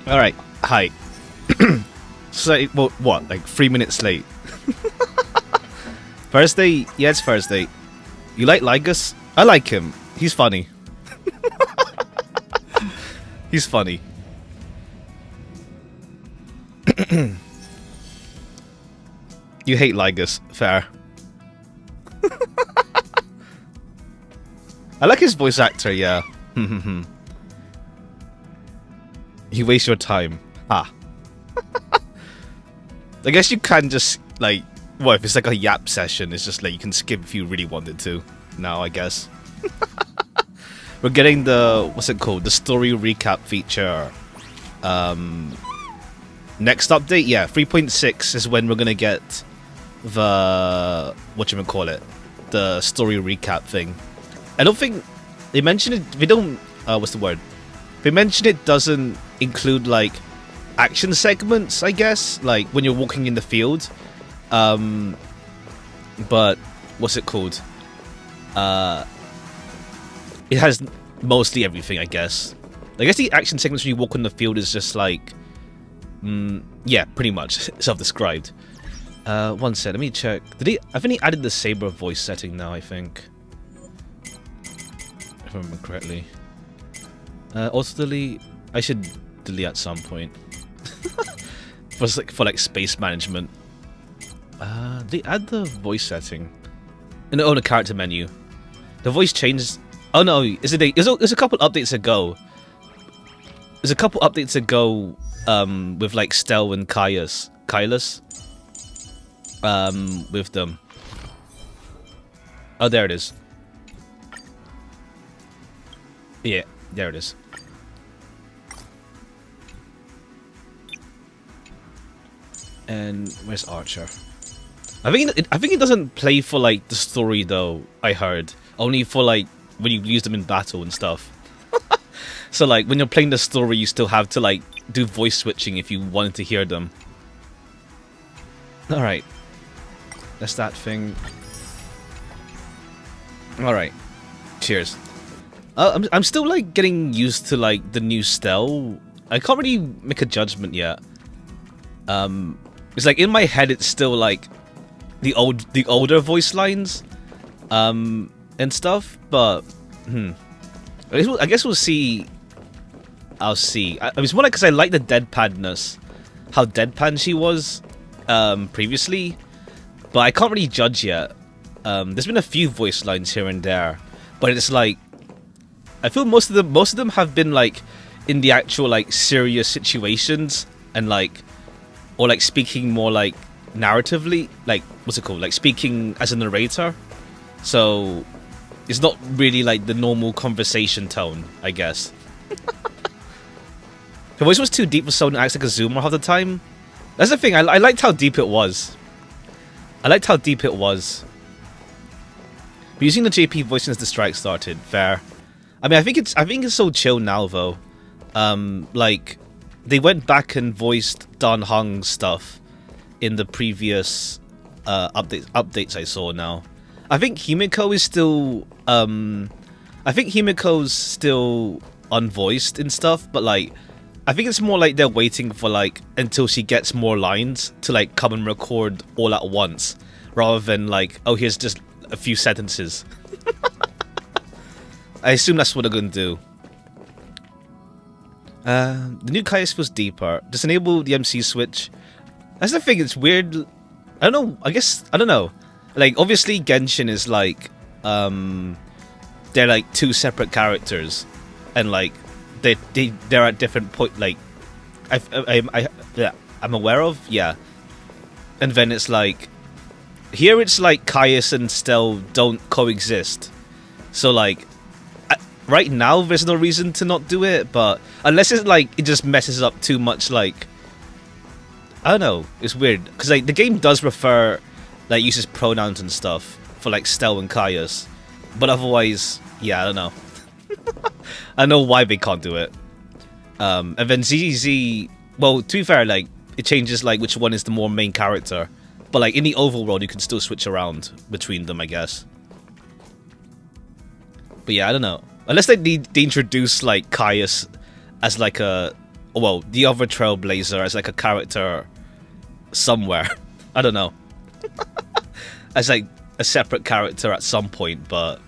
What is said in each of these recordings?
Alright, hi. So, well, what, like 3 minutes late? Thursday? Yeah, it's Thursday. You like Ligus? I like him. He's funny. He's funny. You hate Ligus. Fair. I like his voice actor, yeah. You waste your time. Ah. I guess you can just, like, well, if it's like a yap session, it's just like you can skip if you really wanted to. Now, I guess. We're getting the, what's it called? The story recap feature. Next update? Yeah, 3.6 is when we're gonna get the, whatchamacallit, the story recap thing. I don't think they mention it, they don't, what's the word? They mention it doesn't include, like, action segments, I guess, like when you're walking in the field. But what's it called? It has mostly everything, I guess. I guess the action segments when you walk in the field is just like, yeah, pretty much self-described. One sec, let me check. I think he added the Saber voice setting now, I think. If I remember correctly. Also delete. I should delete at some point. for like space management. They add the voice setting. In the character menu. The voice changes. Oh no, is it there's a couple updates ago. There's a couple updates ago with like Stel and Kylus. With them. Oh, there it is. Yeah, there it is. And where's Archer? I think it doesn't play for like the story though. I heard only for like when you use them in battle and stuff. So like when you're playing the story, you still have to like do voice switching if you wanted to hear them. All right, that's that thing. All right, cheers. I'm still like getting used to like the new Stel. I can't really make a judgment yet. It's like in my head, it's still like the older voice lines, and stuff. But I guess we'll see. I'll see. I was more like because I like the deadpanness, how deadpan she was, previously. But I can't really judge yet. There's been a few voice lines here and there, but it's like I feel most of them have been like in the actual like serious situations and like. Or like speaking more like narratively, like what's it called? Like speaking as a narrator. So it's not really like the normal conversation tone, I guess. Her voice was too deep for someone who acts like a zoomer half the time. That's the thing. I liked how deep it was. But using the JP voice since the strike started, fair. I mean, I think it's so chill now though. Like. They went back and voiced Dan Heng's stuff in the previous updates I saw now. I think Himiko is still still unvoiced and stuff, but like I think it's more like they're waiting for like until she gets more lines to like come and record all at once, rather than like, oh, here's just a few sentences. I assume that's what they're gonna do. The new Kaius feels deeper. Just enable the MC switch. That's the thing, it's weird. I don't know, I don't know. Like, obviously Genshin is like, they're like two separate characters. And like, they're at different point, like, I'm aware of, yeah. And then it's like, here it's like Kaius and Stel don't coexist. So like, right now, there's no reason to not do it, but unless it's like it just messes up too much, like I don't know, it's weird because like the game does refer, like uses pronouns and stuff for like Stel and Kaius, but otherwise, yeah, I don't know. I know why they can't do it. And then ZZ, well, to be fair, like it changes like which one is the more main character, but like in the overworld, you can still switch around between them, I guess. But yeah, I don't know. Unless they introduce like Caius as like a, well, the other Trailblazer as like a character somewhere. I don't know. As like a separate character at some point, but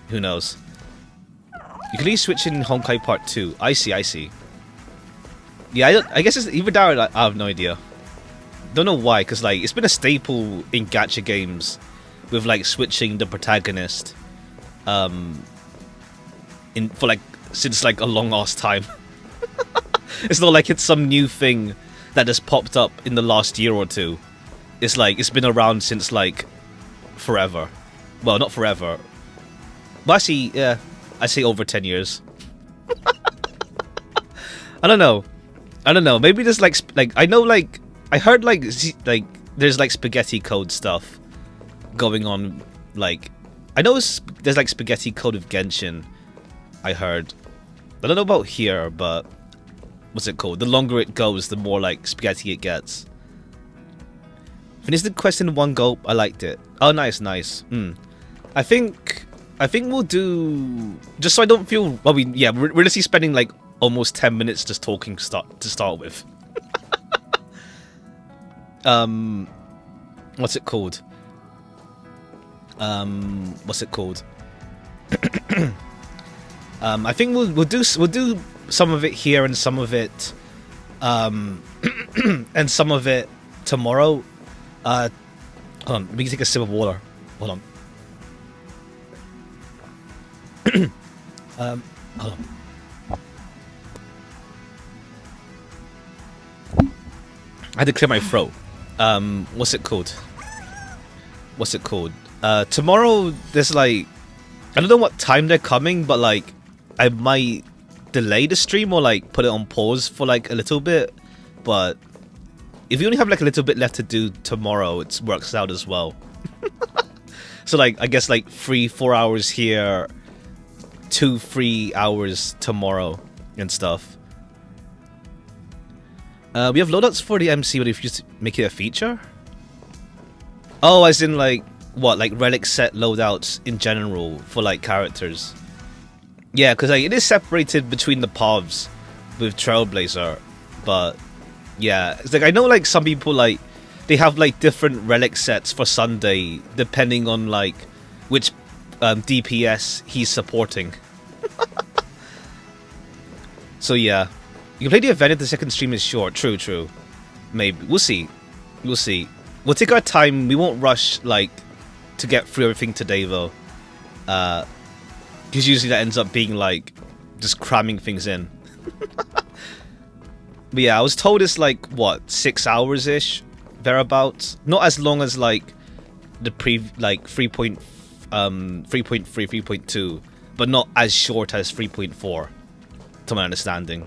who knows. You can only switch in Honkai Part 2. I see. Yeah, I guess it's either that or I have no idea. Don't know why, because like it's been a staple in gacha games with like switching the protagonist for like since like a long ass time. It's not like it's some new thing that just popped up in the last year or two. It's like it's been around since like forever. Well, not forever. But I say over 10 years. I don't know. Maybe there's like I know like I heard like there's like spaghetti code stuff going on. Like I know there's like spaghetti code of Genshin. I heard. I don't know about here, but what's it called? The longer it goes, the more like spaghetti it gets. Finished the quest in one go. I liked it. Oh, nice. I think we'll do, just so I don't feel. Well, we're literally spending like almost 10 minutes just talking to start with. What's it called? I think we'll do some of it here and some of it and some of it tomorrow. Hold on, let me take a sip of water. Hold on. Hold on. I had to clear my throat. What's it called? Tomorrow there's like, I don't know what time they're coming, but like I might delay the stream or like put it on pause for like a little bit. But if you only have like a little bit left to do tomorrow, it works out as well. So like I guess like 3-4 hours here, 2-3 hours tomorrow and stuff. We have loadouts for the MC, but if you just make it a feature? Oh, as in like what, like relic set loadouts in general for like characters. Yeah, because like it is separated between the paths with Trailblazer, but yeah, it's like I know like some people like they have like different relic sets for Sunday depending on like which DPS he's supporting. So yeah, you can play the event if the second stream is short. True. Maybe we'll see. We'll take our time. We won't rush like to get through everything today though, because usually that ends up being like just cramming things in. But yeah, I was told it's like what, 6 hours ish, thereabouts. Not as long as like the 3.3, 3.2, but not as short as 3.4, to my understanding.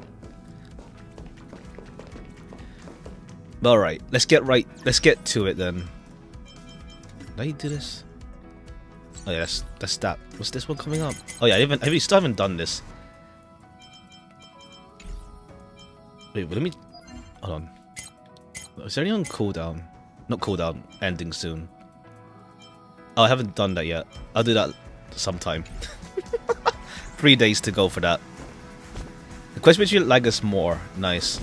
All right, let's get to it then. Did I do this? Oh yeah, that's that. What's this one coming up? Oh yeah, I still haven't done this. Wait, let me. Hold on. Is there any on cooldown? Not cooldown. Ending soon. Oh, I haven't done that yet. I'll do that sometime. 3 days to go for that. The question is, you like us more. Nice.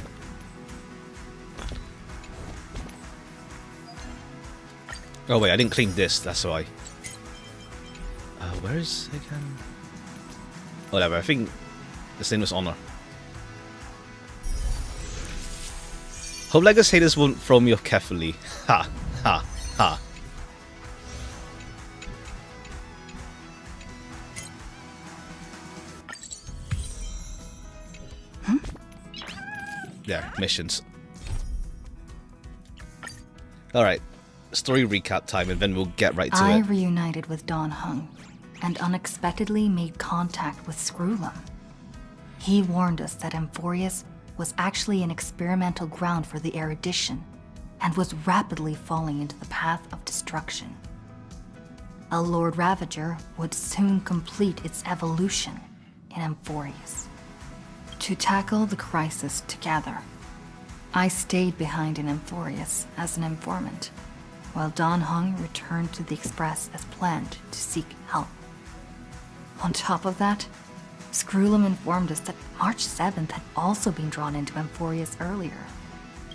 Oh wait, I didn't clean this. That's why. Where is it again? Whatever. I think the same was Honor. Hope Legacy haters won't throw me off carefully. Ha ha ha. Yeah, missions. Alright, story recap time and then we'll get right to it. I reunited with Don Hung and unexpectedly made contact with Screwlum. He warned us that Amphorius was actually an experimental ground for the erudition and was rapidly falling into the path of destruction. A Lord Ravager would soon complete its evolution in Amphorius. To tackle the crisis together, I stayed behind in Amphorius as an informant, while Don Hung returned to the Express as planned to seek help. On top of that, Screwlum informed us that March 7th had also been drawn into Amphorius earlier.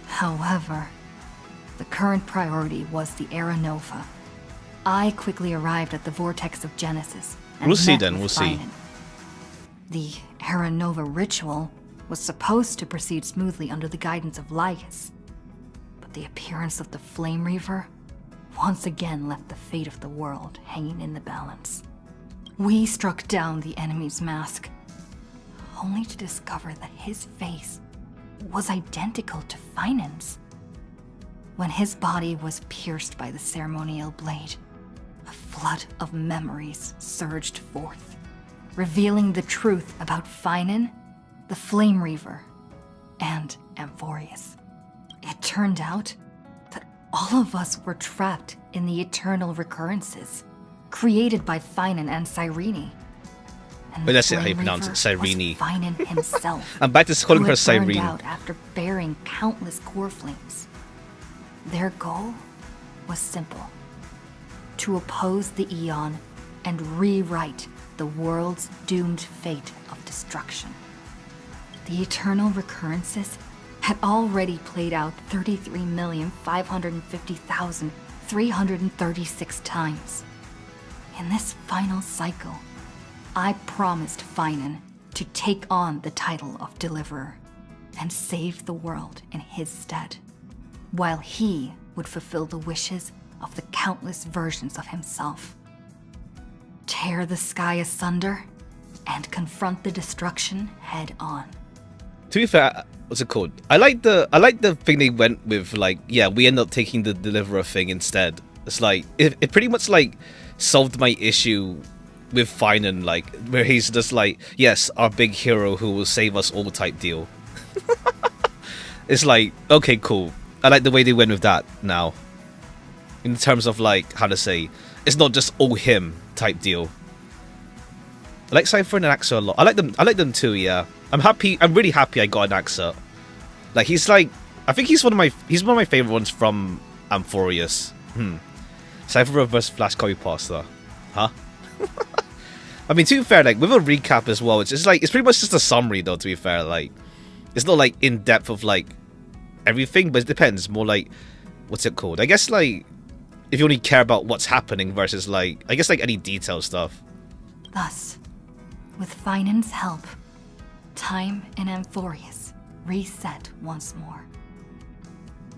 However, the current priority was the Era Nova. I quickly arrived at the Vortex of Genesis and We'll see met then, with we'll see. Finan. The Era Nova ritual was supposed to proceed smoothly under the guidance of Lycus, but the appearance of the Flame Reaver once again left the fate of the world hanging in the balance. We struck down the enemy's mask, only to discover that his face was identical to Finan's. When his body was pierced by the ceremonial blade, a flood of memories surged forth, revealing the truth about Finan, the Flame Reaver, and Amphorius. It turned out that all of us were trapped in the eternal recurrences created by Finan and Cyrene. And But that's the it, how you Flame pronounce it, Reaver Cyrene. was Finan himself. I'm back to calling who her had burned Cyrene. out after bearing countless core flames. Their goal was simple: to oppose the Eon and rewrite the world's doomed fate of destruction. The eternal recurrences had already played out 33,550,336 times. In this final cycle, I promised Finan to take on the title of Deliverer and save the world in his stead, while he would fulfill the wishes of the countless versions of himself. Tear the sky asunder and confront the destruction head on. To be fair, what's it called? I like the thing they went with, like, yeah, we end up taking the Deliverer thing instead. It's like it pretty much like solved my issue with Finan, like where he's just like, yes, our big hero who will save us all type deal. It's like, okay, cool. I like the way they went with that now. In terms of like, how to say, it's not just all him type deal. I like Cypher and Axa a lot. I like them too, yeah. I'm really happy I got an Axa. Like, he's like, I think he's one of my favorite ones from Amphorius. Cypher reverse flash copy pasta. Huh? I mean, to be fair, like, with a recap as well, it's like, it's pretty much just a summary though, to be fair. Like, it's not like in depth of like everything, but it depends. More like, what's it called? I guess like, if you only care about what's happening versus like, I guess like any detail stuff. Thus, with Finan's help, time in Amphorius reset once more.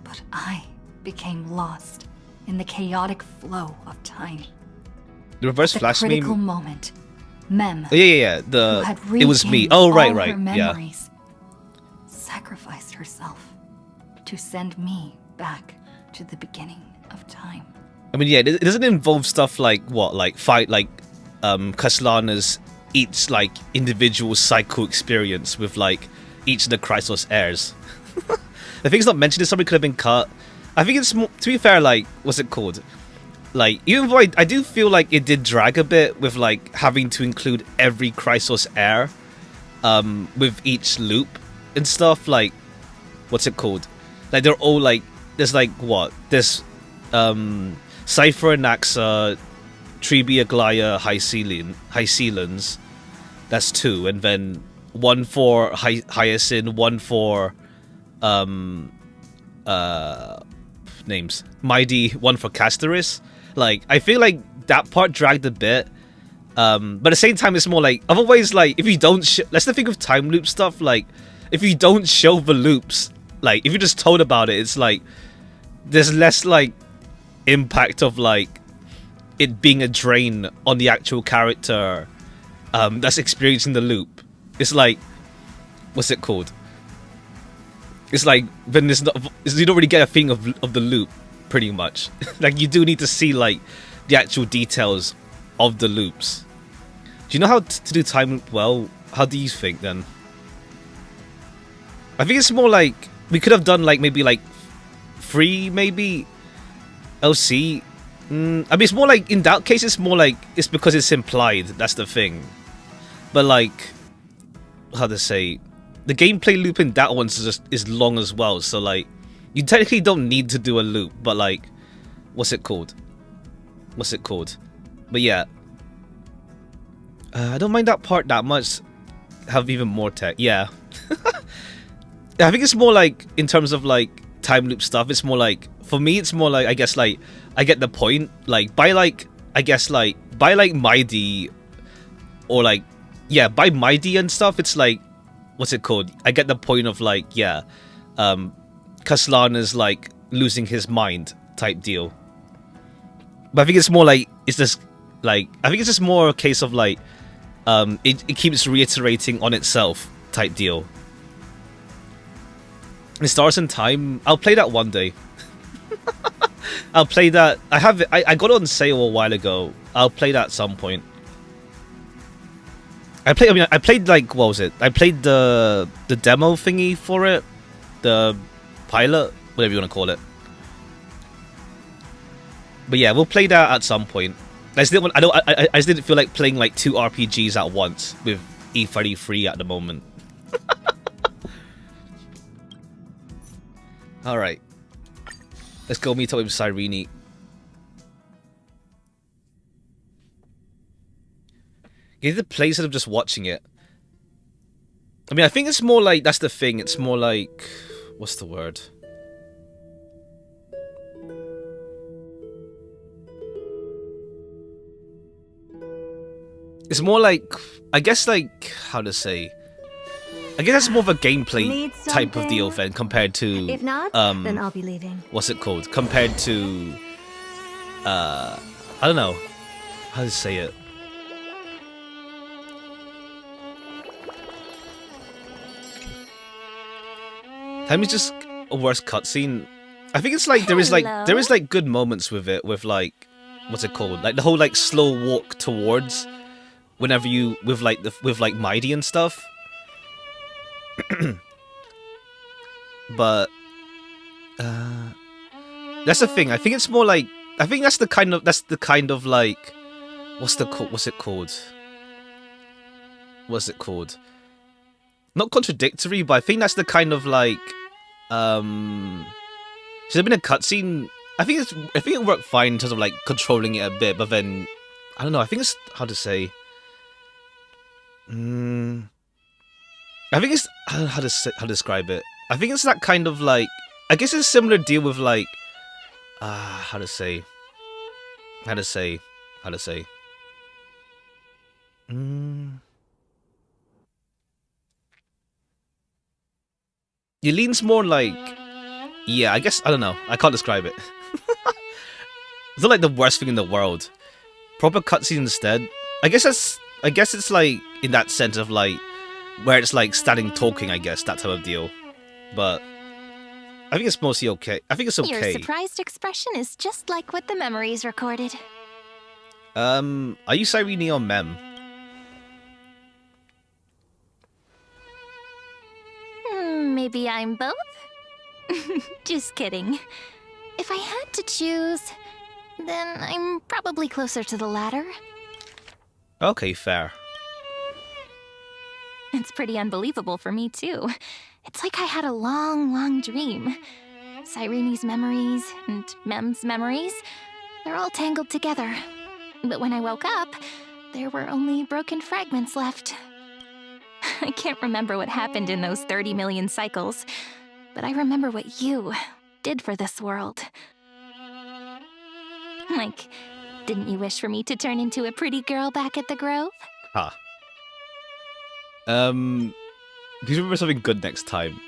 But I became lost in the chaotic flow of time. The reverse The flash critical meme. moment, Mem, Yeah. who had It was me. regained Oh, right. all her Yeah. memories, sacrificed herself to send me back to the beginning of time. I mean, yeah, it doesn't involve stuff like what, like fight, like Kaslana's each like individual cycle experience with like each of the Chrysos heirs. I think it's not mentioned. Somebody could have been cut. I think it's more, to be fair, like, what's it called? Like, even though I do feel like it did drag a bit with like having to include every Chrysos heir with each loop and stuff. Like, what's it called? Like, they're all like, there's like what? There's Cypher and Naxa, Tribi, Aglaya, Hycelans. That's 2, and then 1 for Hyacinth, 1 for names. Mighty, 1 for Castoris. Like, I feel like that part dragged a bit. But at the same time, it's more like, otherwise, like, if you don't let's think of time loop stuff, like, if you don't show the loops, like, if you're just told about it, it's like, there's less, like, impact of, like, it being a drain on the actual character that's experiencing the loop. It's like, what's it called? It's like, then you don't really get a thing of the loop, pretty much. Like, you do need to see, like, the actual details of the loops. Do you know how to do time loop well? How do you think, then? I think it's more like, we could have done, like, maybe, like, 3, maybe, LC. I mean, it's more like, in that case, it's more like, it's because it's implied, that's the thing. But, like, how to say, the gameplay loop in that one is long as well, so, like, you technically don't need to do a loop, but, like, what's it called? But yeah, I don't mind that part that much. have even more tech. Yeah. I think it's more like, in terms of like time loop stuff, it's more like, for me it's more like, I guess like, I get the point, like by like, I guess like, by like Mighty, or like, yeah, by Mighty and stuff, it's like, what's it called? I get the point of like, yeah, Kaslan is like losing his mind type deal. But I think it's more like, it's just like, I think it's just more a case of like, it keeps reiterating on itself type deal. And Stars in Time, I'll play that one day. I'll play that. I have it. I got it on sale a while ago. I'll play that at some point. I played like, what was it? I played the demo thingy for it, the pilot, whatever you want to call it. But yeah, we'll play that at some point. I just didn't feel like playing like 2 RPGs at once with E33 at the moment. All right, let's go meet up with Cyrene. You need to play instead of just watching it. I mean, I think it's more like, that's the thing. It's more like, what's the word? It's more like, I guess like, how to say? I guess that's more of a gameplay type of deal then, compared to, if not, then I'll be leaving. What's it called? Compared to, I don't know how to say it. Time is just a worse cutscene. I think it's like there is like good moments with it, with like, what's it called? Like the whole like slow walk towards, whenever you with like Mighty and stuff. But that's the thing. I think it's more like, I think that's the kind of like, what's it called? Not contradictory, but I think that's the kind of like, should have been a cutscene. I think it worked fine in terms of like controlling it a bit, but then I don't know. I think it's how to say. I think it's how to describe it. I think it's that kind of like, I guess it's a similar deal with like, how to say. It leans more like, yeah, I guess, I don't know. I can't describe it. It's not like the worst thing in the world. Proper cutscene instead. I guess it's like in that sense of like, where it's like standing talking, I guess, that type of deal. But I think it's mostly okay. I think it's okay. Your surprised expression is just like what the memories recorded. Are you Cyrene or Mem? Maybe I'm both? Just kidding. If I had to choose, then I'm probably closer to the latter. Okay, fair. It's pretty unbelievable for me, too. It's like I had a long, long dream. Cyrene's memories and Mem's memories, they're all tangled together. But when I woke up, there were only broken fragments left. I can't remember what happened in those 30 million cycles, but I remember what you did for this world. Like, didn't you wish for me to turn into a pretty girl back at the Grove? Huh. Please remember something good next time.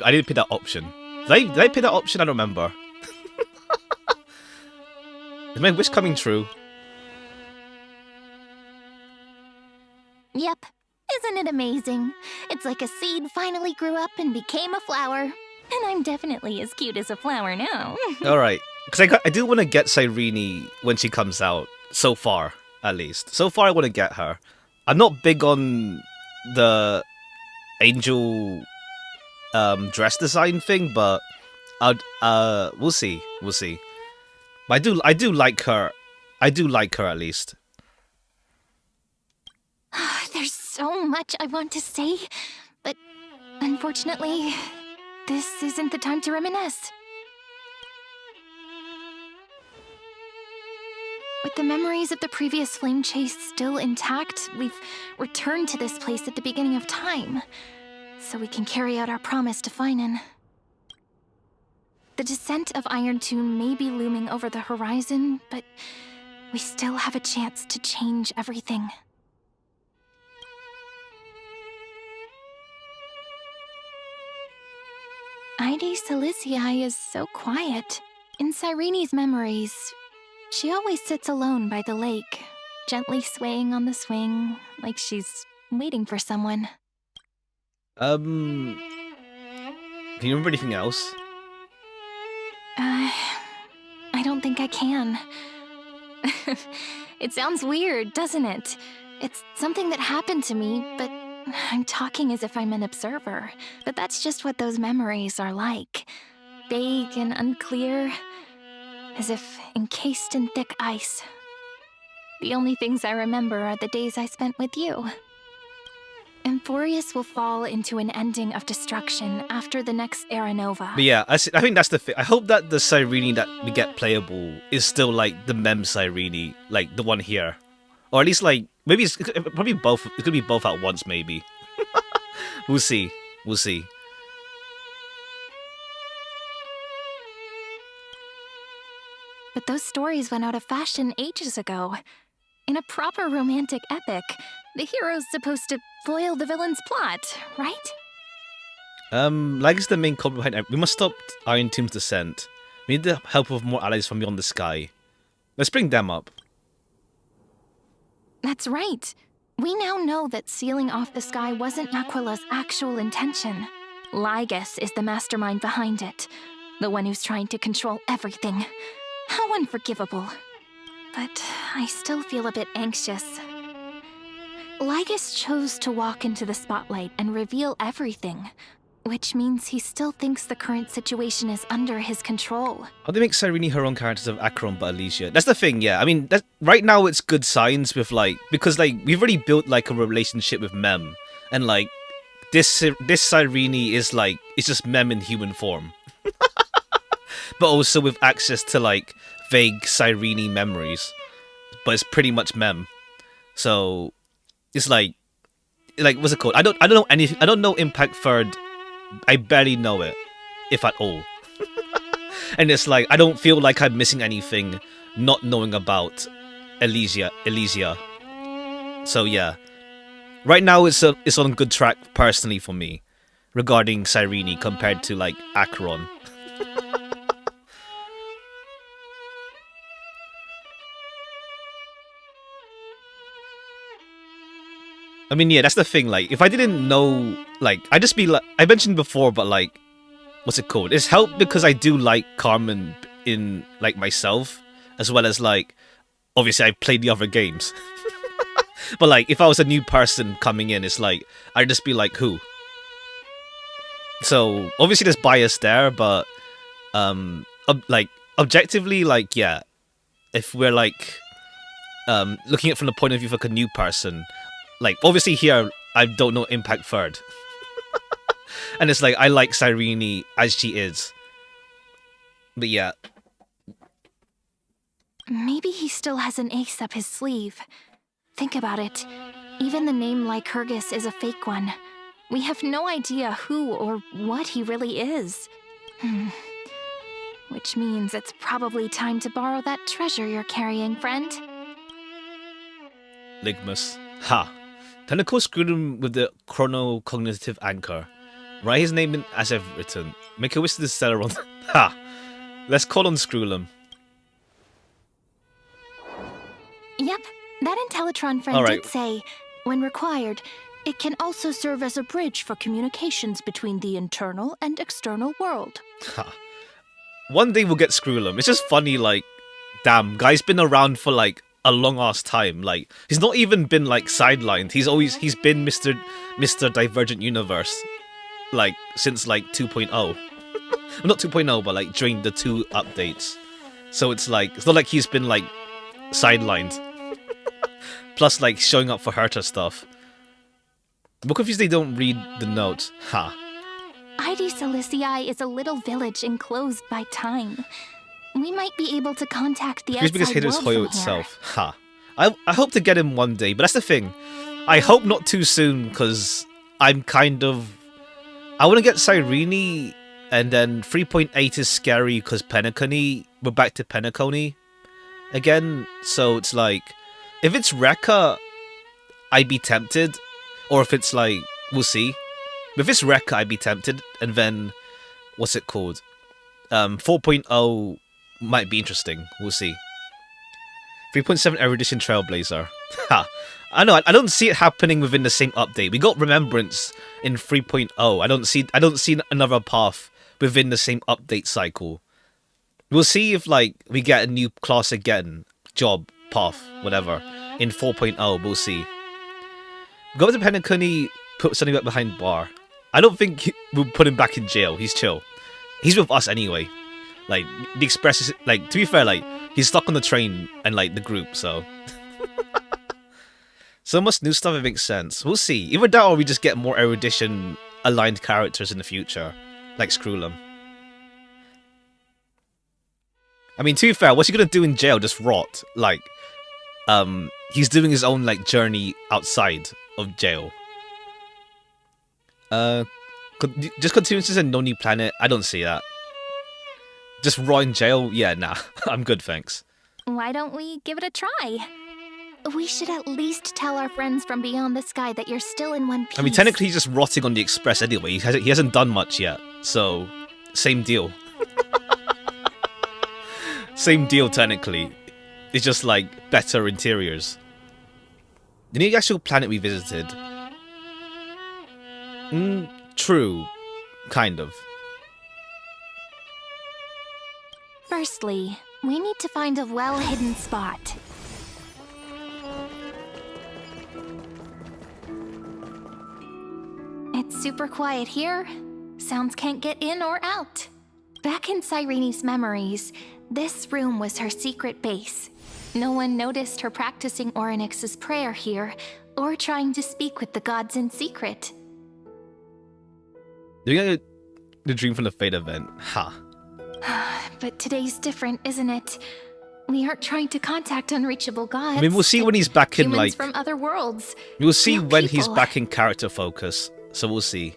I didn't pick that option. Did I pick that option? I don't remember. Is my wish coming true? Yep. Isn't it amazing? It's like a seed finally grew up and became a flower. And I'm definitely as cute as a flower now. Alright. Because I do want to get Cyrene when she comes out. So far, at least. So far, I want to get her. I'm not big on the angel dress design thing, but we'll see. We'll see. But I do like her. I do like her, at least. There's so much I want to say, but unfortunately, this isn't the time to reminisce. With the memories of the previous flame chase still intact, we've returned to this place at the beginning of time, so we can carry out our promise to Finan. The descent of Iron Tomb may be looming over the horizon, but we still have a chance to change everything. Ide Silicii is so quiet. In Cyrene's memories, she always sits alone by the lake, gently swaying on the swing, like she's waiting for someone. Can you remember anything else? I don't think I can. It sounds weird, doesn't it? It's something that happened to me, but I'm talking as if I'm an observer. But that's just what those memories are like. Vague and unclear, as if encased in thick ice. The only things I remember are the days I spent with you. Emphorius will fall into an ending of destruction after the next Era Nova. But yeah, I think that's the thing. I hope that the Cyrene that we get playable is still like the Mem Cyrene, like the one here. Or at least like, maybe it's probably both. It could be both at once, maybe. We'll see. We'll see. But those stories went out of fashion ages ago. In a proper romantic epic, the hero's supposed to foil the villain's plot, right? Like it's the main culprit behind it. We must stop Iron Tomb's descent. We need the help of more allies from beyond the sky. Let's bring them up. That's right. We now know that sealing off the sky wasn't Aquila's actual intention. Lygus is the mastermind behind it, the one who's trying to control everything. How unforgivable. But I still feel a bit anxious. Lygus chose to walk into the spotlight and reveal everything, which means he still thinks the current situation is under his control. How do they make Cyrene her own characters of Acheron but Elysia? That's the thing, yeah. I mean, right now it's good signs with like, because like we've already built like a relationship with Mem, and like this Cyrene is like, it's just Mem in human form, but also with access to like vague Cyrene memories, but it's pretty much Mem. So it's like what's it called? I don't know anything. I don't know Impact Third. I barely know it, if at all. And it's like I don't feel like I'm missing anything, not knowing about Elysia. So yeah, right now it's on a good track personally for me, regarding Cyrene compared to like Acheron. I mean, yeah, that's the thing, like, if I didn't know, like, I'd just be like, I mentioned before, but like, what's it called? It's helped because I do like Carmen in, like, myself, as well as, like, obviously I've played the other games. But like, if I was a new person coming in, it's like, I'd just be like, who? So, obviously there's bias there, but, like, objectively, like, yeah, if we're, like, looking at it from the point of view of, like, a new person, like, obviously here, I don't know Impact Third. And it's like, I like Cyrene as she is. But yeah. Maybe he still has an ace up his sleeve. Think about it. Even the name Lycurgus is a fake one. We have no idea who or what he really is. Which means it's probably time to borrow that treasure you're carrying, friend. Ligmus. Ha. Tentacle screwed him with the chronocognitive anchor. Write his name in as I've written. Make a wish to the Celeron. Ha! Let's call on Screwlum. Yep, that Intellitron friend did say, when required, it can also serve as a bridge for communications between the internal and external world. Ha. One day we'll get Screwlum. It's just funny, like, damn, guy's been around for like a long ass time. Like, he's not even been like sidelined. He's been Mr. Divergent Universe, like, since like 2.0. Well, not 2.0, but like during the 2 updates. So it's like, it's not like he's been like sidelined. Plus like showing up for Herta stuff. I'm confused they don't read the notes. Ha. Ide Silicii is a little village enclosed by time. we might be able to contact the His biggest outside hater is world Hoyo from here. itself. Ha. I hope to get him one day, but that's the thing. I hope not too soon, because I'm kind of... I want to get Cyrene, and then 3.8 is scary because Penacony. We're back to Penacony again, so it's like... If it's Rekka, I'd be tempted. Or if it's like... We'll see. But if it's Rekka, I'd be tempted, and then... What's it called? 4.0 might be interesting. We'll see. 3.7 Erudition Trailblazer. Ha. I know, I don't see it happening within the same update. We got Remembrance in 3.0. I don't see another path within the same update cycle. We'll see if like we get a new class again, job, path, whatever, in 4.0. We'll see. Go to Penacony, put something back behind bar. I don't think we'll put him back in jail. He's chill. He's with us anyway. Like, the Express is, like, to be fair, like, he's stuck on the train and, like, the group, so. So much new stuff, it makes sense. We'll see. Either that or we just get more Erudition aligned characters in the future. Like Screwlum. I mean, to be fair, what's he gonna do in jail? Just rot. Like, he's doing his own, like, journey outside of jail. Just continuances and no new planet? I don't see that. Just raw in jail? Yeah, nah. I'm good, thanks. Why don't we give it a try? We should at least tell our friends from beyond the sky that you're still in one piece. I mean, technically he's just rotting on the Express anyway. He hasn't done much yet. So, same deal. Same deal, technically. It's just, like, better interiors. The new actual planet we visited. True. Kind of. Firstly, we need to find a well-hidden spot. It's super quiet here. Sounds can't get in or out. Back in Cyrene's memories, this room was her secret base. No one noticed her practicing Orynyx's prayer here, or trying to speak with the gods in secret. Doing the Dream from the Fate event. Ha. But today's different, isn't it? We aren't trying to contact unreachable gods. I mean, we'll see when he's back in, humans like... from other worlds. We'll see Real when he's people. back in character focus. So we'll see.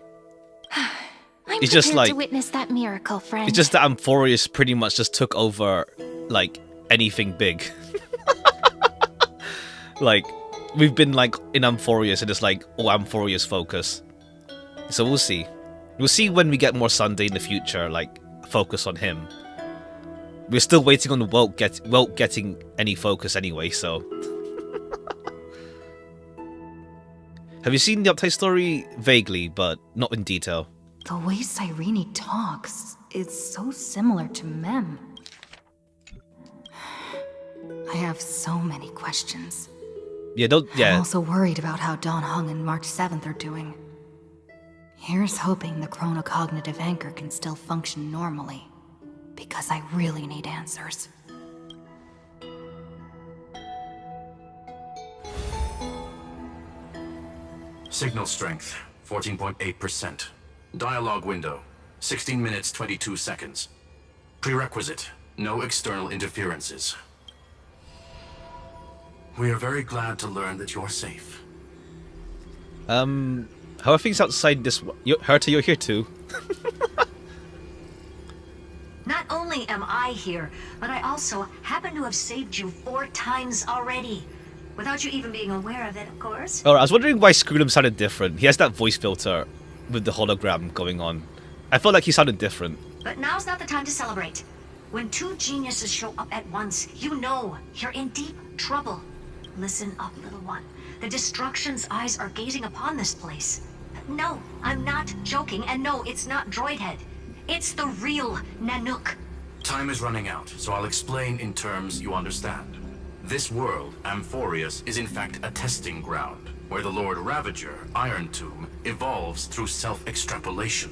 I'm It's just prepared like... to witness that miracle, friend. It's just that Amphorius pretty much just took over, like, anything big. Like, we've been, like, in Amphorius and it's like, oh, Amphorius focus. So we'll see. We'll see when we get more Sunday in the future, like, focus on him. We're still waiting on Welt getting any focus anyway, so... Have you seen the update story? Vaguely, but not in detail. The way Cyrene talks is so similar to Mem. I have so many questions. Yeah, I'm yeah. also worried about how Dawn Hung and March 7th are doing. Here's hoping the chronocognitive anchor can still function normally. Because I really need answers. Signal strength, 14.8%. Dialogue window, 16 minutes 22 seconds. Prerequisite, no external interferences. We are very glad to learn that you're safe. How are things outside this... Herta, you're here too. Not only am I here, but I also happen to have saved you 4 times already. Without you even being aware of it, of course. Alright, I was wondering why Screwlum sounded different. He has that voice filter with the hologram going on. I felt like he sounded different. But now's not the time to celebrate. When 2 geniuses show up at once, you know you're in deep trouble. Listen up, little one. The Destruction's eyes are gazing upon this place. No, I'm not joking, and no, it's not Droidhead. It's the real Nanook. Time is running out, so I'll explain in terms you understand. This world, Amphorius, is in fact a testing ground, where the Lord Ravager, Iron Tomb, evolves through self-extrapolation.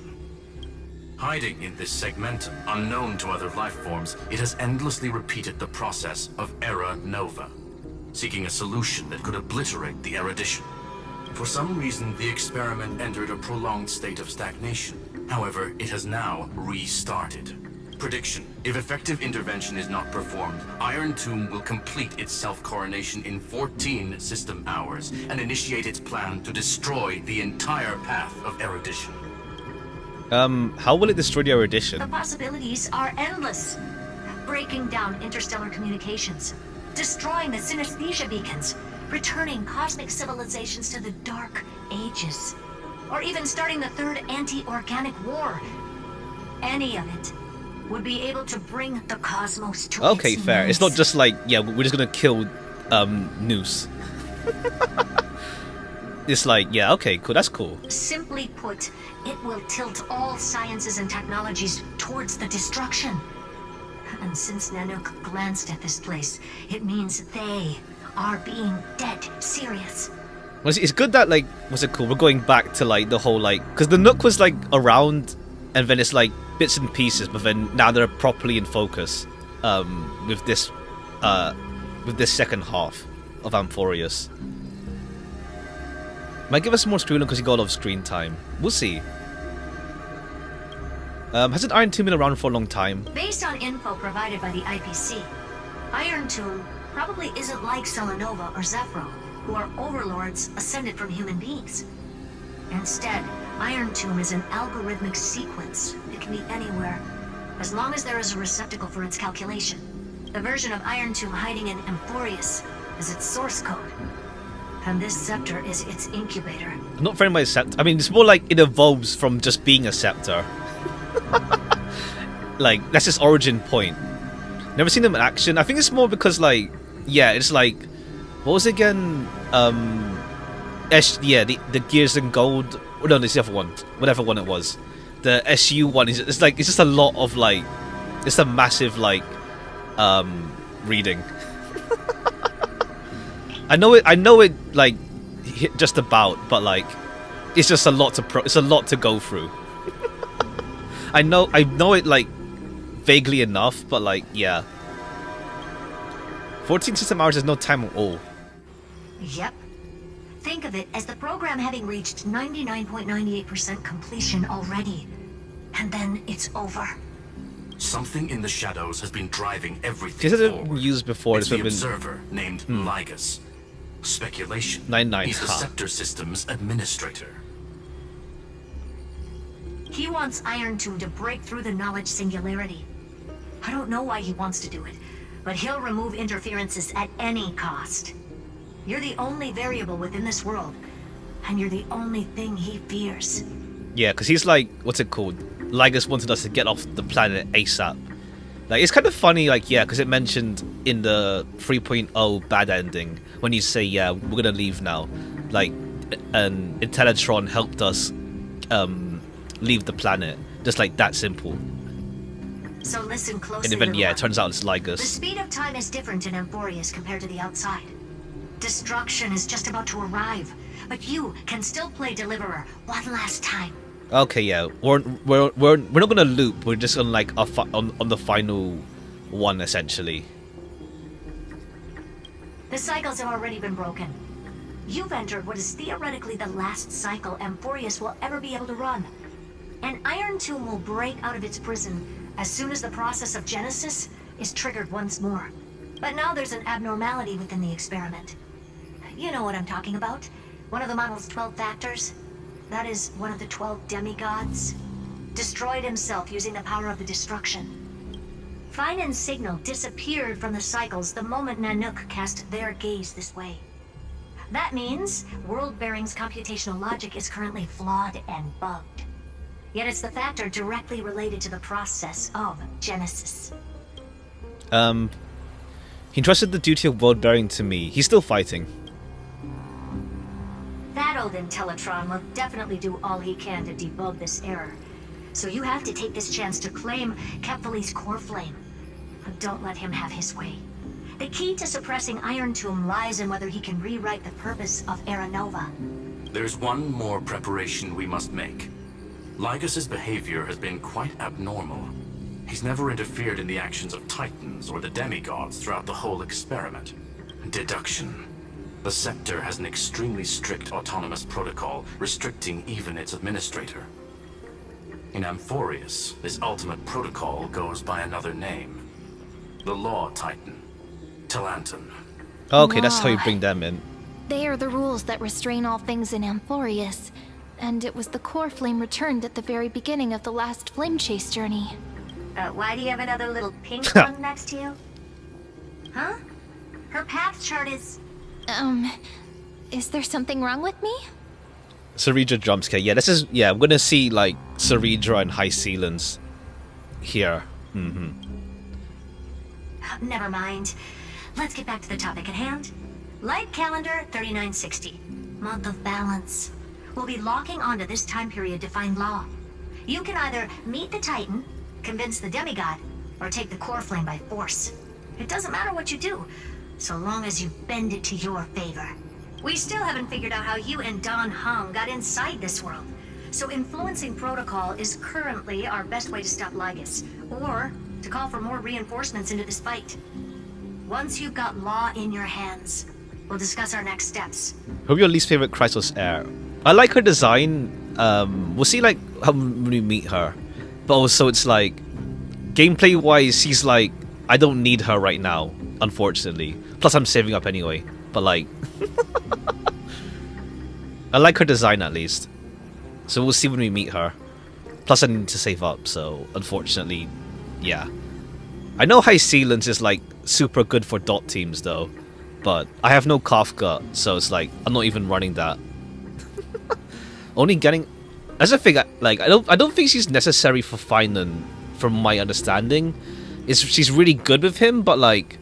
Hiding in this segmentum, unknown to other life forms, it has endlessly repeated the process of Era Nova, seeking a solution that could obliterate the erudition. For some reason, the experiment entered a prolonged state of stagnation. However, it has now restarted. Prediction: If effective intervention is not performed, Iron Tomb will complete its self-coronation in 14 system hours and initiate its plan to destroy the entire path of erudition. How will it destroy the The erudition? possibilities are endless. Breaking down interstellar communications, destroying the synesthesia beacons, returning cosmic civilizations to the Dark Ages, or even starting the third anti-organic war. Any of it would be able to bring the cosmos to Okay, its fair. It's not knees. just like, yeah, we're just gonna kill Noose. It's like, yeah, okay, cool, that's cool. Simply put, it will tilt all sciences and technologies towards the destruction. And since Nanook glanced at this place, it means they are being dead serious. Well, it's good that, like, what's it called? We're going back to, like, the whole, like, because the Nook was, like, around, and then it's, like, bits and pieces, but then now they're properly in focus, with this second half of Amphorius. Might give us more screen because he got a lot of screen time. We'll see. Hasn't Iron Tomb been around for a long time? Based on info provided by the IPC, Iron Tomb probably isn't like Selenova or Zephyro, who are overlords ascended from human beings. Instead, Iron Tomb is an algorithmic sequence. It can be anywhere, as long as there is a receptacle for its calculation. The version of Iron Tomb hiding in Amphorius is its source code, and this scepter is its incubator. I'm not very much scepter. I mean, it's more like it evolves from just being a scepter. Like, that's its origin point. Never seen them in action. I think it's more because, like, yeah, it's like, what was it again? The Gears and Gold. Oh, no, it's the other one. Whatever one it was. The SU one is. It's like, it's just a lot of, like, it's a massive, like, reading. I know it like just about, but like it's just a lot to it's a lot to go through. I know it like vaguely enough, but like, yeah. 14 system hours is no time at all. Yep. Think of it as the program having reached 99.98% completion already. And then it's over. Something in the shadows has been driving everything This has forward. been used before. It's This the would have been observer named Ligus. Speculation. 9-9, He's the ha. scepter system's administrator. He wants Iron Tomb to break through the knowledge singularity. I don't know why he wants to do it, but he'll remove interferences at any cost. You're the only variable within this world, and you're the only thing he fears. Yeah, because he's like, what's it called? Ligus wanted us to get off the planet ASAP. Like, it's kind of funny, like, yeah, because it mentioned in the 3.0 bad ending when you say, yeah, we're gonna leave now. Like, and Intellatron helped us leave the planet, just like that simple. So listen closely. And then, yeah, little it turns out it's The Ligus. speed of time is different in Amphorius compared to the outside. Destruction is just about to arrive, but you can still play Deliverer one last time. Okay, yeah, we're not gonna loop. We're just on like on the final one essentially. The cycles have already been broken. You've entered what is theoretically the last cycle Amphorius will ever be able to run. An Iron Tomb will break out of its prison as soon as the process of Genesis is triggered once more. But now there's an abnormality within the experiment. You know what I'm talking about. One of the model's 12 factors. That is one of the 12 demigods. Destroyed himself using the power of the destruction. Fine and Signal disappeared from the cycles the moment Nanook cast their gaze this way. That means World Bearing's computational logic is currently flawed and bugged. Yet it's the factor directly related to the process of Genesis. He entrusted the duty of world bearing to me. He's still fighting. That old Intellatron will definitely do all he can to debug this error. So you have to take this chance to claim Kephal's core flame. But don't let him have his way. The key to suppressing Iron Tomb lies in whether he can rewrite the purpose of Era Nova. There's one more preparation we must make. Ligus's behavior has been quite abnormal. He's never interfered in the actions of Titans or the demigods throughout the whole experiment. Deduction. The Scepter has an extremely strict autonomous protocol, restricting even its administrator. In Amphorius, this ultimate protocol goes by another name. The Law Titan. Talanton. Okay, that's how you Law. bring them in. They are the rules that restrain all things in Amphorius, and it was the core flame returned at the very beginning of the last flame chase journey. Why do you have another little pink one next to you? Huh? Her path chart is... Is there something wrong with me? Ceredra jump scare. Yeah, this is... Yeah, I'm gonna see, like, Ceredra and High Sealans here. Never mind. Let's get back to the topic at hand. Light calendar 3960. Month of balance. We'll be locking onto this time period to find Law. You can either meet the Titan, convince the demigod, or take the core flame by force. It doesn't matter what you do, so long as you bend it to your favor. We still haven't figured out how you and Don Hung got inside this world, so influencing protocol is currently our best way to stop Lygus, or to call for more reinforcements into this fight. Once you've got Law in your hands, we'll discuss our next steps. Who's your least favorite Chrysos heir? I like her design. We'll see, like, how when we meet her. But also, it's like, gameplay-wise, she's like, I don't need her right now, unfortunately. Plus, I'm saving up anyway. But, like... I like her design, at least. So we'll see when we meet her. Plus, I need to save up, so, unfortunately, yeah. I know High Sealans is, like, super good for dot teams, though. But I have no Kafka, so it's like, I'm not even running that. Only getting... That's the thing, like, I don't think she's necessary for Finan, from my understanding. She's really good with him, but, like,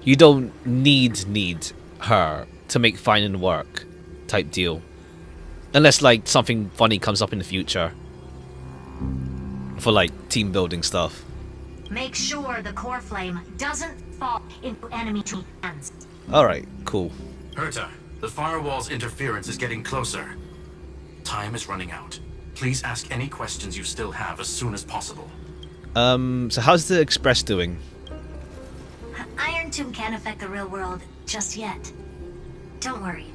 you don't need her to make Finan work, type deal. Unless, like, something funny comes up in the future. For, like, team building stuff. Make sure the core flame doesn't fall into enemy hands. Alright, cool. Herta, the firewall's interference is getting closer. Time is running out. Please ask any questions you still have as soon as possible. So how's the Express doing? Iron Tomb can't affect the real world just yet. Don't worry.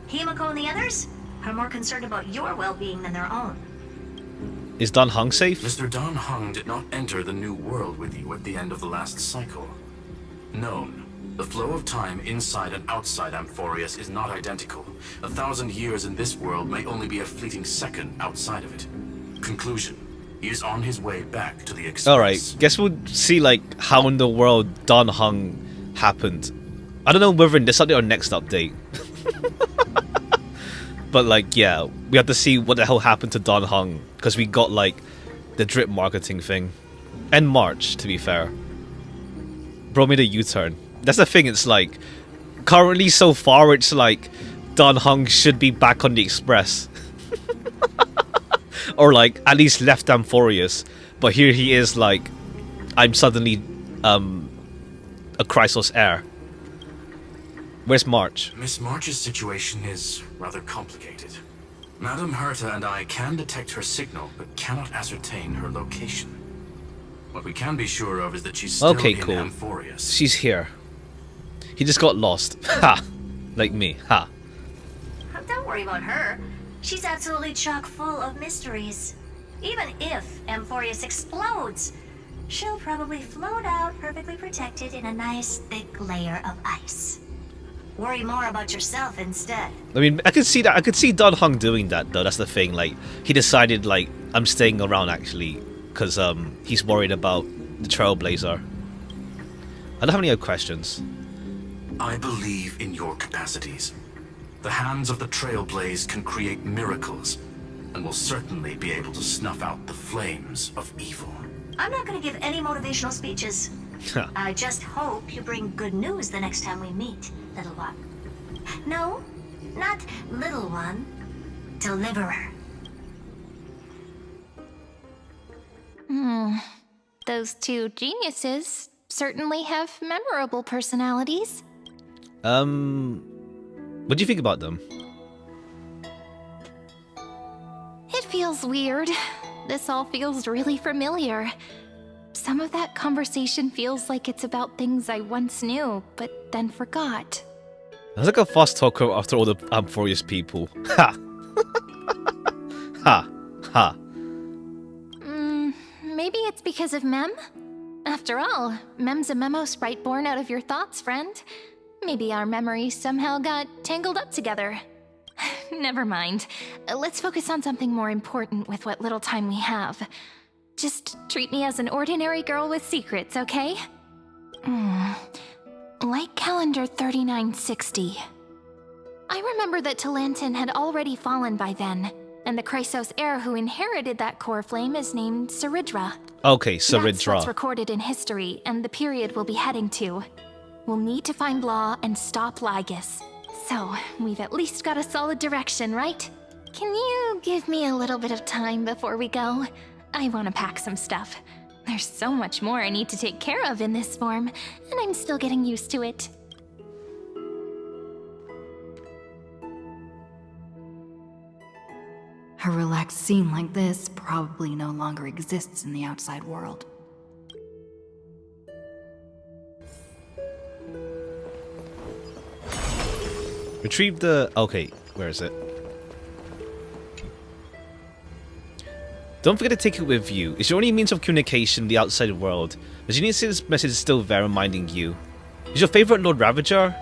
Himiko and the others are more concerned about your well-being than their own. Is Dan Hung safe? Mr. Don Hung did not enter the new world with you at the end of the last cycle. Known. The flow of time inside and outside Amphorius is not identical. 1,000 years in this world may only be a fleeting second outside of it. Conclusion. He is on his way back to the Express. Alright, guess we'll see, like, how in the world Dan Hung happened. I don't know whether in this update or next update. But, like, yeah, we have to see what the hell happened to Dan Hung. Because we got, like, the drip marketing thing. And March, to be fair. Bro made a U-turn. That's the thing, it's like, currently so far it's like, Dan Hung should be back on the Express. Or like, at least left Amphorius. But here he is like, I'm suddenly, a Chrysos heir. Where's March? Miss March's situation is rather complicated. Madame Herta and I can detect her signal, but cannot ascertain her location. What we can be sure of is that she's still Okay, in cool. Amphorius. She's here. He just got lost. Ha! Like me. Ha. Don't worry about her. She's absolutely chock full of mysteries. Even if Amphorius explodes, she'll probably float out perfectly protected in a nice thick layer of ice. Worry more about yourself instead. I mean, I could see that. I could see Dan Hung doing that, though. That's the thing. Like, he decided, like, I'm staying around, actually. Because, he's worried about the Trailblazer. I don't have any other questions. I believe in your capacities. The hands of the Trailblaze can create miracles, and will certainly be able to snuff out the flames of evil. I'm not going to give any motivational speeches. I just hope you bring good news the next time we meet, little one. No, not little one. Deliverer. Those two geniuses certainly have memorable personalities. What do you think about them? It feels weird. This all feels really familiar. Some of that conversation feels like it's about things I once knew, but then forgot. I was like a fast talker after all the Amphorius people. Ha! Ha! Ha! Maybe it's because of Mem? After all, Mem's a memo sprite born out of your thoughts, friend. Maybe our memories somehow got tangled up together. Never mind. Let's focus on something more important with what little time we have. Just treat me as an ordinary girl with secrets, okay? Like calendar 3960. I remember that Talantin had already fallen by then, and the Chrysos heir who inherited that core flame is named Saridra. Okay, That's Saridra. what's recorded in history, and the period we'll be heading to. We'll need to find Law and stop Lygus. So, we've at least got a solid direction, right? Can you give me a little bit of time before we go? I want to pack some stuff. There's so much more I need to take care of in this form, and I'm still getting used to it. A relaxed scene like this probably no longer exists in the outside world. Retrieve the... Okay, where is it? Don't forget to take it with you. It's your only means of communication in the outside world. The Genius's message is still there reminding you. Is your favorite Lord Ravager?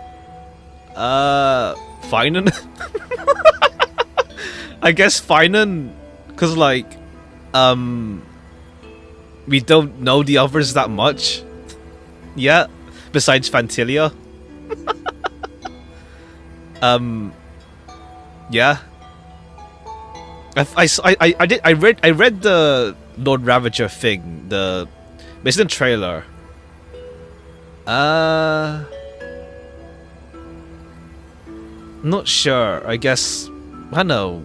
Finan? I guess Finan, because like, we don't know the others that much yet, besides Fantilia. Yeah. I read the Lord Ravager thing, it's in the trailer. Not sure. I guess I don't know.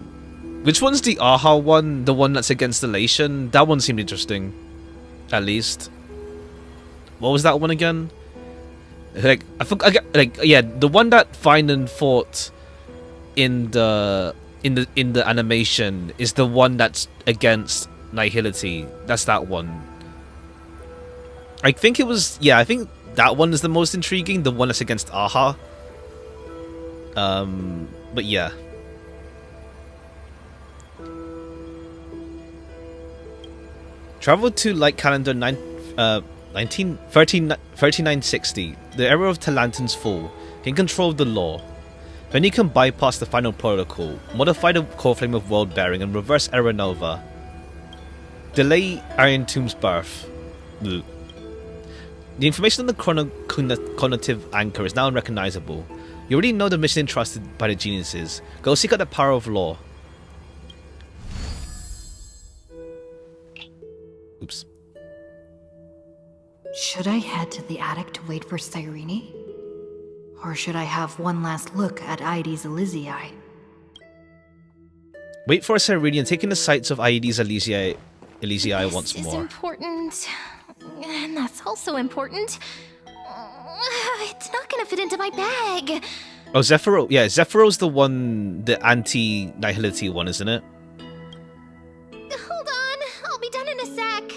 Which one's the Aha one? The one that's against the Lation? That one seemed interesting. At least. What was that one again? Like yeah, the one that Finan fought in the animation is the one that's against Nihility. That's that one. I think it was, yeah, I think that one is the most intriguing, the one that's against Aha. But yeah. Travel to Light Calendar 3960, the era of Talantin's fall. Gain control of the law. Then you can bypass the final protocol, modify the core flame of world bearing, and reverse Era Nova. Delay Iron Tomb's birth. Bleh. The information on the cognitive anchor is now unrecognizable. You already know the mission entrusted by the geniuses. Go seek out the power of law. Oops. Should I head to the attic to wait for Cyrene? Or should I have one last look at Aedes Elysiae? Wait for Cyrene and take in the sights of Aedes Elysiae once This is more. important. And that's also important. It's not gonna fit into my bag. Oh, Zephyro. Yeah, Zephyro's the one, the anti-nihility one, isn't it? Hold on, I'll be done in a sec.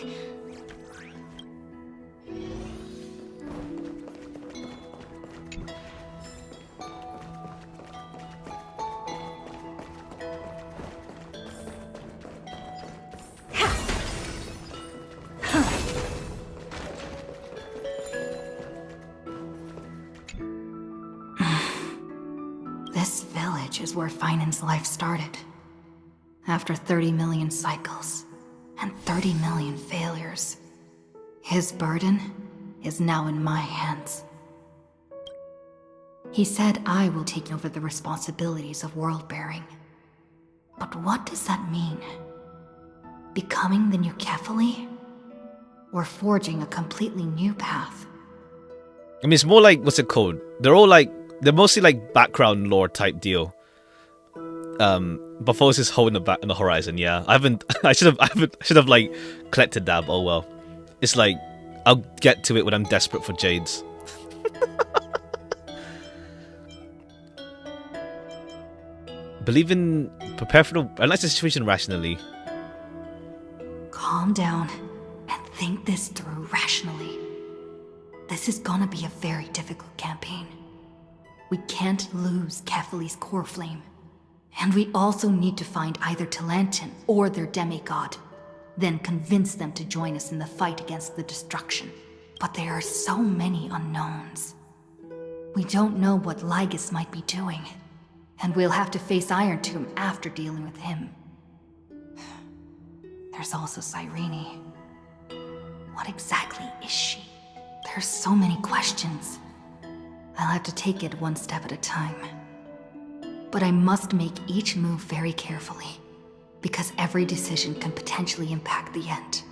This village is where Finan's life started. After 30 million cycles and 30 million failures, his burden is now in my hands. He said I will take over the responsibilities of world-bearing. But what does that mean? Becoming the new Kefali? Or forging a completely new path? I mean, it's more like, what's it called? They're mostly like background lore type deal. Buffos is holding in the horizon. Yeah, I should have like collected that. But oh well. It's like I'll get to it when I'm desperate for jades. Prepare for the analyze the situation rationally. Calm down and think this through rationally. This is gonna be a very difficult campaign. We can't lose Kefali's core flame. And we also need to find either Talantin or their demigod. then convince them to join us in the fight against the destruction. But there are so many unknowns. We don't know what Lygus might be doing, and we'll have to face Iron Tomb after dealing with him. There's also Cyrene. What exactly is she? There's so many questions. I'll have to take it one step at a time. But I must make each move very carefully, because every decision can potentially impact the end.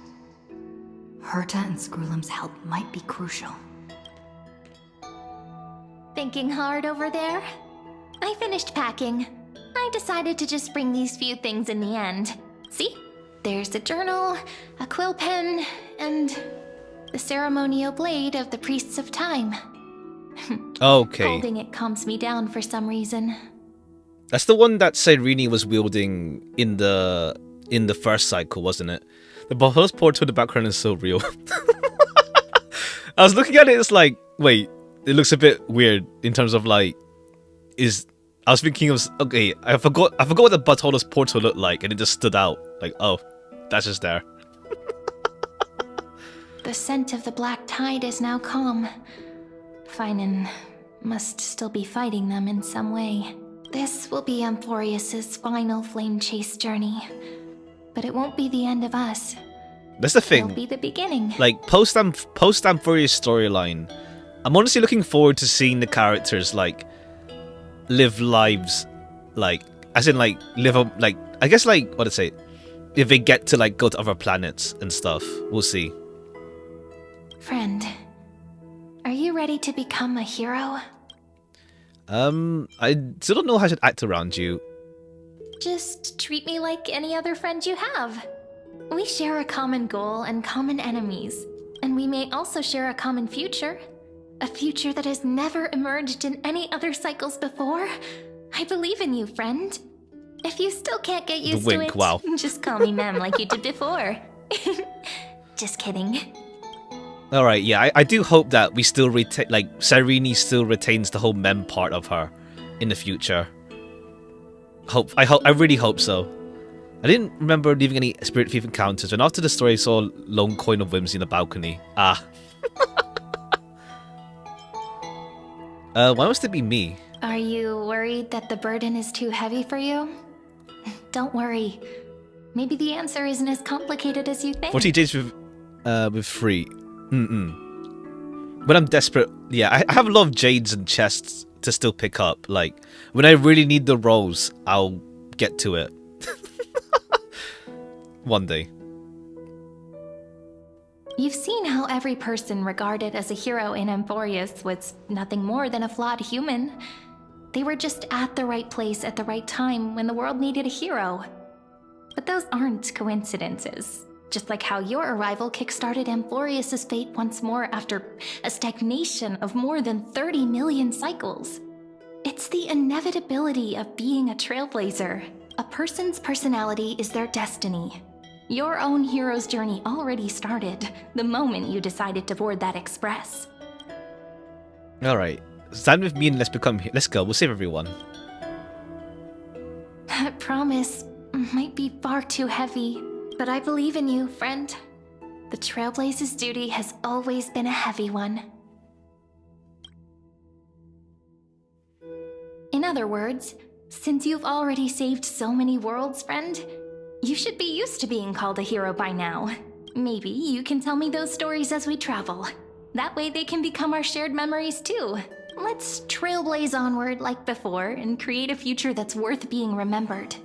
Herta and Screwlum's help might be crucial. Thinking hard over there? I finished packing. I decided to just bring these few things in the end. See? There's a journal, a quill pen, and the ceremonial blade of the Priests of Time. Okay. Holding it calms me down for some reason. That's the one that Cyrene was wielding in the first cycle, wasn't it? The first portal in the background is so real. I was looking at it, it's like, wait, it looks a bit weird in terms of like, I was thinking of, okay, I forgot what the Buttholders portal looked like, and it just stood out. Like, oh, that's just there. The scent of the black tide is now calm. Finan must still be fighting them in some way. This will be Amphorius's final flame chase journey. But it won't be the end of us. That's the thing. It'll be the beginning. Like, post Amphorius storyline, I'm honestly looking forward to seeing the characters, like, live lives, like, as in, like, live up, like, I guess, like, what to say, if they get to, like, go to other planets and stuff. We'll see. Friend, are you ready to become a hero? I still don't know how I should act around you. Just treat me like any other friend you have. We share a common goal and common enemies, and we may also share a common future. A future that has never emerged in any other cycles before. I believe in you, friend. If you still can't get used to it, wow. Just call me Mem like you did before. Just kidding. Alright, yeah, I do hope that we still retain, like, Cyrene still retains the whole mem part of her in the future. I really hope so. I didn't remember leaving any Spirit Thief encounters, and after the story I saw Lone Coin of Whimsy in the balcony. Ah. Why must it be me? Are you worried that the burden is too heavy for you? Don't worry. Maybe the answer isn't as complicated as you think. 40 days with free. When I'm desperate, yeah, I have a lot of jades and chests to still pick up. Like, when I really need the rolls, I'll get to it. One day. You've seen how every person regarded as a hero in Amphorius was nothing more than a flawed human. They were just at the right place at the right time when the world needed a hero. But those aren't coincidences. Just like how your arrival kickstarted Amphorius's fate once more after a stagnation of more than 30 million cycles. It's the inevitability of being a trailblazer. A person's personality is their destiny. Your own hero's journey already started the moment you decided to board that express. Alright, stand with me and let's go, we'll save everyone. That promise might be far too heavy. But I believe in you, friend. The Trailblaze's duty has always been a heavy one. In other words, since you've already saved so many worlds, friend, you should be used to being called a hero by now. Maybe you can tell me those stories as we travel. That way they can become our shared memories too. Let's trailblaze onward like before and create a future that's worth being remembered.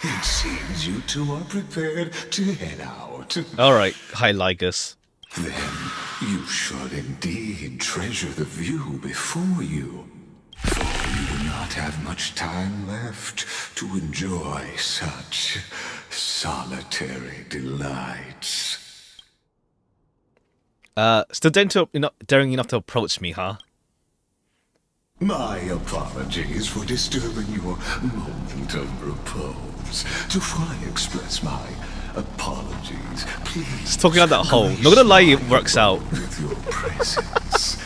It seems you two are prepared to head out. Alright, hi Lygus. Then you should indeed treasure the view before you, for you do not have much time left to enjoy such solitary delights. Still daring enough to approach me, huh? My apologies for disturbing your moment of repose. To fully express my apologies, please. Just talking out that hole. Not gonna lie, it works out. With your presence.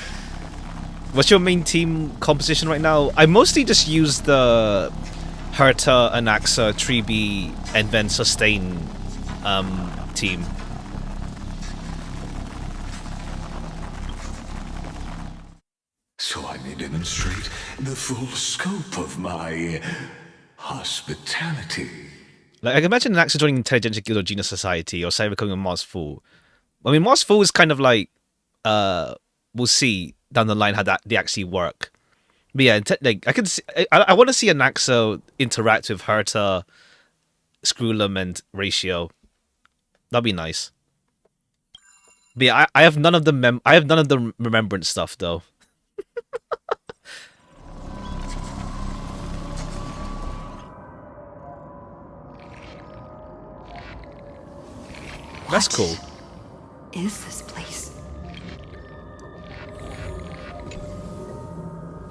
What's your main team composition right now? I mostly just use the Herta, Anaxa, Tribi, and then Sustain team. So I may demonstrate the full scope of my hospitality. Like, I can imagine Anaxa joining Intelligentsia Guild or Genius Society, or say becoming a Mars Fool. I mean, Mars Fool is kind of like, we'll see down the line how they actually work. But yeah, like I can see, I want to see Anaxa interact with Herta, Screwlum, and Ratio. That'd be nice. But yeah, I have none of the I have none of the remembrance stuff though. That's cool. Is this place?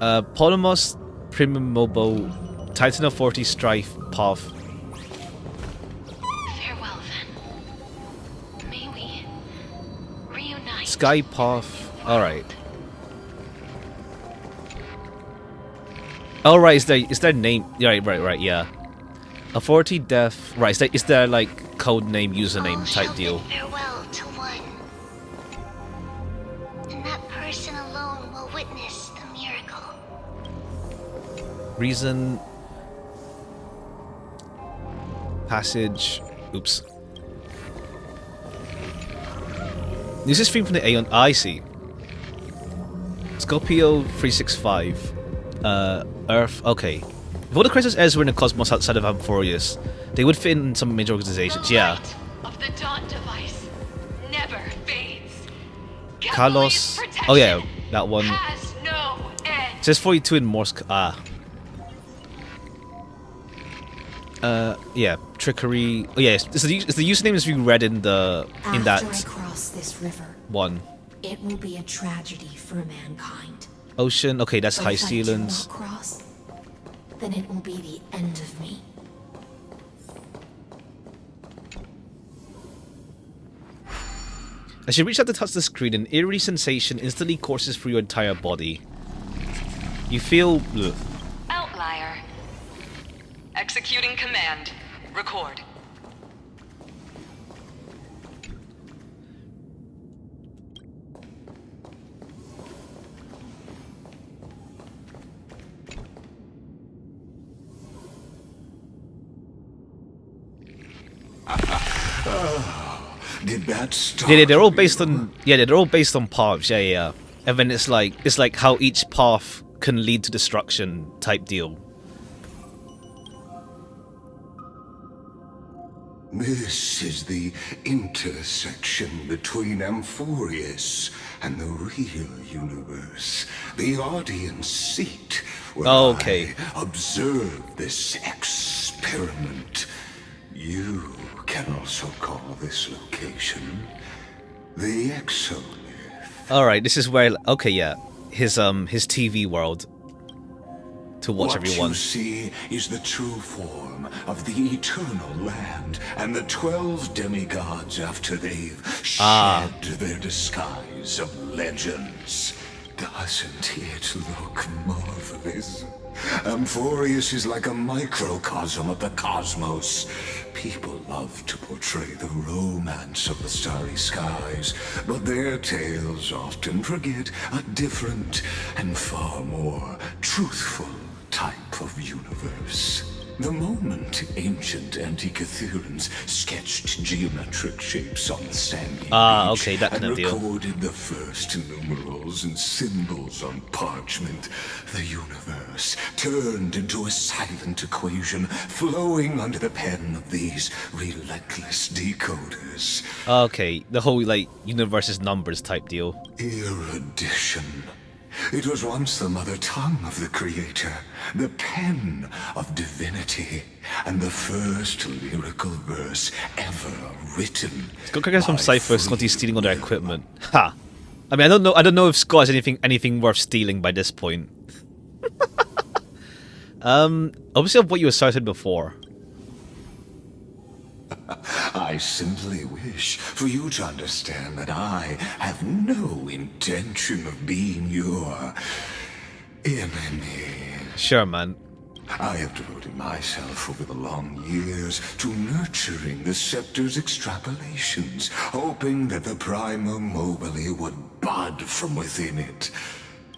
Polymos, Primum Mobo, Titan of 40 Strife, Path. Farewell, then. May we reunite. Sky Path. Alright. Oh, right, is their name? Right, yeah. Authority, Death. Right, is there like code name, username type deal? Farewell to one. And that person alone will witness the miracle. Reason. Passage. Oops. This is stream from the Aeon. I see. Scorpio 365. Earth. Okay. If all the Crisis heirs were in the cosmos outside of Amphorius, they would fit in some major organizations. Yeah. Light of the dawn device never fades. Carlos. Oh yeah, that one. Has no end. It says 42 in Morse. Yeah, trickery. Oh yeah, it's the username as we read in the After I cross this river, one. it will be a tragedy for mankind. Ocean. Okay, that's But High if I do Stealings. not cross, then it will be the end of me. As you reach out to touch the screen, an eerie sensation instantly courses through your entire body. You feel... Ugh. Outlier. Executing command. Record. Did that start? Yeah, they're all based on... Yeah, they're all based on paths. Yeah. And then it's like how each path can lead to destruction type deal. This is the intersection between Amphorius and the real universe. The audience seat where Okay. I observe this experiment. You can also call this location the Exolith. Alright, this is where... Okay, yeah. His TV world. To watch everyone. What you see is the true form of the eternal land and the 12 demigods after they've shed their disguise of legends. Doesn't it look marvelous? Amphorius is like a microcosm of the cosmos. People love to portray the romance of the starry skies, but their tales often forget a different and far more truthful type of universe. The moment ancient Antikytherians sketched geometric shapes on the sandy beach okay, that kind and of deal. recorded the first numerals and symbols on parchment, the universe turned into a silent equation flowing under the pen of these relentless decoders. Okay, the whole, like, universe is numbers type deal. Erudition. It was once the mother tongue of the Creator, the pen of divinity, and the first lyrical verse ever written. Scott gets some by Cypher free Scotty stealing all their will. equipment. Ha! I mean, I don't know if Scott has anything worth stealing by this point. Obviously of what you asserted before. I simply wish for you to understand that I have no intention of being your enemy. Sure, man. I have devoted myself over the long years to nurturing the Scepter's extrapolations, hoping that the Prima Mobile would bud from within it.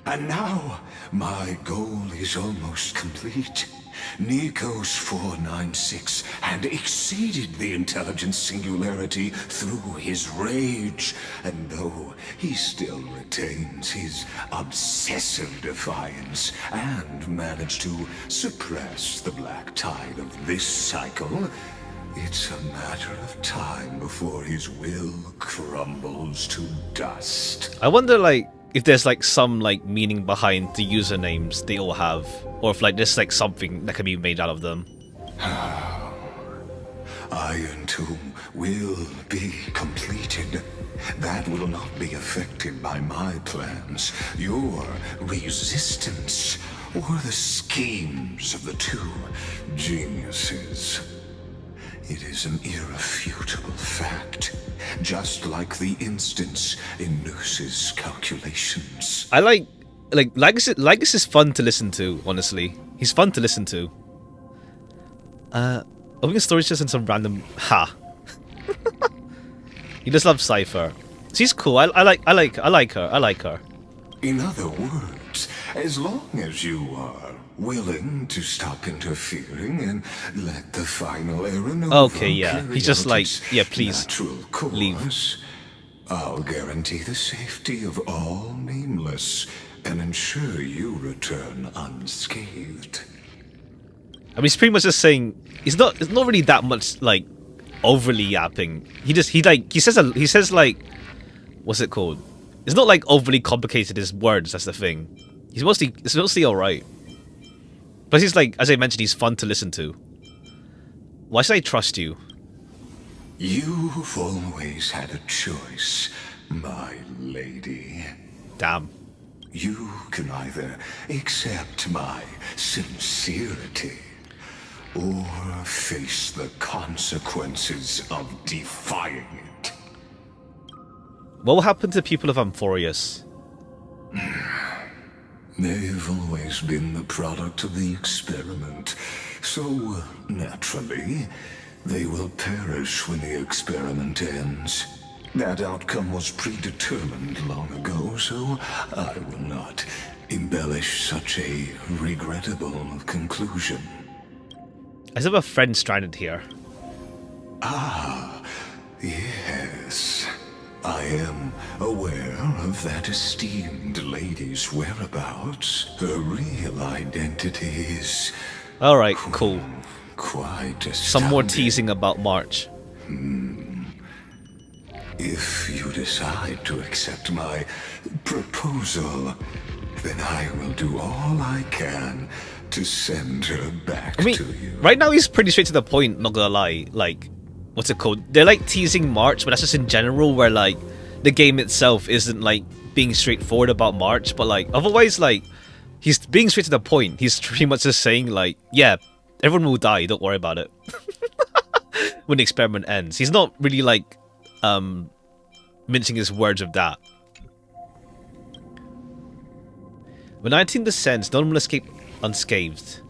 And now, my goal is almost complete. Nikos 496 had exceeded the intelligence singularity through his rage, and though he still retains his obsessive defiance and managed to suppress the black tide of this cycle, it's a matter of time before his will crumbles to dust. I wonder, like, if there's like some like meaning behind the usernames they all have, or if like there's like something that can be made out of them. Iron Tomb will be completed. That will not be affected by my plans, your resistance, or the schemes of the two geniuses. It is an irrefutable fact, just like the instance in Noose's calculations. I like Lygus is fun to listen to, honestly. He's fun to listen to. Opening stories just in some random He just loves Cypher. She's cool. I like her. In other words, as long as you are willing to stop interfering and let the final error okay, yeah. He's just like, yeah, please leave. I'll guarantee the safety of all nameless and ensure you return unscathed. I mean, he's pretty much just saying it's not really that much like overly yapping. He says like, what's it called? It's not like overly complicated his words. That's the thing. It's mostly all right. But he's like, as I mentioned, he's fun to listen to. Why should I trust you? You've always had a choice, my lady. Damn. You can either accept my sincerity or face the consequences of defying it. What will happen to people of Amphorius? They've always been the product of the experiment, so naturally, they will perish when the experiment ends. That outcome was predetermined long ago, so I will not embellish such a regrettable conclusion. I have a friend stranded here. Ah, yes. I am aware of that esteemed lady's whereabouts. Her real identity is... Alright, cool. Quite astounding. Some more teasing about March. If you decide to accept my proposal, then I will do all I can to send her back to you. Right now he's pretty straight to the point, not gonna lie. Like, what's it called? They're like teasing March, but that's just in general, where like the game itself isn't like being straightforward about March, but like otherwise, like he's being straight to the point. He's pretty much just saying like, yeah, everyone will die, don't worry about it. When the experiment ends. He's not really like mincing his words of that. When 19 descends, no one will escape unscathed.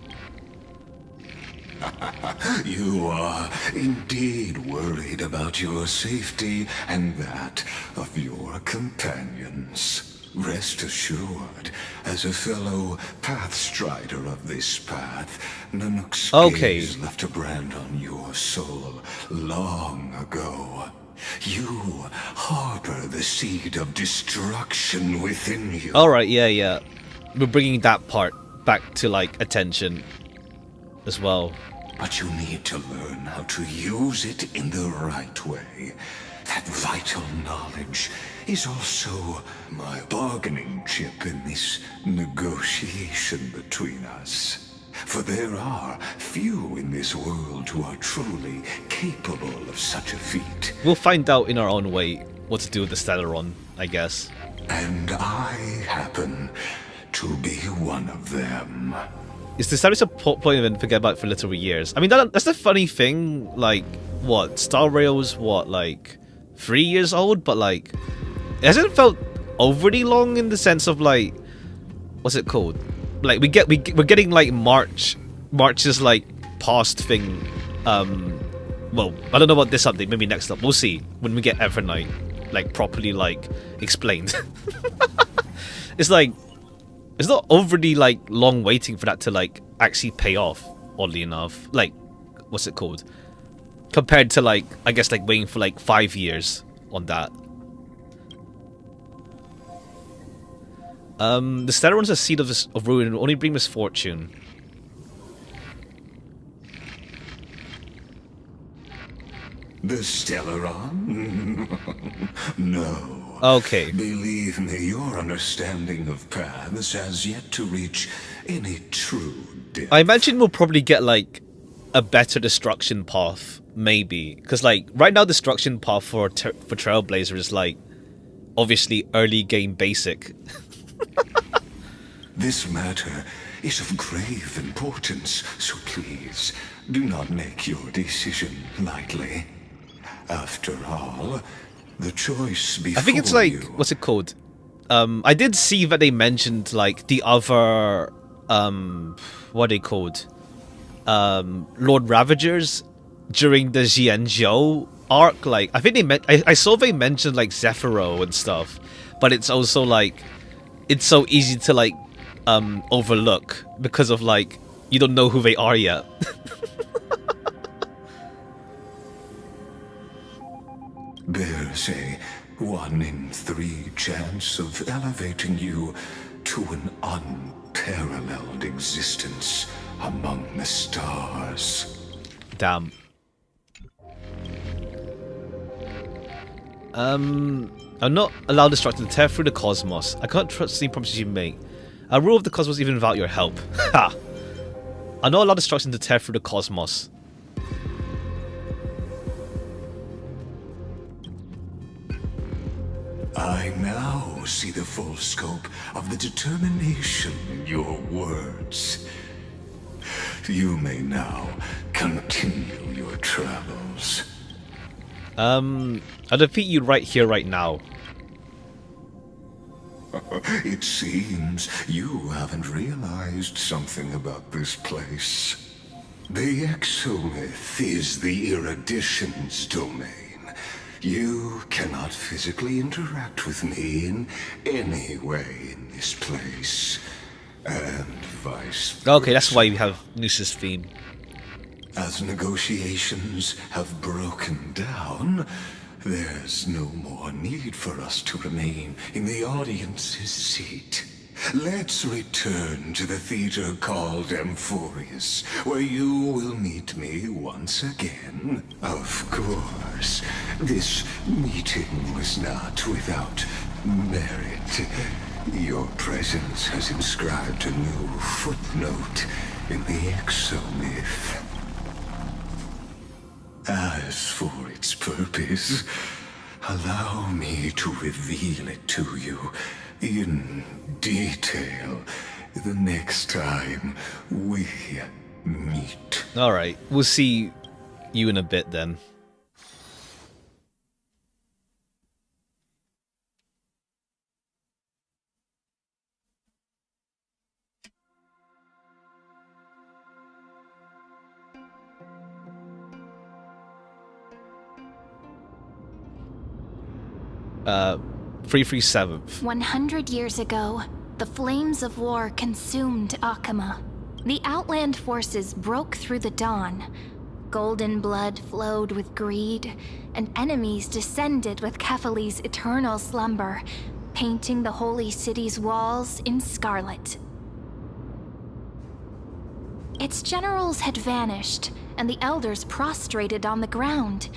You are indeed worried about your safety and that of your companions. Rest assured, as a fellow pathstrider of this path, Nanook's gaze left a brand on your soul long ago. You harbor the seed of destruction within you. Alright, yeah. We're bringing that part back to, like, attention as well. But you need to learn how to use it in the right way. That vital knowledge is also my bargaining chip in this negotiation between us. For there are few in this world who are truly capable of such a feat. We'll find out in our own way what to do with the Stellaron, I guess. And I happen to be one of them. it's decided to play and forget about it for literal years. I mean, that's the funny thing. Like, what Star Rail's like 3 years old, but like, it hasn't felt overly long in the sense of like, what's it called? Like we're getting like March's like past thing. Well, I don't know about this update. Maybe next up, we'll see when we get Evernight like properly like explained. It's like it's not overly like long waiting for that to like actually pay off. Oddly enough, like what's it called? Compared to like I guess like waiting for like 5 years on that. The stellar one's a seed of ruin will only bring misfortune. The Stellaron? No. Okay. Believe me, your understanding of paths has yet to reach any true depth. I imagine we'll probably get like a better destruction path, maybe, because like right now destruction path for Trailblazer is like obviously early game basic. This matter is of grave importance, so please do not make your decision lightly. After all, the choice before I think it's like, you... what's it called? I did see that they mentioned like the other, what are they called? Lord Ravagers during the Jianzhou arc. Like, I think I saw they mentioned like Zephyro and stuff, but it's also like, it's so easy to like, overlook because of like, you don't know who they are yet. There's a 1 in 3 chance of elevating you to an unparalleled existence among the stars. Damn. I'm not allowed destruction to tear through the cosmos. I can't trust any promises you make. A rule of the cosmos even without your help. Ha! I'm not allowed destruction to tear through the cosmos. I now see the full scope of the determination in your words. You may now continue your travels. I'll defeat you right here, right now. It seems you haven't realized something about this place. The Exomyth is the erudition's domain. You cannot physically interact with me in any way in this place, and vice versa. Okay, that's why we have Noose's theme. As negotiations have broken down, there's no more need for us to remain in the audience's seat. Let's return to the theater called Amphorius, where you will meet me once again. Of course, this meeting was not without merit. Your presence has inscribed a new footnote in the Exomyth. As for its purpose, allow me to reveal it to you in detail the next time we meet. Alright, we'll see you in a bit then. Uh, 337th. 100 years ago, the flames of war consumed Akama. The Outland forces broke through the dawn. Golden blood flowed with greed, and enemies descended with Kephali's eternal slumber, painting the holy city's walls in scarlet. Its generals had vanished, and the elders prostrated on the ground.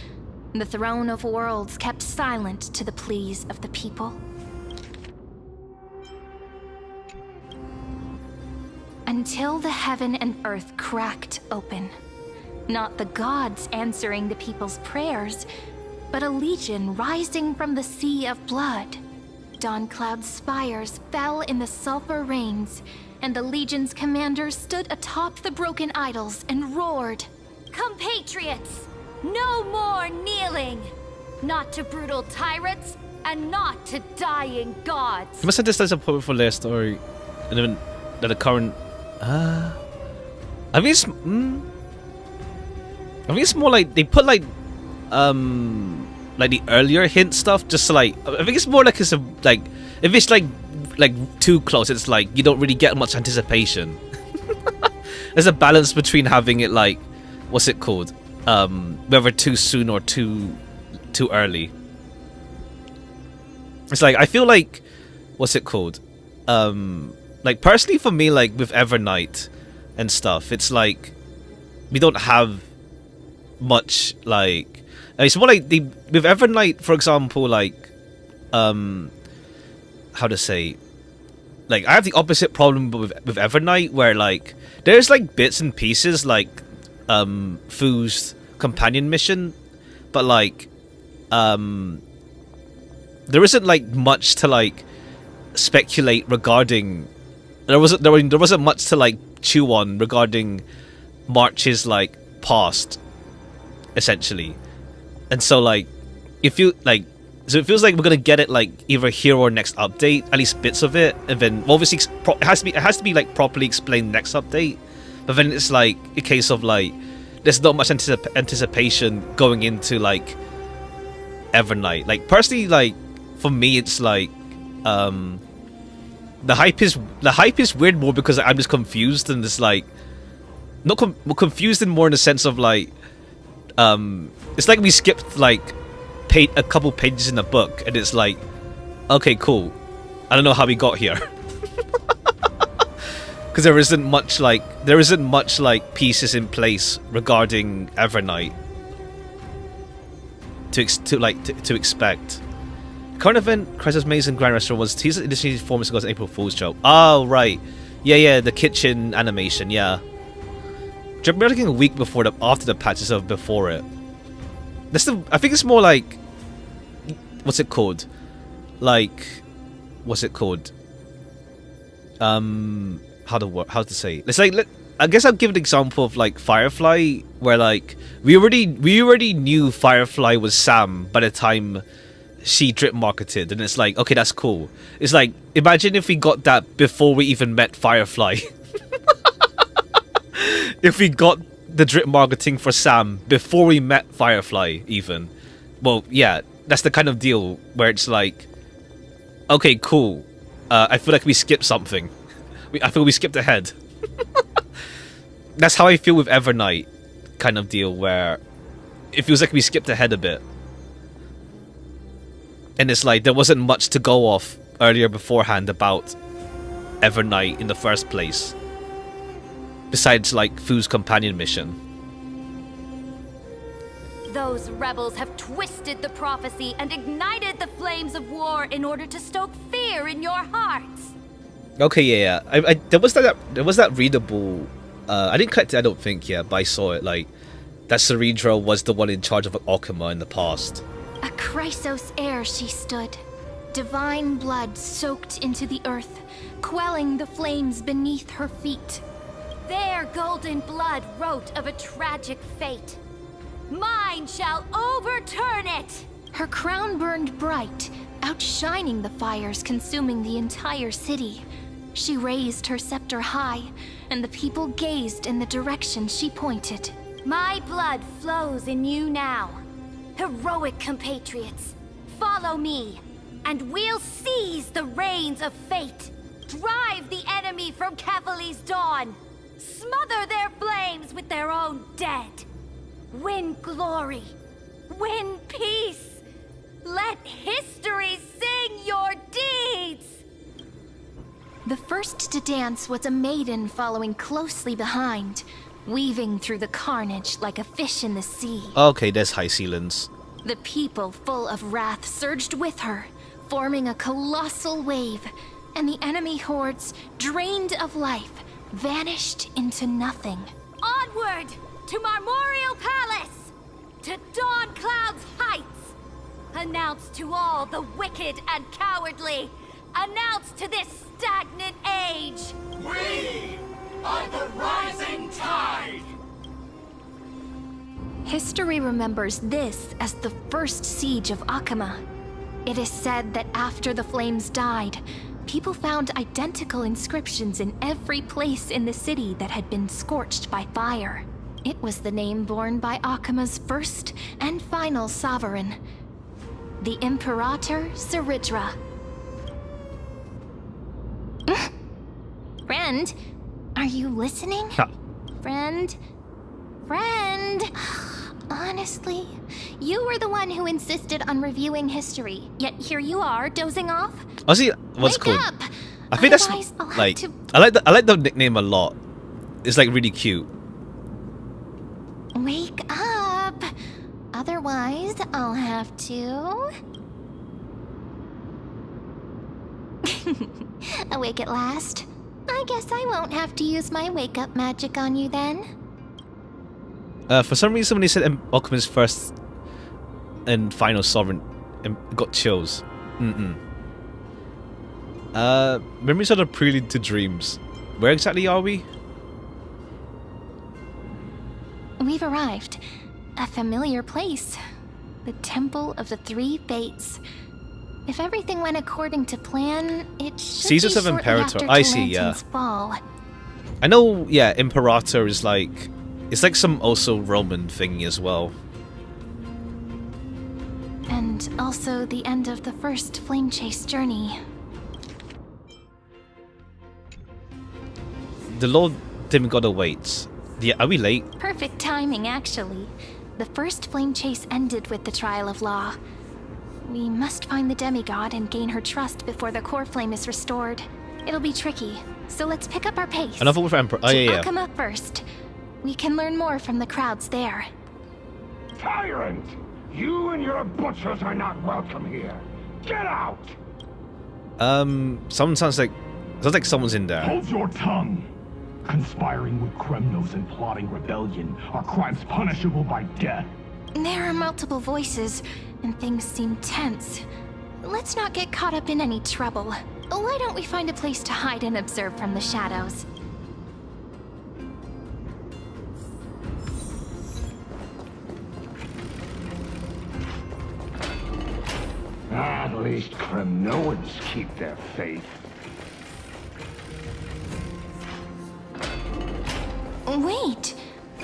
The throne of worlds kept silent to the pleas of the people. Until the heaven and earth cracked open. Not the gods answering the people's prayers, but a legion rising from the sea of blood. Dawn Cloud's spires fell in the sulfur rains, and the Legion's commanders stood atop the broken idols and roared. Compatriots, no more kneeling! Not to brutal tyrants, and not to dying gods! You must have this as a point for their story. And then that the current... I mean, it's... I think it's more like they put like the earlier hint stuff just to like. I think it's more like it's a like if it's like too close, it's like you don't really get much anticipation. There's a balance between having it like what's it called, whether too soon or too early. It's like I feel like what's it called, like personally for me, like with Evernight and stuff, it's like we don't have much like it's more like with Evernight, for example, like how to say, like I have the opposite problem with Evernight where like there's like bits and pieces like Fu's companion mission, but like there isn't like much to like speculate regarding. There wasn't much to like chew on regarding March's like past, essentially. And so like it feels like we're gonna get it like either here or next update, at least bits of it, and then obviously it has to be like properly explained next update. But then it's like a case of like there's not much anticipation going into like Evernight. Like personally, like for me, it's like the hype is weird more because I'm just confused, and it's like not confused and more in the sense of like it's like we skipped like a couple pages in the book, and it's like, okay, cool, I don't know how we got here. Because there isn't much like pieces in place regarding Evernight to expect. Current event, Crisis Maze and Grand Restaurant was teased initially performance as an April Fool's joke. Oh right, yeah, the kitchen animation, yeah. We're looking a week before after the patches of before it. I think it's more like what's it called? How to say? It's like I guess I'll give an example of like Firefly, where like we already knew Firefly was Sam by the time she drip marketed, and it's like, okay, that's cool. It's like, imagine if we got that before we even met Firefly. If we got the drip marketing for Sam before we met Firefly even. Well, yeah, that's the kind of deal where it's like, okay, cool. I feel like we skipped something. I feel we skipped ahead. That's how I feel with Evernight kind of deal, where it feels like we skipped ahead a bit. And it's like there wasn't much to go off earlier beforehand about Evernight in the first place, besides like Fu's companion mission. Those rebels have twisted the prophecy and ignited the flames of war in order to stoke fear in your hearts. Okay, yeah. There was that readable. I didn't collect it, I don't think, yeah, but I saw it. Like that Ceredra was the one in charge of Okama in the past. A Chrysos heir she stood, divine blood soaked into the earth, quelling the flames beneath her feet. Their golden blood wrote of a tragic fate. Mine shall overturn it! Her crown burned bright, outshining the fires consuming the entire city. She raised her scepter high, and the people gazed in the direction she pointed. My blood flows in you now. Heroic compatriots, follow me, and we'll seize the reins of fate. Drive the enemy from Kefali's dawn. Smother their flames with their own dead. Win glory. Win peace. Let history sing your deeds. The first to dance was a maiden following closely behind, weaving through the carnage like a fish in the sea. Okay, there's High Sealants. The people, full of wrath, surged with her, forming a colossal wave, and the enemy hordes, drained of life, vanished into nothing. Onward to Marmorial Palace, to Dawn Cloud's heights. Announce to all the wicked and cowardly announce to this stagnant age. We are the rising tide! History remembers this as the first siege of Akama. It is said that after the flames died, people found identical inscriptions in every place in the city that had been scorched by fire. It was the name borne by Akama's first and final sovereign, the Imperator Saridra. Friend, are you listening? Ha. Friend? Friend? Honestly, you were the one who insisted on reviewing history, yet here you are, dozing off? Honestly, what's Wake cool? up! I think that's Otherwise, I'll have like to- I like the nickname a lot. It's like really cute. Wake up! Otherwise, I'll have to... Awake at last. I guess I won't have to use my wake-up magic on you then. For some reason, when they said Okuma's first and final sovereign, got chills. Memories are the prelude to dreams. Where exactly are we? We've arrived. A familiar place. The Temple of the Three Fates. If everything went according to plan, it should Caesars be of shortly Imperator. after I see, yeah. Talantin's fall. I know, yeah, Imperator is like... It's like some also Roman thingy as well. And also the end of the first flame chase journey. The Lord Demigod awaits. Yeah, are we late? Perfect timing, actually. The first flame chase ended with the trial of law. We must find the demigod and gain her trust before the core flame is restored. It'll be tricky, so let's pick up our pace. Another one for Emperor. Oh, yeah, yeah. Akama first. We can learn more from the crowds there. Tyrant! You and your butchers are not welcome here. Get out! Someone sounds like someone's in there. Hold your tongue! Conspiring with Kremnos and plotting rebellion are crimes punishable by death. There are multiple voices, and things seem tense. Let's not get caught up in any trouble. Why don't we find a place to hide and observe from the shadows? At least Kremnoans keep their faith. Wait,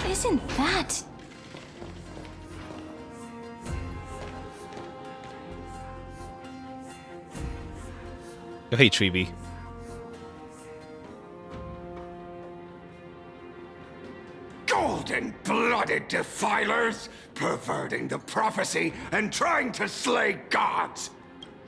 isn't that... Oh, hey, Treeby. Golden-blooded defilers, perverting the prophecy and trying to slay gods.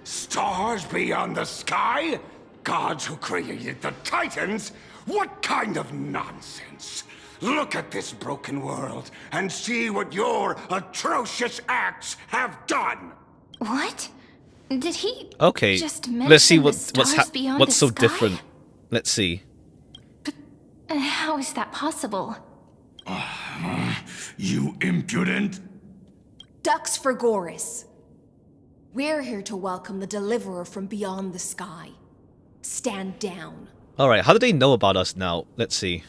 Stars beyond the sky? Gods who created the Titans? What kind of nonsense? Look at this broken world and see what your atrocious acts have done. What? Did he Okay, just let's see mention the stars beyond what's the so sky? different. Let's see. How is that possible? You impudent! Ducks for Goris. We're here to welcome the deliverer from beyond the sky. Stand down. Alright, how do they know about us now? Let's see.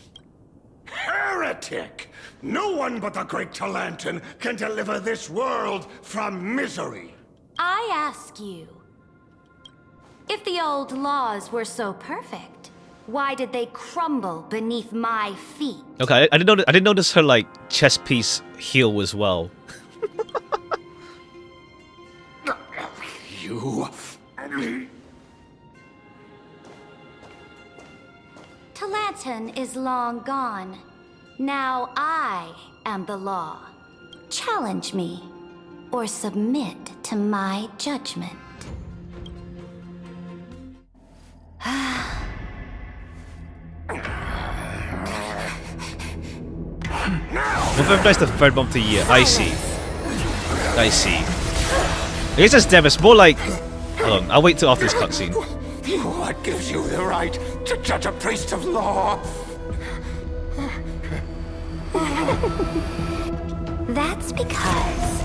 Heretic! No one but the great Talantin can deliver this world from misery. I ask you, if the old laws were so perfect, why did they crumble beneath my feet? Okay, I didn't notice her like chest piece heal as well. You... Talantin is long gone. Now I am the law. Challenge me, or submit to my judgment. We've recognized the third month of the year. I see. I see. I guess that's Dev. It's more like... Hold on, I'll wait till after this cutscene. What gives you the right to judge a priest of law? That's because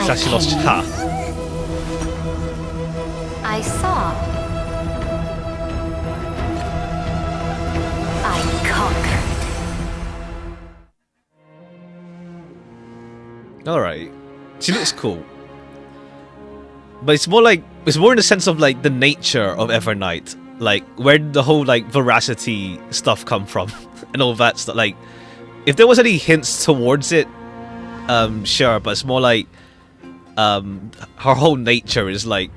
She's actually lost... Ha. I saw. I conquered. Alright. She looks cool. But it's more in the sense of like the nature of Evernight. Like where did the whole like veracity stuff come from and all that stuff. Like if there was any hints towards it, sure, but it's more like her whole nature is like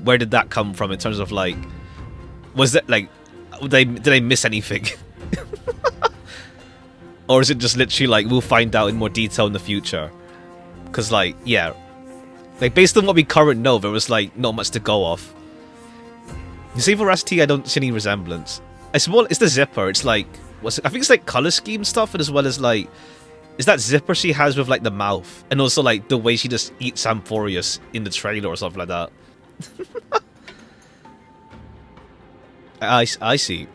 where did that come from in terms of like was that like did I miss anything? Or is it just literally like we'll find out in more detail in the future? Because like yeah, like based on what we currently know, there was like not much to go off. You see veracity, I don't see any resemblance. It's the zipper. It's like I think it's like color scheme stuff, and as well as like is that zipper she has with like the mouth, and also like the way she just eats Amphorius in the trailer or something like that. I see.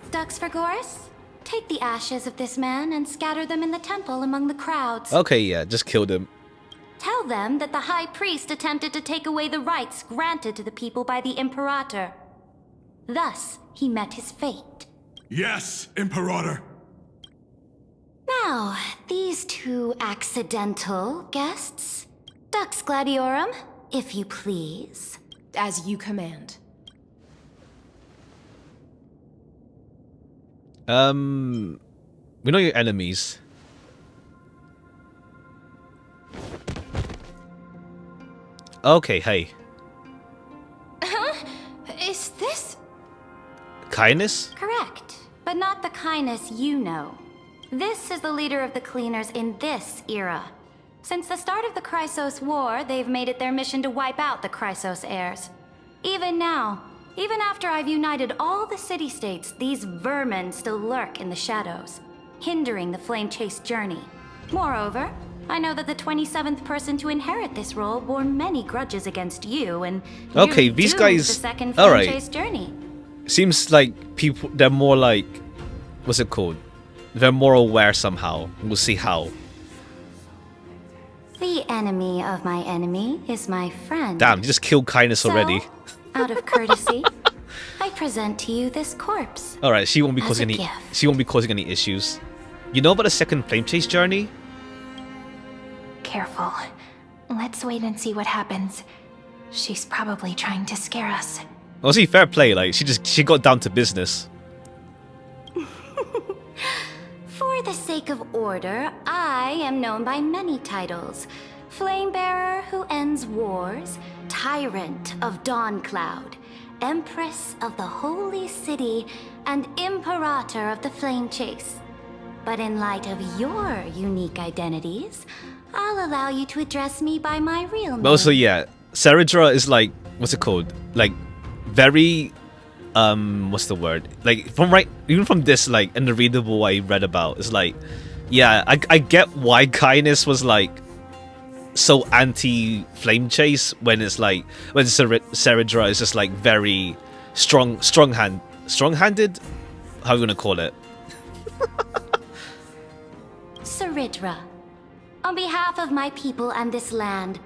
Dux for Goris? Take the ashes of this man and scatter them in the temple among the crowds. Okay, yeah, just killed him. Tell them that the High Priest attempted to take away the rights granted to the people by the Imperator. Thus, he met his fate. Yes, Imperator. Now, these two accidental guests. Dux Gladiorum, if you please. As you command. We know your enemies. Okay, hey. Is this? Kindness? Correct, but not the kindness you know. This is the leader of the Cleaners in this era. Since the start of the Chrysos War, they've made it their mission to wipe out the Chrysos heirs. Even now, even after I've united all the city-states, these vermin still lurk in the shadows, hindering the flame-chased journey. Moreover, I know that the 27th person to inherit this role bore many grudges against you, and okay, these guys. the second all flame-chased journey. Seems like people. They're more like, what's it called? They're more aware somehow. We'll see how. The enemy of my enemy is my friend. Damn, you just killed Kindness already. Out of courtesy, I present to you this corpse. All right, she won't be as causing a any. gift. She won't be causing any issues. You know about the second flame chase journey? Careful. Let's wait and see what happens. She's probably trying to scare us. Well, see, fair play. Like she got down to business. For the sake of order, I am known by many titles. Flamebearer who ends wars, Tyrant of Dawncloud, Empress of the Holy City, and Imperator of the Flame Chase. But in light of your unique identities, I'll allow you to address me by my real name. But also, yeah, Saridra is like, what's it called? Like, very, what's the word? Like, even from this, like, in the readable I read about, it's like, yeah, I get why Kindness was like so anti-flame chase when it's like when Saridra is just like very strong-handed. How are you gonna call it? Saridra, on behalf of my people and this land,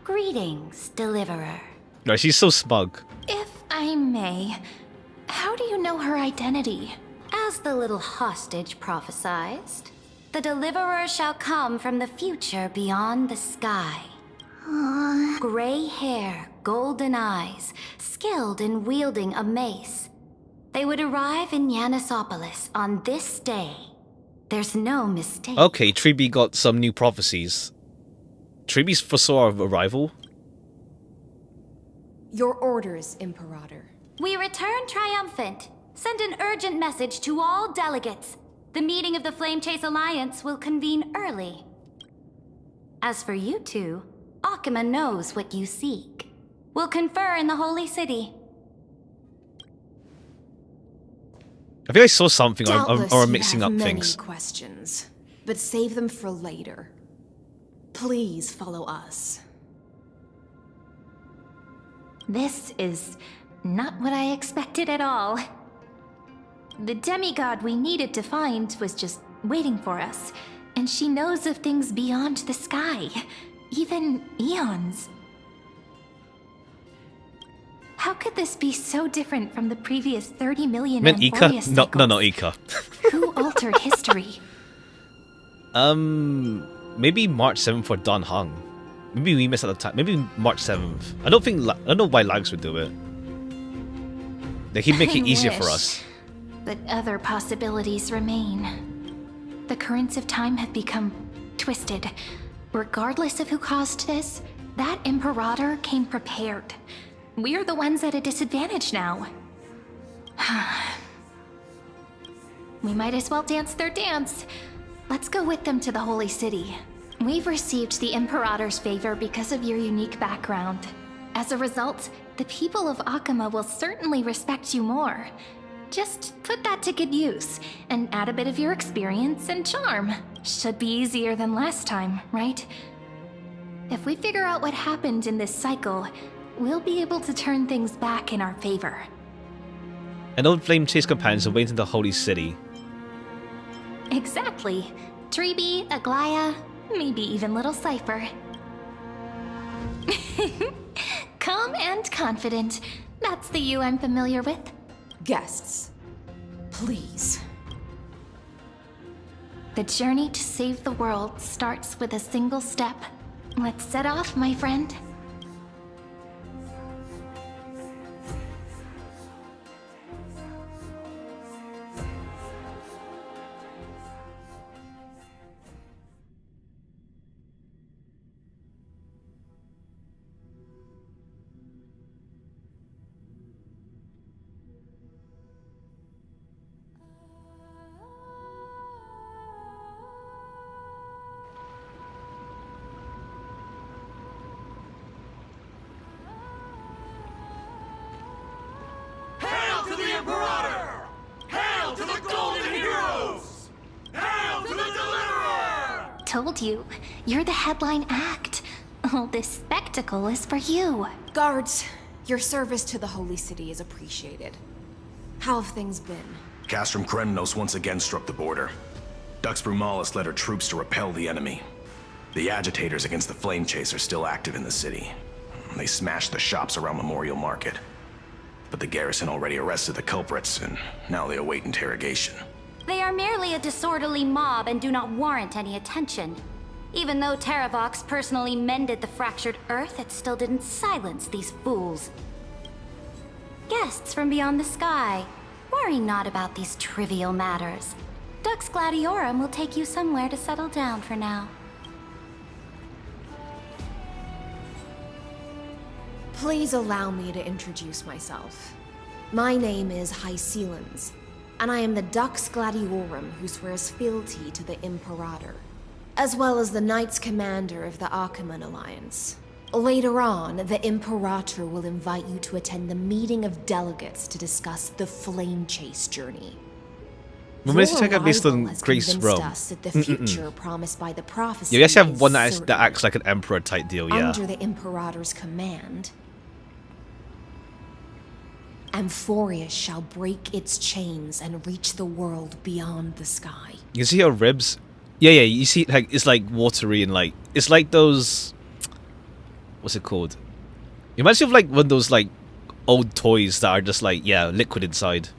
greetings, Deliverer. No, she's so smug. If I may, how do you know her identity? As the little hostage prophesied, the Deliverer shall come from the future beyond the sky. Gray hair, golden eyes, skilled in wielding a mace. They would arrive in Yanisopolis on this day. There's no mistake. Okay, Tribi got some new prophecies. Tribi's foresaw of arrival. Your orders, Imperator. We return triumphant. Send an urgent message to all delegates. The meeting of the Flame Chase Alliance will convene early. As for you two, Akima knows what you seek. We'll confer in the Holy City. I think I saw something, Doubtless or you mixing have up many things. questions, but save them for later. Please follow us. This is not what I expected at all. The demigod we needed to find was just waiting for us, and she knows of things beyond the sky, even eons. How could this be so different from the previous 30 million Meant Ika? Amphorius No, cycles? not Ika. Who altered history? Maybe March 7th for Don Hung. Maybe we missed at the time. Maybe March 7th. I don't know why Lags would do it. They keep making it easier for us. But other possibilities remain. The currents of time have become twisted. Regardless of who caused this, that Imperator came prepared. We're the ones at a disadvantage now. We might as well dance their dance. Let's go with them to the Holy City. We've received the Imperator's favor because of your unique background. As a result, the people of Akama will certainly respect you more. Just put that to good use, and add a bit of your experience and charm. Should be easier than last time, right? If we figure out what happened in this cycle, we'll be able to turn things back in our favor. And old flame chase companions are waiting in the Holy City. Exactly. Treeby, Aglaya, maybe even little Cypher. Calm and confident. That's the you I'm familiar with. Guests, please. The journey to save the world starts with a single step. Let's set off, my friend. Hail to the Imperator! Hail to the Golden Heroes! Hail to the Deliverer! Told you, you're the headline act. All this spectacle is for you. Guards, your service to the Holy City is appreciated. How have things been? Castrum Kremnos once again struck the border. Dux Brumalis led her troops to repel the enemy. The agitators against the Flame Chase are still active in the city. They smashed the shops around Memorial Market. But the garrison already arrested the culprits, and now they await interrogation. They are merely a disorderly mob and do not warrant any attention. Even though Terravox personally mended the fractured earth, it still didn't silence these fools. Guests from beyond the sky, worry not about these trivial matters. Dux Gladiorum will take you somewhere to settle down for now. Please allow me to introduce myself. My name is Hycelans, and I am the Dux Gladiorum who swears fealty to the Imperator, as well as the Knights Commander of the Achaemen Alliance. Later on, the Imperator will invite you to attend the meeting of delegates to discuss the Flame Chase journey. We managed to check out based on Your arrival Grace has convinced Rome. us that the future promised by the prophecy You guys have is one that certain. acts like an emperor type deal, yeah. Under the Imperator's command, Amphorius shall break its chains and reach the world beyond the sky. You can see her ribs. Yeah, you see like it's like watery and like it's like those, what's it called? It reminds me of like one of those like old toys that are just like, yeah, liquid inside.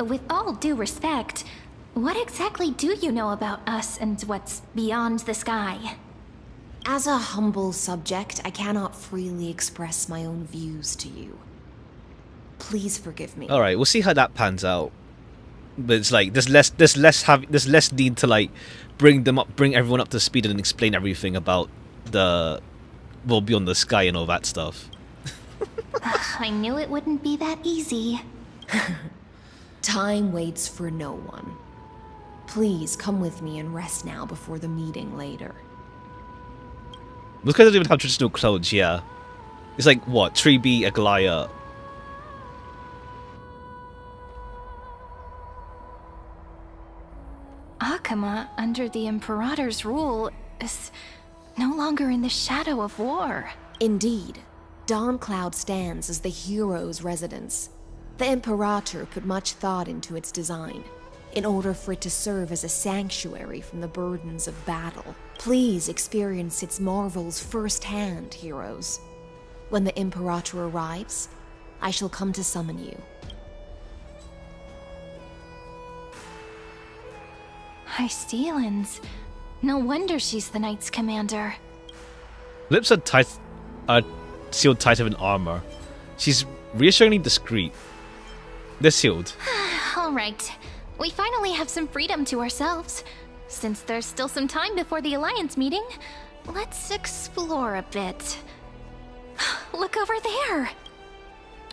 With all due respect, what exactly do you know about us and what's beyond the sky? As a humble subject, I cannot freely express my own views to you. Please forgive me. All right, we'll see how that pans out. But it's like there's less need to like bring everyone up to speed and explain everything about the world beyond the sky and all that stuff. I knew it wouldn't be that easy. Time waits for no one. Please come with me and rest now before the meeting later. Those guys don't even have traditional clothes, yeah. It's like what? Treeby, Aglaya. Akama, under the Imperator's rule, is no longer in the shadow of war. Indeed, Dawncloud stands as the hero's residence. The Imperator put much thought into its design, in order for it to serve as a sanctuary from the burdens of battle. Please experience its marvels firsthand, heroes. When the Imperator arrives, I shall come to summon you. Hystealans. No wonder she's the Knight's commander. Lips are tight, are sealed tighter in armor. She's reassuringly discreet. They're sealed. Alright, we finally have some freedom to ourselves. Since there's still some time before the Alliance meeting, let's explore a bit. Look over there!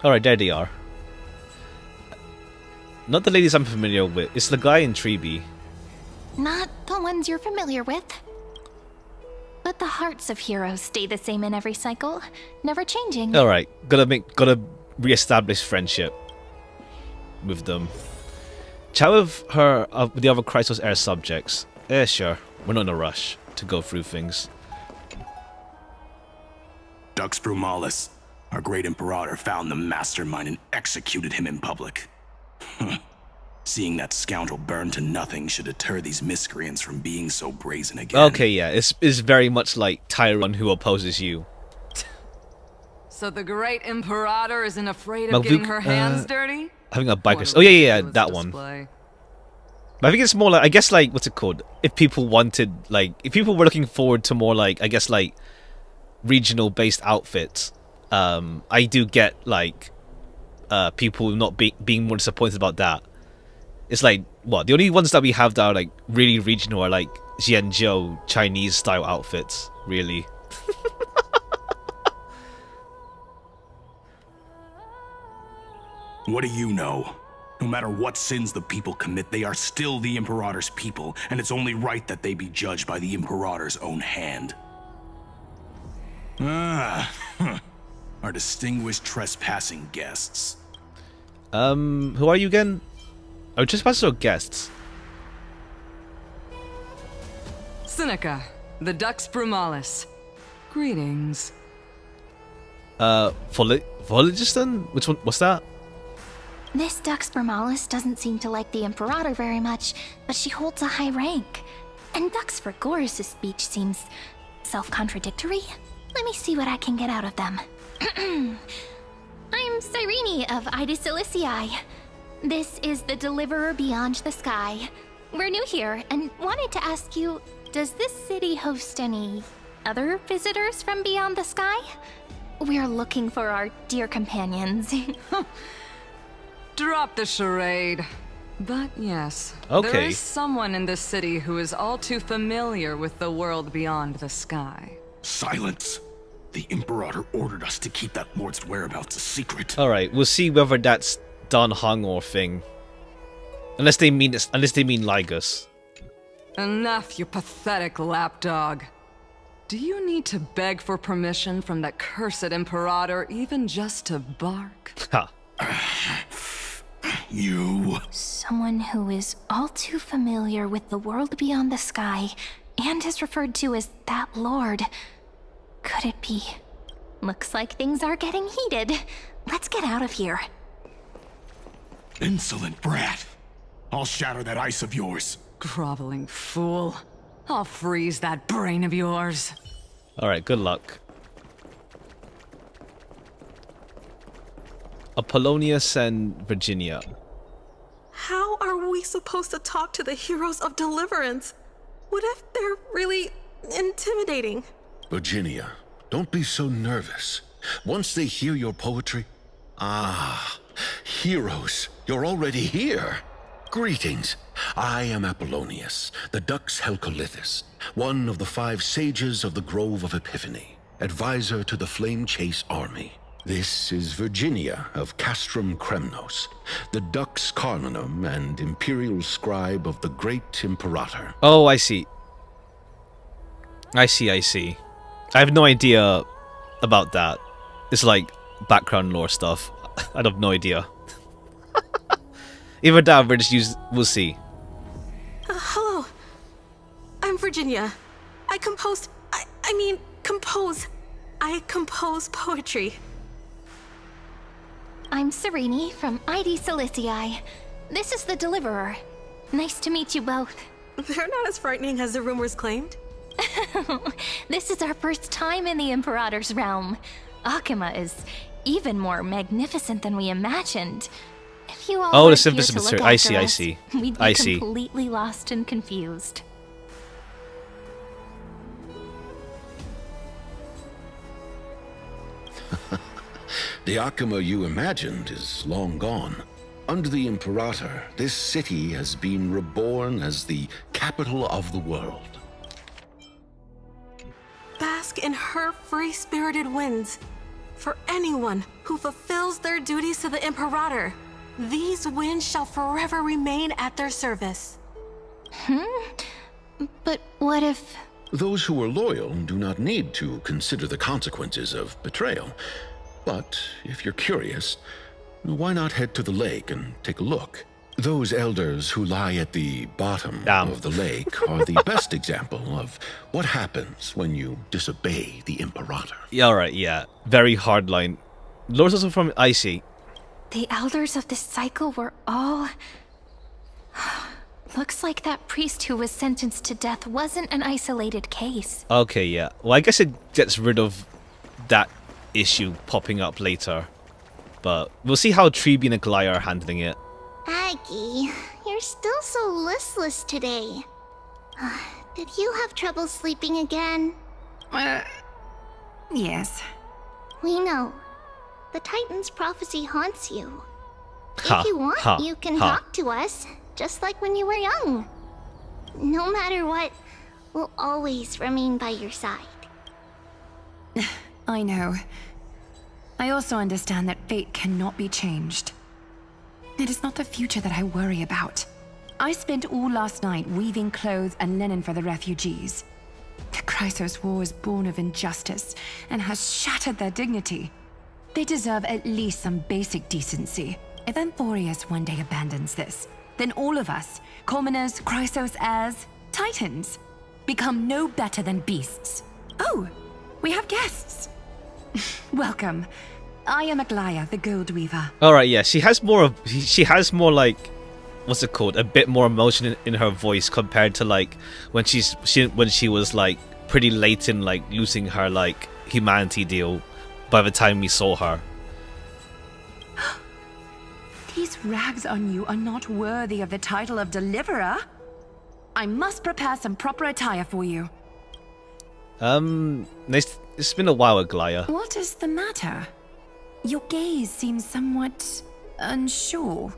Alright, there they are. Not the ladies I'm familiar with, it's the guy in Treeby. Not the ones you're familiar with. But the hearts of heroes stay the same in every cycle, never changing. Alright, gotta re-establish friendship with them. Chat with her, with the other Chrysos Air subjects. Sure, we're not in a rush to go through things. Dux Brumalis, our great Imperator, found the mastermind and executed him in public. Seeing that scoundrel burn to nothing should deter these miscreants from being so brazen again. Okay, yeah, it's very much like Tyrone who opposes you. So the great Imperator isn't afraid of getting her hands dirty? Having a biker. Oh yeah, that one. But I think it's more like, I guess, like, what's it called? If people wanted, like, if people were looking forward to more, like, I guess, like, regional-based outfits, I do get, like, people not being more disappointed about that. It's like, what? The only ones that we have that are, like, really regional are, like, Jianzhou Chinese-style outfits, really. What do you know? No matter what sins the people commit, they are still the Imperator's people, and it's only right that they be judged by the Imperator's own hand. Our distinguished trespassing guests. Who are you again? Oh, trespassers or guests? Seneca, the Dux Brumalis. Greetings. Vologistan? Which one? What's that? This Dux Brumalis doesn't seem to like the Imperator very much, but she holds a high rank. And Dux Frigoris' speech seems self-contradictory. Let me see what I can get out of them. I'm Cyrene of Ida Silicii. This is the Deliverer Beyond the Sky. We're new here and wanted to ask you, does this city host any other visitors from beyond the sky? We're looking for our dear companions. Drop the charade. But yes, okay. There is someone in this city who is all too familiar with the world beyond the sky. Silence! The Imperator ordered us to keep that lord's whereabouts a secret. Alright, we'll see whether that's Dan Heng or thing. Unless they mean Ligus. Enough, you pathetic lapdog. Do you need to beg for permission from that cursed Imperator even just to bark? Ha. You... Someone who is all too familiar with the world beyond the sky and is referred to as that lord. Could it be? Looks like things are getting heated. Let's get out of here. Insolent brat. I'll shatter that ice of yours. Groveling fool. I'll freeze that brain of yours. Alright, good luck. Apollonius and Virginia. How are we supposed to talk to the heroes of Deliverance? What if they're really intimidating? Virginia, don't be so nervous. Once they hear your poetry... Ah, heroes, you're already here. Greetings. I am Apollonius, the Dux Helcolithus, one of the 5 sages of the Grove of Epiphany, advisor to the Flame Chase army. This is Virginia of Castrum Kremnos, the Dux Carnunum and imperial scribe of the great Imperator. Oh, I see. I see. I have no idea about that. It's like background lore stuff. I have no idea. Either that or we'll just use... We'll see. Hello. I'm Virginia. I compose poetry. I'm Cyrene from ID Silicii. This is the Deliverer. Nice to meet you both. They're not as frightening as the rumors claimed. This is our first time in the Imperator's realm. Akima is even more magnificent than we imagined. If you all Oh, the weren't synthesis here to material. look I after see, I us, see. We'd I be see. completely lost and confused. The Akima you imagined is long gone. Under the Imperator, this city has been reborn as the capital of the world. Bask in her free-spirited winds. For anyone who fulfills their duties to the Imperator, these winds shall forever remain at their service. But what if... Those who are loyal do not need to consider the consequences of betrayal. But if you're curious, why not head to the lake and take a look? Those elders who lie at the bottom of the lake are the best example of what happens when you disobey the Imperator. Yeah, alright, yeah. Very hard line. Lord's also from Icy. The elders of this cycle were all... Looks like that priest who was sentenced to death wasn't an isolated case. Okay, yeah. Well, I guess it gets rid of that issue popping up later. But we'll see how Treeby and Aglaya are handling it. Aggie, you're still so listless today. Did you have trouble sleeping again? Yes. We know. The Titan's prophecy haunts you. Ha, If you want, ha, you can ha. talk to us, just like when you were young. No matter what, we'll always remain by your side. I know. I also understand that fate cannot be changed. It is not the future that I worry about. I spent all last night weaving clothes and linen for the refugees. The Chrysos War is born of injustice and has shattered their dignity. They deserve at least some basic decency. If Amphorius one day abandons this, then all of us, commoners, Chrysos heirs, Titans, become no better than beasts. Oh, we have guests. Welcome. I am Aglaya, the Gold Weaver. Alright, yeah. She has more like, what's it called? A bit more emotion in her voice compared to like when she was like pretty late in like losing her like humanity deal by the time we saw her. These rags on you are not worthy of the title of Deliverer. I must prepare some proper attire for you. It's been a while, Aglaya. What is the matter? Your gaze seems somewhat unsure.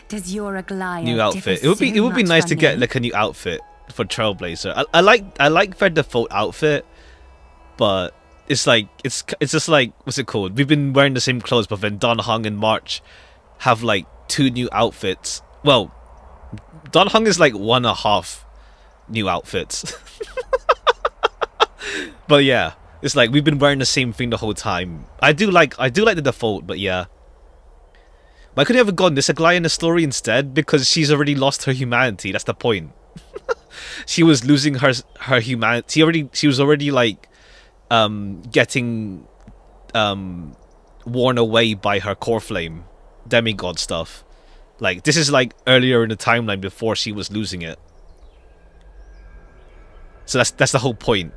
Does your Aglaya New outfit. differ It would be so nice much to from get me? like a new outfit for Trailblazer. I like their default outfit, but it's like it's just like, what's it called? We've been wearing the same clothes, but then Don Hung and March have like 2 new outfits. Well, Don Hung is like 1.5 new outfits. But yeah, it's like we've been wearing the same thing the whole time. I do like the default, but yeah. But I could have gone this Aglaya in the story instead, because she's already lost her humanity. That's the point. She was losing her humanity. She was already like getting worn away by her core flame demigod stuff. Like this is like earlier in the timeline before she was losing it. So that's the whole point.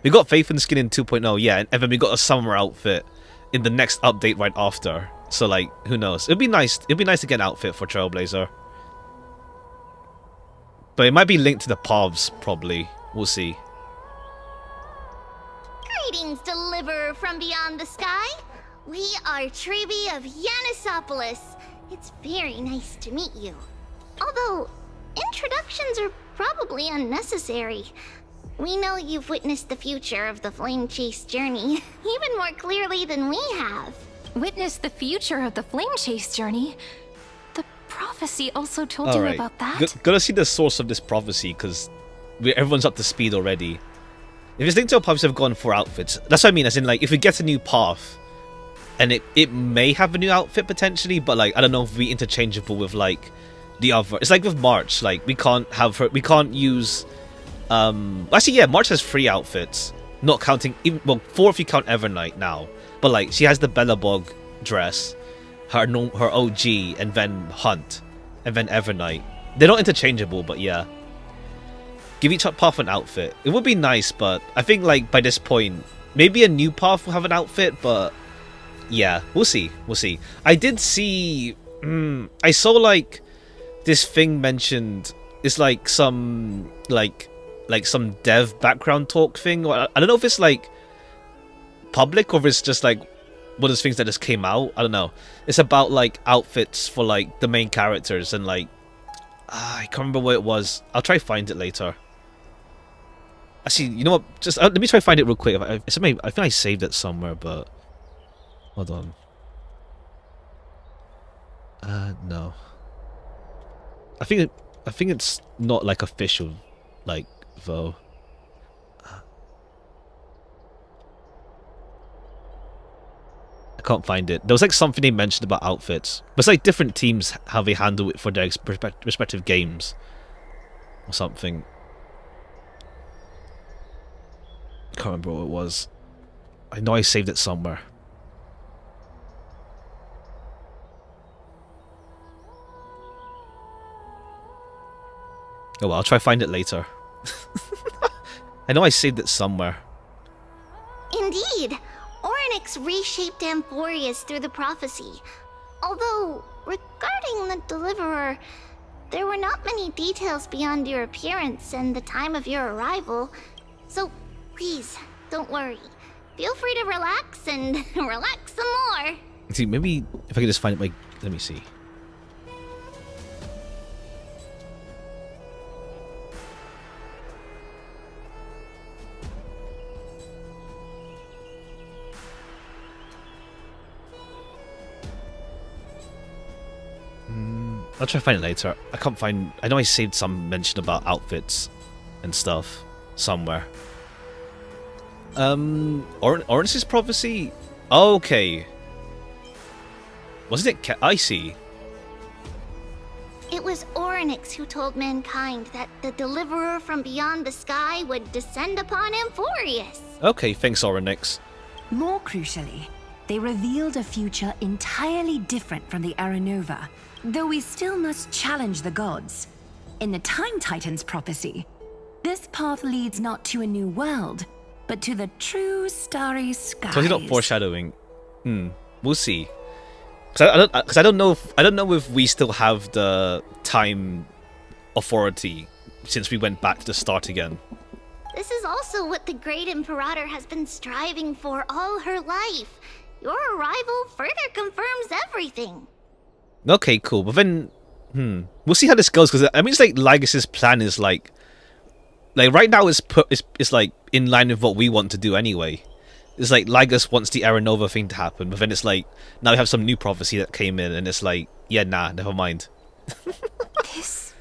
We got Faith and Skin in 2.0, yeah, and then we got a summer outfit in the next update right after. So like, who knows? It'd be nice to get an outfit for Trailblazer. But it might be linked to the paths, probably. We'll see. Greetings, Deliverer from beyond the sky. We are Treeby of Yanisopolis. It's very nice to meet you. Although, introductions are probably unnecessary. We know you've witnessed the future of the Flame Chase journey, even more clearly than we have. Witnessed the future of the Flame Chase journey? The prophecy also told you about that? Gotta see the source of this prophecy, because everyone's up to speed already. If it's linked to a prophecy, I've gone 4 outfits. That's what I mean, as in like, if we get a new path, and it may have a new outfit potentially, but like, I don't know if it'll be interchangeable with like the other. It's like with March, like we can't use actually yeah, March has 3 outfits, not counting even, well, 4 if you count Evernight now, but like she has the Bellabog dress, her OG, and then Hunt, and then Evernight. They're not interchangeable, but yeah. give each path an outfit. It would be nice, but I think like by this point, maybe a new path will have an outfit, but yeah, we'll see. We'll see. I did see... I saw like this thing mentioned. It's like some like some dev background talk thing. I don't know if it's like public or if it's just like one of those things that just came out. I don't know. It's about like outfits for like the main characters and like I can't remember what it was. I'll try to find it later. Actually, you know what? Just let me try to find it real quick. I think I saved it somewhere, but hold on. No. I think it's not like official, like though. I can't find it. There was like something they mentioned about outfits, but it's like different teams how they handle it for their respective games, or something. I can't remember what it was. I know I saved it somewhere. Oh well, I'll try to find it later. I know I saved it somewhere. Indeed, Orynyx reshaped Amphorius through the prophecy. Although, regarding the Deliverer, there were not many details beyond your appearance and the time of your arrival. So, please, don't worry. Feel free to relax and relax some more. See, maybe if I could just find it, like, let me see. I'll try to find it later. I can't find... I know I saved some mention about outfits and stuff somewhere. Orynyx's prophecy? Okay. Wasn't it... I see. It was Orynyx who told mankind that the Deliverer from beyond the sky would descend upon Amphorius. Okay, thanks, Orynyx. More crucially, they revealed a future entirely different from the Aranova. Though we still must challenge the gods. In the Time Titan's prophecy, this path leads not to a new world, but to the true starry skies. So he's not foreshadowing. We'll see. Because I don't know if we still have the time authority since we went back to the start again. This is also what the Great Imperator has been striving for all her life. Your arrival further confirms everything. Okay, cool. But then, we'll see how this goes. Because I mean, it's like Lygas's plan is like right now it's like in line with what we want to do anyway. It's like Lygas wants the Aranova thing to happen, but then it's like now we have some new prophecy that came in, and it's like, yeah, nah, never mind. This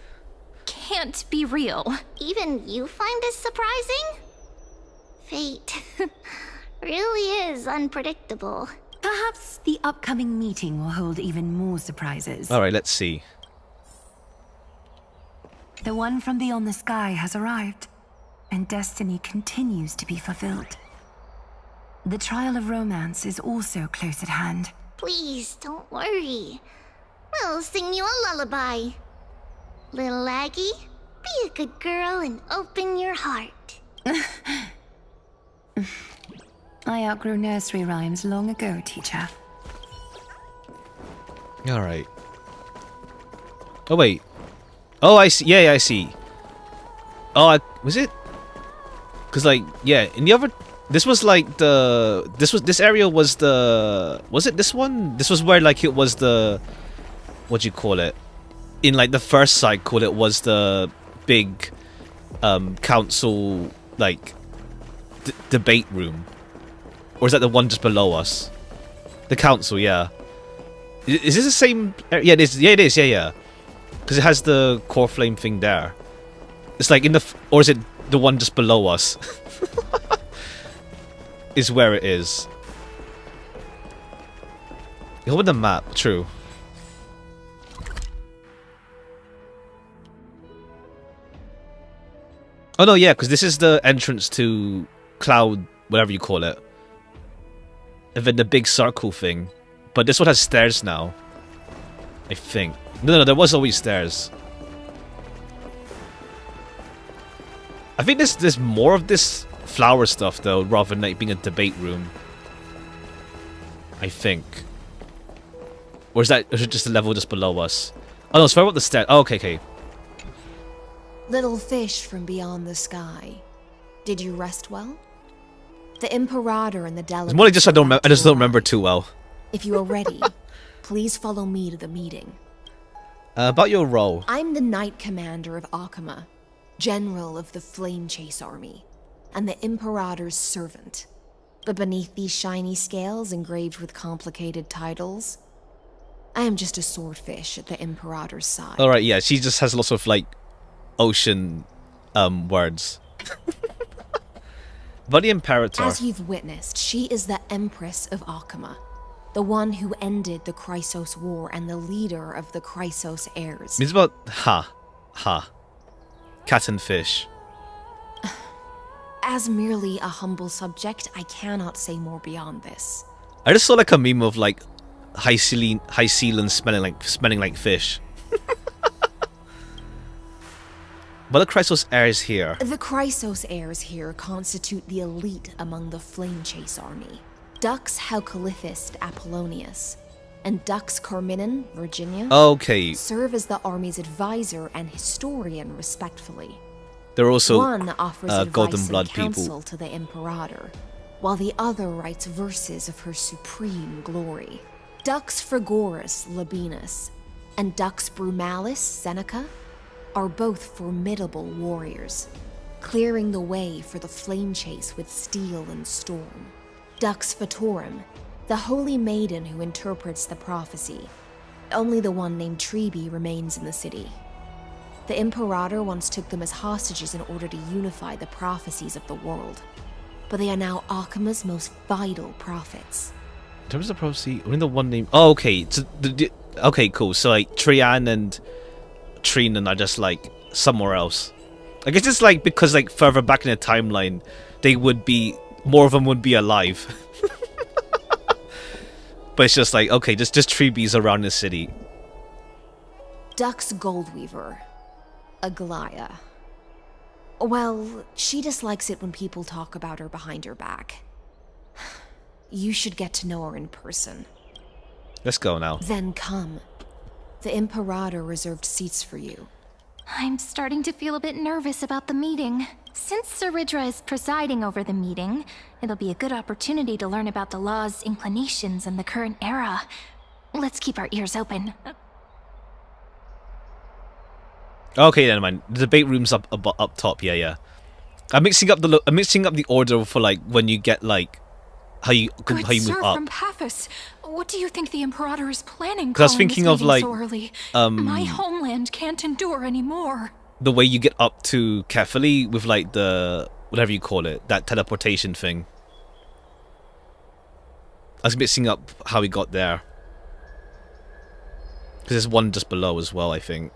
can't be real. Even you find this surprising? Fate really is unpredictable. Perhaps the upcoming meeting will hold even more surprises. Alright, let's see. The one from beyond the sky has arrived, and destiny continues to be fulfilled. The trial of romance is also close at hand. Please, don't worry. We'll sing you a lullaby. Little Aggie, be a good girl and open your heart. I outgrew nursery rhymes long ago, teacher. Alright. Oh, wait. Oh, I see. Yeah, I see. Oh, was it? Because, like, yeah, in the other... This was, like, the... This area was the... Was it this one? This was where, like, it was the... What do you call it? In, like, the first cycle, it was the big council, like, debate room. Or is that the one just below us? The council, yeah. Is this the same... Yeah, it is. Yeah, it is. Yeah, yeah. Because it has the core flame thing there. It's like in the... Or is it the one just below us? Is where it is. You open the map. True. Oh, no, yeah. Because this is the entrance to Cloud... Whatever you call it. And then the big circle thing. But this one has stairs now. I think. No, there was always stairs. I think there's more of this flower stuff though, rather than like being a debate room. I think. Or is it just a level just below us? Oh no, it's right up the stairs. Oh, okay. Little fish from beyond the sky. Did you rest well? The Imperator and the delegates... It's more like just I just don't remember too well. If you are ready, please follow me to the meeting. About your role. I'm the Knight Commander of Akama, General of the Flame Chase Army, and the Imperator's servant. But beneath these shiny scales engraved with complicated titles, I am just a swordfish at the Imperator's side. Alright, yeah, she just has lots of, like, ocean, words. But the Imperator... As you've witnessed, she is the Empress of Akama, the one who ended the Chrysos War and the leader of the Chrysos heirs. Means about... Cat and fish. As merely a humble subject, I cannot say more beyond this. I just saw, like, a meme of, like, High Sealand smelling like fish. But the Chrysos heirs here. The Chrysos heirs here constitute the elite among the Flame Chase army. Dux Haucalithist Apollonius and Dux Carminin, Virginia, okay, serve as the army's advisor and historian, respectfully. They're also one offers advice golden blood and counsel people to the Imperator, while the other writes verses of her supreme glory. Dux Frigoris Labienus and Dux Brumalis Seneca are both formidable warriors, clearing the way for the flame chase with steel and storm. Dux Fatorum, the holy maiden who interprets the prophecy. Only the one named Treeby remains in the city. The Imperator once took them as hostages in order to unify the prophecies of the world, but they are now Akama's most vital prophets. In terms of prophecy, only the one name. Oh, okay. So okay, cool. So like Trian and Trinan are just like somewhere else. I guess it's like because like further back in the timeline, they would be more of them would be alive. But it's just like okay, just Treebees around the city. Dux Goldweaver, Aglaya. Well, she dislikes it when people talk about her behind her back. You should get to know her in person. Let's go now. Then come. The Imperator reserved seats for you. I'm starting to feel a bit nervous about the meeting. Since Saridra is presiding over the meeting, it'll be a good opportunity to learn about the law's inclinations in the current era. Let's keep our ears open. Okay, then mind. The debate room's up top. Yeah. I'm mixing up the order for like when you get like how you move up. From Paphos, what do you think the Imperator is planning? Because I was thinking of like so early? My homeland can't endure anymore. The way you get up to Kefali with like the whatever you call it, that teleportation thing. I was mixing up how we got there. Because there's one just below as well, I think.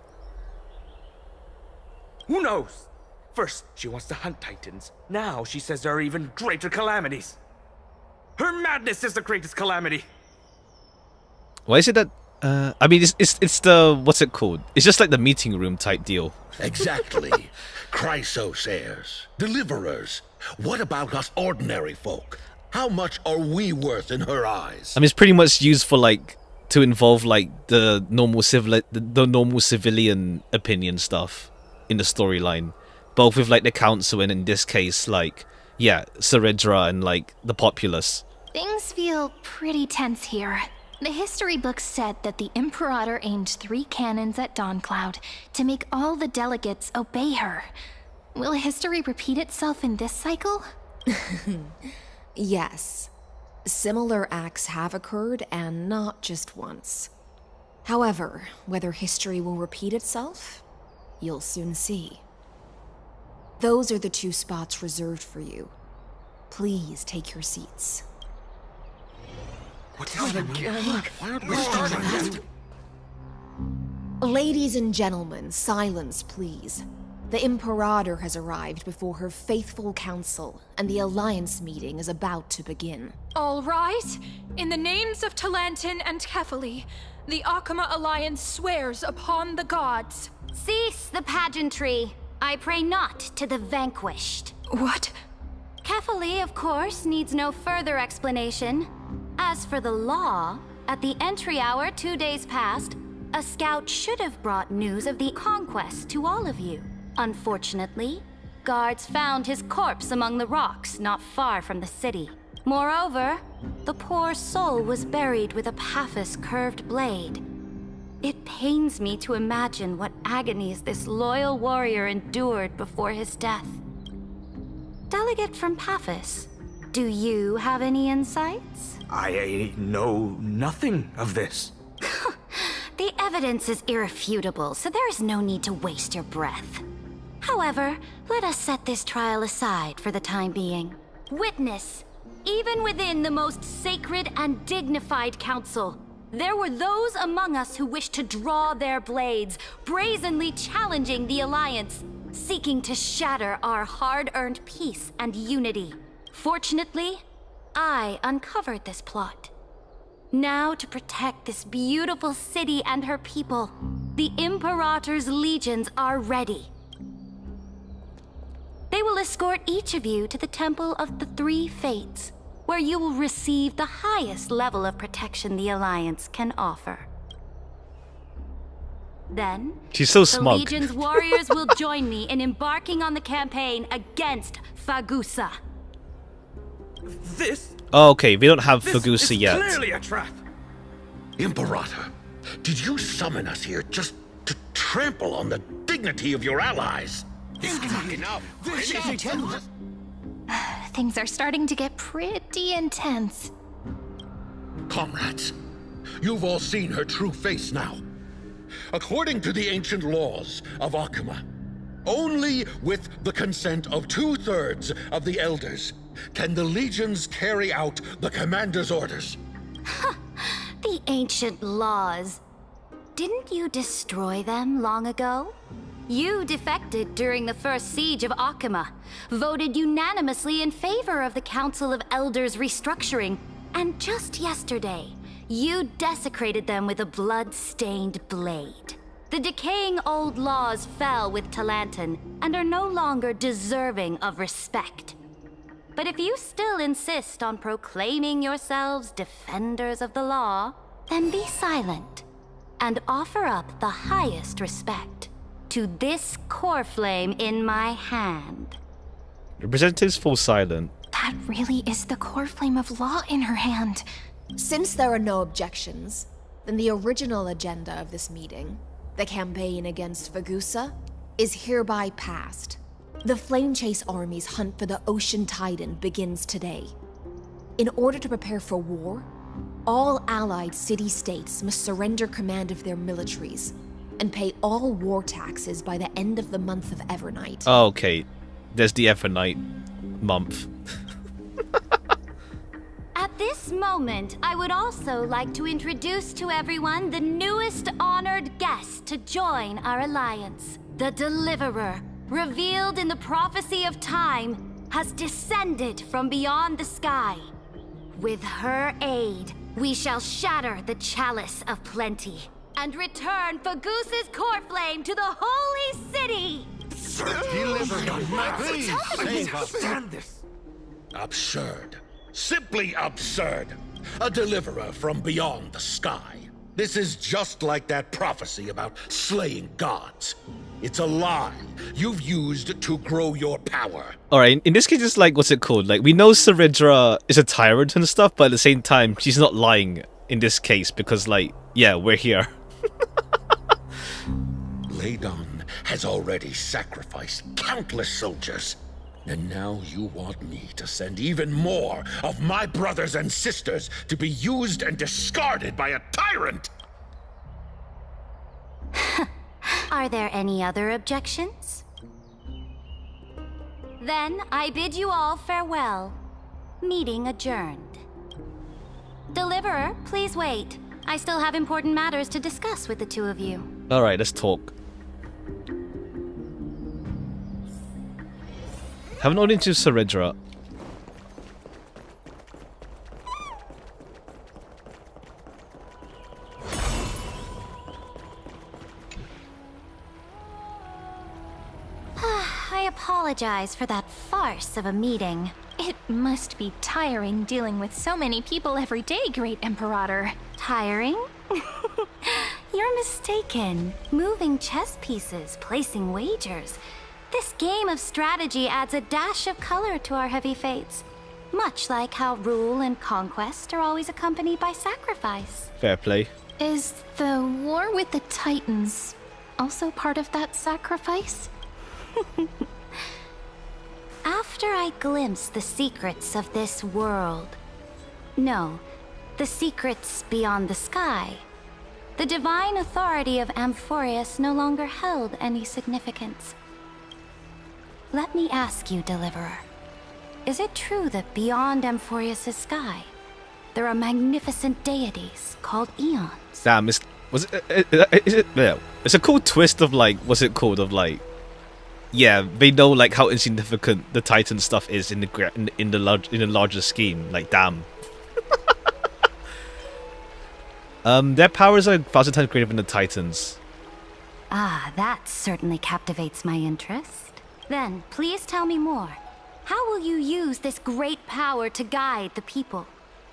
Who knows? First, she wants to hunt Titans. Now she says there are even greater calamities. Her madness is the greatest calamity. Why is it that? I mean, it's the what's it called? It's just like the meeting room type deal. Exactly. Chrysos heirs, deliverers. What about us ordinary folk? How much are we worth in her eyes? I mean, it's pretty much used for like to involve like the normal civilian opinion stuff in the storyline, both with like the council and in this case like yeah, Saridra and like the populace. Things feel pretty tense here. The history books said that the Imperator aimed 3 cannons at Dawncloud to make all the delegates obey her. Will history repeat itself in this cycle? Yes. Similar acts have occurred, and not just once. However, whether history will repeat itself, you'll soon see. Those are the 2 spots reserved for you. Please take your seats. Ladies and gentlemen, silence, please. The Imperator has arrived before her faithful council, and the Alliance meeting is about to begin. All right. In the names of Talantin and Kefali, the Akama Alliance swears upon the gods. Cease the pageantry. I pray not to the vanquished. What? Kefali, of course, needs no further explanation. As for the law, at the entry hour 2 days past, a scout should have brought news of the conquest to all of you. Unfortunately, guards found his corpse among the rocks not far from the city. Moreover, the poor soul was buried with a Paphos curved blade. It pains me to imagine what agonies this loyal warrior endured before his death. Delegate from Paphos, do you have any insights? I know nothing of this. The evidence is irrefutable, so there is no need to waste your breath. However, let us set this trial aside for the time being. Witness, even within the most sacred and dignified council, there were those among us who wished to draw their blades, brazenly challenging the Alliance, seeking to shatter our hard-earned peace and unity. Fortunately, I uncovered this plot. Now, to protect this beautiful city and her people, the Imperator's legions are ready. They will escort each of you to the Temple of the Three Fates, where you will receive the highest level of protection the Alliance can offer. Then, she's so the smug. Legion's warriors will join me in embarking on the campaign against Fagusa. This? Oh, okay, we don't have This Fagusa is yet. clearly a trap. Imperator, did you summon us here just to trample on the dignity of your allies? Enough. Things are starting to get pretty intense. Comrades, you've all seen her true face now. According to the ancient laws of Akuma, only with the consent of 2/3 of the elders can the legions carry out the commander's orders. The ancient laws. Didn't you destroy them long ago? You defected during the first siege of Akuma, voted unanimously in favor of the Council of Elders restructuring, and just yesterday, you desecrated them with a blood-stained blade. The decaying old laws fell with Talantin and are no longer deserving of respect. But if you still insist on proclaiming yourselves defenders of the law, then be silent and offer up the highest respect to this core flame in my hand. Representatives fall silent. That really is the core flame of law in her hand. Since there are no objections, then the original agenda of this meeting, the campaign against Fagusa, is hereby passed. The Flame Chase Army's hunt for the Ocean Titan begins today. In order to prepare for war, all allied city-states must surrender command of their militaries and pay all war taxes by the end of the month of Evernight. Oh, okay. There's the Evernight month. At this moment, I would also like to introduce to everyone the newest honored guest to join our alliance. The Deliverer, revealed in the prophecy of time, has descended from beyond the sky. With her aid, we shall shatter the chalice of plenty and return Fagusa's core flame to the holy city! Please, save us. Stand this. Absurd. Simply absurd. A deliverer from beyond the sky. This is just like that prophecy about slaying gods. It's a lie you've used to grow your power. Alright, in this case, it's like, what's it called? Like, we know Saridra is a tyrant and stuff, but at the same time, she's not lying in this case because, like, yeah, we're here. Ladon has already sacrificed countless soldiers. And now you want me to send even more of my brothers and sisters to be used and discarded by a tyrant? Are there any other objections? Then I bid you all farewell. Meeting adjourned. Deliverer, please wait. I still have important matters to discuss with the two of you. Alright, let's talk. Have an audience with Saridra. apologize for that farce of a meeting. It must be tiring dealing with so many people every day, Great Imperator. Tiring? You're mistaken. Moving chess pieces, placing wagers. This game of strategy adds a dash of color to our heavy fates. Much like how rule and conquest are always accompanied by sacrifice. Fair play. Is the war with the Titans also part of that sacrifice? After I glimpse the secrets of this world, no, the secrets beyond the sky, the divine authority of Amphorius no longer held any significance. Let me ask you, Deliverer, is it true that beyond Amphorius' sky, there are magnificent deities called eons? Damn, it's a cool twist of like, what's it called, of like, yeah, they know like how insignificant the Titan stuff is in the larger scheme. Like, damn. Their powers are 1,000 times greater than the Titans. Ah, that certainly captivates my interest. Then, please tell me more. How will you use this great power to guide the people?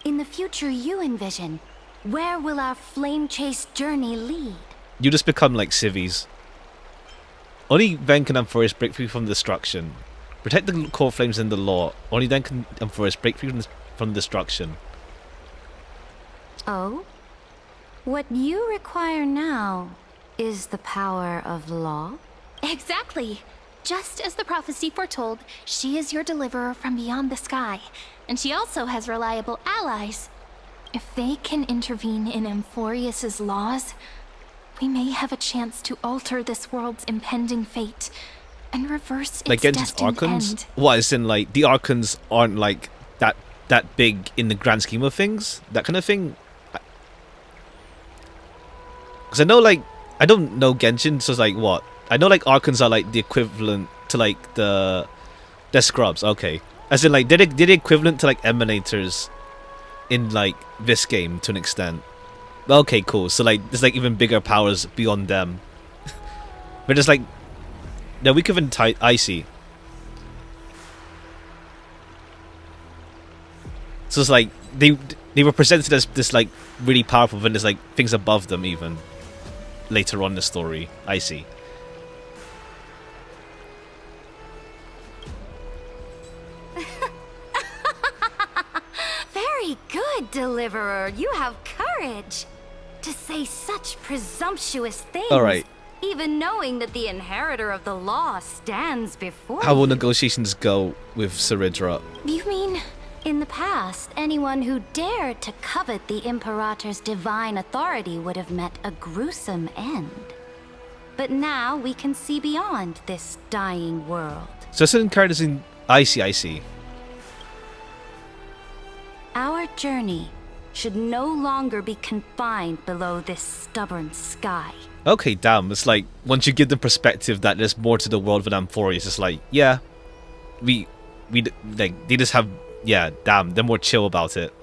In the future you envision, where will our flame chase journey lead? You just become like civvies. Only then can Amphorius break free from destruction. Protect the core flames in the law. Only then can Amphorius break free from destruction. Oh? What you require now is the power of law? Exactly. Just as the prophecy foretold, she is your deliverer from beyond the sky. And she also has reliable allies. If they can intervene in Amphorius' laws, we may have a chance to alter this world's impending fate and reverse its like destined Archons? end. What, as in like the Archons aren't like that big in the grand scheme of things? That kind of thing? Because I know like, I don't know Genshin, so it's like what? I know like Archons are like the equivalent to like the scrubs, okay. As in like, they're the equivalent to like Emanators in like this game to an extent. Okay, cool. So like, there's like even bigger powers beyond them. But just like, they're weaker than Icy. So it's like, they were presented as this like really powerful, but there's like things above them even. Later on in the story, Icy. Very good, Deliverer. You have courage. To say such presumptuous things. Alright. Even knowing that the inheritor of the law stands before How will you. negotiations go with Saridra? You mean, in the past, anyone who dared to covet the Imperator's divine authority would have met a gruesome end. But now we can see beyond this dying world. So certain characters in Icy. Our journey should no longer be confined below this stubborn sky. Okay, damn. It's like, once you give the perspective that there's more to the world than Amphorius, it's like, yeah, we like, they just have, yeah, damn, they're more chill about it.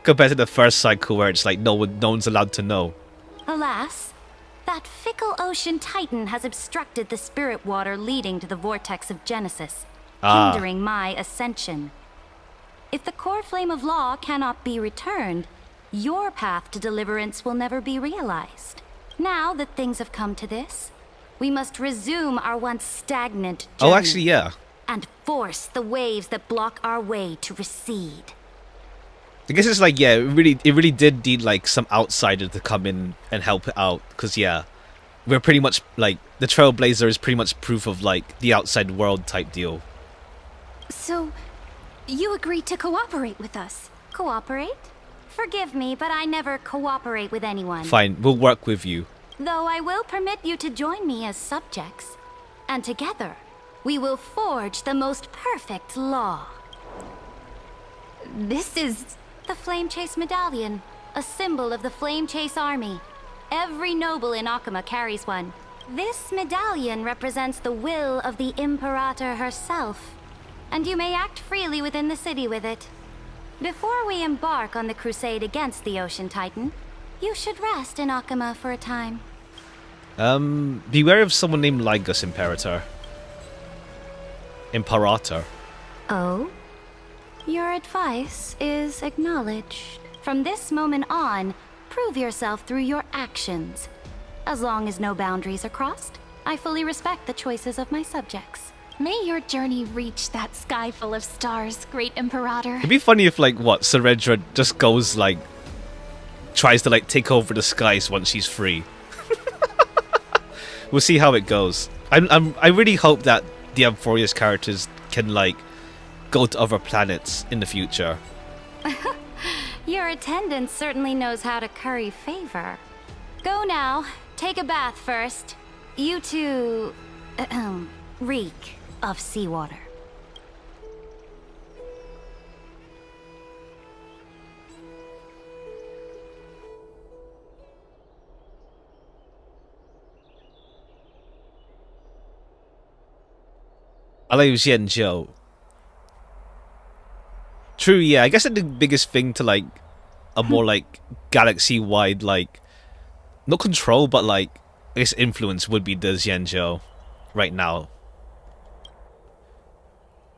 Compared to the first cycle where it's like, no one's allowed to know. Alas, that fickle ocean titan has obstructed the spirit water leading to the vortex of Genesis, hindering my ascension. If the core flame of law cannot be returned, your path to deliverance will never be realized. Now that things have come to this, we must resume our once stagnant journey. Oh, actually, yeah. And force the waves that block our way to recede. I guess it's like, yeah, it really did need like some outsider to come in and help it out. Because, yeah, we're pretty much like, the Trailblazer is pretty much proof of like the outside world type deal. So, you agreed to cooperate with us? Cooperate? Forgive me, but I never cooperate with anyone. Fine, we'll work with you. Though I will permit you to join me as subjects. And together, we will forge the most perfect law. This is the Flame Chase Medallion, a symbol of the Flame Chase Army. Every noble in Akuma carries one. This medallion represents the will of the Imperator herself, and you may act freely within the city with it. Before we embark on the crusade against the Ocean Titan, you should rest in Akuma for a time. Beware of someone named Lygus, Imperator. Imperator. Oh? Your advice is acknowledged. From this moment on, prove yourself through your actions. As long as no boundaries are crossed, I fully respect the choices of my subjects. May your journey reach that sky full of stars, Great Imperator. It'd be funny if, like, what, Seredra just goes, like, tries to, like, take over the skies once she's free. We'll see how it goes. I really hope that the Amphorius characters can, like, go to other planets in the future. Your attendant certainly knows how to curry favor. Go now. Take a bath first. You two... reek of seawater. I like Zhenzhou. True, yeah. I guess the biggest thing to, like, a more, like, galaxy-wide, like, not control, but, like, I guess influence would be the Zhenzhou right now.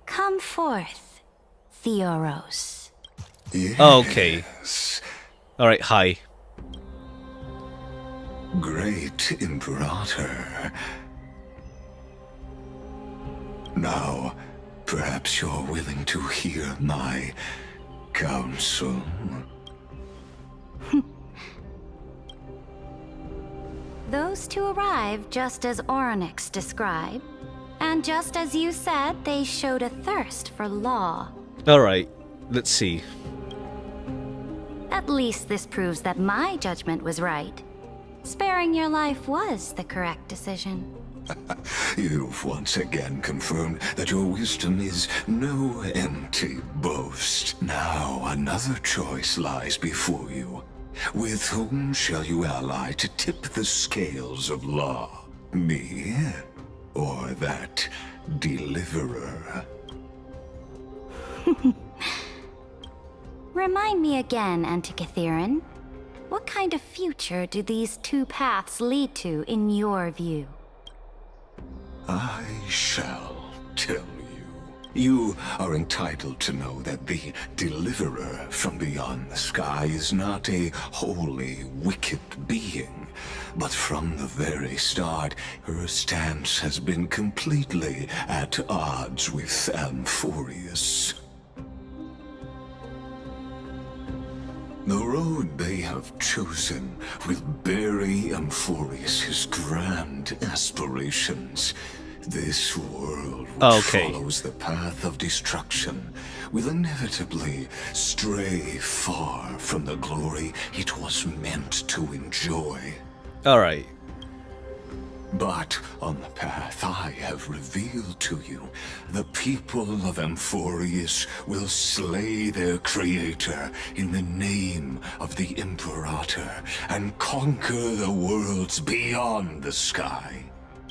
Come forth, Theoros. Yes. Oh, okay. Alright, hi. Great Imperator. Now, perhaps you're willing to hear my counsel. Those two arrived just as Oryx described. And just as you said, they showed a thirst for law. Alright, let's see. At least this proves that my judgment was right. Sparing your life was the correct decision. You've once again confirmed that your wisdom is no empty boast. Now another choice lies before you. With whom shall you ally to tip the scales of law? Me? Or that deliverer? Remind me again, Antikythera. What kind of future do these two paths lead to in your view? I shall tell you. You are entitled to know that the deliverer from beyond the sky is not a wholly wicked being, but from the very start, her stance has been completely at odds with Amphorius. The road they have chosen will bury Amphorius' grand aspirations. This world, which follows the path of destruction, will inevitably stray far from the glory it was meant to enjoy. Alright. But on the path I have revealed to you, the people of Amphorius will slay their creator in the name of the Imperator and conquer the worlds beyond the sky.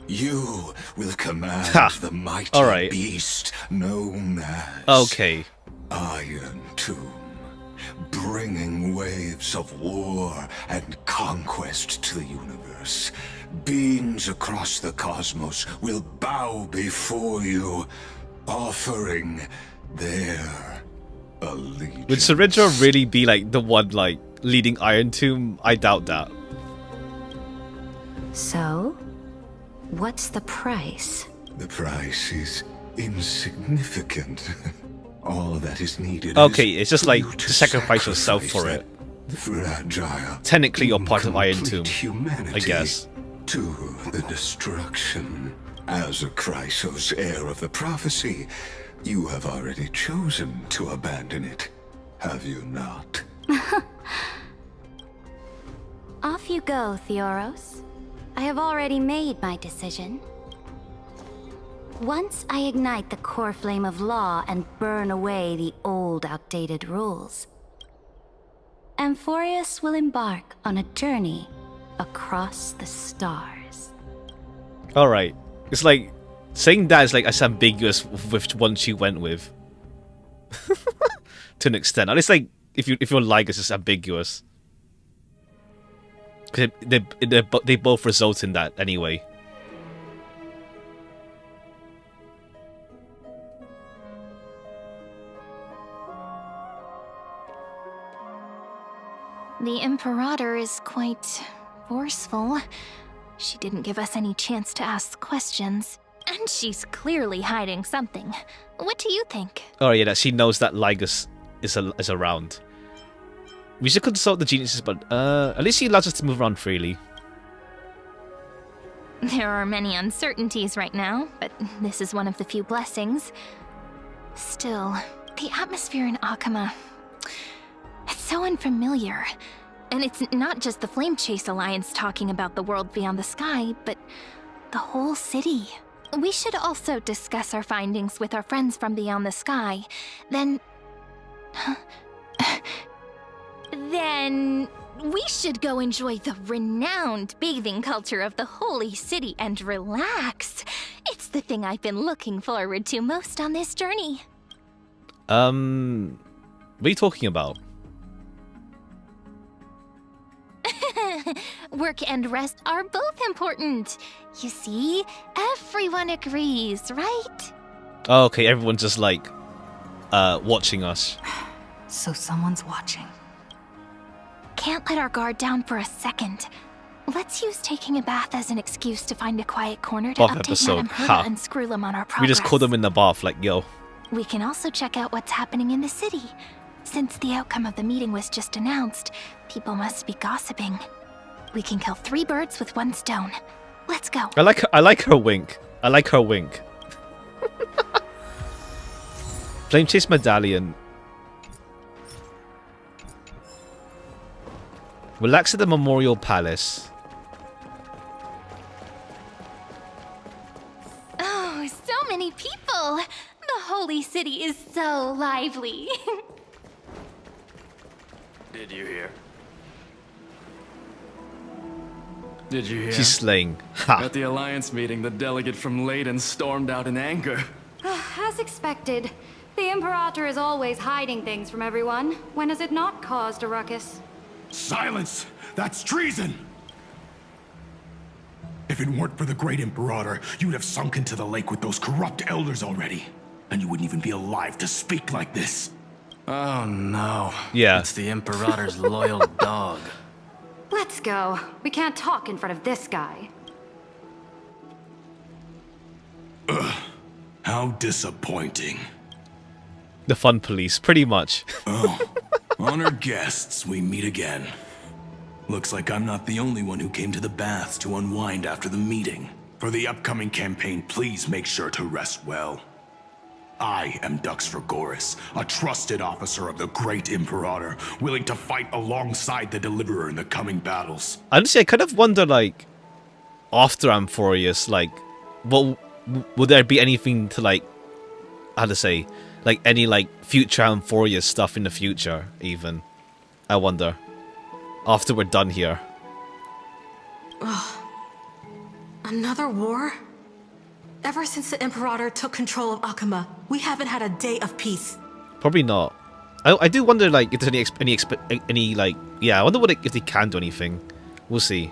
You will command the mighty beast known as Iron Tomb, bringing waves of war and conquest to the universe. Beings across the cosmos will bow before you, offering their allegiance. Would Seredra really be, like, the one, like, leading Iron Tomb? I doubt that. So, what's the price? The price is insignificant. All that is needed it's just like to sacrifice yourself for it. Fragile, technically you're part of Iron Tomb, I guess. To the destruction. As a Chrysos, heir of the prophecy, you have already chosen to abandon it, have you not? Off you go, Theoros. I have already made my decision. Once I ignite the core flame of law and burn away the old, outdated rules, Amphorius will embark on a journey across the stars. Alright. It's like, saying that is like as ambiguous with which one she went with. To an extent. At least like, if you're like, it's just ambiguous. Because they both result in that anyway. The Imperator is quite forceful. She didn't give us any chance to ask questions. And she's clearly hiding something. What do you think? Oh yeah, that she knows that Lygus is around. We should consult the geniuses, but at least she allows us to move around freely. There are many uncertainties right now, but this is one of the few blessings. Still, the atmosphere in Akama, it's so unfamiliar. And it's not just the Flame Chase Alliance talking about the world beyond the sky, but the whole city. We should also discuss our findings with our friends from beyond the sky. Then we should go enjoy the renowned bathing culture of the holy city and relax. It's the thing I've been looking forward to most on this journey. What are you talking about? Work and rest are both important. You see, everyone agrees, right? Oh, okay, everyone's just like watching us. So someone's watching. Can't let our guard down for a second. Let's use taking a bath as an excuse to find a quiet corner to Bath update episode. Madame Ha. Herta and Screwlum on our progress. We just call them in the bath, like, yo. We can also check out what's happening in the city. Since the outcome of the meeting was just announced, people must be gossiping. We can kill 3 birds with 1 stone. Let's go. I like her wink. I like her wink. Flame Chase Medallion. Relax at the Memorial Palace. Oh, so many people! The holy city is so lively. Did you hear? Did you hear? She's slaying. Ha. At the Alliance meeting, the delegate from Leyden stormed out in anger. As expected, the Imperator is always hiding things from everyone. When has it not caused a ruckus? Silence! That's treason! If it weren't for the great Imperator, you'd have sunk into the lake with those corrupt elders already. And you wouldn't even be alive to speak like this. Oh no. Yeah. It's the Imperator's loyal dog. Let's go. We can't talk in front of this guy. How disappointing. The fun police, pretty much. Oh, honored guests, we meet again. Looks like I'm not the only one who came to the baths to unwind after the meeting. For the upcoming campaign, please make sure to rest well. I am Dux Fragoris, a trusted officer of the great Imperator, willing to fight alongside the Deliverer in the coming battles. Honestly, I kind of wonder, like, after Amphorius, like, what would there be anything to, like, how to say, like, any, like, future Amphorius stuff in the future, even? I wonder. After we're done here. Ugh. Another war? Ever since the Imperator took control of Akama, we haven't had a day of peace. Probably not. I do wonder, like, if there's any like, yeah, I wonder if they can do anything. We'll see.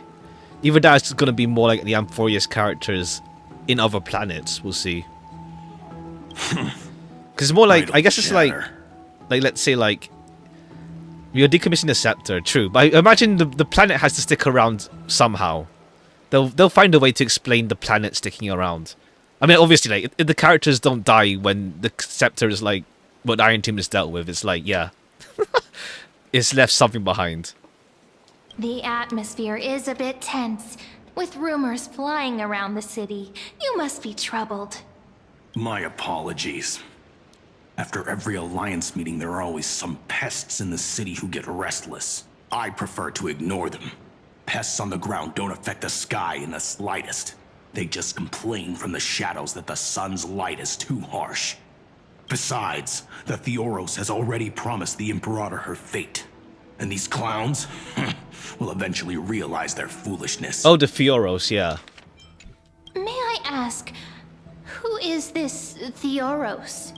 Either that's going to be more like the Amphorius characters in other planets. We'll see. Because it's more like, I guess it's like, let's say, like, we are decommissioning the scepter, true. But I imagine the planet has to stick around somehow. They'll find a way to explain the planet sticking around. I mean, obviously, like, if the characters don't die when the scepter is, like, what Iron Team is dealt with, it's like, yeah. It's left something behind. The atmosphere is a bit tense, with rumors flying around the city. You must be troubled. My apologies. After every Alliance meeting, there are always some pests in the city who get restless. I prefer to ignore them. Pests on the ground don't affect the sky in the slightest. They just complain from the shadows that the sun's light is too harsh. Besides, the Theoros has already promised the Imperator her fate. And these clowns will eventually realize their foolishness. Oh, the Theoros, yeah. May I ask, who is this Theoros?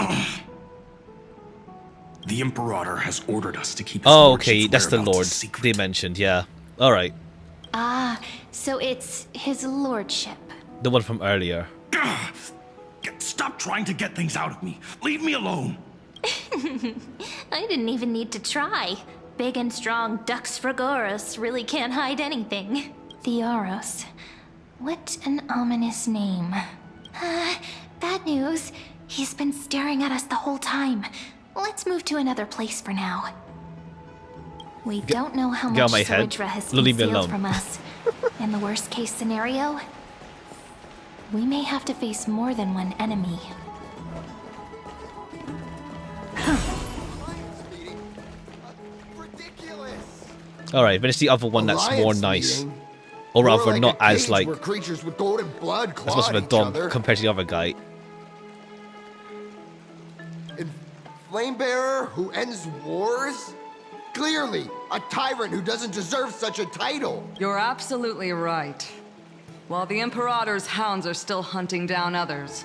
The Imperator has ordered us to keep his Oh, okay, lordship's that's the whereabouts Lord a secret. they mentioned, yeah. Alright. Ah, so it's his lordship. The one from earlier. Stop trying to get things out of me. Leave me alone. I didn't even need to try. big and strong Dux Fragoros really can't hide anything. Theoros. What an ominous name. Bad news. He's been staring at us the whole time. Let's move to another place for now. We don't know how much Soedra has concealed from us. In the worst case scenario, we may have to face more than one enemy. Alright, but it's the other one that's more nice. Or rather, not as like where creatures with golden blood as much of a dog other. compared to the other guy. And Flamebearer who ends wars? Clearly, a tyrant who doesn't deserve such a title. You're absolutely right. While the Imperator's hounds are still hunting down others,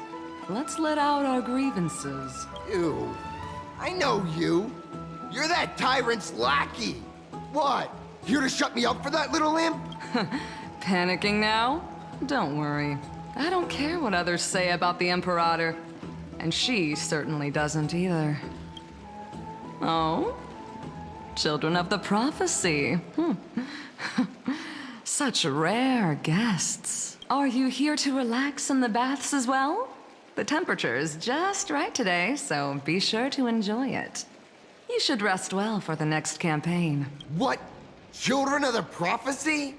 let's let out our grievances. You. I know you. You're that tyrant's lackey. What? Here to shut me up for that little imp? Panicking now? Don't worry. I don't care what others say about the Imperator. And she certainly doesn't either. Oh? Children of the Prophecy. Such rare guests. Are you here to relax in the baths as well? The temperature is just right today, so be sure to enjoy it. You should rest well for the next campaign. What? Children of the Prophecy?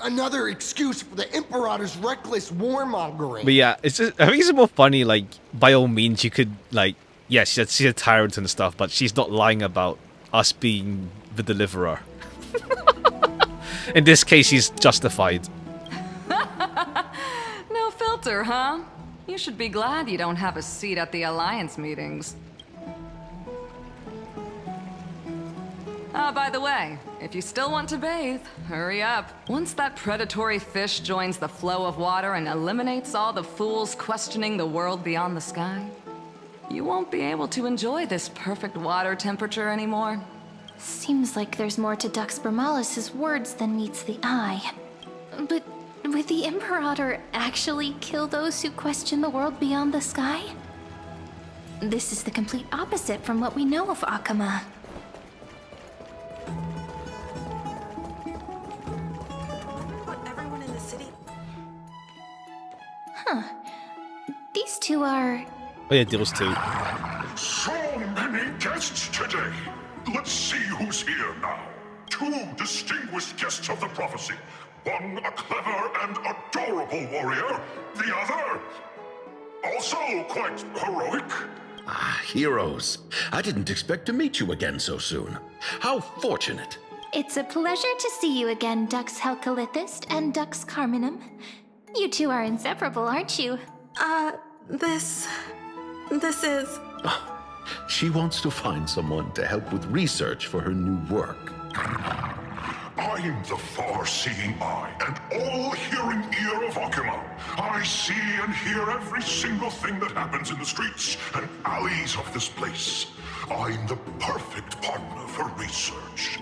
Another excuse for the Imperator's reckless warmongering. But yeah, it's just, I think it's more funny, like, by all means you could, like, yeah, she's a tyrant and stuff, but she's not lying about us being the deliverer. In this case, she's justified. No filter, huh? You should be glad you don't have a seat at the Alliance meetings. By the way, if you still want to bathe, hurry up. Once that predatory fish joins the flow of water and eliminates all the fools questioning the world beyond the sky, you won't be able to enjoy this perfect water temperature anymore. Seems like there's more to Dux Bramalis's words than meets the eye. But would the Imperator actually kill those who question the world beyond the sky? This is the complete opposite from what we know of Akama. Everyone in the city. Huh. These two are... Oh yeah, those two. So many guests today. Let's see who's here now. Two distinguished guests of the prophecy. One a clever and adorable warrior. The other, also quite heroic. Ah, heroes. I didn't expect to meet you again so soon. How fortunate. It's a pleasure to see you again, Dux Helcalithist and Dux Carminum. You two are inseparable, aren't you? This is... She wants to find someone to help with research for her new work. I'm the far-seeing eye and all-hearing ear of Akama. I see and hear every single thing that happens in the streets and alleys of this place. I'm the perfect partner for research.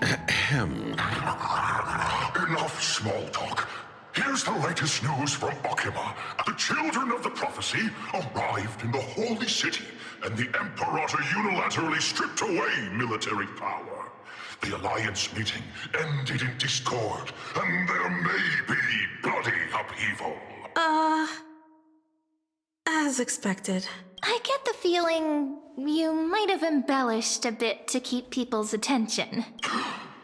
Enough small talk. Here's the latest news from Akama. The children of the prophecy arrived in the holy city, and the Imperator unilaterally stripped away military power. The Alliance meeting ended in discord, and there may be bloody upheaval. As expected. I get the feeling you might have embellished a bit to keep people's attention.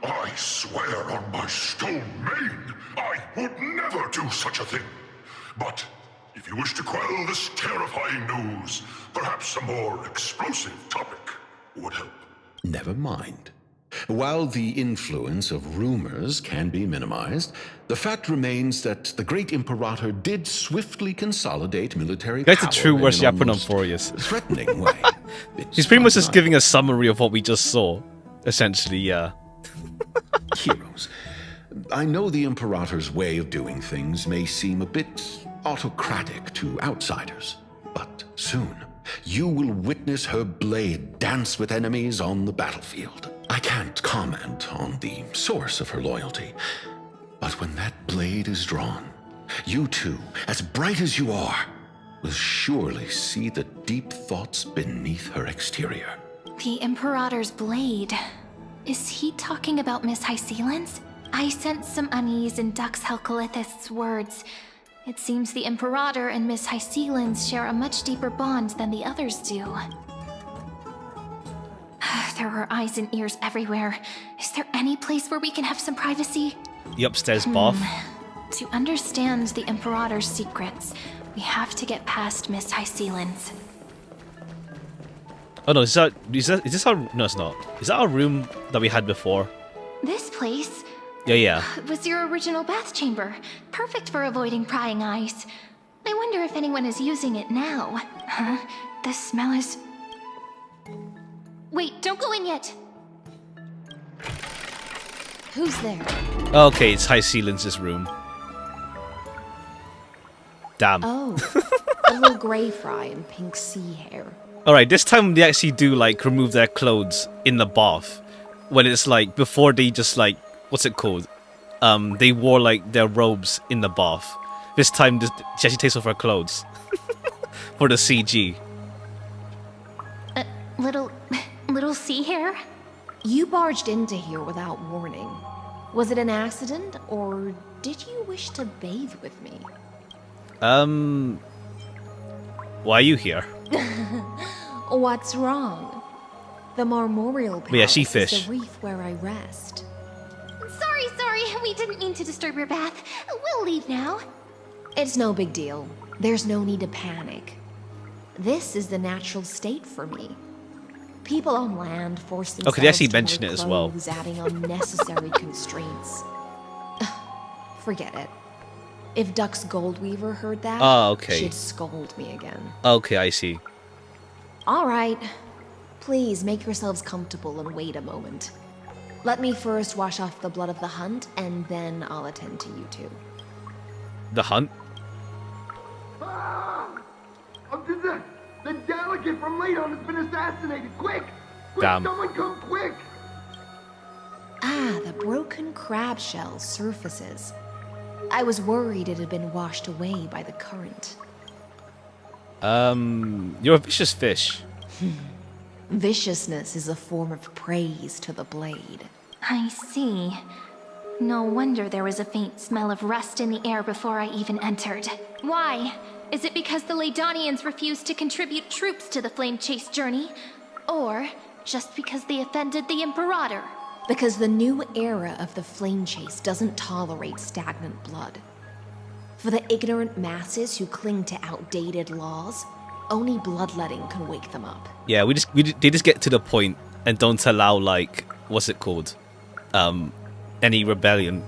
I swear on my stone mane, I would never do such a thing. But if you wish to quell this terrifying news, perhaps a more explosive topic would help. Never mind. While the influence of rumors can be minimized, the fact remains that the great Imperator did swiftly consolidate military power. That's a true worst in an Yapon almost Furious. threatening way. He's pretty much just giving a summary of what we just saw. Essentially, yeah. Heroes. I know the Imperator's way of doing things may seem a bit autocratic to outsiders, but soon you will witness her blade dance with enemies on the battlefield. I can't comment on the source of her loyalty, but when that blade is drawn, you two, as bright as you are, will surely see the deep thoughts beneath her exterior. The Imperator's blade. Is he talking about Miss Hysealin's? I sense some unease in Dux Helcolith's words. It seems the Imperator and Miss Hysealin's share a much deeper bond than the others do. There are eyes and ears everywhere. Is there any place where we can have some privacy? The upstairs bath. To understand the Imperator's secrets, we have to get past Miss Hysealin's. Oh no, is this our... No, it's not. Is that our room that we had before? This place Yeah. was your original bath chamber. Perfect for avoiding prying eyes. I wonder if anyone is using it now. Huh? The smell is... Wait, don't go in yet! Who's there? Okay, it's Hysealin's room. Damn. Oh, a little grey fry and pink sea hair. Alright, this time they actually do, like, remove their clothes in the bath. When it's, like, before they just, like, what's it called? They wore, like, their robes in the bath. This time, she actually takes off her clothes. For the CG. Little sea hair? You barged into here without warning. Was it an accident, or did you wish to bathe with me? Why are you here? What's wrong? The Marmoreal Palace Yeah, she is fish. the reef where I rest. Sorry, we didn't mean to disturb your bath. We'll leave now. It's no big deal. There's no need to panic. This is the natural state for me. People on land force themselves Okay, they actually to wear mention it as well. clothes, adding unnecessary constraints. Forget it. If Dux Goldweaver heard that, okay. she'd scold me again. Okay, I see. All right. Please make yourselves comfortable and wait a moment. Let me first wash off the blood of the hunt, and then I'll attend to you two. The hunt? The delegate from Ladon has been assassinated! Quick! Damn. Someone come quick! Ah, the broken crab shell surfaces. I was worried it had been washed away by the current. You're a vicious fish. Viciousness is a form of praise to the blade. I see. No wonder there was a faint smell of rust in the air before I even entered. Why? Is it because the Ladonians refused to contribute troops to the Flame Chase journey? Or just because they offended the Imperator? Because the new era of the Flame Chase doesn't tolerate stagnant blood. For the ignorant masses who cling to outdated laws, only bloodletting can wake them up. Yeah, they just get to the point and don't allow, like, what's it called? Any rebellion.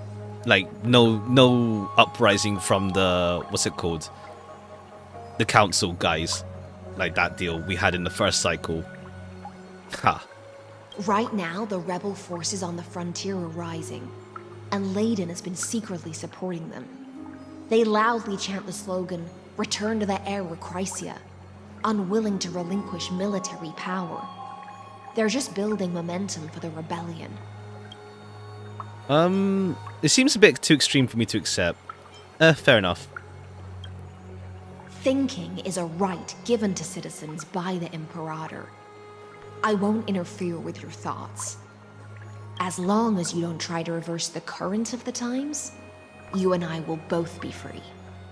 Like, no uprising from the, what's it called? The council guys. Like that deal we had in the first cycle. Ha. Right now, the rebel forces on the frontier are rising, and Ladon has been secretly supporting them. They loudly chant the slogan, "Return to the Era Chrysia," unwilling to relinquish military power. They're just building momentum for the rebellion. It seems a bit too extreme for me to accept. Fair enough. Thinking is a right given to citizens by the Imperator. I won't interfere with your thoughts. As long as you don't try to reverse the current of the times, you and I will both be free.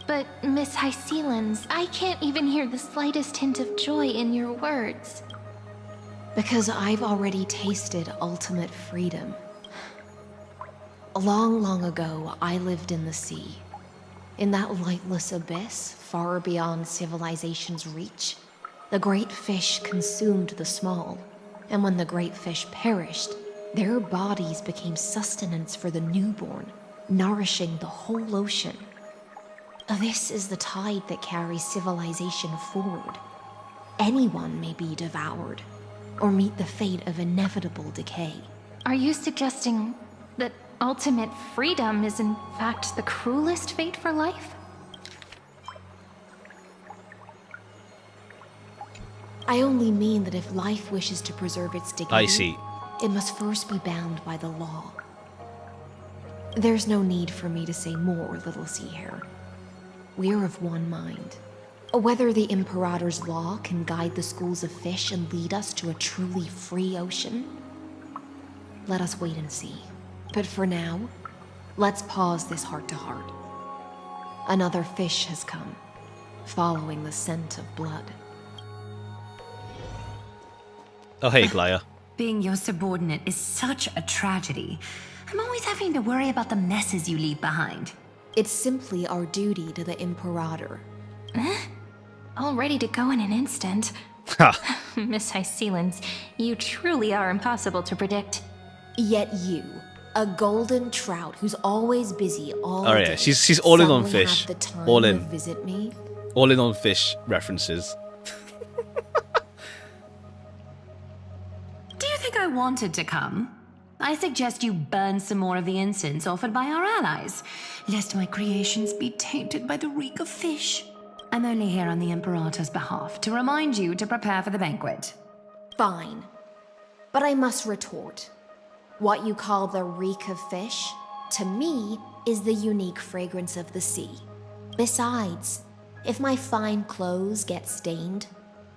But, Miss Hysealin's, I can't even hear the slightest hint of joy in your words. Because I've already tasted ultimate freedom. Long, long ago, I lived in the sea. In that lightless abyss, far beyond civilization's reach, the great fish consumed the small. And when the great fish perished, their bodies became sustenance for the newborn, nourishing the whole ocean. This is the tide that carries civilization forward. Anyone may be devoured, or meet the fate of inevitable decay. Are you suggesting that ultimate freedom is in fact the cruelest fate for life? I only mean that if life wishes to preserve its dignity, I see. It must first be bound by the law. There's no need for me to say more, little sea hare. We're of one mind. Whether the Imperator's law can guide the schools of fish and lead us to a truly free ocean, let us wait and see. But for now, let's pause this heart-to-heart. Another fish has come, following the scent of blood. Oh, hey, Glaya. Being your subordinate is such a tragedy. I'm always having to worry about the messes you leave behind. It's simply our duty to the Imperator. All ready to go in an instant. Miss Hysealans, you truly are impossible to predict. Yet you, a golden trout who's always busy all Oh day, yeah, she's all in on suddenly fish. have the time All to in. visit me? All in on fish references. Do you think I wanted to come? I suggest you burn some more of the incense offered by our allies, lest my creations be tainted by the reek of fish. I'm only here on the Imperator's behalf to remind you to prepare for the banquet. Fine. But I must retort. What you call the reek of fish, to me, is the unique fragrance of the sea. Besides, if my fine clothes get stained,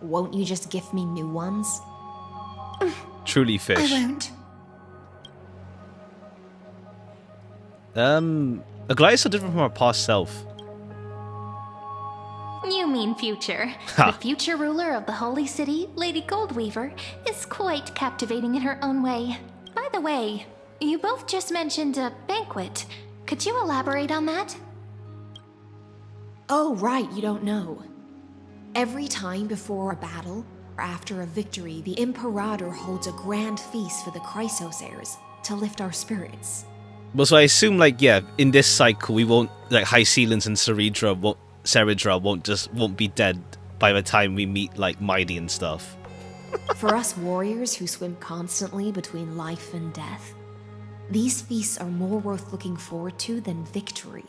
won't you just gift me new ones? Truly fish. I won't. Aglaia so different from her past self. You mean future. Ha. The future ruler of the Holy City, Lady Goldweaver, is quite captivating in her own way. By the way, you both just mentioned a banquet. Could you elaborate on that? Oh, right, you don't know. Every time before a battle, or after a victory, the Imperator holds a grand feast for the Chrysos heirs to lift our spirits. Well, so I assume, like, yeah, in this cycle, we won't, like, Hysealans and Ceridra won't be dead by the time we meet, like, Mighty and stuff. For us warriors who swim constantly between life and death, these feasts are more worth looking forward to than victory.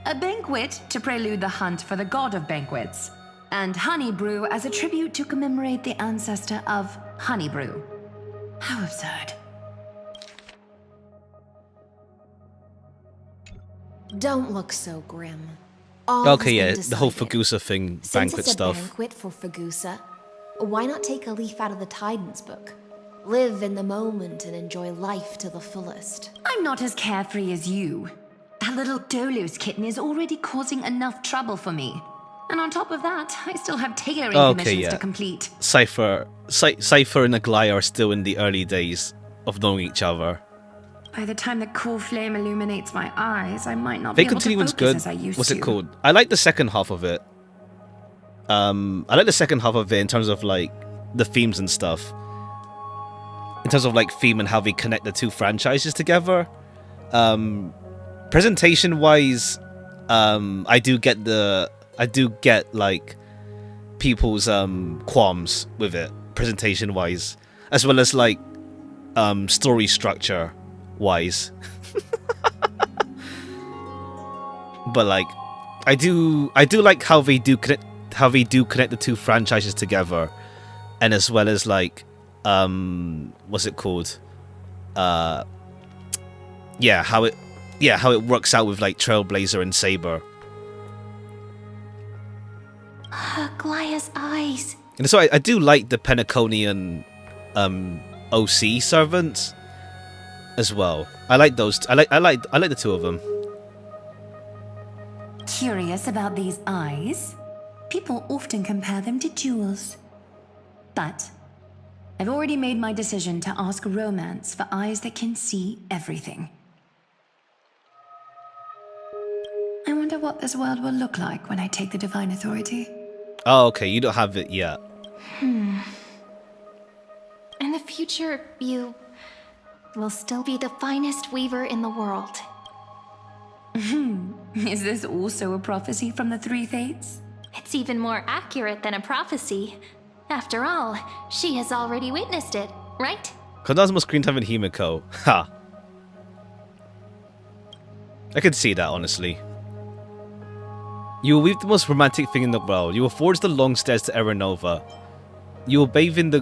A banquet to prelude the hunt for the god of banquets, and honey brew as a tribute to commemorate the ancestor of honey brew. How absurd. Don't look so grim. All has Okay, been yeah, the whole decided. Fagusa thing, Since banquet it's a stuff. banquet for Fagusa, why not take a leaf out of the Tidens book? Live in the moment and enjoy life to the fullest. I'm not as carefree as you. That little Dolos kitten is already causing enough trouble for me. And on top of that, I still have tailoring Okay, commissions yeah. to complete. Cypher and Aglaia are still in the early days of knowing each other. By the time the cool flame illuminates my eyes, I might not They be able to Continuing's focus good. as I used What's to. it called? I like the second half of it. I like the second half of it in terms of, like, the themes and stuff. In terms of, like, theme and how they connect the two franchises together. Presentation-wise, I do get, like, people's qualms with it, presentation-wise, as well as, like, story structure-wise. But, like, I do like how they do connect the two franchises together, and as well as, like, what's it called? How it works out with, like, Trailblazer and Saber. Glaia's eyes. And so I do like the Penaconian OC servants as well. I like those. I like the two of them. Curious about these eyes? People often compare them to jewels. But I've already made my decision to ask romance for eyes that can see everything. I wonder what this world will look like when I take the divine authority. Oh, okay. You don't have it yet. In the future, you will still be the finest weaver in the world. Is this also a prophecy from the Three Fates? It's even more accurate than a prophecy. After all, she has already witnessed it, right? Kondan's more screen time than Himiko. Ha. I can see that, honestly. You will weave the most romantic thing in the world. You will forge the long stairs to Aranova. You will bathe in the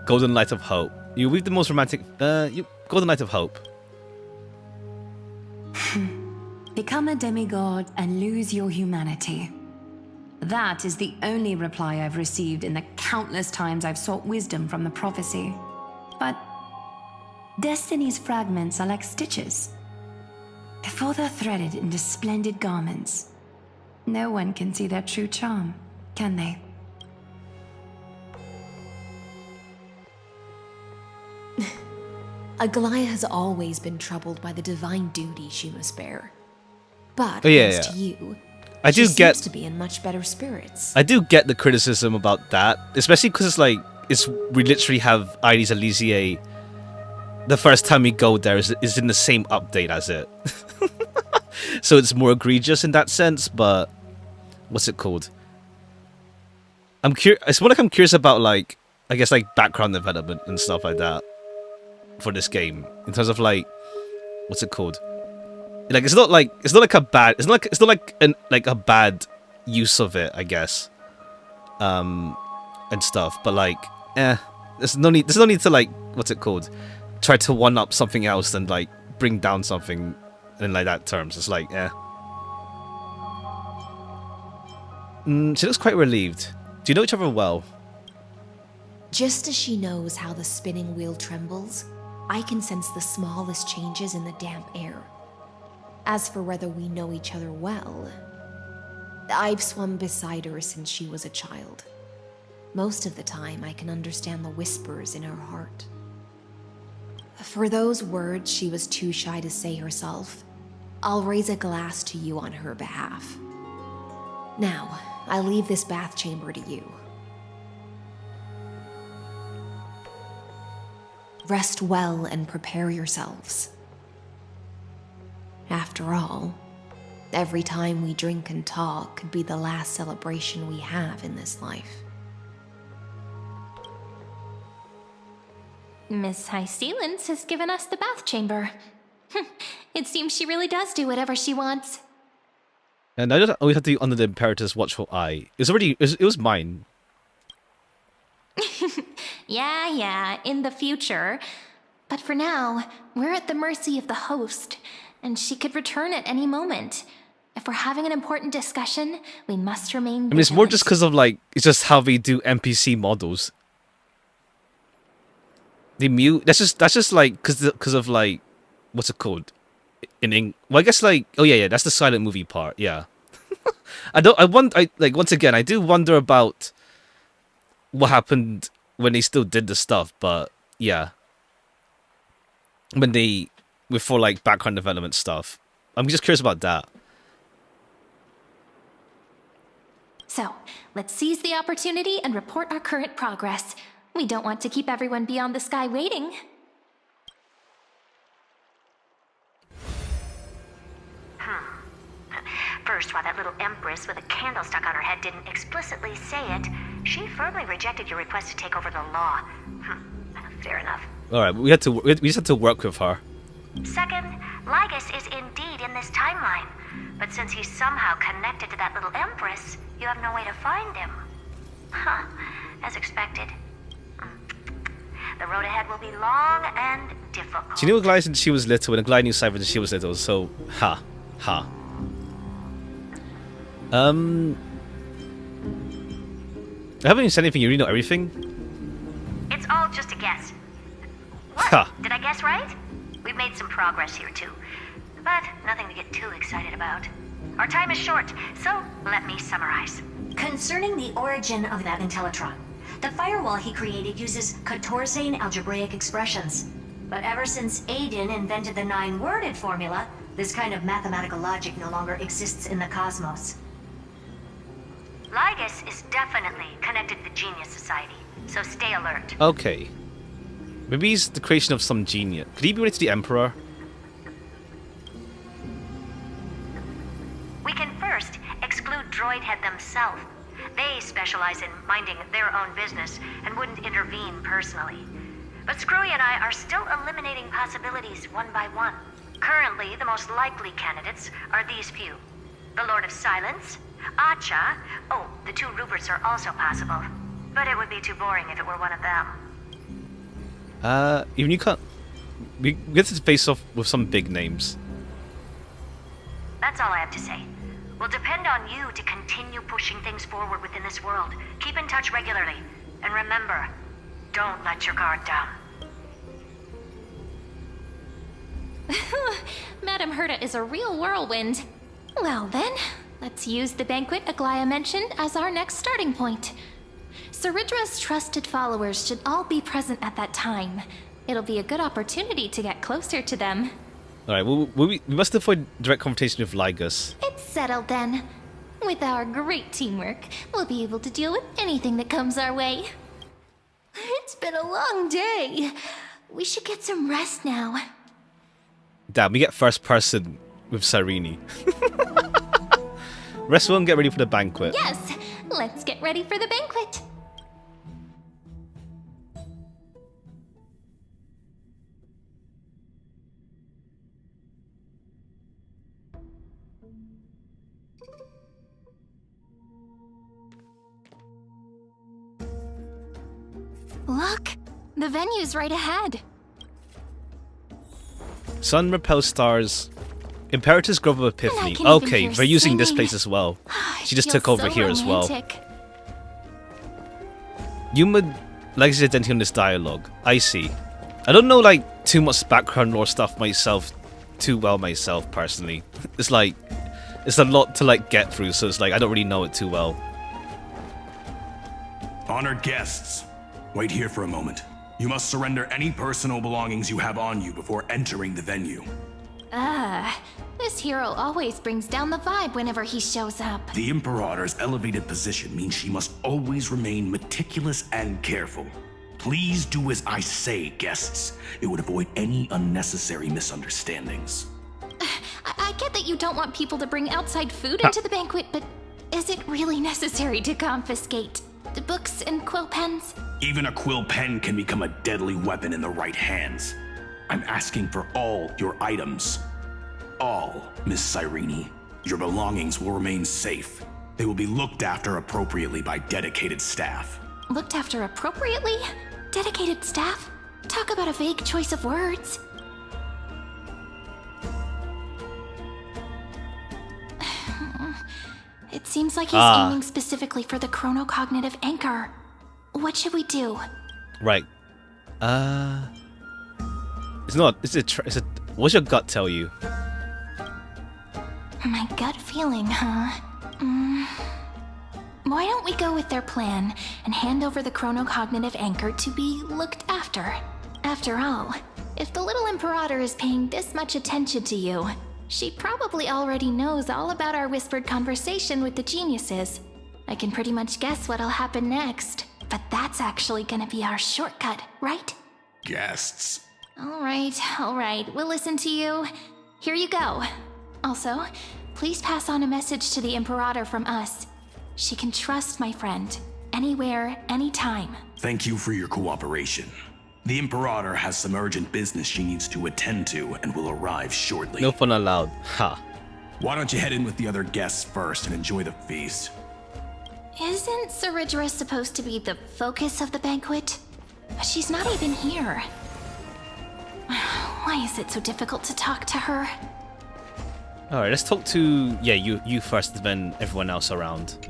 golden light of hope. You will weave the most romantic golden light of hope. The Become a demigod and lose your humanity. That is the only reply I've received in the countless times I've sought wisdom from the prophecy. But Destiny's fragments are like stitches. Before they're threaded into splendid garments, no one can see their true charm, can they? Aglaya has always been troubled by the divine duty she must bear. But Oh, yeah, thanks yeah. to you, I do she get- seems to be in much better spirits. I do get the criticism about that, especially because it's like we literally have Iris Elysiae. The first time we go there is in the same update as it, so it's more egregious in that sense. But what's it called? I'm curious. It's more like I'm curious about like I guess like background development and stuff like that for this game in terms of like what's it called? Like it's not like a bad a bad use of it, I guess, and stuff. But like, there's no need to like what's it called? Try to one up something else and like bring down something in like that terms. It's like, she looks quite relieved. Do you know each other well? Just as she knows how the spinning wheel trembles, I can sense the smallest changes in the damp air. As for whether we know each other well, I've swum beside her since she was a child. Most of the time, I can understand the whispers in her heart. For those words she was too shy to say herself, I'll raise a glass to you on her behalf. Now, I leave this bath chamber to you. Rest well and prepare yourselves. After all, every time we drink and talk could be the last celebration we have in this life. Miss High Sealance has given us the bath chamber. It seems she really does do whatever she wants. And I just always have to be under the Imperator's watchful eye. It was mine. Yeah, in the future. But for now, we're at the mercy of the host, and she could return at any moment. If we're having an important discussion, we must remain I mean, it's more vigilant. just because of like it's just how they do NPC models. They mute. That's just like because of like what's it called? Well, I guess like that's the silent movie part. Yeah. Once again, I do wonder about what happened when they still did the stuff, but yeah. For like background development stuff. I'm just curious about that. So, let's seize the opportunity and report our current progress. We don't want to keep everyone beyond the sky waiting. First, while that little empress with a candle stuck on her head didn't explicitly say it, she firmly rejected your request to take over the law. Fair enough. All right, we just had to work with her. Second, Lygus is indeed in this timeline, but since he's somehow connected to that little empress, you have no way to find him. As expected. The road ahead will be long and difficult. She knew Aglaya since she was little, and Aglaya knew Cypher since she was little, so ha. I haven't even said anything, you really know everything? It's all just a guess. What? Ha. Did I guess right? We've made some progress here too, but nothing to get too excited about. Our time is short, so let me summarize. Concerning the origin of that Intellitron, the firewall he created uses Katorzane algebraic expressions. But ever since Aiden invented the 9-worded formula, this kind of mathematical logic no longer exists in the cosmos. Lygus is definitely connected to the Genius Society, so stay alert. Okay. Maybe he's the creation of some genius. Could he be related to the Emperor? We can first exclude Droidhead themselves. They specialize in minding their own business and wouldn't intervene personally. But Screwy and I are still eliminating possibilities one by one. Currently, the most likely candidates are these few. The Lord of Silence, Acha, the 2 Ruperts are also possible. But it would be too boring if it were one of them. Even you can't... We get to face off with some big names. The That's all I have to say. We'll depend on you to continue pushing things forward within this world. Keep in touch regularly. And remember, don't let your guard down. Madame Herta is a real whirlwind. Well then, let's use the banquet Aglaya mentioned as our next starting point. Ceridra's trusted followers should all be present at that time. It'll be a good opportunity to get closer to them. Alright, we must avoid direct confrontation with Lygus. It's settled then. With our great teamwork, we'll be able to deal with anything that comes our way. It's been a long day. We should get some rest now. Damn, we get first person with Cyrene. Rest well and get ready for the banquet. Yes, let's get ready for the banquet. Look, the venue's right ahead. Sun repels stars. Imperator's Grove of Epiphany. Okay, they're using this place as well. She just took over here as well. Yuma likes his identity on this dialogue. I see. I don't know like too much background lore stuff myself too well myself personally. It's like it's a lot to like get through, so it's like I don't really know it too well. Honored guests, wait here for a moment. You must surrender any personal belongings you have on you before entering the venue. This hero always brings down the vibe whenever he shows up. The Imperator's elevated position means she must always remain meticulous and careful. Please do as I say, guests. It would avoid any unnecessary misunderstandings. I get that you don't want people to bring outside food into the banquet, but is it really necessary to confiscate the books and quill pens? Even a quill pen can become a deadly weapon in the right hands. I'm asking for all your items. All, Miss Cyrene. Your belongings will remain safe. They will be looked after appropriately by dedicated staff. Looked after appropriately? Dedicated staff? Talk about a vague choice of words. It seems like he's aiming specifically for the chronocognitive anchor. What should we do? Right. It's not. It's a. What's your gut tell you? My gut feeling, huh? Why don't we go with their plan and hand over the chronocognitive anchor to be looked after? After all, if the little Imperator is paying this much attention to you, she probably already knows all about our whispered conversation with the geniuses. I can pretty much guess what'll happen next, but that's actually gonna be our shortcut, right? Guests. All right, we'll listen to you. Here you go. Also, please pass on a message to the Imperator from us. She can trust my friend, anywhere, anytime. Thank you for your cooperation. The Imperator has some urgent business she needs to attend to and will arrive shortly. No fun allowed. Ha. Why don't you head in with the other guests first and enjoy the feast? Isn't Ceridra supposed to be the focus of the banquet? But she's not even here. Why is it so difficult to talk to her? Alright, let's talk to you first, then everyone else around.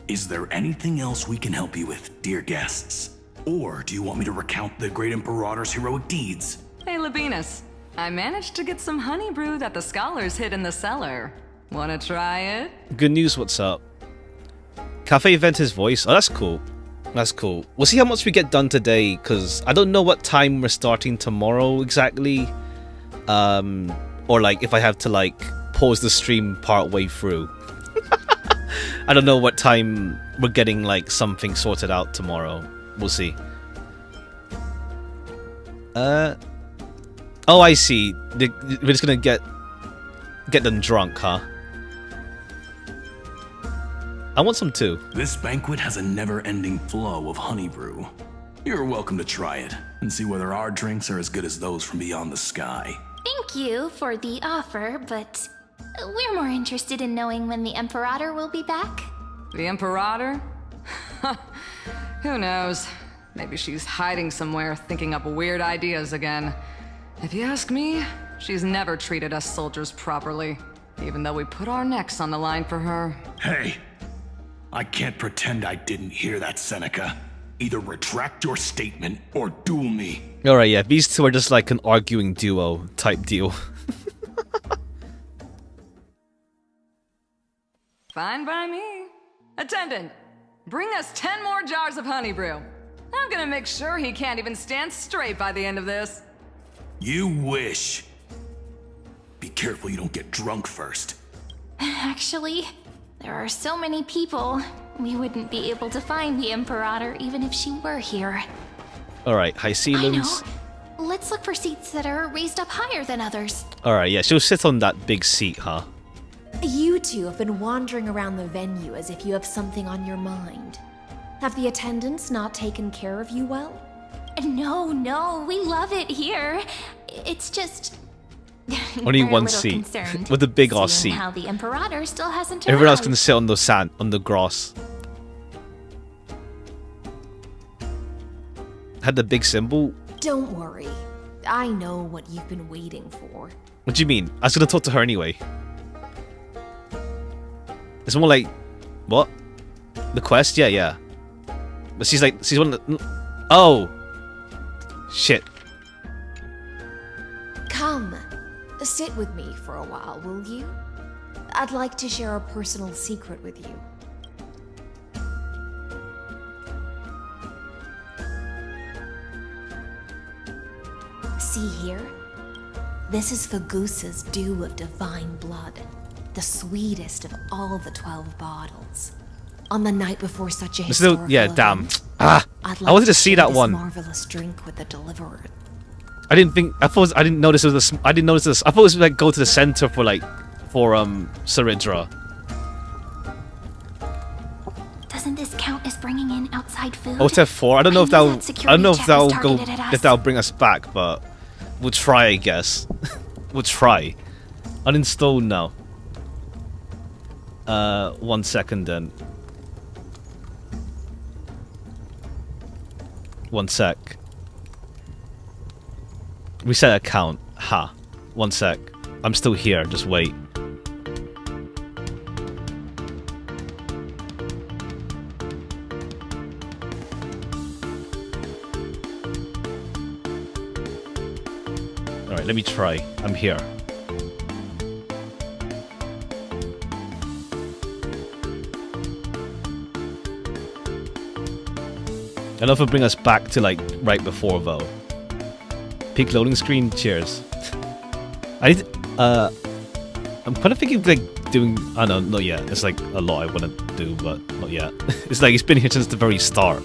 Is there anything else we can help you with, dear guests? Or do you want me to recount the great Imperator's heroic deeds? Hey, Labinas. I managed to get some honey brew that the scholars hid in the cellar. Wanna try it? Good news, what's up? Cafe vent his voice. Oh, that's cool. That's cool. We'll see how much we get done today, because I don't know what time we're starting tomorrow exactly. Or like if I have to like pause the stream part way through. I don't know what time we're getting like something sorted out tomorrow. We'll see. Oh, I see. We're just gonna get them drunk, huh? I want some too. This banquet has a never-ending flow of honey brew. You're welcome to try it and see whether our drinks are as good as those from beyond the sky. Thank you for the offer, but we're more interested in knowing when the Imperator will be back. The Imperator? Who knows? Maybe she's hiding somewhere, thinking up weird ideas again. If you ask me, she's never treated us soldiers properly. even though we put our necks on the line for her. Hey, I can't pretend I didn't hear that, Seneca. Either retract your statement or duel me. Alright, yeah, these two are just like an arguing duo type deal. Fine by me. Attendant, bring us 10 more jars of honey brew. I'm gonna make sure he can't even stand straight by the end of this. You wish. Be careful you don't get drunk first. Actually, there are so many people. We wouldn't be able to find the Imperator even if she were here. Alright, high ceilings. I know. Let's look for seats that are raised up higher than others. Alright, yeah, she'll sit on that big seat, huh? You two have been wandering around the venue as if you have something on your mind. Have the attendants not taken care of you well? No, we love it here. It's just... Only we're a one little seat. concerned, With a big ass seeing seat. how the Imperator still hasn't Everyone else arrived. can sit on the sand, on the grass. Had the big symbol? Don't worry. I know what you've been waiting for. What do you mean? I was gonna talk to her anyway. It's more like... What? The quest? Yeah. But she's like... She's one of the... Oh! Shit. Come. Sit with me for a while, will you? I'd like to share a personal secret with you. See here? This is Fagusa's dew of divine blood, the sweetest of all the 12 bottles. On the night before such a historical damn. event, I wanted to see share that this one. marvelous drink with the deliverer. I didn't notice it was I didn't notice this. I thought it was like go to the center for Saridra. Doesn't this count as bringing in outside food? Oh, it's F4. I don't know if that'll go targeted at if that'll bring us back, but we'll try, I guess. We'll try. Uninstall now. 1 second then. 1 sec. Reset account. Ha. 1 sec. I'm still here. Just wait. Alright, let me try. I'm here. I don't know if it'll bring us back to like right before though. Peak loading screen, cheers. I need I'm kind of thinking of like doing, I don't know, not yet. It's like a lot I want to do, but not yet. It's like it's been here since the very start.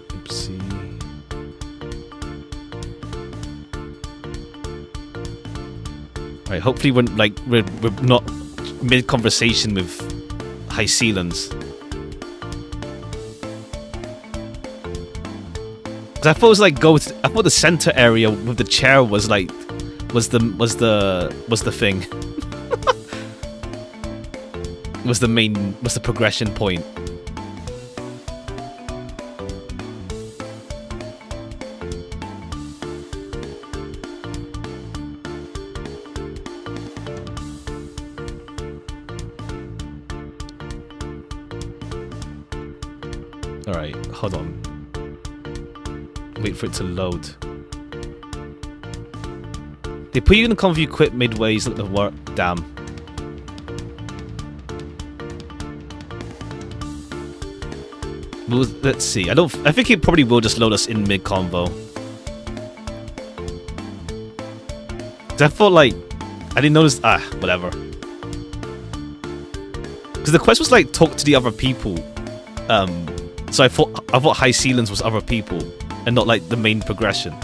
Oopsie. Right, hopefully we're not mid conversation with high ceilings. Cause I thought it was like I thought the center area with the chair was like was the thing. was the progression point. Alright, hold on. Wait for it to load. They put you in the conv you quit midway, let the work. Damn. Well, let's see. I think it probably will just load us in mid convo. Cause I thought like I didn't notice. Whatever. Because the quest was like talk to the other people. So I thought high ceilings was other people and not like the main progression.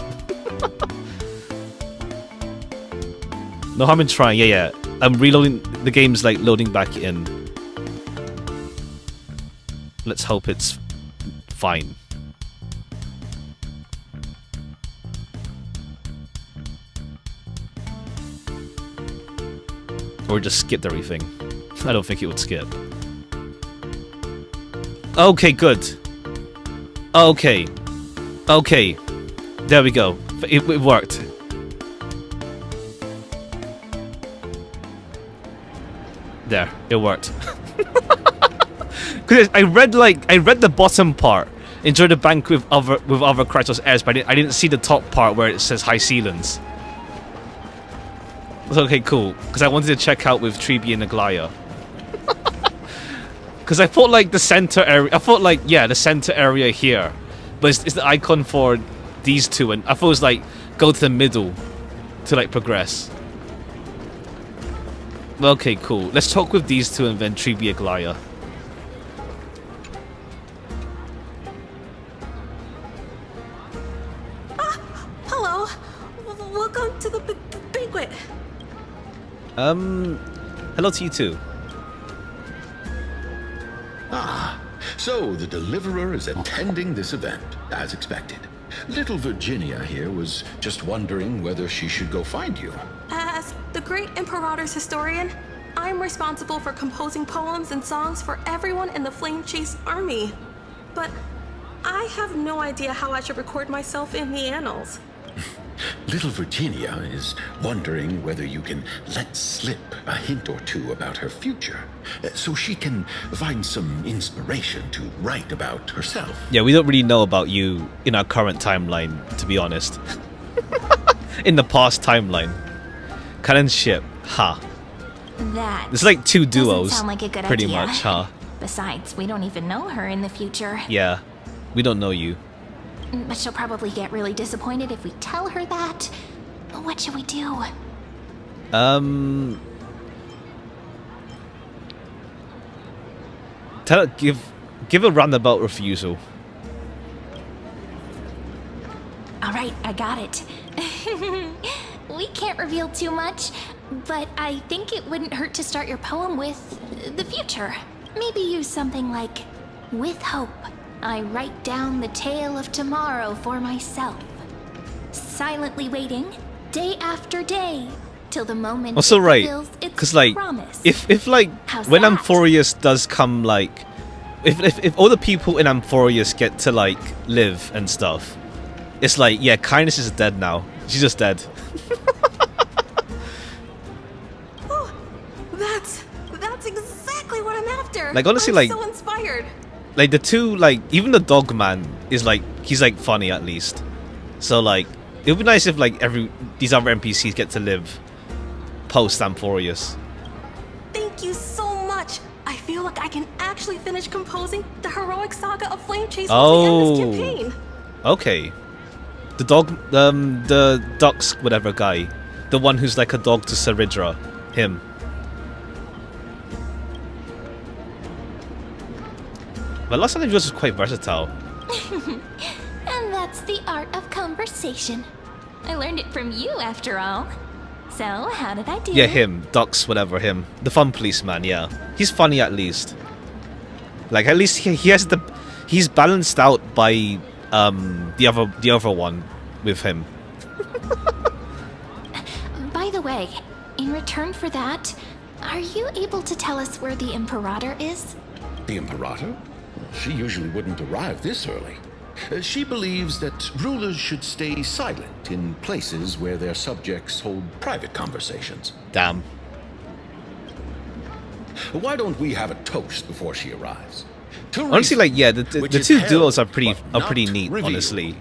No harm in trying. Yeah. I'm reloading. The game's like loading back in. Let's hope it's fine. Or just skipped everything. I don't think it would skip. Okay, good. Okay. Okay. There we go. It worked. There, it worked. Because I read the bottom part. Enjoy the bank with other Kratos heirs, but I didn't see the top part where it says High Sealons. Okay, cool. Because I wanted to check out with Treeby and Aglaya. Because I thought like the center area. I thought like the center area here, but it's the icon for these two, and I thought it was like go to the middle to like progress. Okay, cool. Let's talk with these two and then Treeby Aglaya. Hello. Welcome to the banquet. Hello to you too. Ah, so the Deliverer is attending this event, as expected. Little Virginia here was just wondering whether she should go find you. As the great Imperator's historian, I'm responsible for composing poems and songs for everyone in the Flame Chase army. But I have no idea how I should record myself in the annals. Little Virginia is wondering whether you can let slip a hint or two about her future, so she can find some inspiration to write about herself. Yeah, we don't really know about you in our current timeline, to be honest. In the past timeline. Canon ship, huh? That It's like two duos, sound like a good pretty idea. much, huh? Besides, we don't even know her in the future. Yeah, we don't know you. But she'll probably get really disappointed if we tell her that. What should we do? Give a roundabout refusal. All right, I got it. We can't reveal too much, but I think it wouldn't hurt to start your poem with the future. Maybe use something like, with hope, I write down the tale of tomorrow for myself. Silently waiting, day after day, till the moment Also, it right, fulfills its because like, promise. if like How's when that? Amphorius does come, like, if all the people in Amphorius get to like live and stuff, it's like, yeah, Kindness is dead now. She's just dead. Oh, that's exactly what I'm after. Like, honestly, I'm like- so inspired. Like the two, like even the dog man is like, he's like funny at least. So like it would be nice if like these other NPCs get to live post Amphorius. Thank you so much. I feel like I can actually finish composing the heroic saga of Flame Chase once we end this campaign. Okay. The dog, the ducks, whatever guy, the one who's like a dog to Saridra, him. But last time he was quite versatile. And that's the art of conversation. I learned it from you, after all. So, how did I do? Yeah, him, ducks, whatever, him, the fun policeman. Yeah, he's funny at least. Like at least he has he's balanced out by the other one with him. By the way, in return for that, are you able to tell us where the Imperator is? The Imperator? She usually wouldn't arrive this early. She believes that rulers should stay silent in places where their subjects hold private conversations. Damn. Why don't we have a toast before she arrives? Honestly, like, yeah, the two held, duos are pretty not neat. revealed. Honestly,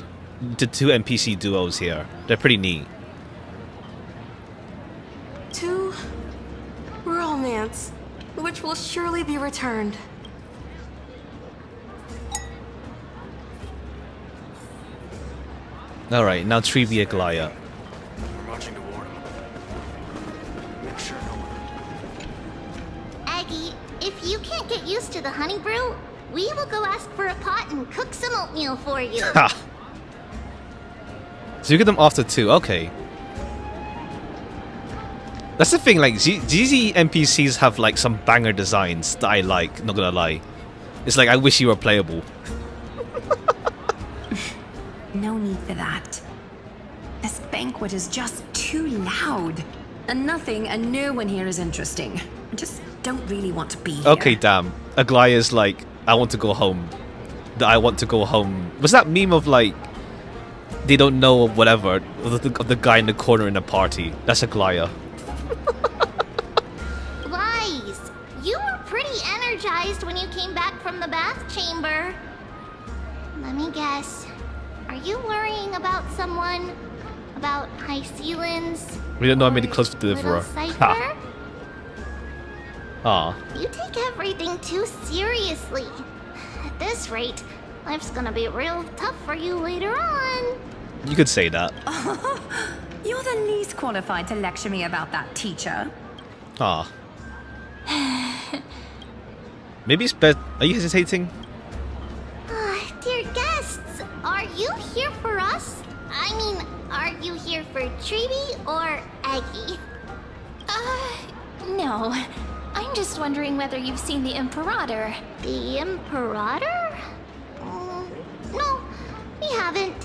the two NPC duos here, they're pretty neat. To romance, which will surely be returned. All right, now Treeby Aglaya. We're marching toward him. Make sure no one. Aggie, if you can't get used to the honey brew, we will go ask for a pot and cook some oatmeal for you. Ha! So you get them after 2, okay. That's the thing, like, GZ NPCs have, like, some banger designs that I like, not gonna lie. It's like, I wish you were playable. No need for that. This banquet is just too loud. And nothing and no one here is interesting. I just don't really want to be here. Okay, damn. Aglaya's like, I want to go home. The I want to go home. Was that meme of like they don't know whatever of the guy in the corner in a party? That's a Glaya. Lies! You were pretty energized when you came back from the bath chamber. Let me guess. Are you worrying about someone? About High Sealins? We don't know how many close to deliverer. Cipher? Ah. You take everything too seriously. At this rate, life's gonna be real tough for you later on. You could say that. You're the least qualified to lecture me about that, teacher. Ah. Maybe it's better. Are you hesitating? Dear guests, are you here for us? I mean, are you here for Treeby or Aggie? No. I'm just wondering whether you've seen the Imperator. The Imperator? No, we haven't.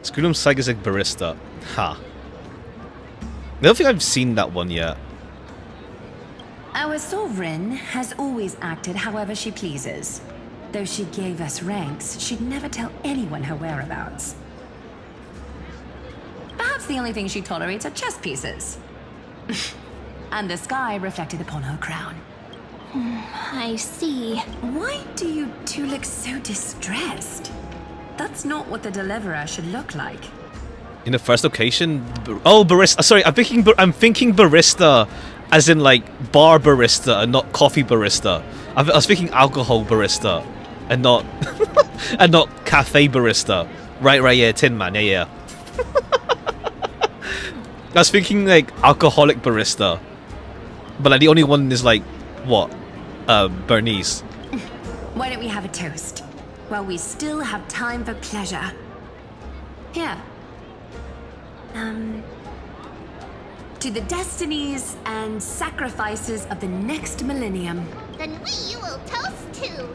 Scroolum Psychic Barista. Ha. I don't think I've seen that one yet. Our sovereign has always acted however she pleases. Though she gave us ranks, she'd never tell anyone her whereabouts. Perhaps the only thing she tolerates are chess pieces. And the sky reflected upon her crown. I see. Why do you two look so distressed? That's not what the deliverer should look like. In the first occasion, oh, barista. Sorry, I'm thinking barista, as in like bar barista and not coffee barista. I was thinking alcohol barista, and not and not cafe barista. Right, yeah, Tin Man, yeah. I was thinking like alcoholic barista, but like the only one is like what, Bernice. Why don't we have a toast? While we still have time for pleasure. Here. To the destinies and sacrifices of the next millennium. Then we will toast to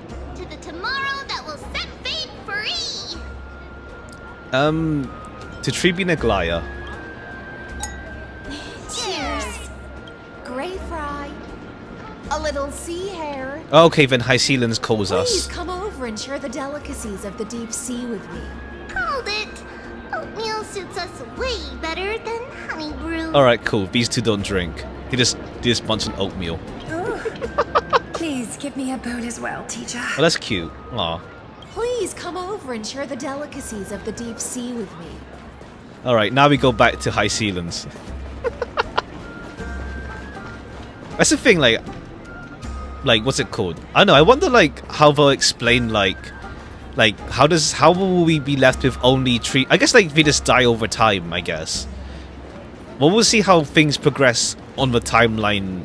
the tomorrow that will set fate free. To Treeby Naglaya. Cheers. Gray fry. A little sea hare. Okay, then High Sealins calls Please us. come over and share the delicacies of the deep sea with me. Called it. Oatmeal suits us way better than honey brew. Alright, cool. These two don't drink. They just munch on oatmeal. Please give me a bowl as well, teacher. Oh, that's cute. Aw. Please come over and share the delicacies of the deep sea with me. Alright, now we go back to High Sealins. That's the thing, like, what's it called? I don't know, I wonder, like, how they'll explain, like, how will we be left with only three? I guess, like, they just die over time, I guess. Well, we'll see how things progress on the timeline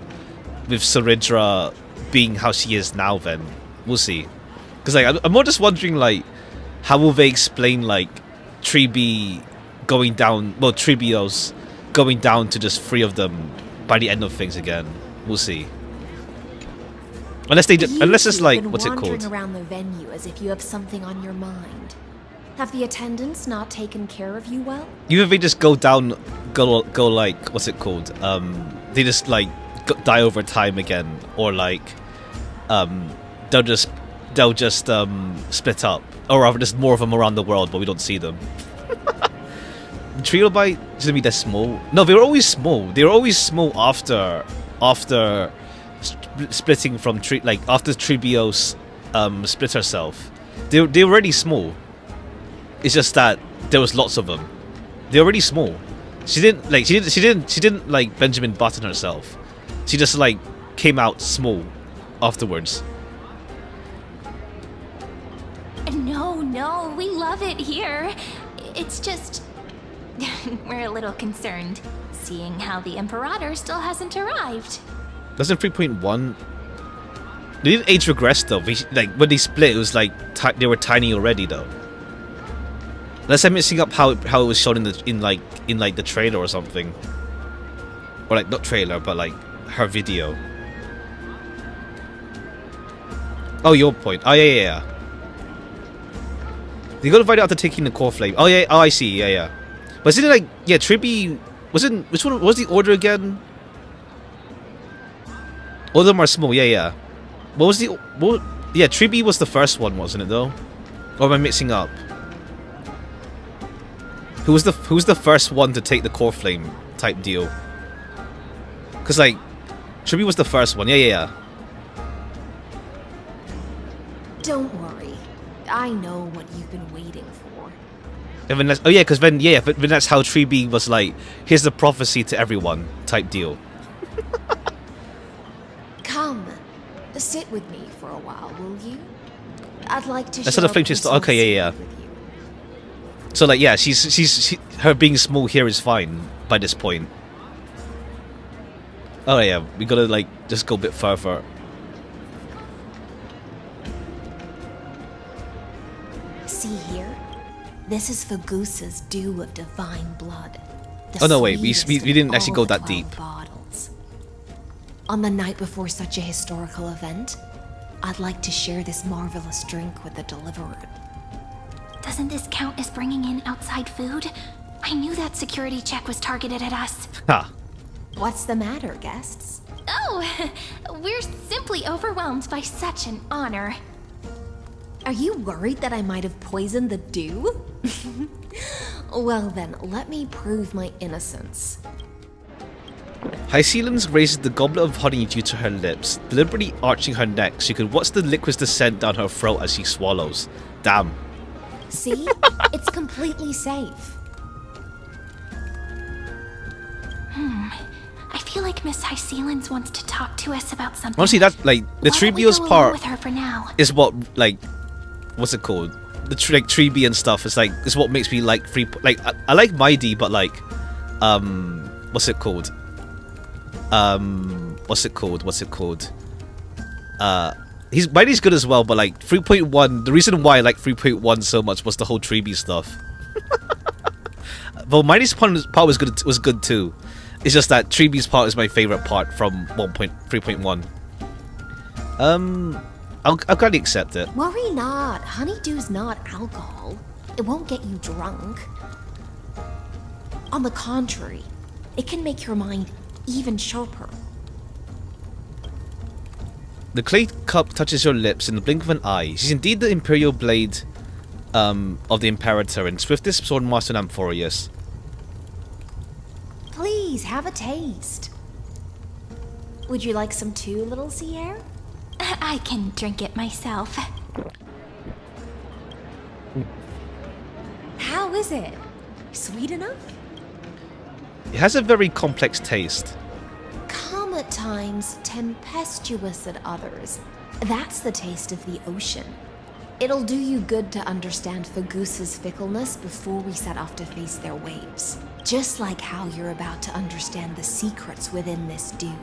with Saridra being how she is now, then. We'll see. Because, like, I'm more just wondering, like, how will they explain, like, Treeby going down, well, Treebios going down to just 3 of them by the end of things again. We'll see. Unless it's like, what's it called? Wandering around the venue as if you have something on your mind. Have the attendants not taken care of you well? Either they just go down, go like, what's it called? They just like die over time again, or like, they'll just split up, or rather, there's more of them around the world, but we don't see them. Trilobite shouldn't be that small. No, they were always small. They were always small after splitting from after Treebios split herself. They were already small. It's just that there was lots of them. They're already small. She didn't like Benjamin Button herself. She just like came out small afterwards. No, we love it here. It's just we're a little concerned, seeing how the Imperator still hasn't arrived. Doesn't 3.1? They didn't age regress though. Like when they split, it was like they were tiny already though. Unless I'm mixing up how it was shown in the trailer or something, or like not trailer but like her video. Oh, your point. Oh yeah. They got invited after taking the core flame. Oh yeah. Oh, I see. Yeah. But isn't it like, yeah, Treeby wasn't, which one was the order again? All of them are small. Yeah. What was the Yeah, Tribi was the first one, wasn't it though? Or am I mixing up? Who's the first one to take the core flame type deal? Cause like Tribi was the first one. Yeah. Don't worry. I know what you've been waiting for. And then that's, oh yeah, because then that's how Tribi was like, here's the prophecy to everyone type deal. Come, sit with me for a while, will you? I'd like to. That's how the flame chase. Okay, yeah. So like, yeah, her being small here is fine by this point. Oh yeah, we gotta like just go a bit further. See here, this is Fagusa's dew of divine blood. Oh no, wait, we didn't actually go that deep. Bottles. On the night before such a historical event, I'd like to share this marvelous drink with the Deliverer. Doesn't this count as bringing in outside food? I knew that security check was targeted at us. Ha. What's the matter, guests? Oh, we're simply overwhelmed by such an honor. Are you worried that I might have poisoned the dew? Well then, let me prove my innocence. Hycelens raises the goblet of honeydew to her lips, deliberately arching her neck so you could watch the liquids descend down her throat as she swallows. Damn. See? It's completely safe. I feel like Miss Hycelens wants to talk to us about something. Honestly, that's like the Tribio's part with her for now? is what like what's it called? The Tribi and stuff is like is what makes me like free. Like I like Mighty, but like what's it called? Mighty's good as well, but like 3.1. The reason why I like 3.1 so much was the whole Tribi stuff. But Mighty's part was good too. It's just that Tribi's part is my favorite part from 3.1. I'll gladly accept it. Worry not. Honeydew's not alcohol. It won't get you drunk. On the contrary, it can make your mind even sharper. The clay cup touches your lips in the blink of an eye. She's indeed the Imperial Blade of the Imperator and swiftest swordmaster in Amphorius. Please, have a taste. Would you like some too, little Sierra? I can drink it myself. How is it? Sweet enough? It has a very complex taste. Calm at times, tempestuous at others. That's the taste of the ocean. It'll do you good to understand Fagusa's fickleness before we set off to face their waves. Just like how you're about to understand the secrets within this dew.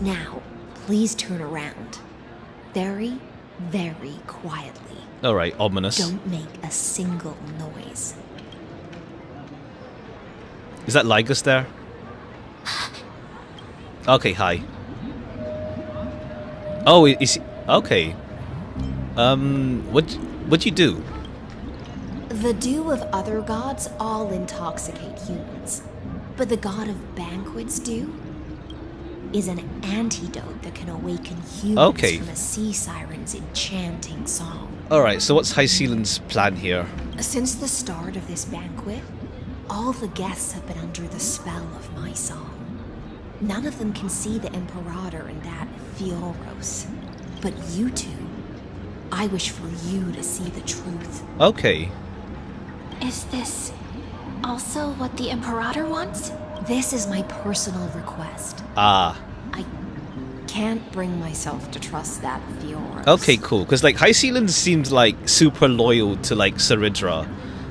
Now, please turn around. Very, very quietly. Alright, ominous. Don't make a single noise. Is that Lygus there? Okay, hi. Oh, is he? Okay. What'd you do? The dew of other gods all intoxicate humans. But the god of banquets dew is an antidote that can awaken humans from a sea siren's enchanting song. Alright, so what's Hycelen's plan here? Since the start of this banquet, all the guests have been under the spell of my song. None of them can see the Imperator and that Fioros. But you two, I wish for you to see the truth. Okay. Is this also what the Imperator wants? This is my personal request. Ah. I can't bring myself to trust that Fioros. Okay, cool. Because like Hycelen seems like super loyal to like Saridra,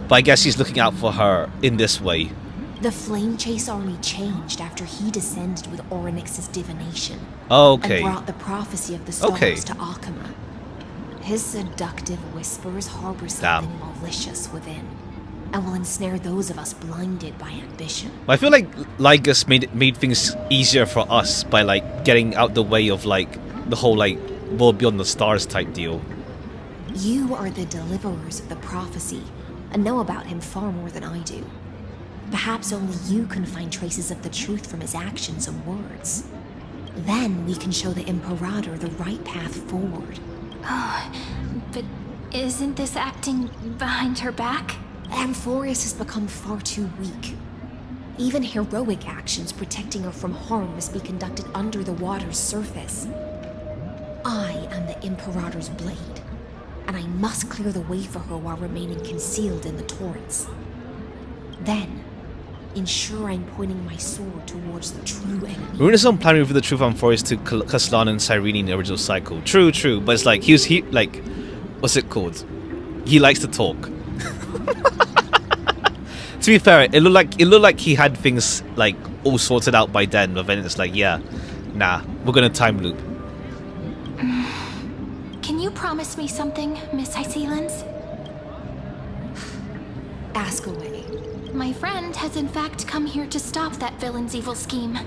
but I guess he's looking out for her in this way. The Flame Chase Army changed after he descended with Orynyx's divination. Okay. And brought the prophecy of the stars to Akama. His seductive whispers harbor something malicious within, and will ensnare those of us blinded by ambition. I feel like Lygus made things easier for us by like getting out the way of like the whole like world beyond the stars type deal. You are the deliverers of the prophecy, and know about him far more than I do. Perhaps only you can find traces of the truth from his actions and words. Then we can show the Imperator the right path forward. Oh, but isn't this acting behind her back? Amphorius has become far too weak. Even heroic actions protecting her from harm must be conducted under the water's surface. I am the Imperator's blade, and I must clear the way for her while remaining concealed in the torrents. Then, ensure I'm pointing my sword towards the true enemy. Ruinous on planning for the truth on Forest to Kaslan and Cyrene in the original cycle. True, but it's like he like, what's it called? He likes to talk. To be fair, it looked like he had things like all sorted out by then, but then it's like, yeah, nah, we're gonna time loop. Can you promise me something, Miss Hycelens? Ask away. My friend has in fact come here to stop that villain's evil scheme.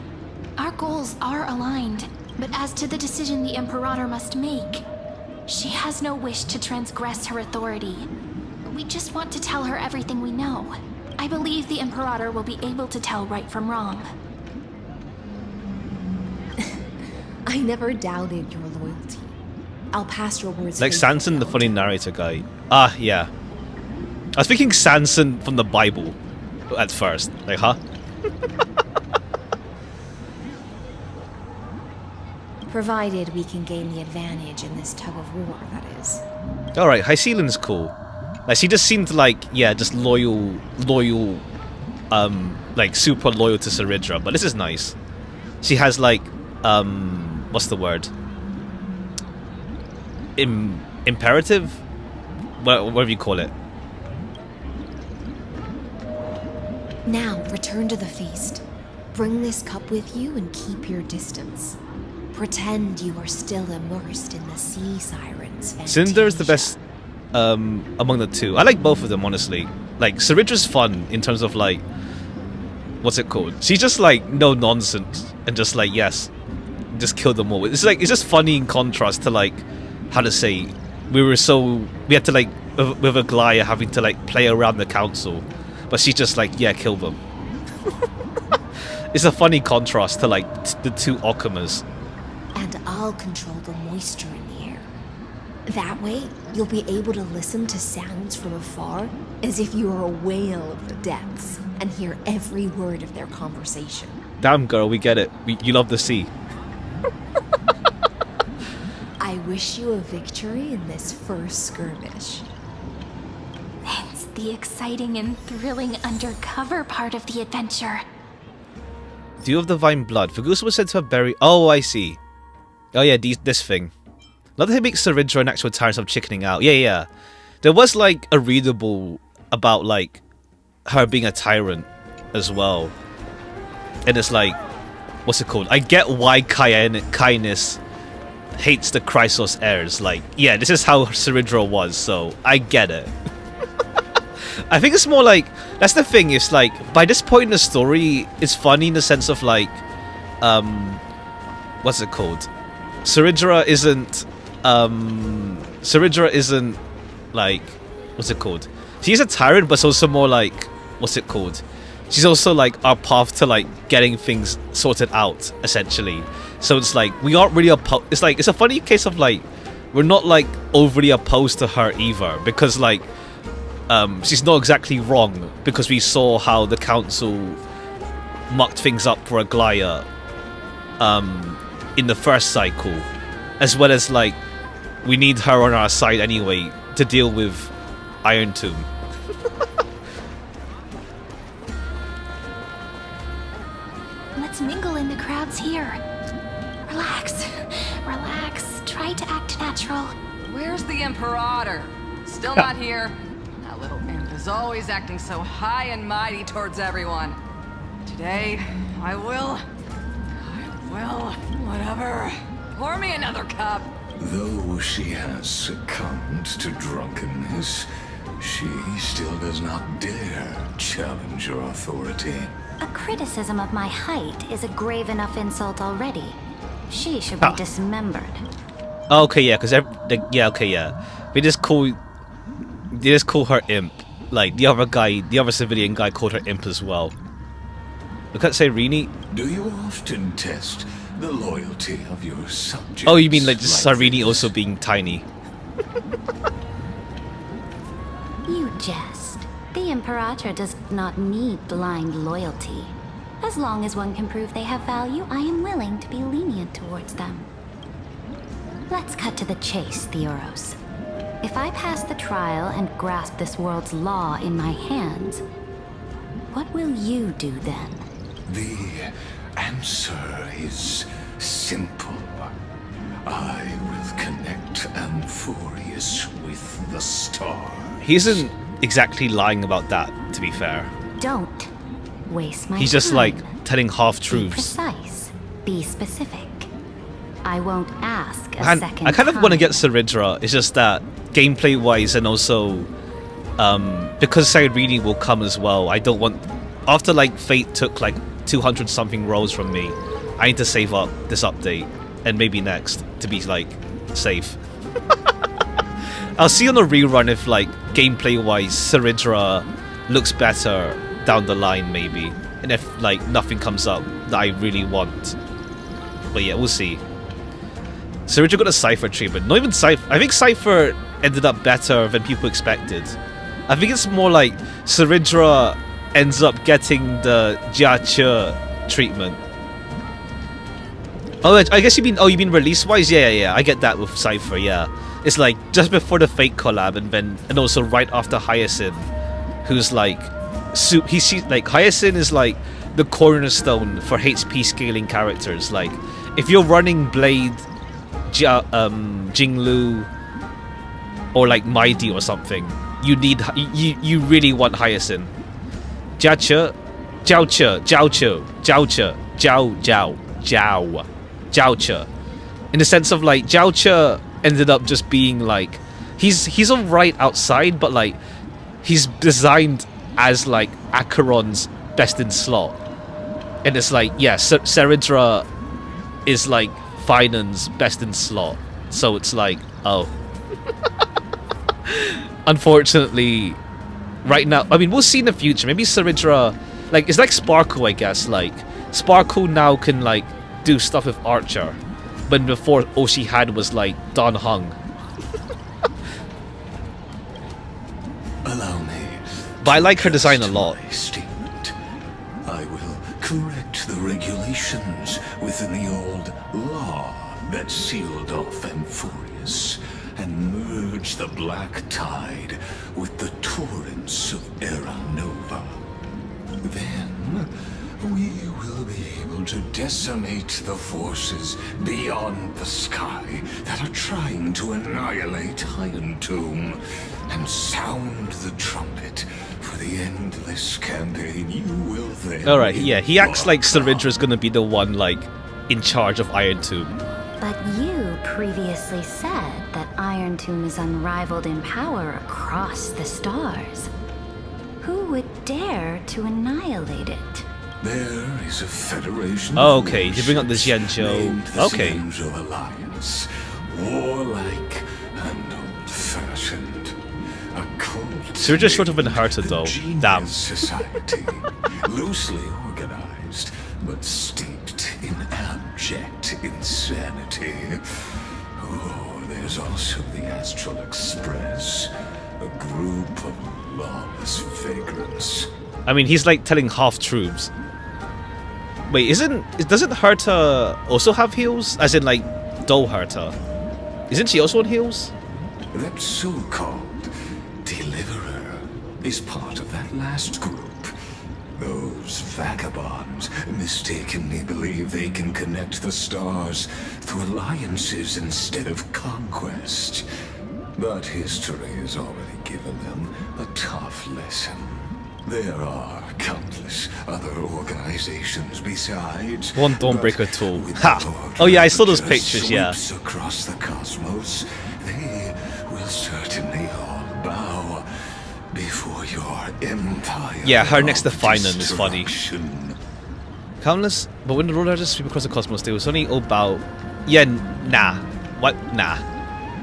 Our goals are aligned, but as to the decision the Imperator must make, she has no wish to transgress her authority. We just want to tell her everything we know. I believe the Imperator will be able to tell right from wrong. I never doubted your loyalty. I'll pass your words. Like Sanson, the funny narrator guy. Ah, yeah. I was thinking Sanson from the Bible at first. Like, huh? Provided we can gain the advantage in this tug of war, that is. Alright, Hycelen's cool. Like, she just seemed like, yeah, just loyal, like, super loyal to Saridra, but this is nice. She has, like, what's the word? Imperative? Whatever you call it. Now, return to the feast. Bring this cup with you and keep your distance. Pretend you are still immersed in the sea sirens. Cinder is the best among the two. I like both of them, honestly. Like, Saridra's fun in terms of, like, what's it called? She's just, like, no nonsense and just, like, yes, just kill them all. It's like, it's just funny in contrast to, like, how to say, we had to, like, with Aglaya having to, like, play around the council, but she's just like, yeah, kill them. It's a funny contrast to, like, the two Okamas. And I'll control the moisture in the air. That way, you'll be able to listen to sounds from afar as if you are a whale of the depths and hear every word of their conversation. Damn, girl, we get it. You love the sea. I wish you a victory in this first skirmish. It's the exciting and thrilling undercover part of the adventure. Dew of Divine Blood. Fagusa was said to have buried... Oh, I see. Oh, yeah, this thing. Not that he makes Saridra an actual tyrant of chickening out. Yeah. There was, like, a readable about, like, her being a tyrant as well. And it's like... What's it called? I get why Kainis hates the Chrysos heirs. Like, yeah, this is how Saridra was, so I get it. I think it's more like, that's the thing, it's like, by this point in the story, it's funny in the sense of like, what's it called? Saridra isn't, like, what's it called? She's a tyrant, but it's also more like, what's it called? She's also like our path to like getting things sorted out, essentially. So it's like, we aren't really opposed, it's like, it's a funny case of like, we're not like overly opposed to her either, because like, she's not exactly wrong, because we saw how the council mucked things up for Aglaya in the first cycle, as well as like we need her on our side anyway to deal with Iron Tomb. Let's mingle in the crowds here. Relax, try to act natural. Where's the Imperator? Still not here. That little imp is always acting so high and mighty towards everyone. Today, I will, whatever. Pour me another cup. Though she has succumbed to drunkenness, she still does not dare challenge your authority. A criticism of my height is a grave enough insult already. She should be dismembered. Okay, yeah, because They just call her imp. Like the other civilian guy called her imp as well. Look at Cyrene. Do you often test the loyalty of your subjects? Oh, you mean like just Cyrene also being tiny? You jest. The Imperator does not need blind loyalty. As long as one can prove they have value, I am willing to be lenient towards them. Let's cut to the chase, Theoros. If I pass the trial and grasp this world's law in my hands, what will you do then? The answer is simple. I will connect Amphorius with the star. He isn't exactly lying about that, to be fair. Don't waste my time. He's just like telling Be half-truths. precise. Be specific. I won't ask a And second I kind of time. want to get Saridra, it's just that gameplay-wise and also because Cyrene will come as well, I don't want... After like Fate took like 200-something rolls from me, I need to save up this update and maybe next to be like safe. I'll see on the rerun if like gameplay-wise Saridra looks better down the line maybe, and if like nothing comes up that I really want. But yeah, we'll see. Saridra got a Cypher treatment. Not even Cypher. I think Cypher ended up better than people expected. I think it's more like Saridra ends up getting the Jia treatment. Oh, I guess you mean release-wise? Yeah. I get that with Cypher, yeah. It's like just before the Fate collab and also right after Hyacinth, who's like... like Hyacinth is like the cornerstone for HP scaling characters. Like, if you're running Blade, Jinglu, or like Mighty or something, you need you really want Hyacinth. Jiache, Jiaoche. In the sense of like Jiaoche ended up just being like he's alright outside, but like he's designed as like Acheron's best in slot. And it's like, yeah, Saridra is like Finan's best in slot. So it's like, oh. Unfortunately, right now, I mean, we'll see in the future. Maybe Saridra, like, it's like Sparkle, I guess. Like, Sparkle now can, like, do stuff with Archer. When before, all she had was, like, Dan Heng. Allow me. But I like her design a lot. I will correct the regulations within the old law that sealed off Amphorius and merge the black tide with the torrents of Era Nova. Then we will be able to decimate the forces beyond the sky that are trying to annihilate Iron Tomb and sound the trumpet for the endless campaign you will then... Alright, yeah, he acts like Saridra's gonna be the one, like, in charge of Iron Tomb. But you previously said that Iron Tomb is unrivaled in power across the stars. Who would dare to annihilate it? There is a federation. Oh, okay, you bring up the Xianzhou. Okay. Xianzhou Alliance, warlike and old-fashioned. A cult. Saridra's short of Inherta though. Damn. Society, loosely organized, but steeped in abject insanity. Oh, there's also the Astral Express, a group of lawless vagrants. I mean, he's like telling half-truths. Wait, doesn't Herta also have heals? As in, like, Do Herta. Isn't she also on heals? That so-called Deliverer is part of that last group. Those vagabonds mistakenly believe they can connect the stars through alliances instead of conquest. But history has already given them a tough lesson. There are countless other organizations besides. One Dawnbreaker tool. Ha! Oh yeah, I saw those pictures, yeah. Across the cosmos, they will certainly all bow before your empire. Yeah, her next to Finan is funny. Countless, but when the roller just sweep across the cosmos, they was only all bow. Yeah, nah. What? Nah.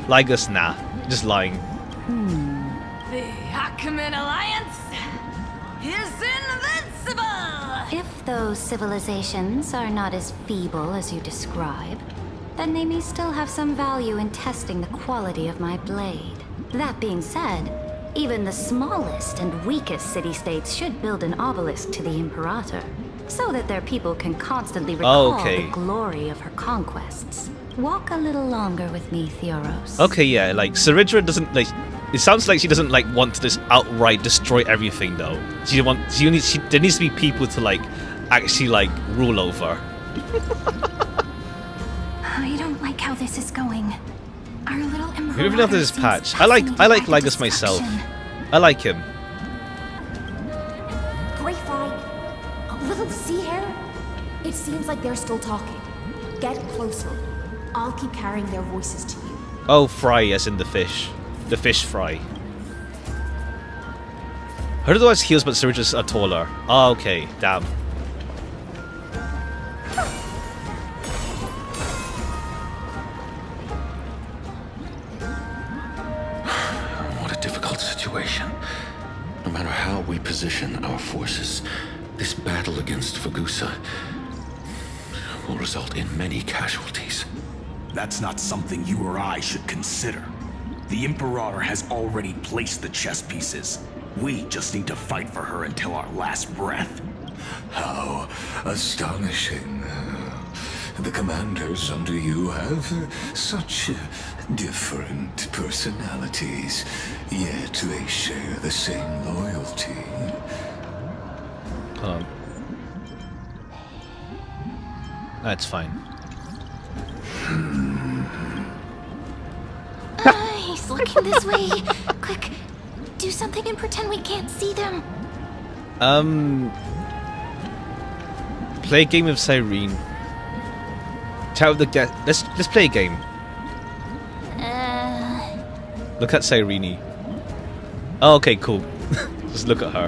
Ligus, nah. Just lying. The Achaemenid Alliance is invincible! If those civilizations are not as feeble as you describe, then they may still have some value in testing the quality of my blade. That being said, even the smallest and weakest city-states should build an obelisk to the Imperator, so that their people can constantly recall the glory of her conquests. Walk a little longer with me, Theoros. Okay, yeah, like, Saridra doesn't, like, it sounds like she doesn't, like, want to just outright destroy everything, though. There needs to be people to, like, actually, like, rule over. I don't like how this is going. Our little Emerald. Moving after this patch. I like Lygus myself. I like him. Great Fry, a little sea hare? It seems like they're still talking. Get closer. I'll keep carrying their voices to you. Oh, fry as in the fish. The fish fry. Heard of those heels, but Saridras are taller. Oh, okay. Damn. What a difficult situation. No matter how we position our forces, this battle against Fagusa will result in many casualties. That's not something you or I should consider. The Imperator has already placed the chess pieces. We just need to fight for her until our last breath. How astonishing. The commanders under you have such different personalities, yet they share the same loyalty. That's fine. He's looking this way. Quick, do something and pretend we can't see them. Play a game with Cyrene. Chat with the guest. Let's play a game. Look at Cyrene. Oh, okay, cool. Just look at her.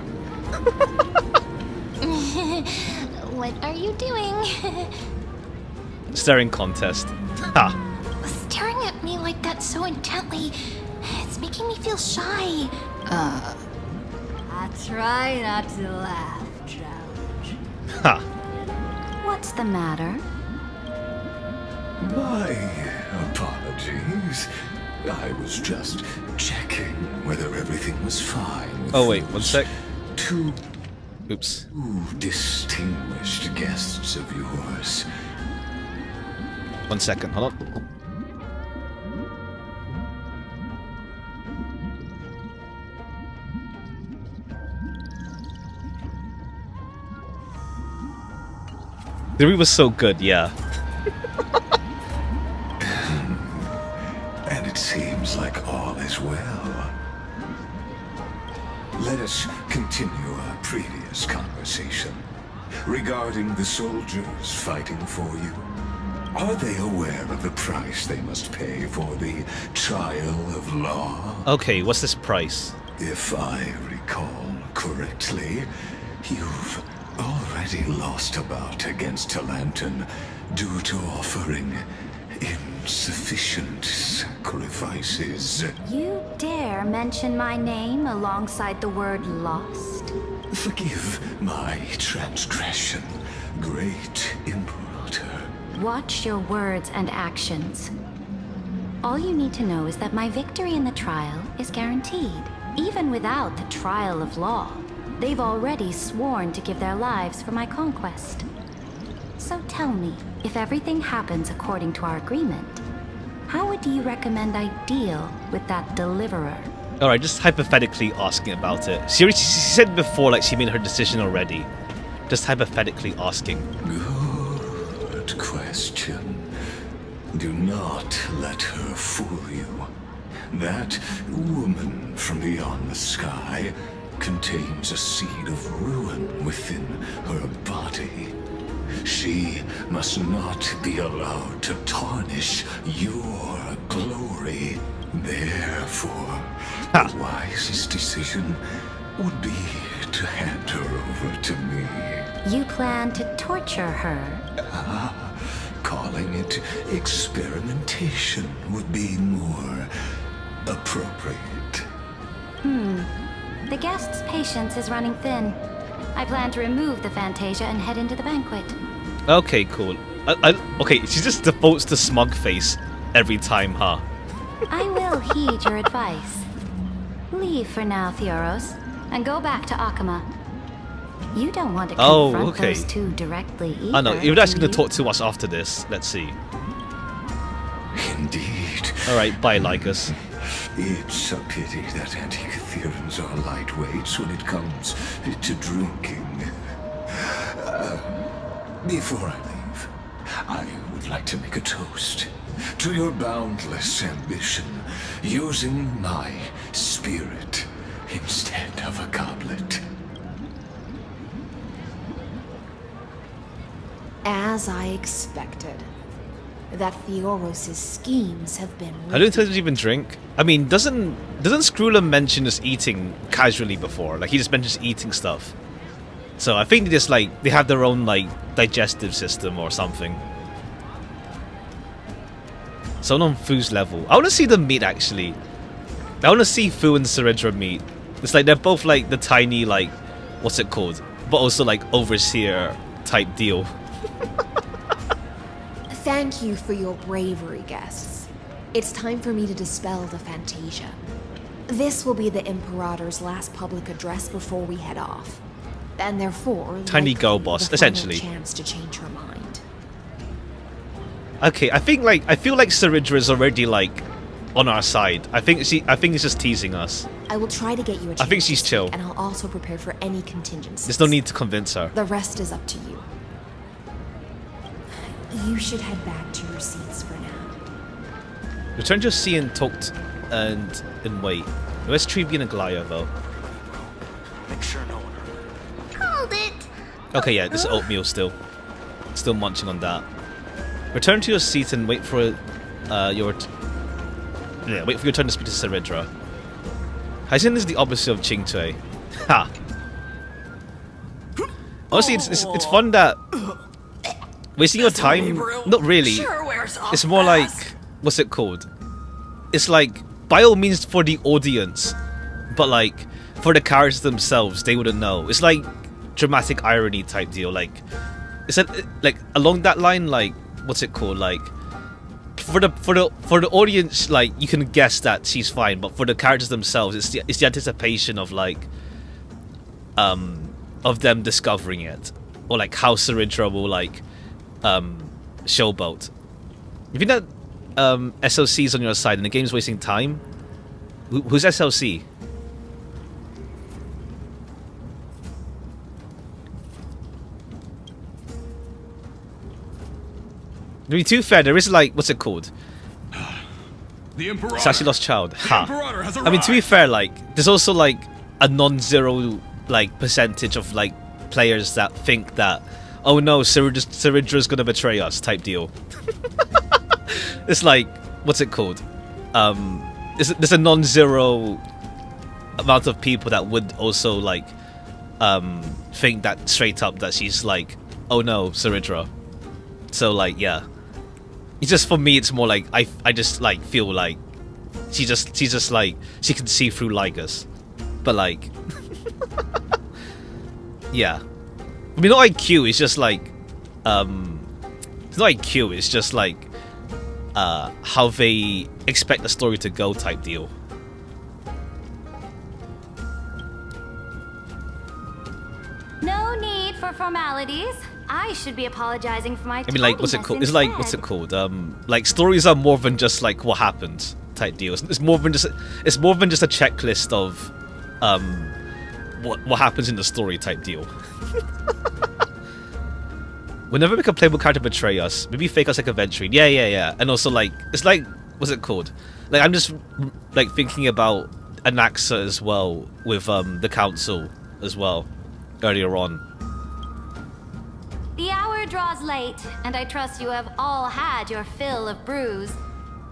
What are you doing? Staring contest. Ha. Staring at me like that so intently, it's making me feel shy. I try not to laugh, challenge. Ha. What's the matter? My apologies. I was just checking whether everything was fine with Oh wait, one sec. two Oops. distinguished guests of yours. 1 second, hold on. The read was so good, yeah. And it seems like all is well. Let us continue our previous conversation regarding the soldiers fighting for you. Are they aware of the price they must pay for the trial of law? Okay, what's this price? If I recall correctly, you've already lost a bout against Talanton due to offering insufficient sacrifices. You dare mention my name alongside the word lost? Forgive my transgression, great Imperator. Watch your words and actions. All you need to know is that my victory in the trial is guaranteed. Even without the trial of law, they've already sworn to give their lives for my conquest. So tell me, if everything happens according to our agreement, how would you recommend I deal with that deliverer? Alright, just hypothetically asking about it. She said before, like, she made her decision already. Just hypothetically asking. Good question. Do not let her fool you. That woman from beyond the sky contains a seed of ruin within her body. She must not be allowed to tarnish your glory. Therefore, the wisest decision would be to hand her over to me. You plan to torture her? Calling it experimentation would be more appropriate. The guest's patience is running thin. I plan to remove the Fantasia and head into the banquet. Okay, cool. Okay, she just defaults to smug face every time, huh? I will heed your advice. Leave for now, Theoros, and go back to Akama. You don't want to confront those two directly either. I know, you're actually do going to talk to us after this. Let's see. Indeed. Alright, bye, Lycus. It's a pity that Antikytherians are lightweights when it comes to drinking. Before I leave, I would like to make a toast to your boundless ambition, using my spirit instead of a goblet. As I expected, that Theoros' schemes have been... I don't think they even drink. I mean, doesn't Screwlum mention just eating casually before? Like, he just mentions eating stuff. So I think they just, like, they have their own, like, digestive system or something. So on Fu's level. I want to see them meet, actually. I want to see Fu and Saridra meet. It's like, they're both, like, the tiny, like, what's it called? But also, like, overseer type deal. Thank you for your bravery, guests. It's time for me to dispel the Fantasia. This will be the Imperator's last public address before we head off. And therefore, Tiny girl boss, the essentially. final chance to change her mind. Okay, I feel like Saridra is already, like, on our side. I think he's just teasing us. I will try to get you a chance. I think she's chill. And I'll also prepare for any contingencies. There's no need to convince her. The rest is up to you. You should head back to your seats for now. Return to your seat and talk and wait. Where's Treeby and Aglaya, though? Make sure no one... Hold it! Okay, yeah, this is oatmeal still. Still munching on that. Return to your seat and wait for wait for your turn to speak to Saridra. Haisen is the opposite of Qingtui. Ha! Honestly, it's fun that wasting your time. Not really. It's more like, what's it called? It's like by all means for the audience, but like for the characters themselves, they wouldn't know. It's like dramatic irony type deal. Like, is that like along that line? Like, what's it called? Like for the audience, like you can guess that she's fine, but for the characters themselves, it's the anticipation of like of them discovering it, or like how Saridra will like showboat. You think that SLC is on your side and the game's wasting time? Who's SLC? To be too fair, there is like, what's it called? The Imperator. Sassy Lost Child. Ha. Imperator has I mean, to be fair, like, there's also like a non-zero like percentage of like players that think that, oh no, Saridra's gonna betray us type deal. It's like, what's it called? There's a non-zero amount of people that would also like think that straight up that she's like, oh no, Saridra. So like, yeah, it's just for me. It's more like I just like feel like she's just like she can see through Lygus, but like, yeah. I mean, not IQ. It's just like, it's not IQ. It's just like how they expect the story to go type deal. No need for formalities. I should be apologizing for my I mean, like, what's it called? It's like, what's it called? Like, stories are more than just like what happened type deal. It's more than just a checklist of what happens in the story type deal. Whenever we can playable character betray us, maybe fake us like a venturing. Yeah. And also like, it's like, what's it called? Like, I'm just like thinking about Anaxa as well with the council as well earlier on. The hour draws late, and I trust you have all had your fill of brews.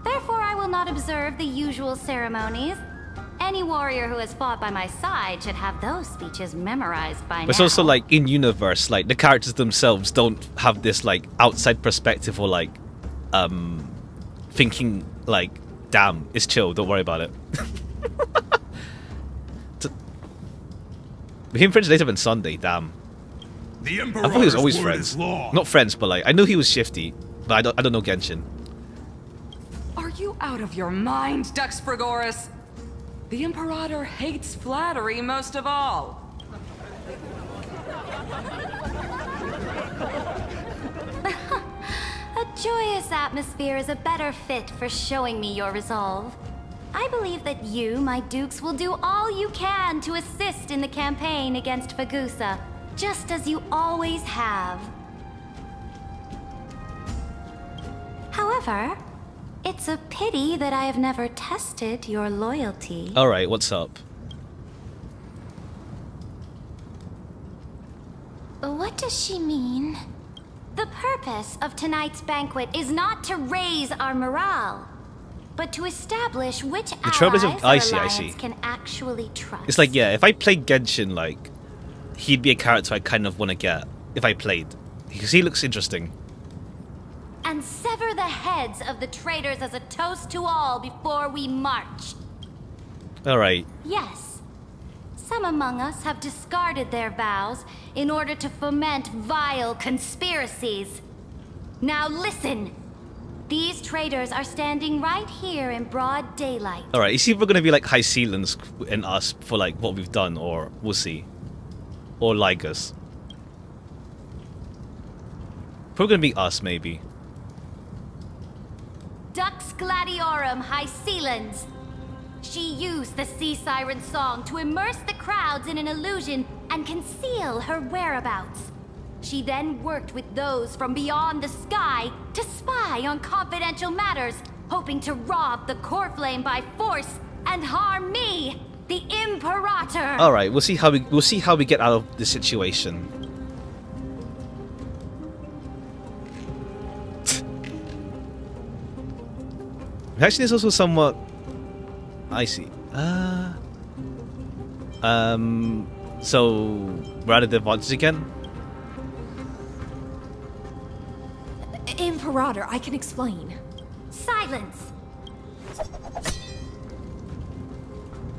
Therefore, I will not observe the usual ceremonies. Any warrior who has fought by my side should have those speeches memorized by now. But it's also like in universe, like the characters themselves don't have this like outside perspective or like thinking like, damn, it's chill, don't worry about it. We came French later than Sunday, damn. The I thought he was Emperor's always word friends. is law. Not friends, but like I knew he was shifty, but I don't know Genshin. Are you out of your mind, Dux Frigoris? The Imperator hates flattery most of all. A joyous atmosphere is a better fit for showing me your resolve. I believe that you, my dukes, will do all you can to assist in the campaign against Fagusa, just as you always have. However, it's a pity that I have never tested your loyalty. Alright, what's up? What does she mean? The purpose of tonight's banquet is not to raise our morale, but to establish which allies our alliance can actually trust. It's like, yeah, if I played Genshin, like, he'd be a character I kind of want to get if I played. Because he looks interesting. And sever the heads of the traitors as a toast to all before we march. Alright. Yes. Some among us have discarded their vows in order to foment vile conspiracies. Now listen. These traitors are standing right here in broad daylight. Alright, is he ever going to be like High Sealans and us for like what we've done, or we'll see. Or Ligus. Probably going to be us, maybe. Dux Gladiorum High Sealans. She used the Sea Siren song to immerse the crowds in an illusion and conceal her whereabouts. She then worked with those from beyond the sky to spy on confidential matters, hoping to rob the core flame by force and harm me, the Imperator. All right, we'll see how we get out of the situation. Actually, there's also somewhat. I see. So we're at the advantage again. Imperator, I can explain. Silence!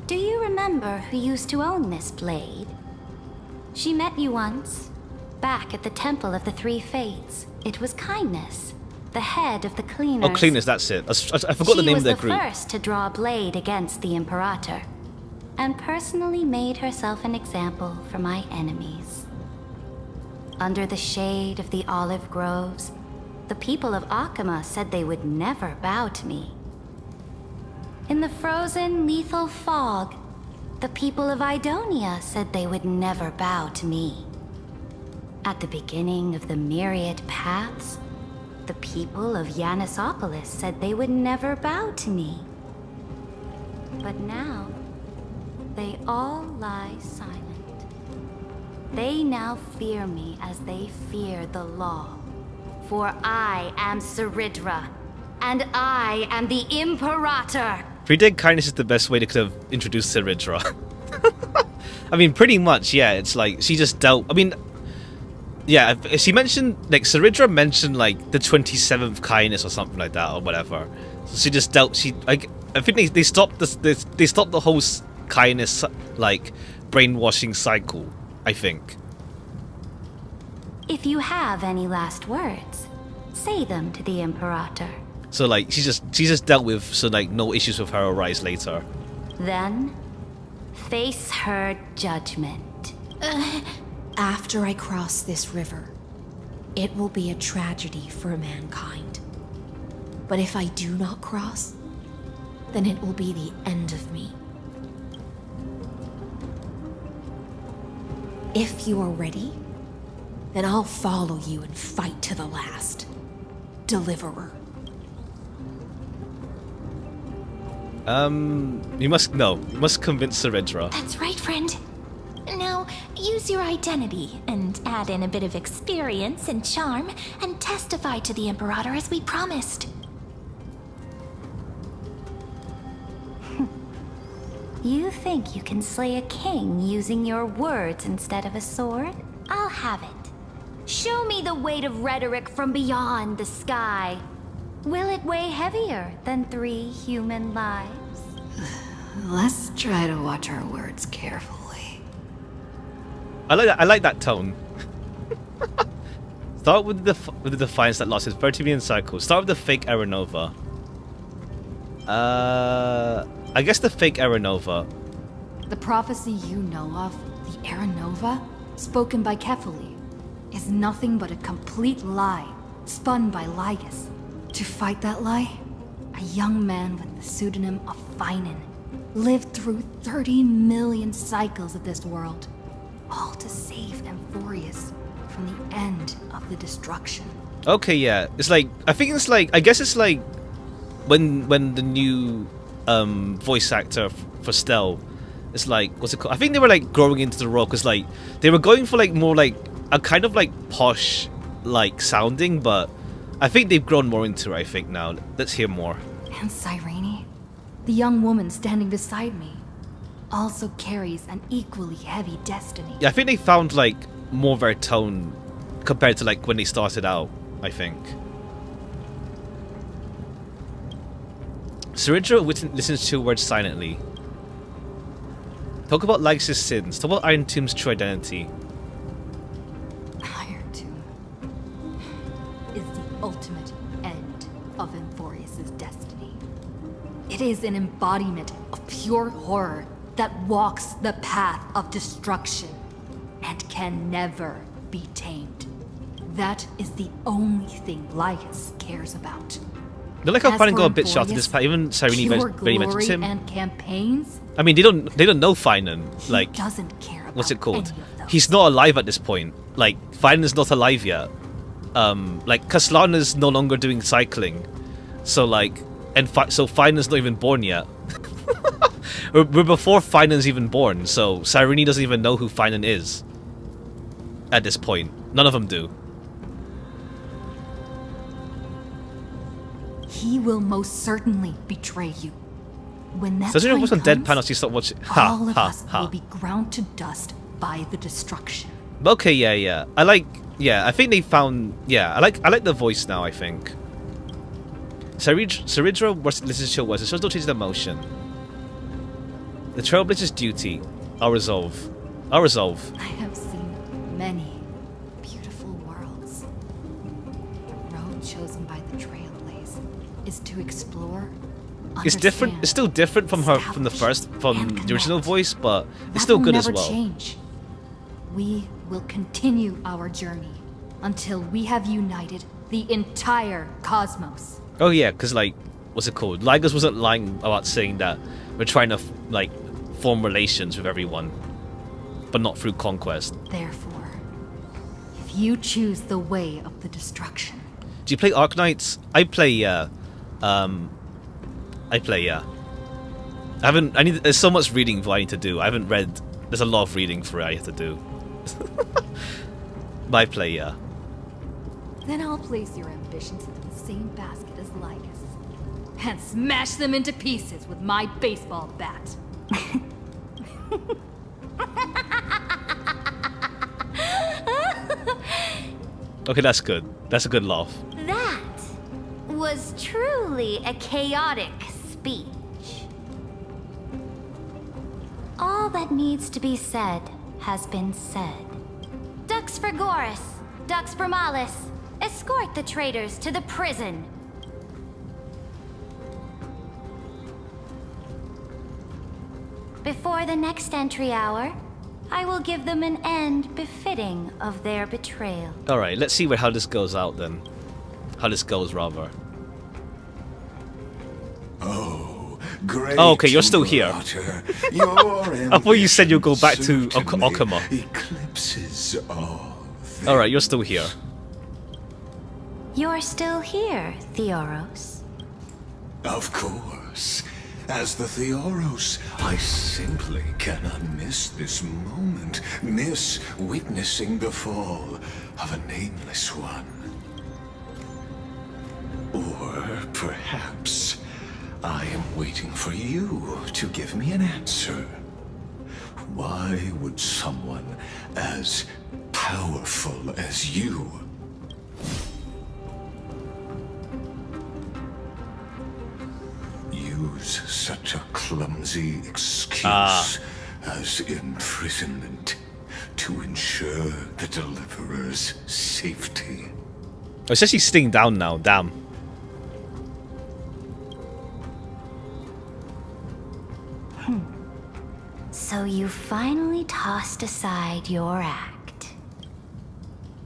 Do you remember who used to own this blade? She met you once, back at the Temple of the Three Fates. It was Kindness, the head of the Cleaners. Oh, Cleaners, that's it. I forgot the name of their group. She was the first to draw a blade against the Imperator, and personally made herself an example for my enemies. Under the shade of the olive groves, the people of Akama said they would never bow to me. In the frozen, lethal fog, the people of Idonia said they would never bow to me. At the beginning of the myriad paths, the people of Yanisopolis said they would never bow to me. But now, they all lie silent. They now fear me as they fear the law. For I am Saridra, and I am the Imperator. Pretend kindness is the best way to kind of introduce Saridra. I mean, pretty much, yeah. It's like she just dealt. I mean, yeah. She mentioned like Saridra mentioned like the 27th kindness or something like that or whatever. So she just dealt. She like I think they stopped this. They stopped the whole kindness like brainwashing cycle. I think. If you have any last words, say them to the Imperator. So like she just dealt with, so like no issues with her arise later. Then face her judgment. After I cross this river, it will be a tragedy for mankind. But if I do not cross, then it will be the end of me. If you are ready, then I'll follow you and fight to the last. Deliverer. You must convince Saridra. That's right, friend. Now, use your identity and add in a bit of experience and charm and testify to the Imperator as we promised. You think you can slay a king using your words instead of a sword? I'll have it. Show me the weight of rhetoric from beyond the sky. Will it weigh heavier than 3 human lives? Let's try to watch our words carefully. I like that tone. Start with the Defiance that lost its 30 million cycles. Start with the fake Aeronova. I guess the fake Aeronova. The prophecy you know of, the Aeronova, spoken by Kefali, is nothing but a complete lie, spun by Lygus. To fight that lie, a young man with the pseudonym of Finan lived through 30 million cycles of this world, all to save Amphorius from the end of the destruction. Okay, yeah. It's like, I guess it's like when the new voice actor for Stell, it's like, what's it called? I think they were like growing into the role because like they were going for like more like a kind of like posh like sounding, but I think they've grown more into it, I think now. Let's hear more. And Cyrene, the young woman standing beside me, also carries an equally heavy destiny. Yeah, I think they found like more of their tone compared to like when they started out, I think. Syringa listens to words silently. Talk about Lygus' sins. Talk about Iron Tomb's true identity. Iron Tomb is the ultimate end of Amphorius' destiny. It is an embodiment of pure horror that walks the path of destruction and can never be tamed. That is the only thing Lygus cares about. I like how Finan got a bit shot in this part. Even Cyrene barely mentions him. And campaigns? I mean, they don't know Finan. Like, he doesn't care about what's it called? any of those. He's not alive at this point. Like, Finan's not alive yet. Like Kaslana's no longer doing cycling, so like, so Finan's not even born yet. we're before Finan's even born, so Cyrene doesn't even know who Finan is. At this point, none of them do. He will most certainly betray you. When that Doesn't time it watch on comes, Deadpan or you stop watching? all of us will be ground to dust by the destruction. Okay, yeah. I think they found. Yeah, I like the voice now. I think. Syringa listens to your words. It shows no change in emotion. The Trailblazer's duty. Our resolve. I have seen many beautiful worlds. The road chosen by the Trailblaze is to explore. It's different. It's still different from the original voice, but it's still good as well. Change. We will continue our journey until we have united the entire cosmos. Oh yeah, because like, what's it called? Lygus wasn't lying about saying that we're trying to like form relations with everyone, but not through conquest. Therefore, if you choose the way of the destruction. Do you play Arknights? I play, yeah. There's so much reading for I need to do. I haven't read. There's a lot of reading for it I have to do. But I play, yeah. Then I'll place your ambitions into the same basket as Lygus and smash them into pieces with my baseball bat. Okay, that's good. That's a good laugh. That was truly a chaotic speech. All that needs to be said has been said. Dux for Goris, Dux for Malus. Escort the traitors to the prison. Before the next entry hour, I will give them an end befitting of their betrayal. Alright, let's see how this goes out then. How this goes, rather. Great okay, you're still here. I thought you said you'll go back to Okama. Eclipses of. Alright, you're still here. You're still here, Theoros. Of course. As the Theoros, I simply cannot miss this moment, miss witnessing the fall of a nameless one. Or perhaps I am waiting for you to give me an answer. Why would someone as powerful as you use such a clumsy excuse as imprisonment to ensure the Deliverer's safety. Oh, it's actually sitting down now, damn. So you finally tossed aside your act.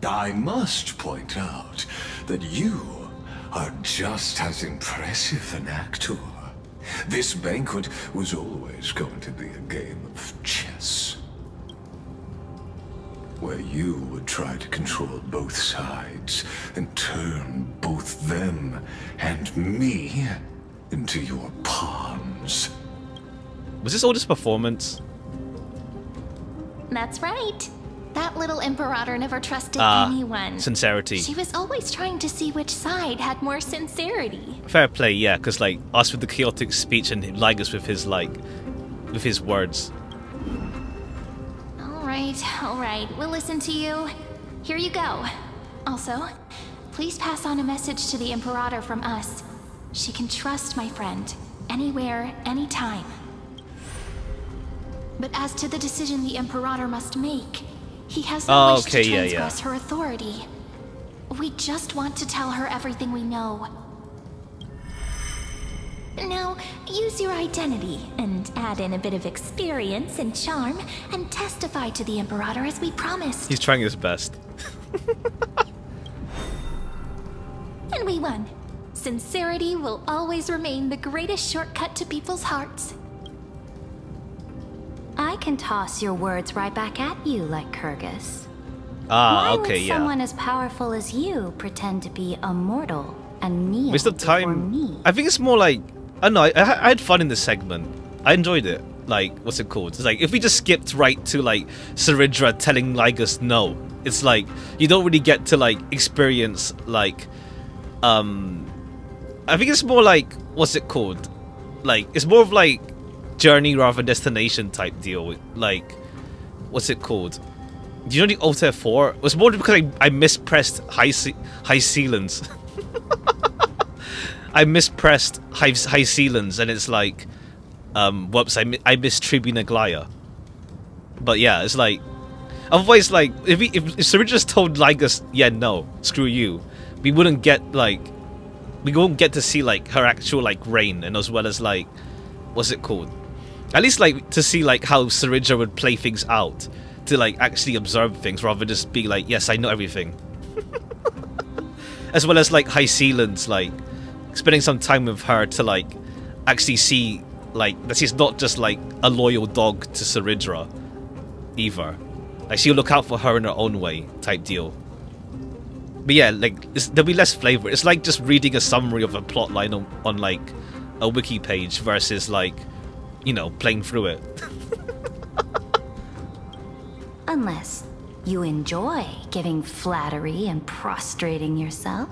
I must point out that you are just as impressive an actor. This banquet was always going to be a game of chess, where you would try to control both sides and turn both them and me into your pawns. Was this all just performance? That's right. That little Imperator never trusted anyone. Sincerity. She was always trying to see which side had more sincerity. Fair play, yeah, because like us with the chaotic speech and Lygus with his with his words. All right, we'll listen to you. Here you go. Also, please pass on a message to the Imperator from us. She can trust my friend, anywhere, anytime. But as to the decision the Imperator must make, he has no wish to transgress her authority. We just want to tell her everything we know. Now, use your identity and add in a bit of experience and charm and testify to the Imperator as we promised. He's trying his best. And we won. Sincerity will always remain the greatest shortcut to people's hearts. I can toss your words right back at you like Kyrgyz. Ah, Why okay, would yeah. someone as powerful as you pretend to be immortal and kneel Waste of before time. me? I think it's more like, I don't know, I had fun in this segment. I enjoyed it. Like, what's it called? It's like, if we just skipped right to like Saridra telling Lygus no, it's like, you don't really get to like experience like, I think it's more like, what's it called? Like, it's more of like journey rather than destination type deal. Like, what's it called? Do you know the Alt F4? It was more because I mispressed high ceilings. I mispressed high ceilings, and it's like, whoops, I missed Tribuna Glaya. But yeah, it's like, otherwise, like, if Saridra just told Lygus, yeah, no, screw you, we wouldn't get like, we won't get to see like her actual like reign, and as well as like, what's it called? At least like to see like how Saridra would play things out, to like actually observe things rather than just be like, yes, I know everything. As well as like high ceilings, like spending some time with her to like actually see like that she's not just like a loyal dog to Saridra either. Like she'll look out for her in her own way type deal. But yeah, like there'll be less flavor. It's like just reading a summary of a plot line on like a wiki page versus like, you know, playing through it. Unless you enjoy giving flattery and prostrating yourself.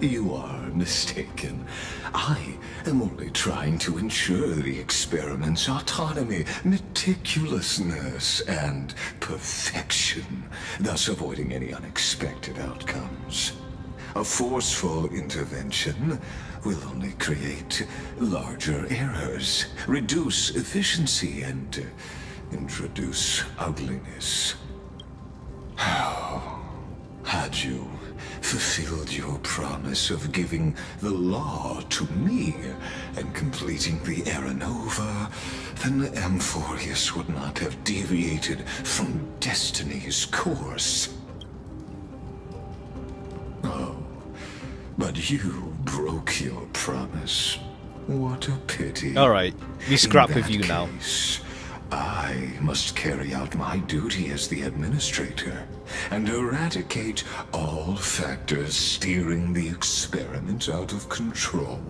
You are mistaken. I am only trying to ensure the experiment's autonomy, meticulousness, and perfection, thus avoiding any unexpected outcomes. A forceful intervention will only create larger errors, reduce efficiency, and introduce ugliness. How had you fulfilled your promise of giving the law to me and completing the Era Nova, then Amphorius would not have deviated from destiny's course. Oh, but you broke your promise. What a pity. Alright, we scrap In with that you now. case, I must carry out my duty as the administrator and eradicate all factors steering the experiment out of control.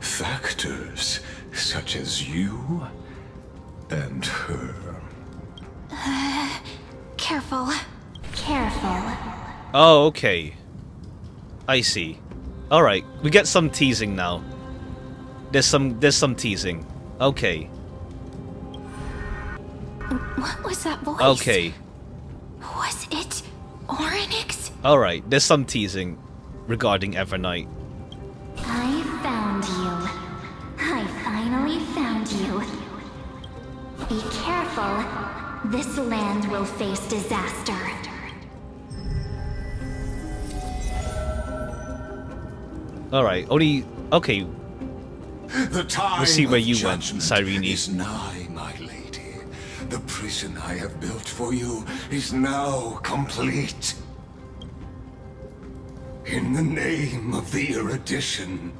Factors such as you and her. Careful. Careful. Oh, okay. I see. Alright, we get some teasing now. There's some teasing. Okay. What was that voice? Okay. Was it Oryx? Alright, there's some teasing regarding Evernight. I found you. I finally found you. this land will face disaster. Alright, only... Okay. The time We'll see where of you went, judgment Cyrene. is nigh, my lady. The prison I have built for you is now complete. In the name of the erudition,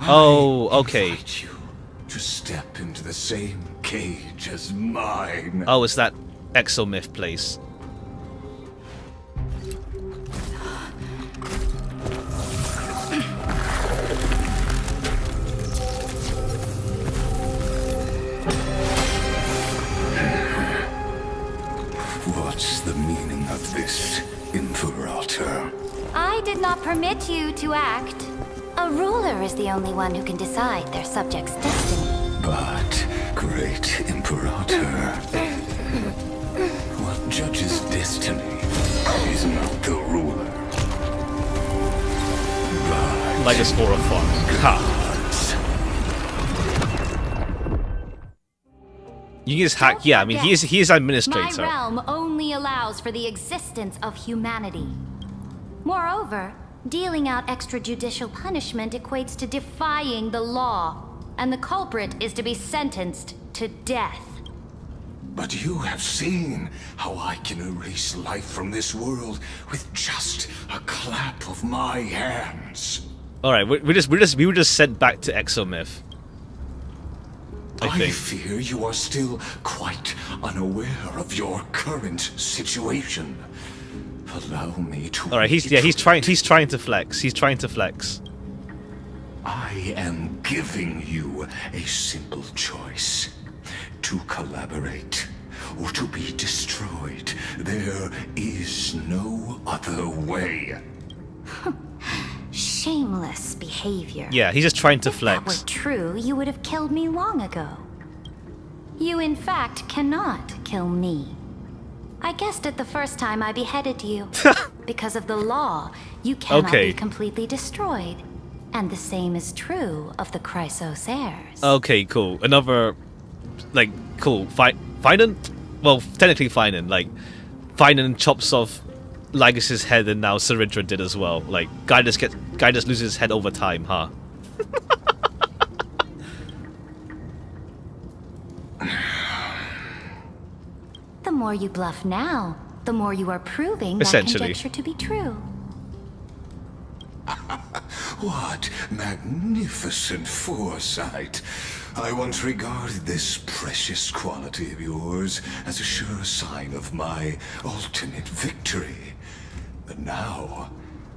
Oh, okay. I invite you to step into the same cage as mine. Oh, it's that Exomyth place. What's the meaning of this, Imperator? I did not permit you to act. A ruler is the only one who can decide their subject's destiny. But, great Imperator, what judges destiny is not the ruler, but Like a spore of fun. Ha. You can just hack. Yeah, I mean, he is administrator. My realm only allows for the existence of humanity. Moreover, dealing out extrajudicial punishment equates to defying the law, and the culprit is to be sentenced to death. But you have seen how I can erase life from this world with just a clap of my hands. All right, we were just sent back to Exomyth. I fear you are still quite unaware of your current situation. Allow me to. All right, he's trying to flex. He's trying to flex. I am giving you a simple choice: to collaborate or to be destroyed. There is no other way. Shameless behavior. Yeah, he's just trying to If flex. that were true, you would have killed me long ago. You, in fact, cannot kill me. I guessed it the first time I beheaded you. Because of the law, you cannot be completely destroyed. And the same is true of the Chrysos heirs. Okay, cool. Another, like, cool. Finan? Well, technically Finan. Like, Finan chops off Lagus's head, and now Saridra did as well. Like, guy just loses his head over time, huh? The more you bluff now, the more you are proving that Essentially. conjecture to be true. What magnificent foresight. I once regarded this precious quality of yours as a sure sign of my ultimate victory. But now,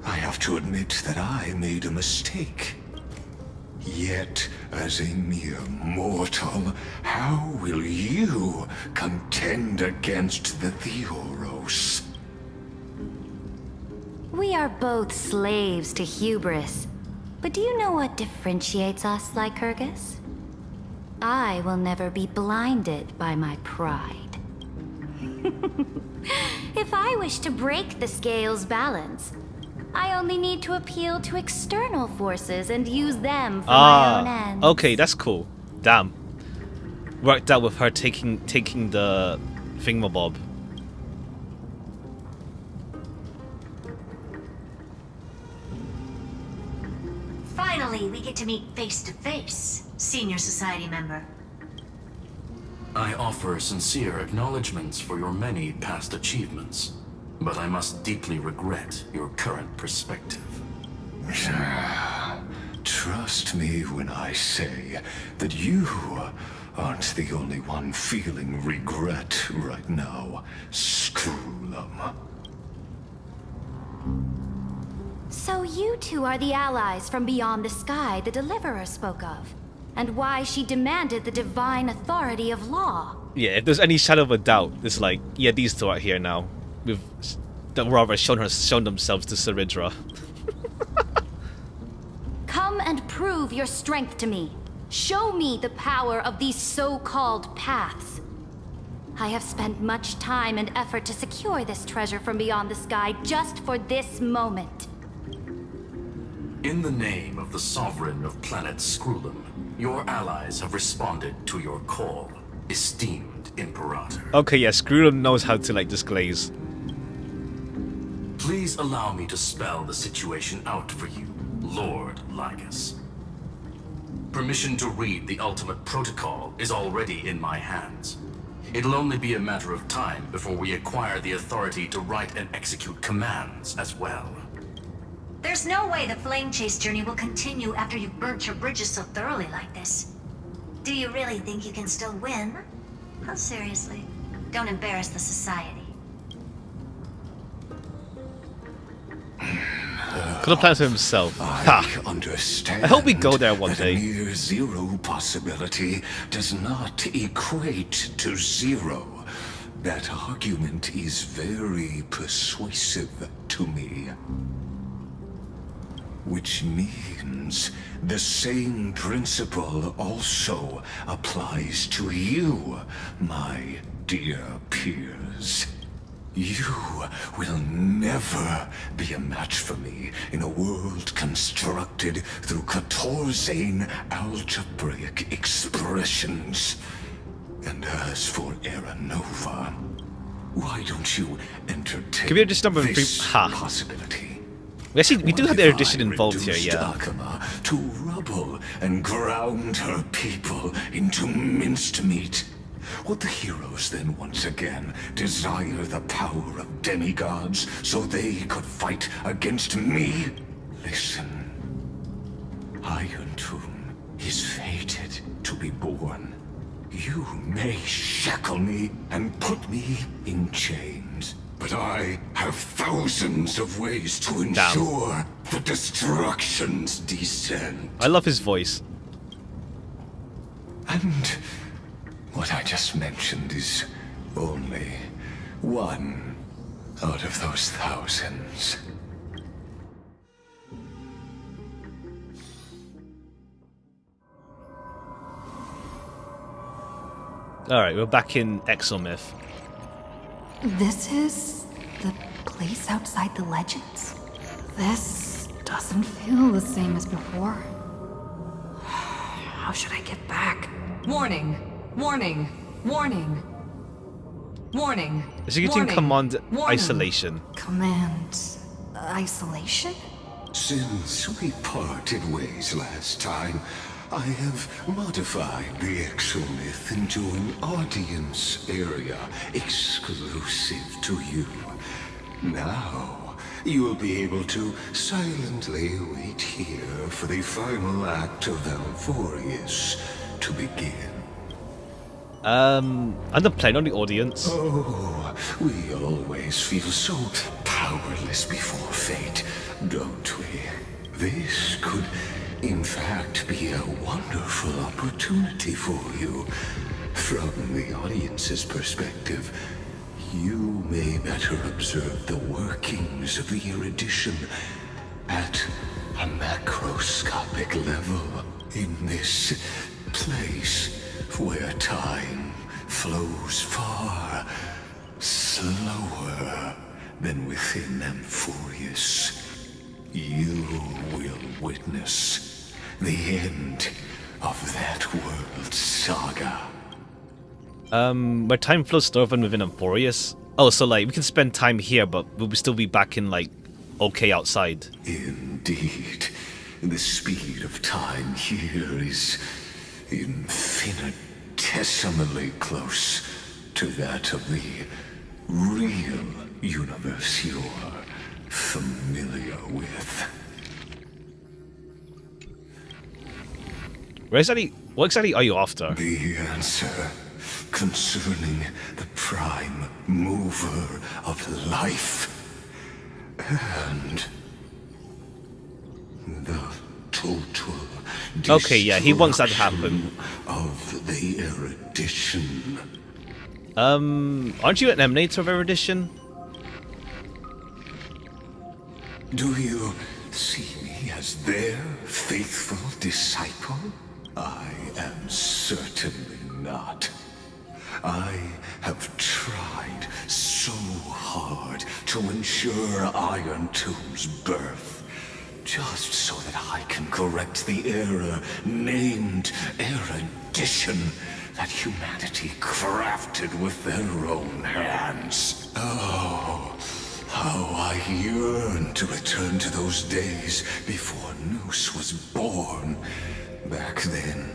I have to admit that I made a mistake. Yet, as a mere mortal, how will you contend against the Theoros? We are both slaves to hubris. But do you know what differentiates us, Lycurgus? I will never be blinded by my pride. If I wish to break the scale's balance, I only need to appeal to external forces and use them for my own ends. Okay, that's cool. Damn. Worked out with her taking the thingamabob. Finally, we get to meet face to face, senior society member. I offer sincere acknowledgments for your many past achievements, but I must deeply regret your current perspective. Trust me when I say that you aren't the only one feeling regret right now, Screwlum. So you two are the allies from beyond the sky the Deliverer spoke of, and why she demanded the divine authority of law. Yeah, if there's any shadow of a doubt, it's like, yeah, these two are here now. We've rather shown themselves to Saridra. Come and prove your strength to me. Show me the power of these so-called paths. I have spent much time and effort to secure this treasure from beyond the sky just for this moment. In the name of the Sovereign of Planet Screwlum, your allies have responded to your call, esteemed Imperator. Okay, yeah, Screwdom knows how to like disglaze. Please allow me to spell the situation out for you, Lord Lycus. Permission to read the ultimate protocol is already in my hands. It'll only be a matter of time before we acquire the authority to write and execute commands as well. There's no way the flame chase journey will continue after you've burnt your bridges so thoroughly like this. Do you really think you can still win? Oh, seriously. Don't embarrass the society. Could have planned for himself. I understand. I hope we go there one that day. A mere zero possibility does not equate to zero. That argument is very persuasive to me. Which means the same principle also applies to you, my dear peers. You will never be a match for me in a world constructed through Catorzane algebraic expressions. And as for Era Nova, why don't you entertain Can we just number this 3? Ha. possibility? We do have the erudition involved here, Reduced yeah. Akama to rubble and ground her people into minced meat. Would the heroes then once again desire the power of demigods so they could fight against me? Listen. Iron Tomb is fated to be born. You may shackle me and put me in chains, but I have thousands of ways to ensure the destruction's descent. I love his voice. And what I just mentioned is only one out of those thousands. Alright, we're back in Exomyth. This is the place outside the legends. This doesn't feel the same as before. How should I get back? Warning! Warning! Warning! Warning! Executing Warning. command Warning. isolation. Command isolation? Since we parted ways last time, I have modified the Exomyth into an audience area exclusive to you. Now, you will be able to silently wait here for the final act of Alphorius to begin. I'm not playing on the audience. Oh, we always feel so powerless before fate, don't we? This could, in fact, be a wonderful opportunity for you. From the audience's perspective, you may better observe the workings of the erudition at a macroscopic level in this place where time flows far slower than within Amphorius. You will witness the end of that world's saga. Where time flows slower than within Amphorius. Oh, so like we can spend time here, but will we still be back in like okay outside? Indeed, the speed of time here is infinitesimally close to that of the real universe you're familiar with. What exactly are you after? The answer concerning the prime mover of life and the total Okay, yeah, he wants that to happen. Of the erudition. Aren't you an emanator of erudition? Do you see me as their faithful disciple? I am certainly not. I have tried so hard to ensure Iron Tomb's birth, just so that I can correct the error named erudition that humanity crafted with their own hands. Oh, how I yearn to return to those days before Noose was born. Back then,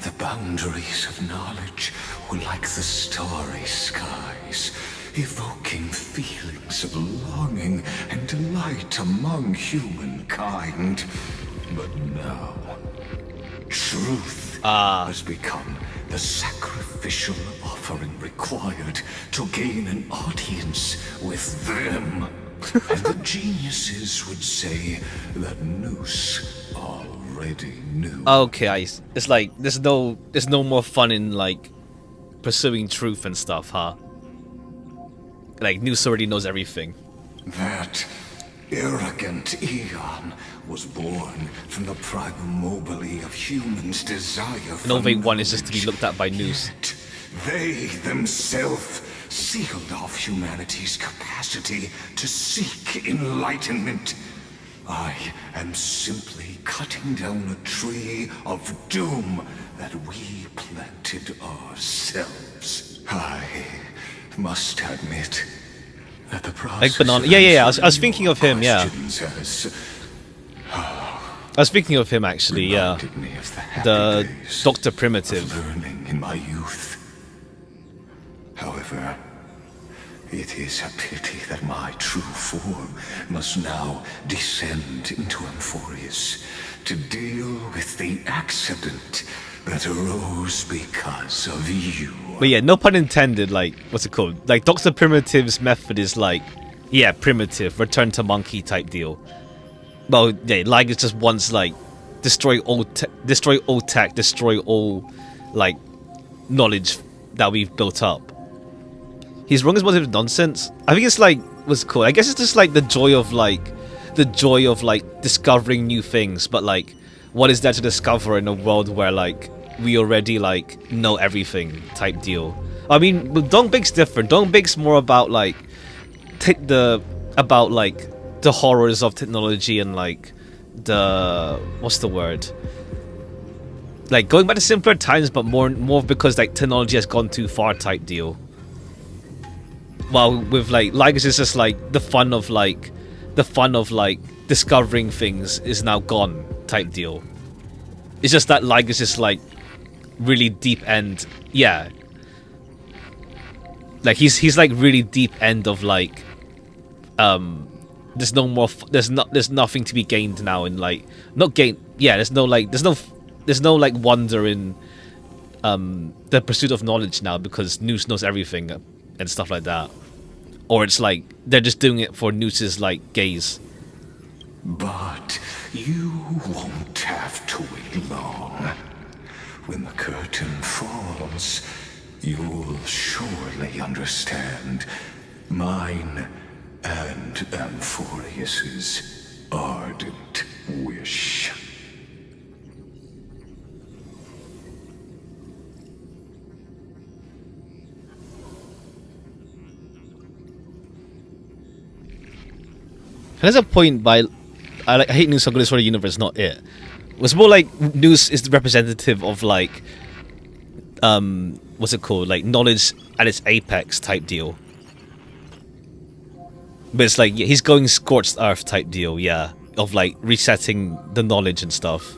the boundaries of knowledge were like the starry skies, evoking feelings of longing and delight among humankind. But now, truth has become the sacrificial offering required to gain an audience with them. And the geniuses would say that Noose already knew. Okay, it's like there's no more fun in like pursuing truth and stuff, huh? Like Noose already knows everything. That arrogant Eon was born from the primal mobile of humans' desire for Novate 1 is just to be looked at by Noose. They themselves sealed off humanity's capacity to seek enlightenment. I am simply cutting down a tree of doom that we planted ourselves. I must admit that the process Like Banana. Yeah. I was thinking of him, yeah. I was thinking of him actually, yeah. The Dr. Primitive. Learning in my youth. However, it is a pity that my true form must now descend into Amphorius to deal with the accident that arose because of you. But yeah, no pun intended, like, what's it called? Like, Dr. Primitive's method is like, yeah, primitive, return to monkey type deal. Well, yeah, Ligus just wants, like, destroy all tech, destroy all, like, knowledge that we've built up. He's wrong as much as nonsense. I think it's like, what's it called? I guess it's just like the joy of discovering new things, but like, what is there to discover in a world where like we already like know everything type deal? I mean, Dong Big's different. Dong Big's more about like the horrors of technology and like the what's the word? Like going back to simpler times, but more because like technology has gone too far type deal. While with like Ligus is just like the fun of like discovering things is now gone type deal. It's just that Ligus is like really deep end, yeah. Like he's like really deep end of like there's no more there's nothing to be gained now in like not gain, yeah, there's no like wonder in the pursuit of knowledge now because Noose knows everything and stuff like that. Or it's like they're just doing it for Noose's like gaze. But you won't have to wait long. When the curtain falls, you'll surely understand mine and Amphorius's ardent wish. And there's a point by I hate Noose, I'm gonna destroy the universe, not it. It was more like Noose is the representative of like what's it called? Like knowledge at its apex type deal. But it's like, yeah, he's going scorched earth type deal, yeah. Of like resetting the knowledge and stuff.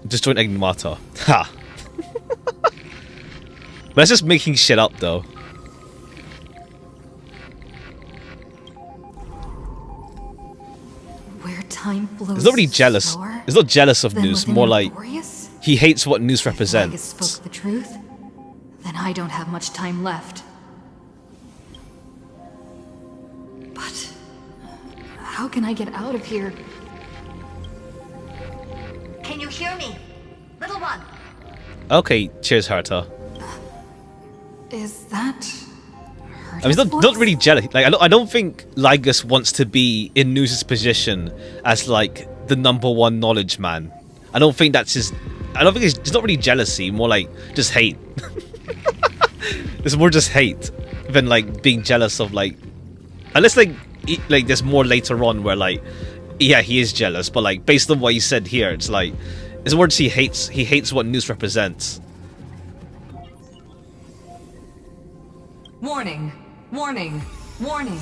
Destroying Enigmata. Ha! But that's just making shit up though. Where time flows He's not really jealous. slower He's not jealous of than Noose, within more like Amphorius? he hates what Noose If represents. Ligus spoke the truth, then I don't have much time left. But how can I get out of here? Can you hear me? Little one. Okay, cheers, Herta. Is that... I mean, he's not really jealous. Like, I don't think Ligus wants to be in Noose's position as like the #1 knowledge man. I don't think that's his. I don't think it's not really jealousy. More like just hate. It's more just hate than like being jealous of like. Unless like there's more later on where like, yeah, he is jealous, but like based on what he said here, it's like His words he hates what news represents. Warning, warning, warning.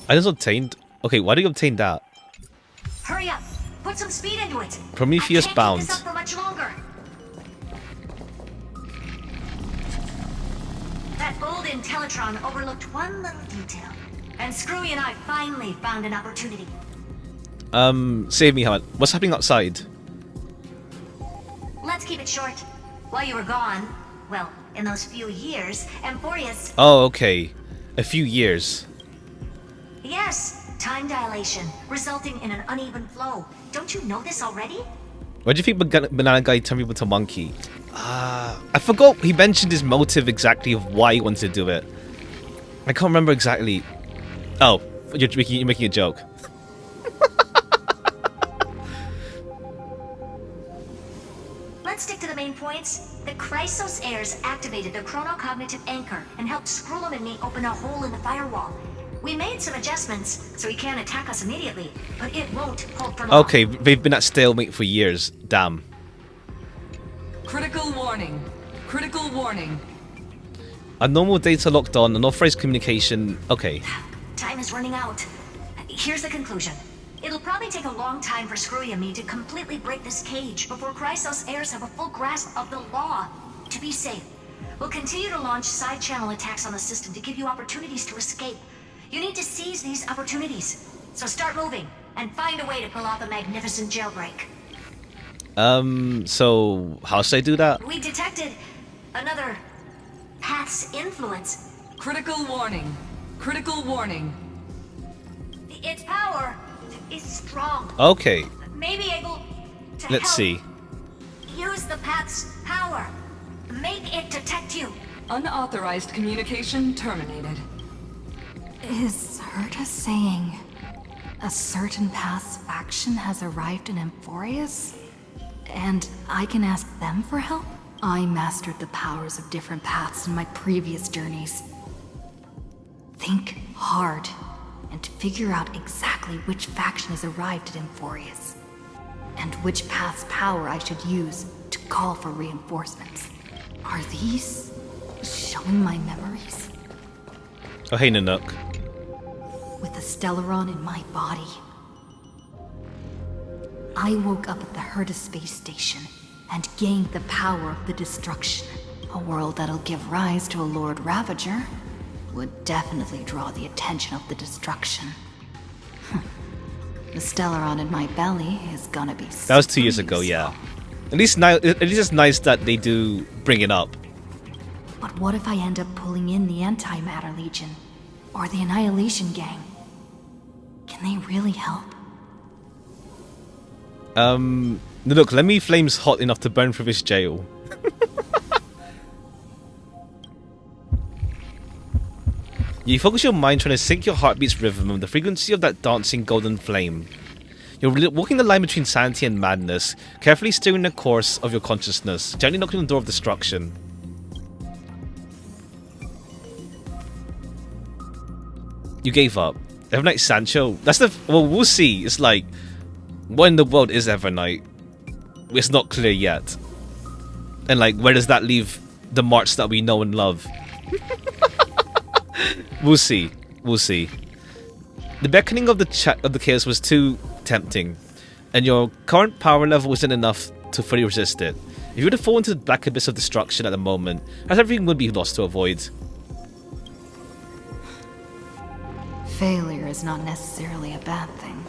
I just obtained... Okay, why do you obtain that? Hurry up! Put some speed into it! Prometheus I can't bound. keep this up for much longer. That old Intellitron overlooked one little detail. And Screwy and I finally found an opportunity. Save me, Howard. What's happening outside? Let's keep it short. While you were gone, well, in those few years, Amphorius... Oh, okay. A few years. Yes, time dilation, resulting in an uneven flow. Don't you know this already? Why do you think Banana Guy turned people to monkey? I forgot he mentioned his motive exactly of why he wanted to do it. I can't remember exactly. Oh, you're making a joke. Let's stick to the main points. The Chrysos heirs activated the chronocognitive anchor and helped Skrullum and me open a hole in the firewall. We made some adjustments, so he can't attack us immediately, but it won't hold for long. Okay, they've been at stalemate for years. Damn. Critical warning. Critical warning. Abnormal data locked on, unauthorized communication. Okay. Time is running out. Here's the conclusion. It'll probably take a long time for Screwy and me to completely break this cage before Chrysos heirs have a full grasp of the law. To be safe, we'll continue to launch side-channel attacks on the system to give you opportunities to escape. You need to seize these opportunities. So start moving, and find a way to pull off a magnificent jailbreak. So how should I do that? We detected another path's influence. Critical warning. Critical warning. Its power is strong. Okay. Maybe able to Let's see. use the path's power. Make it detect you. Unauthorized communication terminated. Is Herta saying a certain past faction has arrived in Amphorius? And I can ask them for help? I mastered the powers of different paths in my previous journeys. Think hard and figure out exactly which faction has arrived at Amphorius, and which path's power I should use to call for reinforcements. Are these showing my memories? Oh, hey, Nanook. With the Stellaron in my body, I woke up at the Herta space station and gained the power of the destruction. A world that'll give rise to a Lord Ravager would definitely draw the attention of the destruction. The Stellaron in my belly is gonna be That was 2 years ago, yeah. At least it's nice that they do bring it up. But what if I end up pulling in the Antimatter Legion? Or the Annihilation Gang? Can they really help? Look, let me flames hot enough to burn through this jail. You focus your mind trying to sync your heartbeat's rhythm with the frequency of that dancing golden flame. You're walking the line between sanity and madness, carefully steering the course of your consciousness, gently knocking on the door of destruction. You gave up. Evernight Sancho? That's the... Well, we'll see. It's like... What in the world is Evernight? It's not clear yet. And like, where does that leave the March that we know and love? We'll see. We'll see. The beckoning of the chaos was too tempting, and your current power level wasn't enough to fully resist it. If you were to fall into the black abyss of destruction at the moment, as everything would be lost to avoid. Failure is not necessarily a bad thing.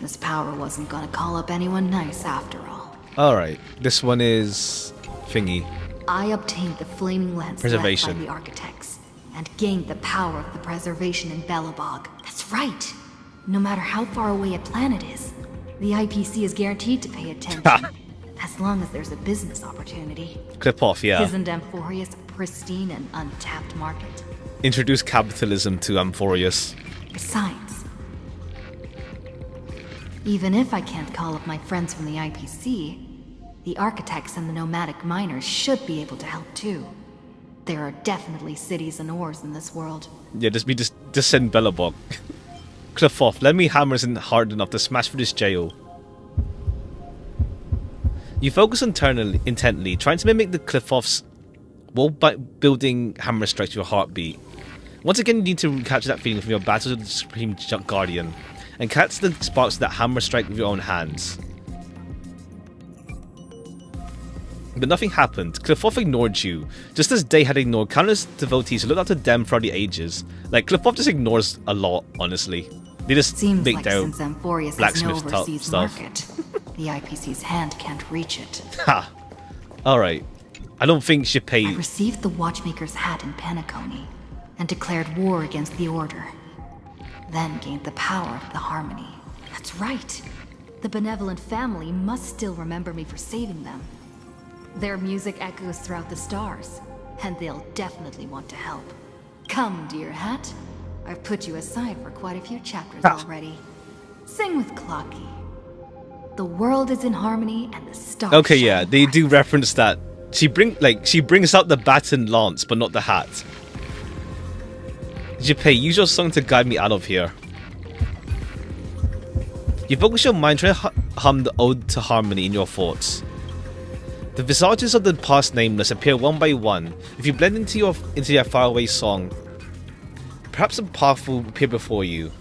This power wasn't gonna call up anyone nice after all. Alright, this one is... thingy. I obtained the flaming lens left by the architects, and gained the power of the preservation in Belobog. That's right! No matter how far away a planet is, the IPC is guaranteed to pay attention. As long as there's a business opportunity. Clip off, yeah. Isn't Amphorius a pristine and untapped market? Introduce capitalism to Amphorius. Besides, even if I can't call up my friends from the IPC, the architects and the nomadic miners should be able to help too. There are definitely cities and ores in this world. Yeah, just send Belobog. Cliff off. Let me hammers in hard enough to smash through this jail. You focus intently, trying to mimic the Cliff-Off's wall-building hammer strikes with your heartbeat. Once again, you need to capture that feeling from your battles with the Supreme Guardian, and catch the sparks of that hammer strike with your own hands. But nothing happened. Cliff-Off ignored you, just as Day had ignored countless devotees who looked up to them throughout the ages. Like, Cliff-Off just ignores a lot, honestly. They just Seems make like their since Amphorius has no blacksmith overseas stuff. market, the IPC's hand can't reach it. Ha! Alright. I don't think she paid. I received the Watchmaker's hat in Penacony and declared war against the Order. Then gained the power of the Harmony. That's right. The benevolent family must still remember me for saving them. Their music echoes throughout the stars, and they'll definitely want to help. Come, dear hat. I've put you aside for quite a few chapters already. Sing with Clocky. The world is in harmony and the stars. Okay, yeah, they do reference that. She brings out the baton lance, but not the hat. Jippei, use your song to guide me out of here. You focus your mind trying to hum the Ode to Harmony in your thoughts. The visages of the past nameless appear one by one. If you blend into their faraway song, perhaps a path will appear before you.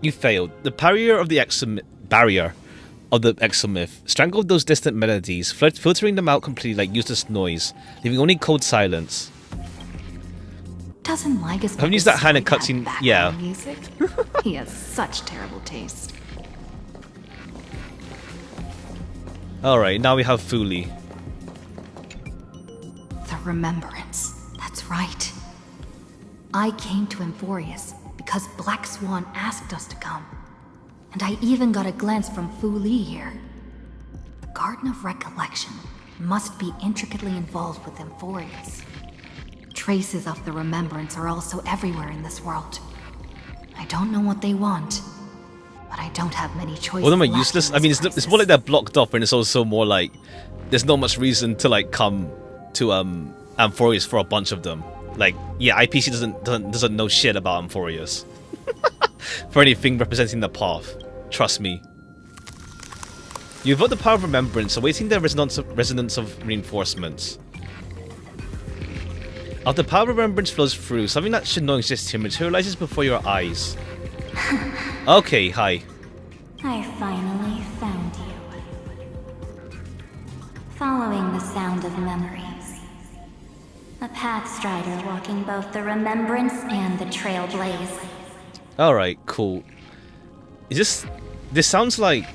You failed. The barrier of the exomyth strangled those distant melodies, filtering them out completely like useless noise, leaving only cold silence. Doesn't Lygus haven't used that hand in cutscene? Yeah. Music? He has such terrible taste. Alright, now we have Fuli. The Remembrance. That's right. I came to Amphorius because Black Swan asked us to come. And I even got a glance from Fu Li here. The Garden of Recollection must be intricately involved with Amphorius. Traces of the Remembrance are also everywhere in this world. I don't know what they want, but I don't have many choices. All of them are useless. I mean, it's more like they're blocked off, and it's also more like there's not much reason to like come to Amphorius for a bunch of them. Like, yeah, IPC doesn't know shit about Amphorius for anything representing the path. Trust me. You evoke the power of remembrance, awaiting the resonance of reinforcements. After the power of remembrance flows through, something that should not exist here materializes before your eyes. Okay, hi. I finally found you. Following the sound of memories. A pathstrider walking both the remembrance and the trailblaze. Alright, cool. Is this sounds like...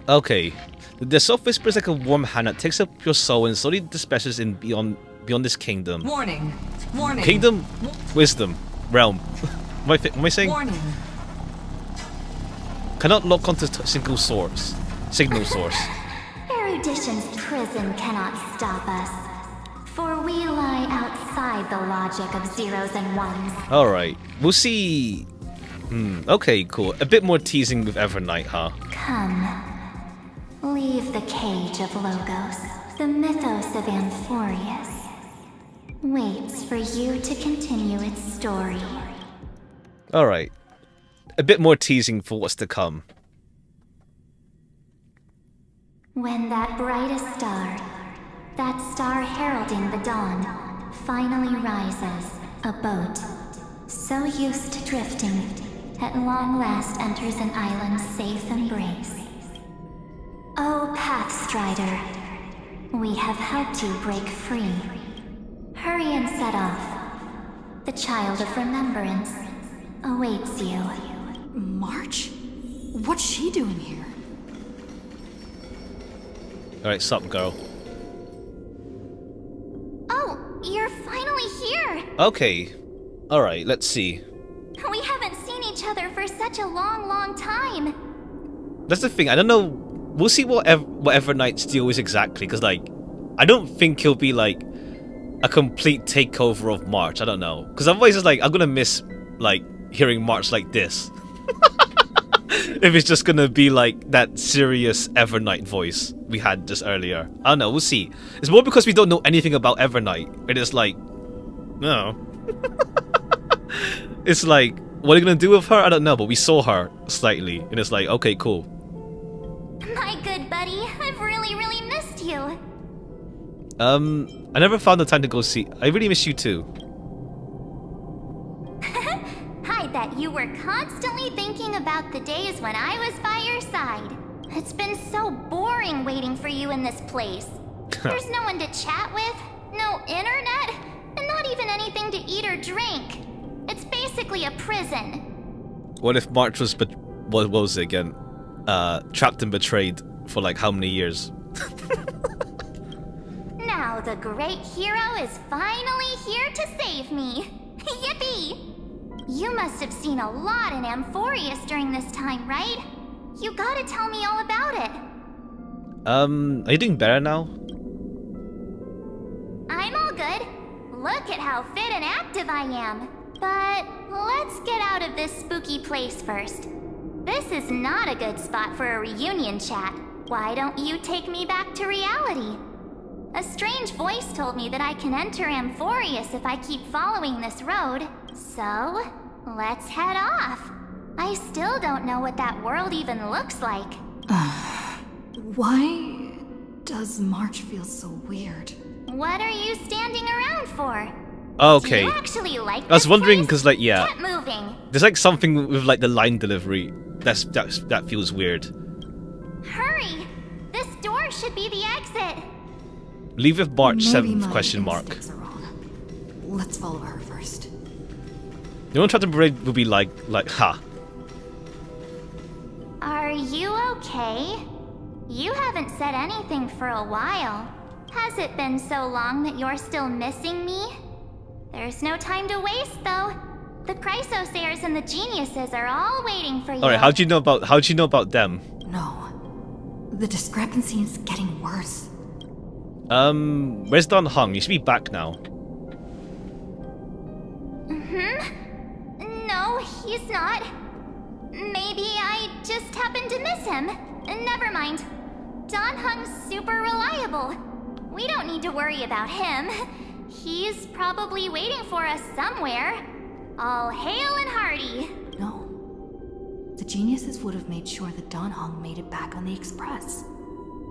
Okay. The soft whisper is like a warm hand that takes up your soul and slowly disperses in beyond this kingdom. Warning. Warning. Kingdom, wisdom, realm. What am I saying? Warning. Cannot lock onto signal source. Erudition's prison cannot stop us, for we lie outside the logic of zeros and ones. Alright, we'll see. Okay, cool. A bit more teasing with Evernight, huh? Come. Leave the cage of Logos. The mythos of Amphorius waits for you to continue its story. Alright. A bit more teasing for what's to come. When that brightest star, that star heralding the dawn, finally rises, a boat, so used to drifting, at long last enters an island's safe embrace. Oh, Pathstrider, we have helped you break free. Hurry and set off. The Child of Remembrance awaits you. March? What's she doing here? Alright, sup, girl. Oh, you're finally here! Okay. Alright, let's see. We haven't seen each other for such a long time. That's the thing, I don't know. We'll see what Evernight's deal is exactly, because, like, I don't think he'll be, like, a complete takeover of March. I don't know. Because otherwise, it's like, I'm gonna miss, like, hearing March like this. If it's just gonna be like that serious Evernight voice we had just earlier. I don't know, we'll see. It's more because we don't know anything about Evernight. It is like, no. It's like, what are you gonna do with her? I don't know, but we saw her slightly, and it's like, okay, cool. My good buddy, I've really, really missed you. I never found the time to go see. I really miss you too. I bet you were constantly thinking about the days when I was by your side. It's been so boring waiting for you in this place. There's no one to chat with, no internet, and not even anything to eat or drink. It's basically a prison. What if March was, what was it again? Trapped and betrayed for like how many years? Now the great hero is finally here to save me. Yippee! You must have seen a lot in Amphorius during this time, right? You gotta tell me all about it. Are you doing better now? I'm all good. Look at how fit and active I am. But let's get out of this spooky place first. This is not a good spot for a reunion chat. Why don't you take me back to reality? A strange voice told me that I can enter Amphorius if I keep following this road. So, let's head off. I still don't know what that world even looks like. Why does March feel so weird? What are you standing around for? Okay. Do you actually like I was this wondering place? because, like, yeah, Get moving. there's like something with like the line delivery that feels weird. Hurry! This door should be the exit. Leave with March Maybe 7th my question mark. instincts are wrong. Let's follow her first. The one Trapped and Betrayed would be like, ha. Are you okay? You haven't said anything for a while. Has it been so long that you're still missing me? There's no time to waste, though. The Chrysosayers and the Geniuses are all waiting for you. All right, how'd you know about them? No. The discrepancy is getting worse. Where's Don Hung? You should be back now. No, he's not. Maybe I just happened to miss him. Never mind. Don Hung's super reliable. We don't need to worry about him. He's probably waiting for us somewhere. All hail and hearty. No. The Geniuses would have made sure that Don Hung made it back on the Express.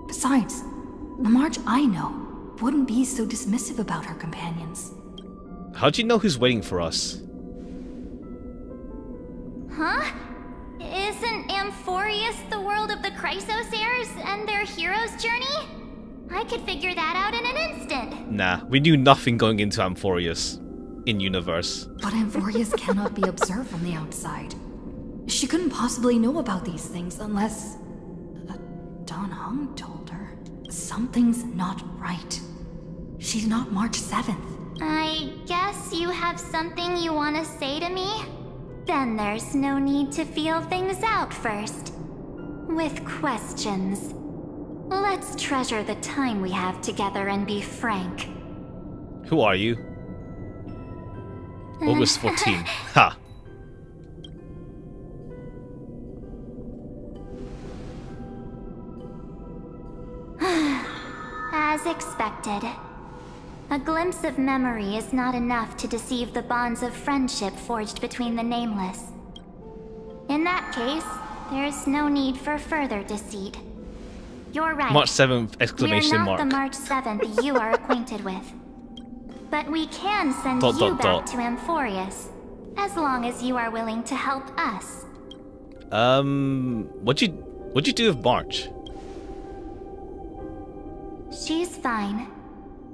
Besides, the March I know wouldn't be so dismissive about her companions. How'd you know who's waiting for us? Huh? Isn't Amphorius the world of the Chrysosayers and their hero's journey? I could figure that out in an instant. Nah, we knew nothing going into Amphorius in universe. But Amphorius cannot be observed from the outside. She couldn't possibly know about these things unless Don Hung told her. Something's not right. She's not March 7th. I guess you have something you want to say to me? Then there's no need to feel things out first. With questions. Let's treasure the time we have together and be frank. Who are you? August 14. Ha! As expected. A glimpse of memory is not enough to deceive the bonds of friendship forged between the nameless. In that case, there's no need for further deceit. You're right. March 7th exclamation mark. We're not the March 7th you are acquainted with. But we can send Dot, you dot, back dot. to Amphorius, as long as you are willing to help us. What'd you do with March? She's fine.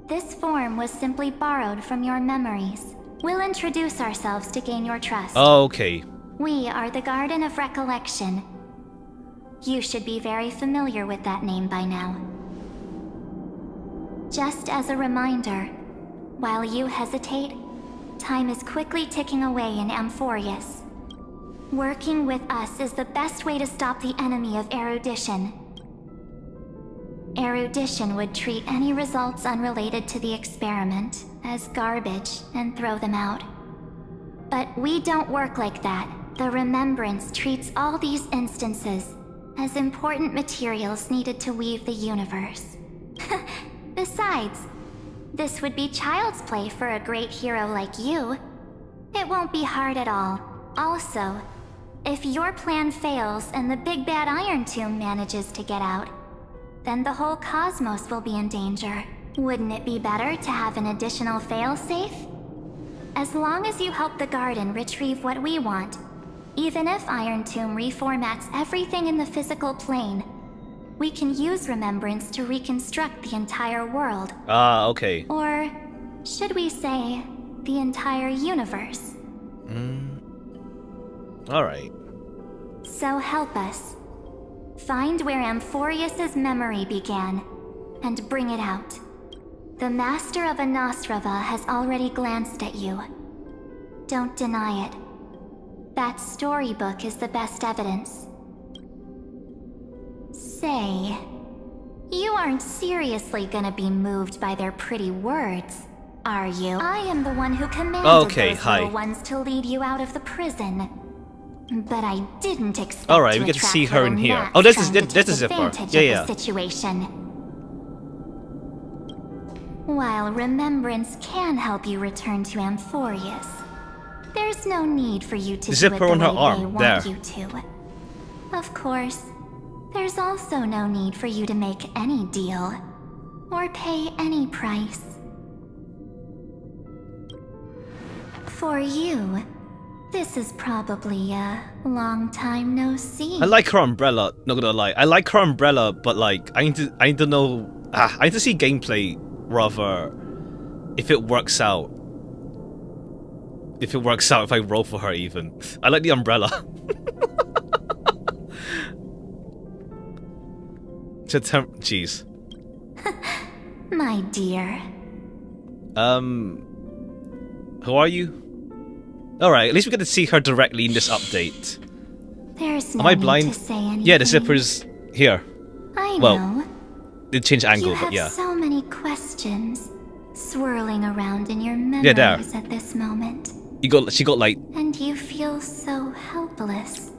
This form was simply borrowed from your memories. We'll introduce ourselves to gain your trust. Oh, okay. We are the Garden of Recollection. You should be very familiar with that name by now. Just as a reminder, while you hesitate, time is quickly ticking away in Amphorius. Working with us is the best way to stop the enemy of erudition. Erudition would treat any results unrelated to the experiment as garbage and throw them out. But we don't work like that. The Remembrance treats all these instances as important materials needed to weave the universe. Besides, this would be child's play for a great hero like you. It won't be hard at all. Also, if your plan fails and the big bad Iron Tomb manages to get out, then the whole cosmos will be in danger. Wouldn't it be better to have an additional failsafe? As long as you help the Garden retrieve what we want, even if Iron Tomb reformats everything in the physical plane, we can use Remembrance to reconstruct the entire world. Ah, okay. Or should we say, the entire universe? Alright. So help us. Find where Amphorius's memory began, and bring it out. The Master of Anastrava has already glanced at you. Don't deny it. That storybook is the best evidence. Say, you aren't seriously gonna be moved by their pretty words, are you? I am the one who commanded those little ones to lead you out of the prison. But I didn't expect Alright, we get to see her in here. Oh, this is Zipper. Yeah. Situation. While Remembrance can help you return to Amphorius, there's no need for you to do it the way they want you to. Of course, there's also no need for you to make any deal, or pay any price. For you, this is probably a long time no see. I like her umbrella, not gonna lie. I like her umbrella, but like, I need to know, I need to see gameplay, rather, if it works out. If I roll for her even. I like the umbrella. Jeez. My dear. Who are you? Alright, at least we get to see her directly in this update. There's no Am I blind? need to say anything. Yeah, the zipper's here. I well, know. It changed angle, You but yeah. have so many questions swirling around in your memories at this moment. She got like, And you feel so helpless.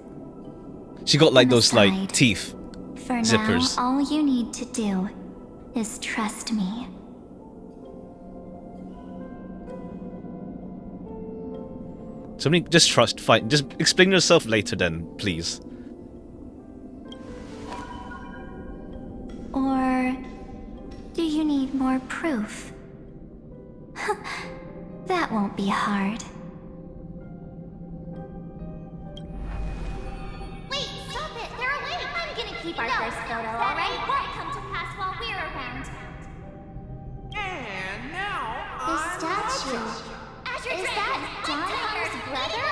she got like those like teeth For zippers. now, all you need to do is trust me. Somebody just trust, fine. Just explain yourself later then, please. Or do you need more proof? That won't be hard. Wait, stop it! They're away! I'm gonna keep our first photo, alright? Won't come to pass while we're around. And now, The statue. Is that Don's brother?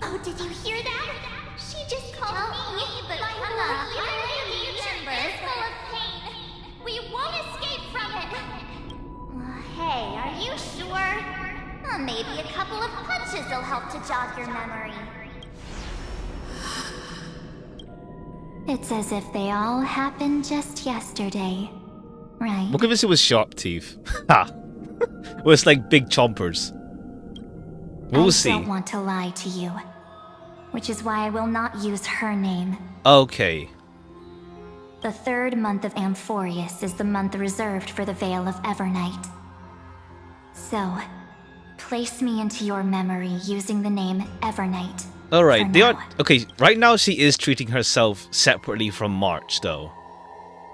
Oh, did you hear that? She just called me, but my whole future is full of pain. We won't escape from it. Hey, are you sure? Maybe a couple of punches will help to jog your memory. It's as if they all happened just yesterday, right? What if it was sharp teeth? Ha! Well, it's like big chompers. We'll see. I don't want to lie to you, which is why I will not use her name. Okay. The third month of Amphorius is the month reserved for the Veil of Evernight. So, place me into your memory using the name Evernight. Alright, they are... Okay, right now she is treating herself separately from March, though.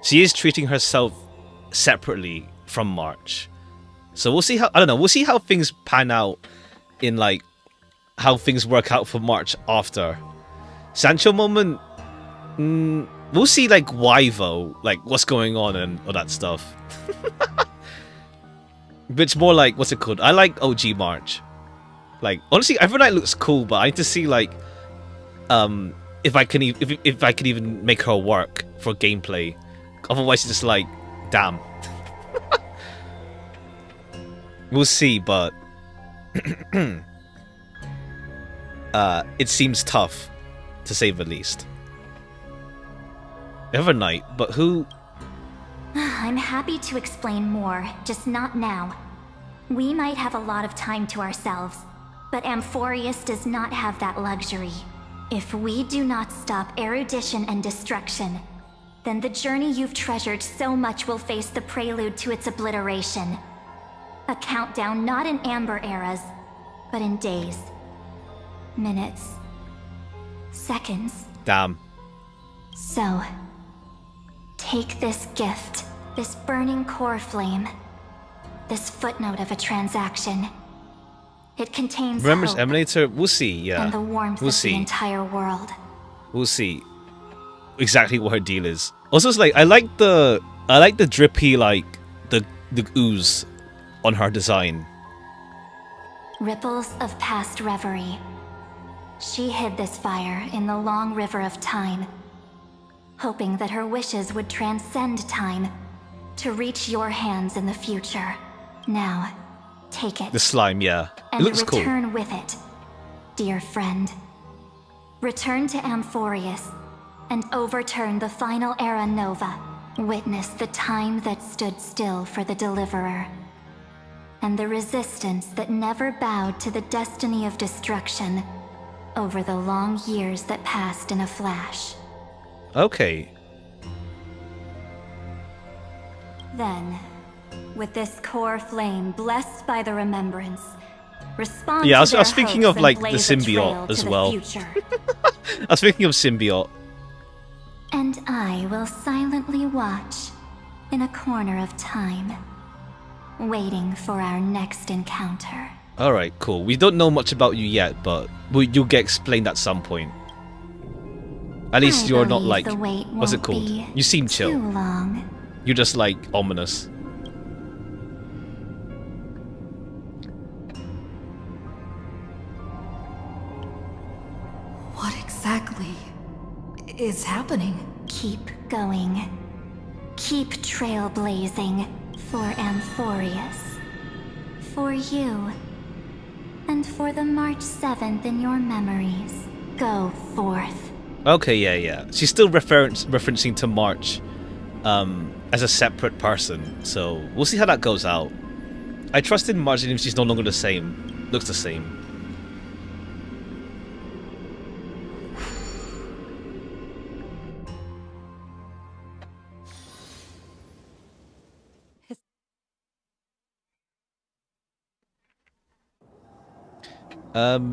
She is treating herself separately from March. So we'll see how... I don't know, we'll see how things pan out in, like, how things work out for March after. Sancho moment... we'll see, like, why, though. Like, what's going on and all that stuff. But it's more like... What's it called? I like OG March. Like, honestly, Evernight looks cool, but I need to see, like... if I can even make her work for gameplay. Otherwise, it's just like... Damn. We'll see, but... it seems tough, to say the least. Evernight, but who... I'm happy to explain more, just not now. We might have a lot of time to ourselves. But Amphorius does not have that luxury. If we do not stop erudition and destruction, then the journey you've treasured so much will face the prelude to its obliteration. A countdown not in amber eras, but in days, minutes, seconds. Damn. So, take this gift, this burning core flame, this footnote of a transaction. It contains Remembers hope Emanator? We'll see, yeah. and the warmth We'll of see. the entire world. We'll see exactly what her deal is. Also, it's like I like the drippy, like the ooze on her design. Ripples of past reverie. She hid this fire in the long river of time, hoping that her wishes would transcend time to reach your hands in the future. Now, take it. The slime, yeah. And It looks cool. return with it, dear friend. Return to Amphorius and overturn the final era Nova. Witness the time that stood still for the Deliverer, and the resistance that never bowed to the destiny of destruction over the long years that passed in a flash. Okay. Then, with this core flame blessed by the remembrance, respond Yeah, I to was their thinking hopes of and like the blaze a trail symbiote to as the well. future. I was thinking of symbiote. And I will silently watch in a corner of time, waiting for our next encounter. Alright, cool. We don't know much about you yet, but you'll get explained at some point. At least you're not believe like... the wait What's it won't called? be You seem chill. too long. You're just like ominous. What exactly is happening? Keep going. Keep trailblazing for Amphorius. For you. And for the March 7th in your memories. Go forth. Okay, yeah. She's still referencing to March as a separate person, so we'll see how that goes out. I trust in March even if she's no longer the same. Looks the same.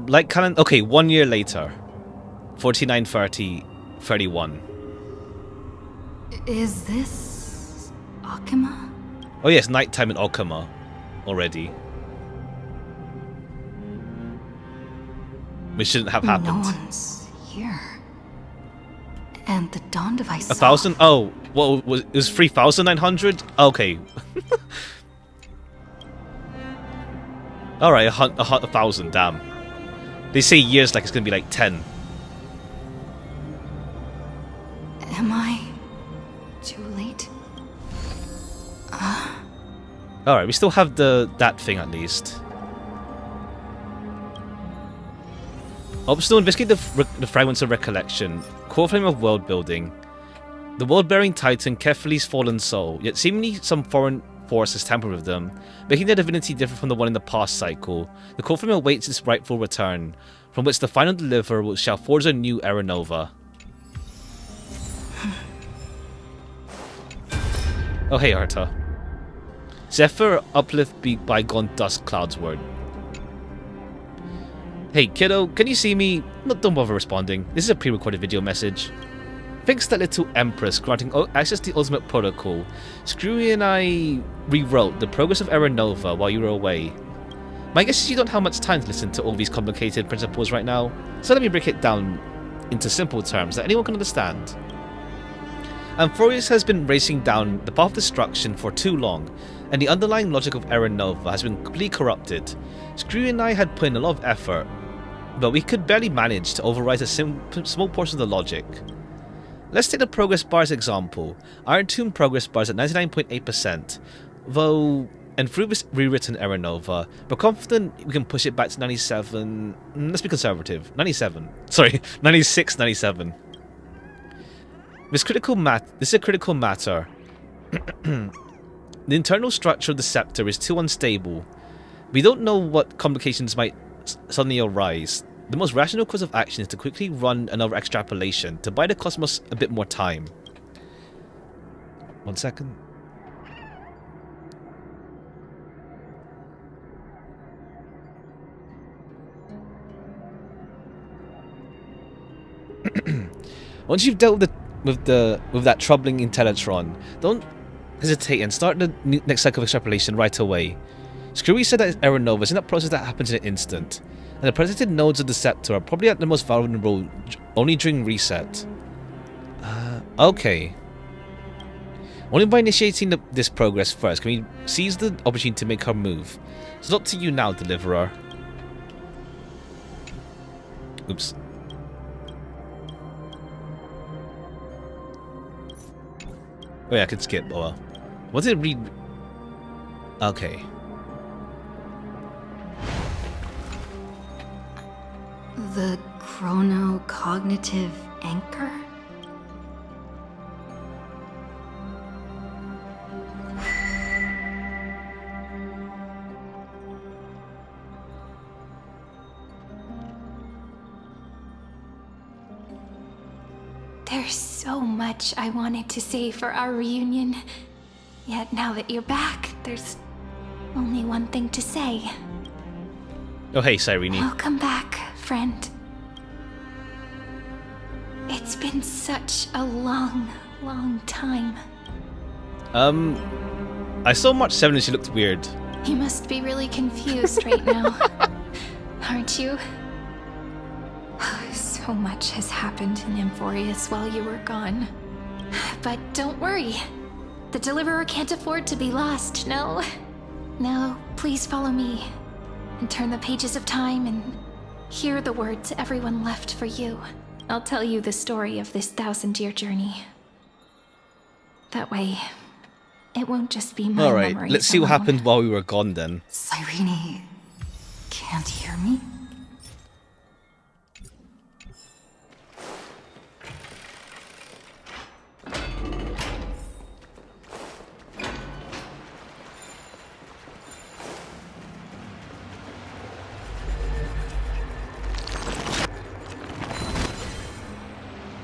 Like canon. Okay, 1 year later, 4930-31. Is this Akima? Oh yes, nighttime in Okama already. Which shouldn't have happened. No one's here. And the dawn device. 1,000? Oh, well, it was 3,900? Okay. Alright, 1,000, damn. They say years like it's gonna be like 10. Am I too late? Alright, we still have that thing at least. Still investigate the fragments of recollection. Core flame of world building. The world-bearing titan Kefali's fallen soul, yet seemingly some foreign force has tampered with them, making their divinity different from the one in the past cycle. The core flame awaits its rightful return, from which the final deliverer shall forge a new era nova. Oh hey Arta. Zephyr uplift be bygone dust clouds word. Hey kiddo, can you see me? No, don't bother responding. This is a pre-recorded video message. Thanks to that little Empress granting access to the Ultimate Protocol, Screwy and I rewrote the progress of Era Nova while you were away. My guess is you don't have much time to listen to all these complicated principles right now, so let me break it down into simple terms that anyone can understand. Amphorius has been racing down the path of destruction for too long, and the underlying logic of Era Nova has been completely corrupted. Screwy and I had put in a lot of effort, but we could barely manage to override a small portion of the logic. Let's take the progress bar as example. Iron Tomb progress bar is at 99.8%, though, and through this rewritten Era Nova, we're confident we can push it back to 97, let's be conservative, 97, sorry, 96, 97. This is a critical matter. The internal structure of the scepter is too unstable. We don't know what complications might suddenly arise, the most rational course of action is to quickly run another extrapolation to buy the cosmos a bit more time. 1 second. Once you've dealt with that troubling Intellitron, don't hesitate and start the next cycle of extrapolation right away. Screwy said that error nova is in that process that happens in an instant, and the protected nodes of the Scepter are probably at the most vulnerable only during reset. Okay. Only by initiating this progress first can we seize the opportunity to make our move. It's up to you now, Deliverer. Oops. Oh yeah, I could skip. Oh well. What did it read? Okay. The chrono-cognitive anchor? There's so much I wanted to say for our reunion. Yet now that you're back, there's only one thing to say. Oh hey, Cyrene. Welcome back, friend. It's been such a long, long time. I saw March 7 and she looked weird. You must be really confused right now, aren't you? So much has happened in Emphorius while you were gone. But don't worry. The Deliverer can't afford to be lost, no? Now, please follow me and turn the pages of time and hear the words everyone left for you. I'll tell you the story of this 1000-year journey. That way, it won't just be my memories. Alright, let's see what happened while we were gone then. Cyrene can't hear me?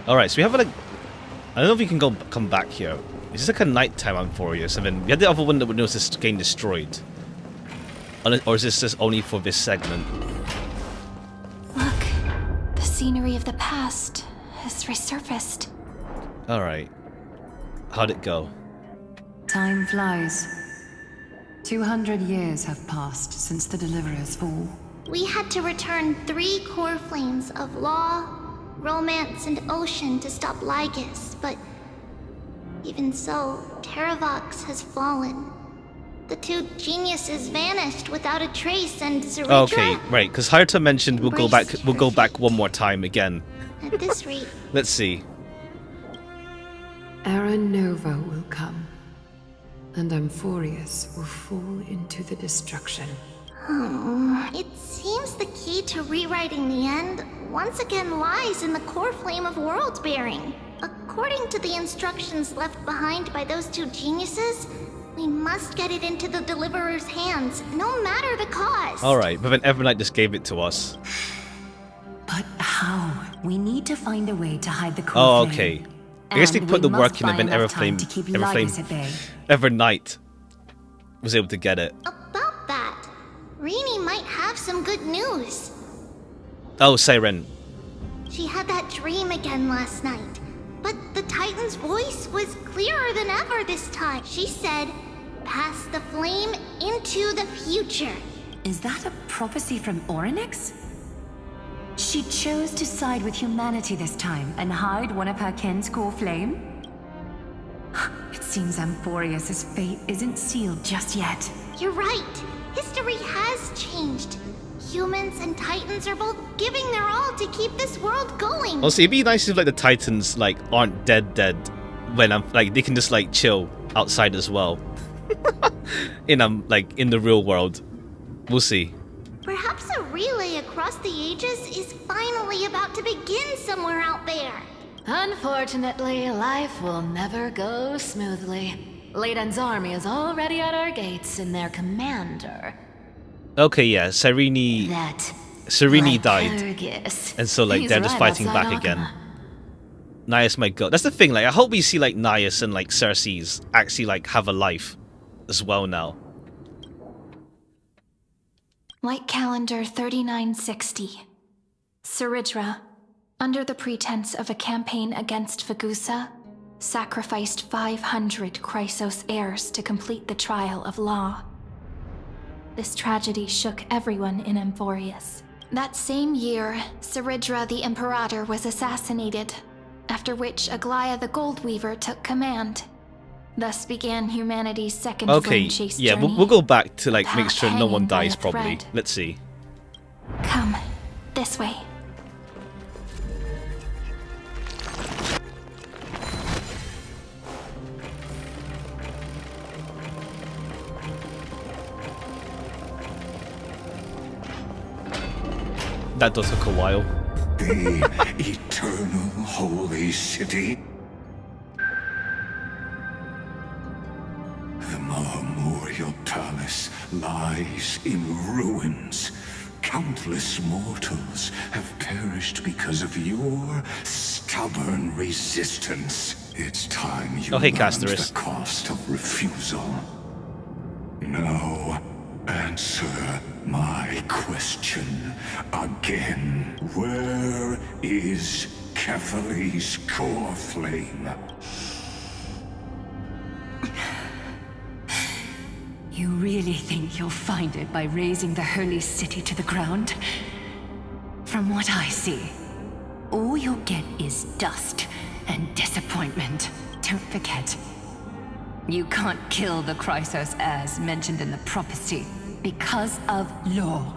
Alright, so we have like... I don't know if we can come back here. It's just like a nighttime Emphorius, and then we had the other one that would notice this getting destroyed. Or is this just only for this segment? Look, the scenery of the past has resurfaced. Alright. How'd it go? Time flies. 200 years have passed since the Deliverer's fall. We had to return 3 core flames of law, romance, and ocean to stop Lygus, but even so, Terravox has fallen. The 2 geniuses vanished without a trace, and Zaritra... Okay, right, because Haruta mentioned we'll go back one more time again. At this rate... Let's see. Era Nova will come, and Emphorius will fall into the destruction. It seems the key to rewriting the end once again lies in the core flame of world bearing. According to the instructions left behind by those 2 geniuses, we must get it into the Deliverer's hands, no matter the cost. Alright, but then Evernight just gave it to us. But how? We need to find a way to hide the core Oh, flame. okay. I guess they put the work in and then Evernight was able to get it. About that, Rini might have some good news. Oh, Siren. She had that dream again last night, but the Titan's voice was clearer than ever this time. She said, "Pass the flame into the future." Is that a prophecy from Orynyx? She chose to side with humanity this time and hide one of her kin's core flame? It seems Emphorius' fate isn't sealed just yet. You're right. History has changed. Humans and Titans are both giving their all to keep this world going. Also, it'd be nice if like the Titans like aren't dead when I'm like they can just like chill outside as well. in like in the real world. We'll see. Perhaps a relay across the ages is finally about to begin somewhere out there. Unfortunately, life will never go smoothly. Leiden's army is already at our gates, and their commander... Okay, yeah, Cyrene... That Sereni died, Lycurgus. and so like He's they're just right fighting outside back again. Arkema. Nias might go. That's the thing. Like I hope we see like Nias and like Cersei's actually like have a life as well now. Light calendar 3960. Saridra, under the pretense of a campaign against Vagusa, sacrificed 500 Chrysos heirs to complete the trial of law. This tragedy shook everyone in Amphorius. That same year, Saridra the Imperator was assassinated, after which Aglaia the Goldweaver took command. Thus began humanity's second flame chase yeah, journey. we'll go back to like make Path sure no one hanging by dies a probably. thread. Let's see. Come, this way. That does take a while. The eternal holy city. The Memorial Palace lies in ruins. Countless mortals have perished because of your stubborn resistance. It's time you hey, learned Casterus. the cost of refusal. Now, answer my question again. Where is Kefali's core flame? You really think you'll find it by razing the holy city to the ground? From what I see, all you'll get is dust and disappointment. Don't forget, you can't kill the Chrysos as mentioned in the prophecy because of law.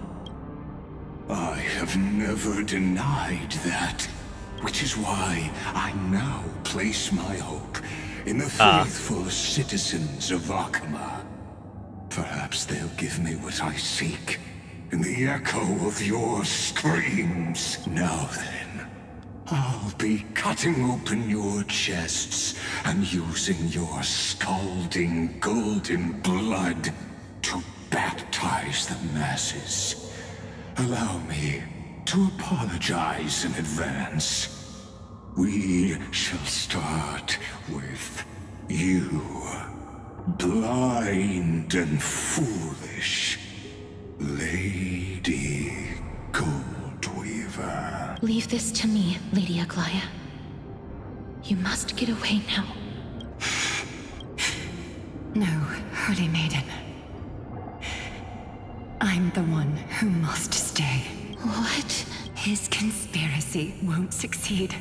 I have never denied that, which is why I now place my hope in the faithful citizens of Arkema. Perhaps they'll give me what I seek in the echo of your screams. Now then, I'll be cutting open your chests and using your scalding golden blood to baptize the masses. Allow me to apologize in advance. We shall start with you. Blind and foolish, Lady Goldweaver. Leave this to me, Lady Aglaia. You must get away now. No, Holy Maiden. I'm the one who must stay. What? His conspiracy won't succeed.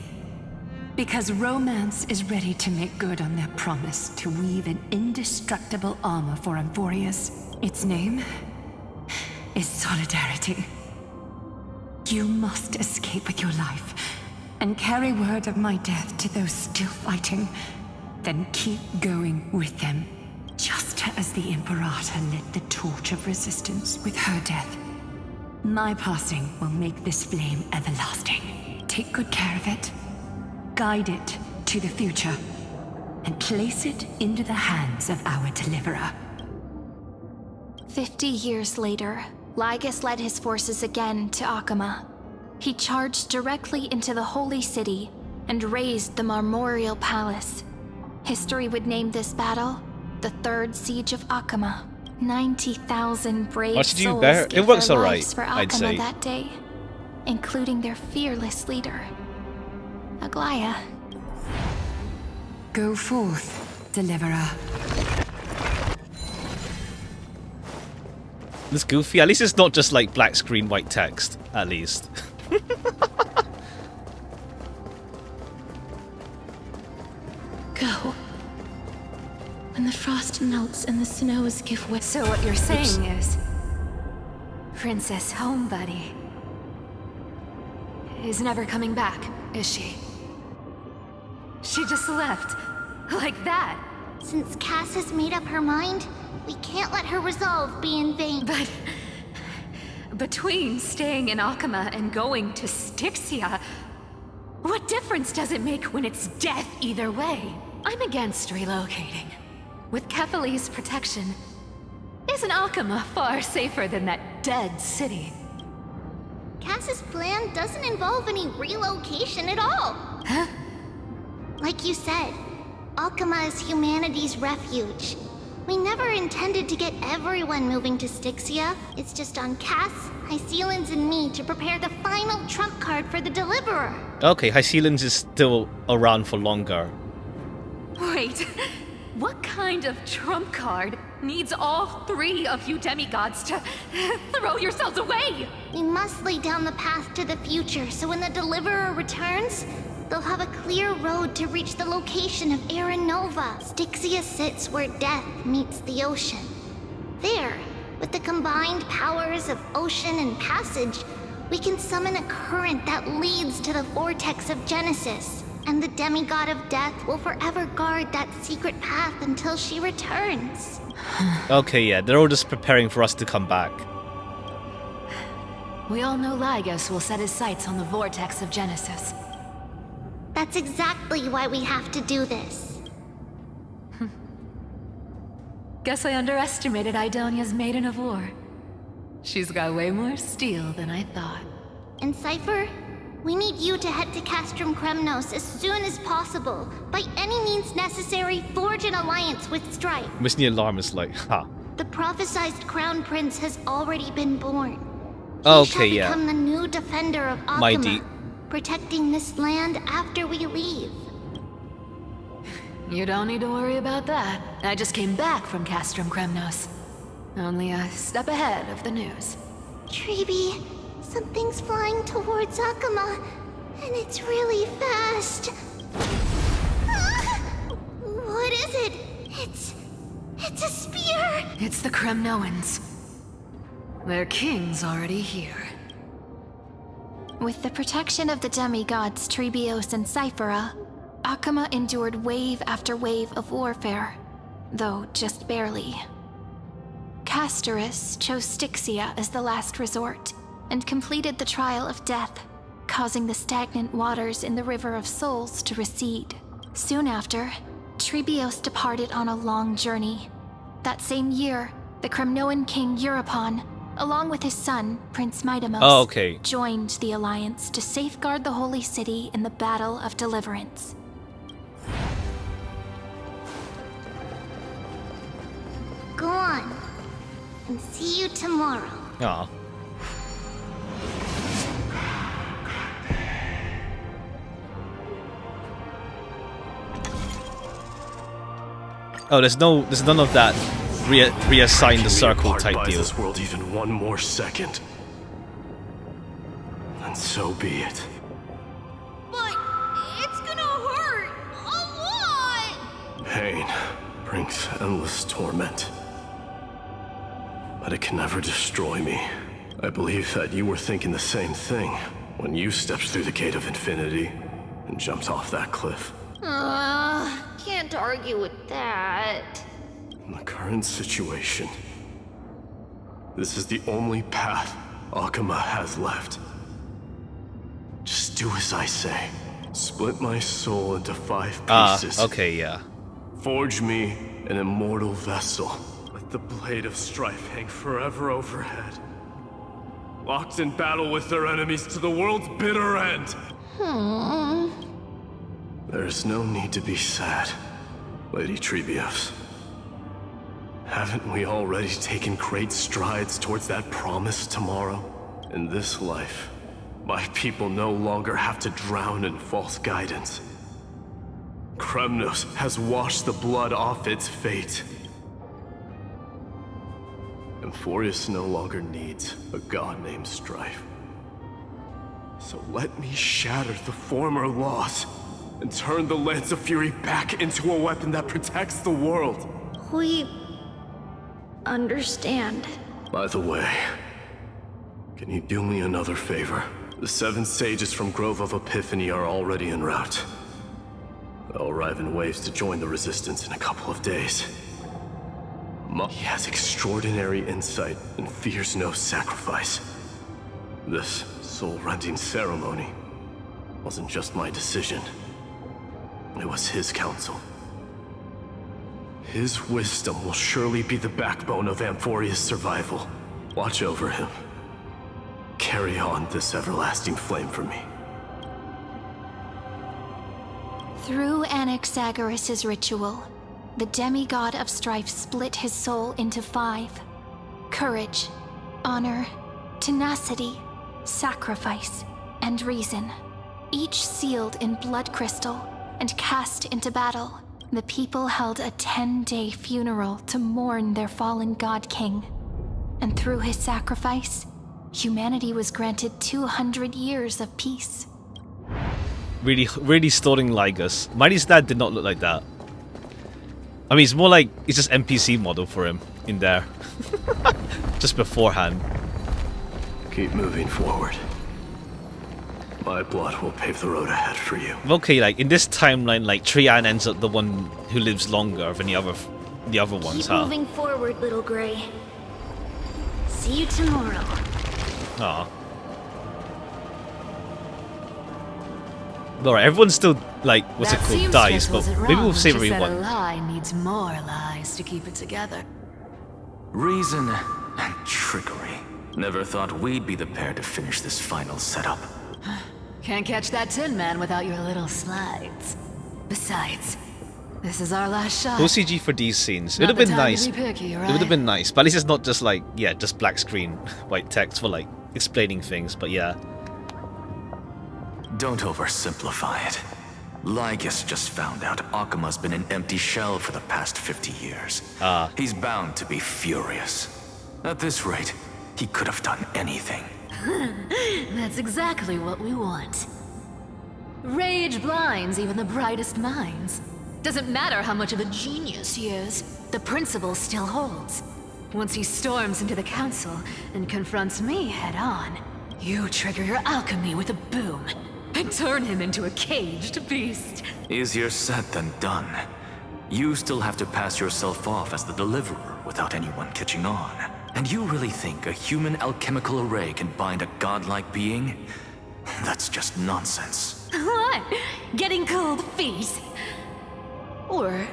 Because Romance is ready to make good on their promise to weave an indestructible armor for Amphorius. Its name is Solidarity. You must escape with your life and carry word of my death to those still fighting. Then keep going with them, just as the Imperator lit the torch of resistance with her death. My passing will make this flame everlasting. Take good care of it. Guide it to the future, and place it into the hands of our deliverer. 50 years later, Lygus led his forces again to Arkema. He charged directly into the Holy City and razed the Memorial Palace. History would name this battle the Third Siege of Arkema. 90,000 brave What did you souls bear? gave It works their alright, lives for I'd Arkema say. that day, including their fearless leader, Aglaia. Go forth, deliverer. This goofy. At least it's not just like black screen, white text. At least. Go. When the frost melts and the snows give way. So what you're saying is, Princess Homebuddy is never coming back, is she? She just left, like that. Since Cass has made up her mind, we can't let her resolve be in vain. But between staying in Arkema and going to Styxia, what difference does it make when it's death either way? I'm against relocating. With Kefali's protection, isn't Arkema far safer than that dead city? Max's plan doesn't involve any relocation at all. Huh? Like you said, Akama is humanity's refuge. We never intended to get everyone moving to Styxia. It's just on Cass, Hycealans, and me to prepare the final trump card for the Deliverer. Okay, Hycealans is still around for longer. Wait, what kind of trump card needs all three of you demigods to throw yourselves away? We must lay down the path to the future so when the Deliverer returns, they'll have a clear road to reach the location of Aaron Nova. Styxia sits where death meets the ocean. There, with the combined powers of ocean and passage, we can summon a current that leads to the vortex of Genesis. And the demigod of death will forever guard that secret path until she returns. Okay, yeah, they're all just preparing for us to come back. We all know Lygos will set his sights on the vortex of Genesis. That's exactly why we have to do this. Guess I underestimated Idonia's Maiden of War. She's got way more steel than I thought. And Cypher, we need you to head to Castrum Kremnos as soon as possible. By any means necessary, forge an alliance with Strife. Missing the alarm is like, ha. The prophesized Crown Prince has already been born. He Okay, shall yeah. become the new defender of Akama, Mighty. protecting this land after we leave. You don't need to worry about that. I just came back from Castrum Kremnos. Only a step ahead of the news. Treeby, something's flying towards Akama, and it's really fast. What is it? It's a spear! It's the Kremnoans. Their king's already here. With the protection of the demigods Trebios and Cyphera, Akama endured wave after wave of warfare, though just barely. Castorus chose Styxia as the last resort, and completed the trial of death, causing the stagnant waters in the River of Souls to recede. Soon after, Trebios departed on a long journey. That same year, the Kremnoan king Euripon, along with his son, Prince Midamos, joined the alliance to safeguard the holy city in the Battle of Deliverance. Go on, and see you tomorrow. Aw. Oh, there's none of that reassign the circle type deal. This world even one more second, and so be it. But it's gonna hurt a lot. Pain brings endless torment, but it can never destroy me. I believe that you were thinking the same thing when you stepped through the gate of infinity and jumped off that cliff. Can't argue with that. In the current situation, this is the only path Akama has left. Just do as I say. Split my soul into 5 pieces. Okay, yeah. Forge me an immortal vessel. Let the blade of strife hang forever overhead. Locked in battle with their enemies to the world's bitter end. There's no need to be sad, Lady Trebios. Haven't we already taken great strides towards that promised tomorrow? In this life, my people no longer have to drown in false guidance. Kremnos has washed the blood off its fate. Emphorius no longer needs a god named Strife. So let me shatter the former loss and turn the Lance of Fury back into a weapon that protects the world. We understand. By the way, can you do me another favor? The 7 sages from Grove of Epiphany are already en route. They'll arrive in waves to join the Resistance in a couple of days. He has extraordinary insight and fears no sacrifice. This soul-rending ceremony wasn't just my decision. It was his counsel. His wisdom will surely be the backbone of Amphoria's survival. Watch over him. carry on this everlasting flame for me. Through Anaxagoras' ritual, the demigod of strife split his soul into 5. Courage, honor, tenacity, sacrifice, and reason. Each sealed in blood crystal and cast into battle. The people held a 10-day funeral to mourn their fallen god king. And through his sacrifice, humanity was granted 200 years of peace. Really stalling Lygus. Mighty's dad did not look like that. I mean, it's more like it's just NPC model for him in there. Just beforehand. Keep moving forward. My blood will pave the road ahead for you. Okay, like in this timeline, like Trian ends up the one who lives longer than the other ones, Keep huh? moving forward, little Gray. See you tomorrow. Aw. Alright, everyone's still like, what's it called, dies, but maybe we'll save everyone. A lie needs more lies to keep it together. Reason and trickery. Never thought we'd be the pair to finish this final setup. Can't catch that Tin Man without your little slides. Besides, this is our last shot. No CG for these scenes. It Not would have the been time to nice. be picky, It would have been nice, but at least it's not just like, yeah, just black screen, white text for like explaining things, but yeah. Don't oversimplify it. Lygus just found out Akuma's been an empty shell for the past 50 years. He's bound to be furious. At this rate, he could have done anything. That's exactly what we want. Rage blinds even the brightest minds. Doesn't matter how much of a genius he is, the principle still holds. Once he storms into the council and confronts me head on, you trigger your alchemy with a boom and turn him into a caged beast. Easier said than done. You still have to pass yourself off as the deliverer without anyone catching on. And you really think a human alchemical array can bind a godlike being? That's just nonsense. What? Getting cold feet? Or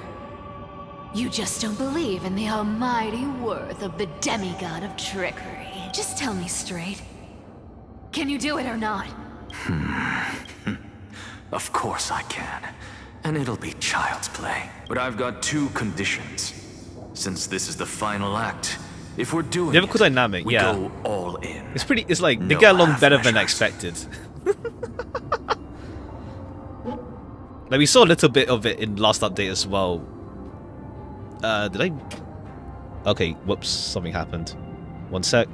you just don't believe in the almighty worth of the demigod of trickery? Just tell me straight. Can you do it or not? Of course I can. And it'll be child's play. But I've got 2 conditions. Since this is the final act, if we're doing They have a cool it, dynamic, we yeah. go all in. It's pretty, it's like, they No get along half better than measures. expected. Like, we saw a little bit of it in last update as well. Did I? Okay, whoops, something happened. One sec.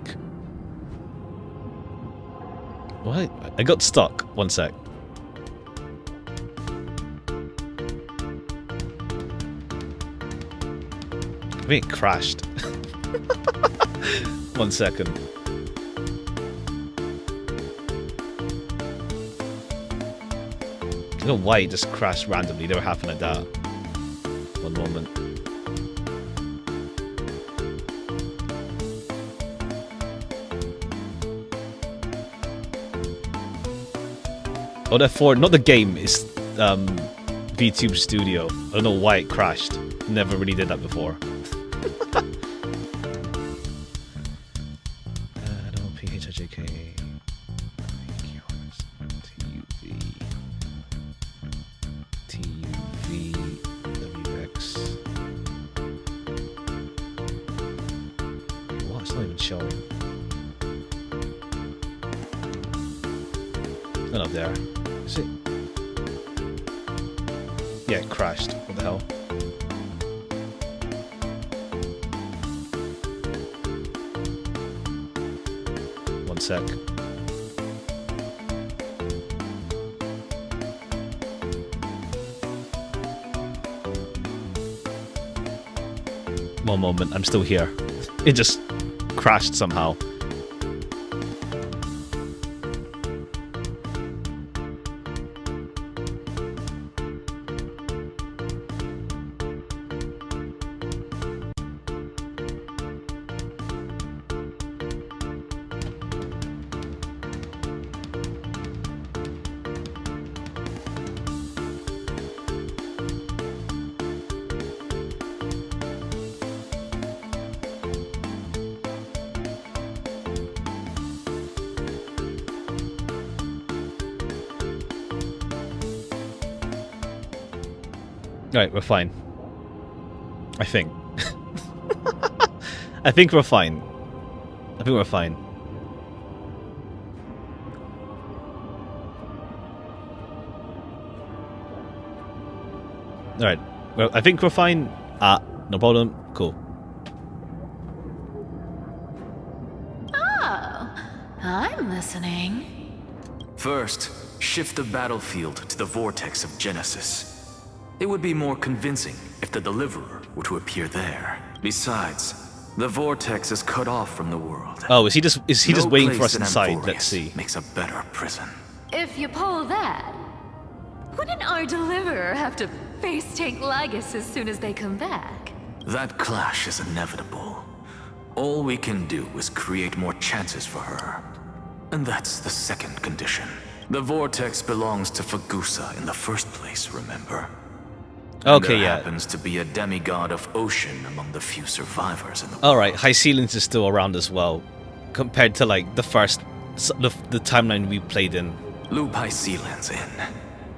What? I got stuck. One sec. I think it crashed. 1 second. I don't know why it just crashed randomly. Never happened like that. One moment. Oh, therefore, not the game, it's Vtube Studio. I don't know why it crashed. Never really did that before. PHJK. TUV WX. What? It's not even showing. Not up there. Is it? Yeah, it crashed. What the hell? One sec. One moment, I'm still here. It just crashed somehow. Right, we're fine. I think. I think we're fine. I think we're fine. Alright. Well, I think we're fine. No problem. Cool. Oh, I'm listening. First, shift the battlefield to the vortex of Genesis. It would be more convincing if the Deliverer were to appear there. Besides, the vortex is cut off from the world. Oh, is he just waiting for us in inside? Amphorius Let's see. Makes a better prison. If you pull that, wouldn't our Deliverer have to face tank Lygus as soon as they come back? That clash is inevitable. All we can do is create more chances for her. And that's the second condition. The vortex belongs to Fagusa in the first place, remember? Okay, there yeah. happens to be a demigod of ocean among the few survivors in the Alright, High Ceilings is still around as well. Compared to like the timeline we played in. Loop High Ceilings in.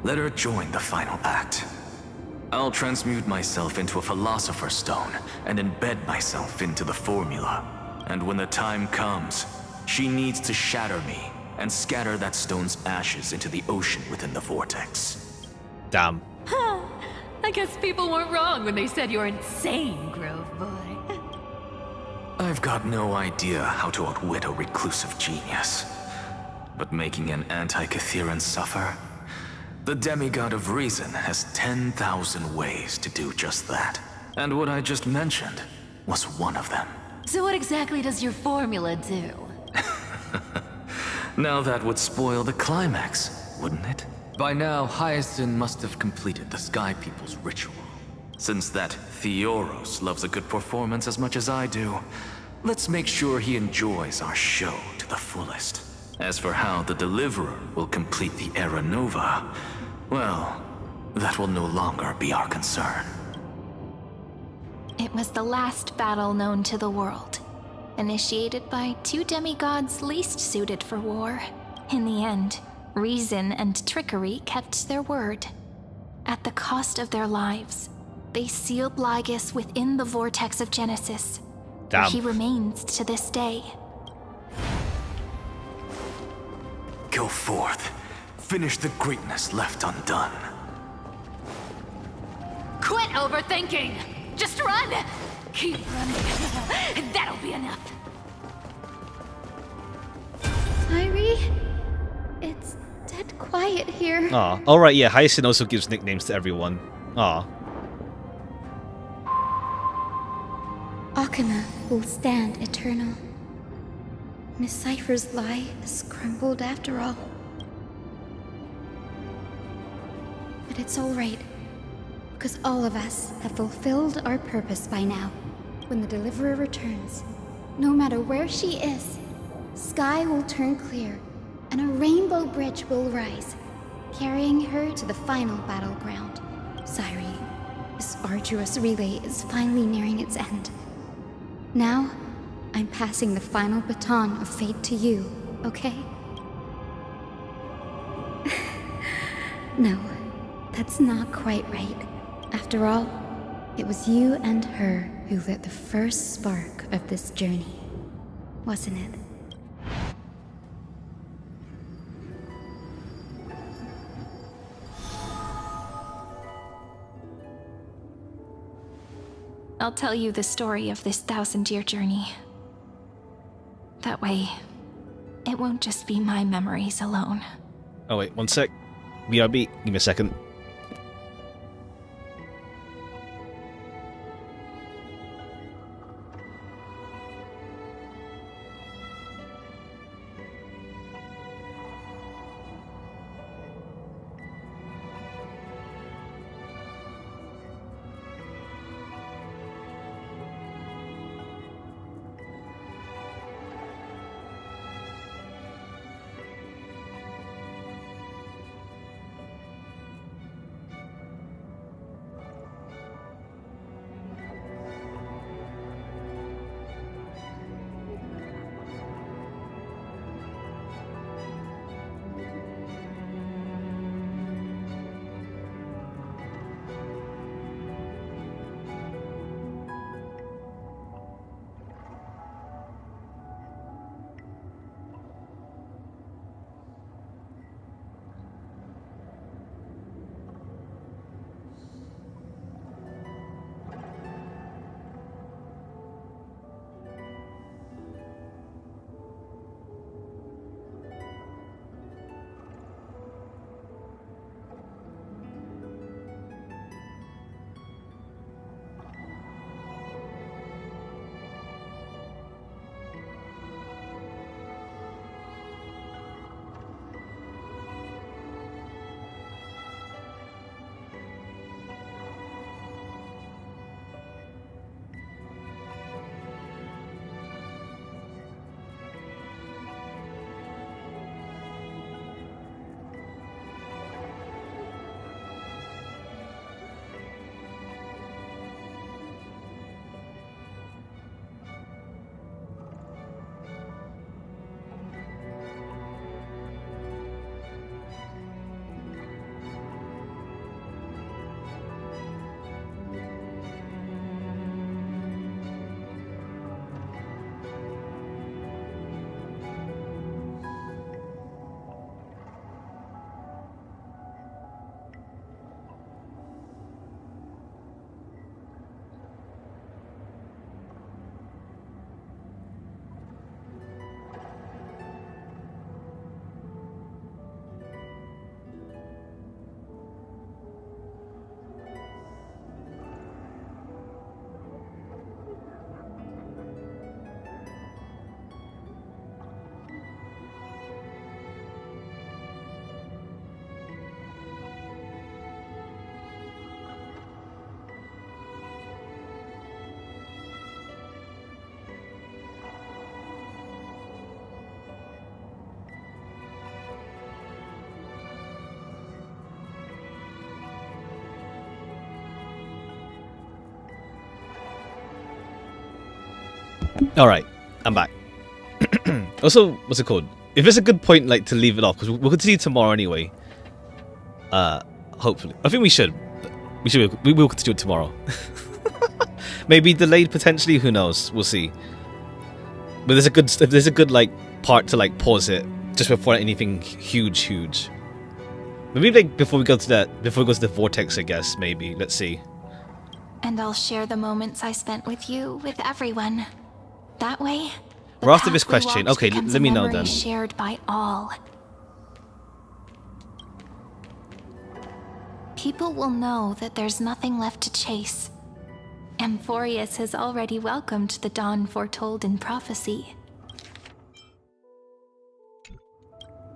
Let her join the final act. I'll transmute myself into a Philosopher's Stone and embed myself into the formula. And when the time comes, she needs to shatter me and scatter that stone's ashes into the ocean within the vortex. Damn. I guess people weren't wrong when they said you're insane, Grove Boy. I've got no idea how to outwit a reclusive genius. But making an anti-Catheran suffer? The demigod of reason has 10,000 ways to do just that. And what I just mentioned was one of them. So what exactly does your formula do? Now that would spoil the climax, wouldn't it? By now, Hyacinth must have completed the Sky People's ritual. Since that Theoros loves a good performance as much as I do, let's make sure he enjoys our show to the fullest. As for how the Deliverer will complete the Era Nova, well, that will no longer be our concern. It was the last battle known to the world, initiated by two demigods least suited for war. In the end, reason and trickery kept their word. At the cost of their lives, they sealed Lygus within the vortex of Genesis, where he remains to this day. Go forth. Finish the greatness left undone. Quit overthinking! Just run! Keep running. That'll be enough. Irie? It's dead quiet here. Aw. Alright, yeah, Hyacinth also gives nicknames to everyone. Aw. Akana will stand eternal. Miss Cypher's lie is crumbled after all. But it's alright, because all of us have fulfilled our purpose by now. When the Deliverer returns, no matter where she is, sky will turn clear, and a rainbow bridge will rise, carrying her to the final battleground. Cyrene, this arduous relay is finally nearing its end. Now, I'm passing the final baton of fate to you, okay? No, that's not quite right. After all, it was you and her who lit the first spark of this journey, wasn't it? I'll tell you the story of this 1,000-year journey. That way, it won't just be my memories alone. Oh wait, one sec. BRB, give me a second. Alright, I'm back. Also, what's it called? If it's a good point like to leave it off, because we'll continue tomorrow anyway. Hopefully. I think we should. We will continue it tomorrow. Maybe delayed potentially, who knows? We'll see. But if there's a good like part to like pause it just before anything huge. Maybe like before we go to the vortex, I guess, maybe. Let's see. And I'll share the moments I spent with you with everyone. That way, We're after this question. Okay, let me know then. Shared by all. People will know that there's nothing left to chase. Amphorius has already welcomed the dawn foretold in prophecy.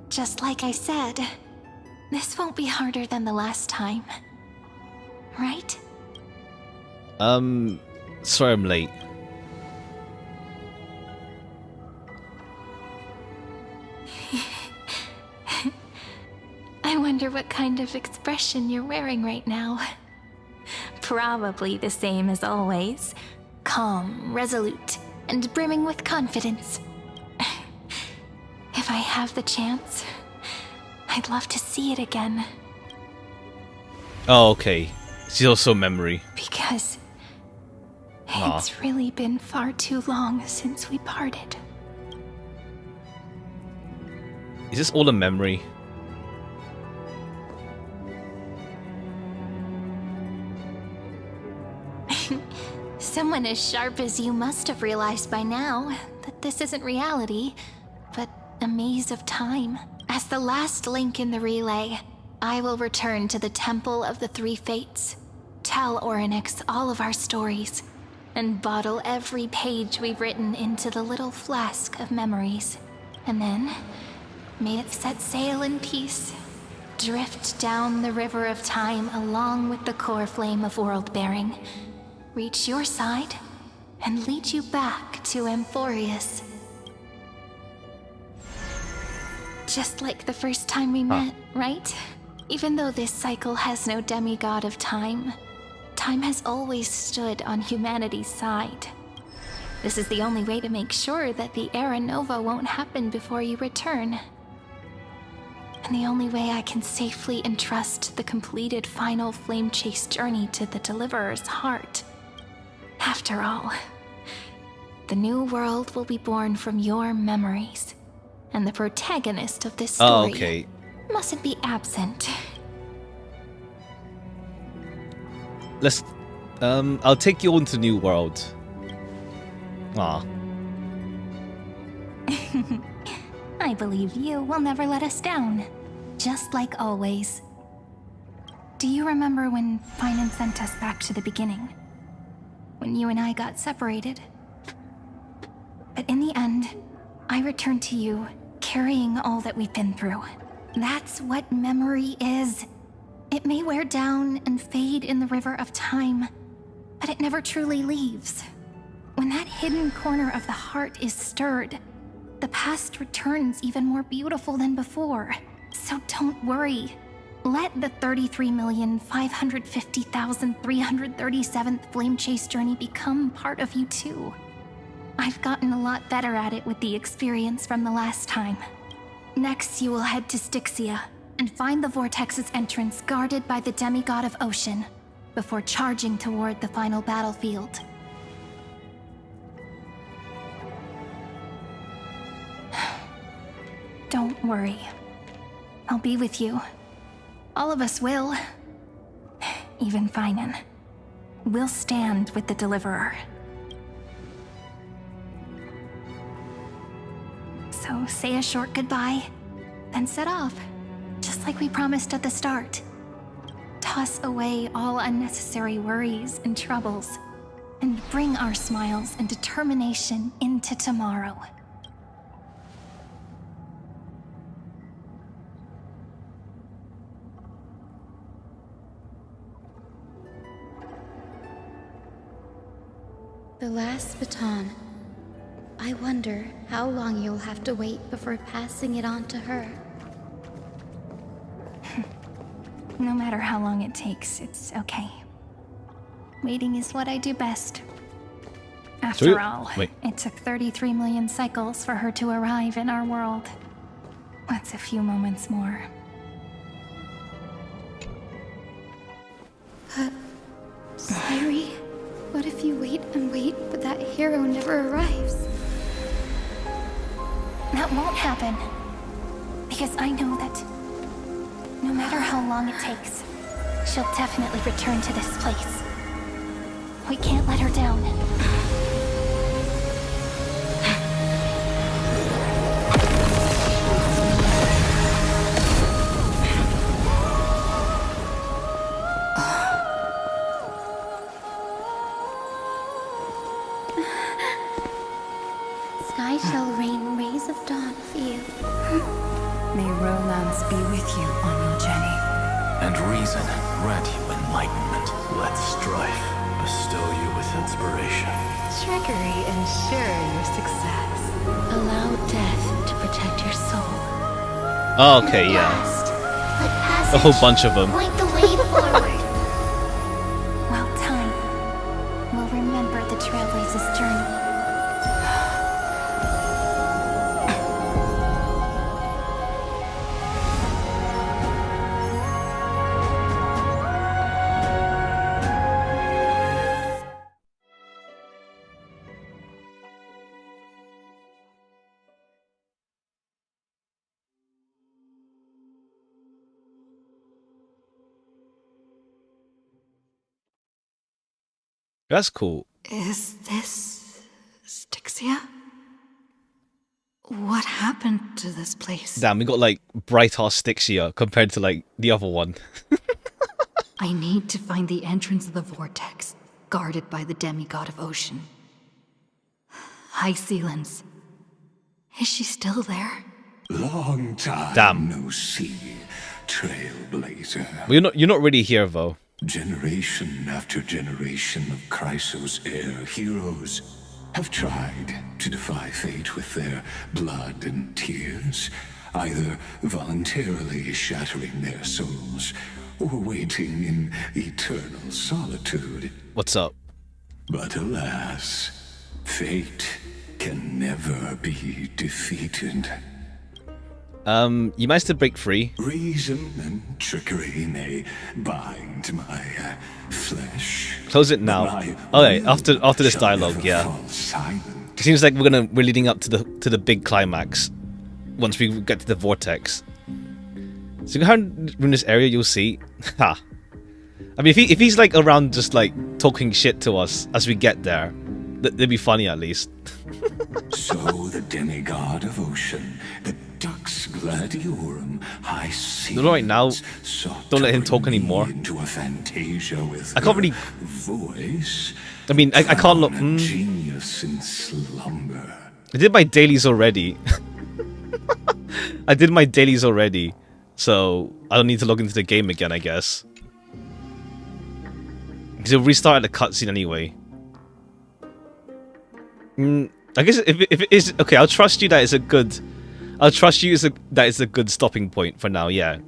Just like I said, this won't be harder than the last time. Right? Sorry I'm late. I wonder what kind of expression you're wearing right now. Probably the same as always. Calm, resolute, and brimming with confidence. If I have the chance, I'd love to see it again. Oh, okay. She's also memory. Because it's really been far too long since we parted. Is this all a memory? Someone as sharp as you must have realized by now that this isn't reality, but a maze of time. As the last link in the relay, I will return to the Temple of the Three Fates, tell Orynyx all of our stories, and bottle every page we've written into the little flask of memories. And then, may it set sail in peace, drift down the river of time along with the core flame of world-bearing, reach your side, and lead you back to Amphorius. Just like the first time we met, right? Even though this cycle has no demigod of time, time has always stood on humanity's side. This is the only way to make sure that the Era Nova won't happen before you return. And the only way I can safely entrust the completed final flame chase journey to the Deliverer's heart. After all, the new world will be born from your memories, and the protagonist of this story mustn't be absent. Let's I'll take you into the new world. I believe you will never let us down, just like always. Do you remember when Finan sent us back to the beginning? When you and I got separated? But in the end, I returned to you, carrying all that we've been through. That's what memory is. It may wear down and fade in the river of time, but it never truly leaves. When that hidden corner of the heart is stirred, the past returns even more beautiful than before. So don't worry. Let the 33,550,337th Flame Chase journey become part of you too. I've gotten a lot better at it with the experience from the last time. Next, you will head to Styxia and find the Vortex's entrance guarded by the demigod of ocean before charging toward the final battlefield. Don't worry. I'll be with you. All of us will. Even Finan. We'll stand with the Deliverer. So say a short goodbye, then set off, just like we promised at the start. Toss away all unnecessary worries and troubles, and bring our smiles and determination into tomorrow. The last baton. I wonder how long you'll have to wait before passing it on to her. No matter how long it takes, it's okay. Waiting is what I do best. After all, it took 33 million cycles for her to arrive in our world. That's a few moments more. But, Sairi, what if you wait and wait, but that hero never arrives? That won't happen. Because I know that no matter how long it takes, she'll definitely return to this place. We can't let her down. Sky shall rain rays of dawn for you. May romance be with you on your journey. And reason grant you enlightenment. Let strife bestow you with inspiration. Trickery ensure your success. Allow death to protect your soul. Oh, okay, yeah. A whole bunch of them. Point the way forward. Well, time will remember the Trailblazer's journey. That's cool. Is this Styxia? What happened to this place? Damn, we got like bright ass Styxia compared to like the other one. I need to find the entrance of the vortex, guarded by the demigod of ocean. High Sealens. Is she still there? Long time Damn. no see, Trailblazer. Well, you're not really here though. Generation after generation of Chrysos heir heroes have tried to defy fate with their blood and tears, either voluntarily shattering their souls or waiting in eternal solitude. What's up? But alas, fate can never be defeated. You managed to break free. Reason and trickery may bind my flesh. Close it now. Okay, after this dialogue, yeah. It seems like we're leading up to the big climax once we get to the vortex. So you can in this area, you'll see. Ha. I mean, if he's like around just like talking shit to us as we get there, that'd be funny at least. So the demigod of ocean, the Dux Gladiorum, High Seas, right now, don't let him talk anymore. Into a fantasia with I can't really voice. I mean, I can't look. Genius in slumber. I did my dailies already. I did my dailies already, so I don't need to log into the game again, I guess. Because it'll restart the cutscene anyway. I guess if it is okay, I'll trust you that it's a good. I'll trust you that it's a good stopping point for now. Yeah,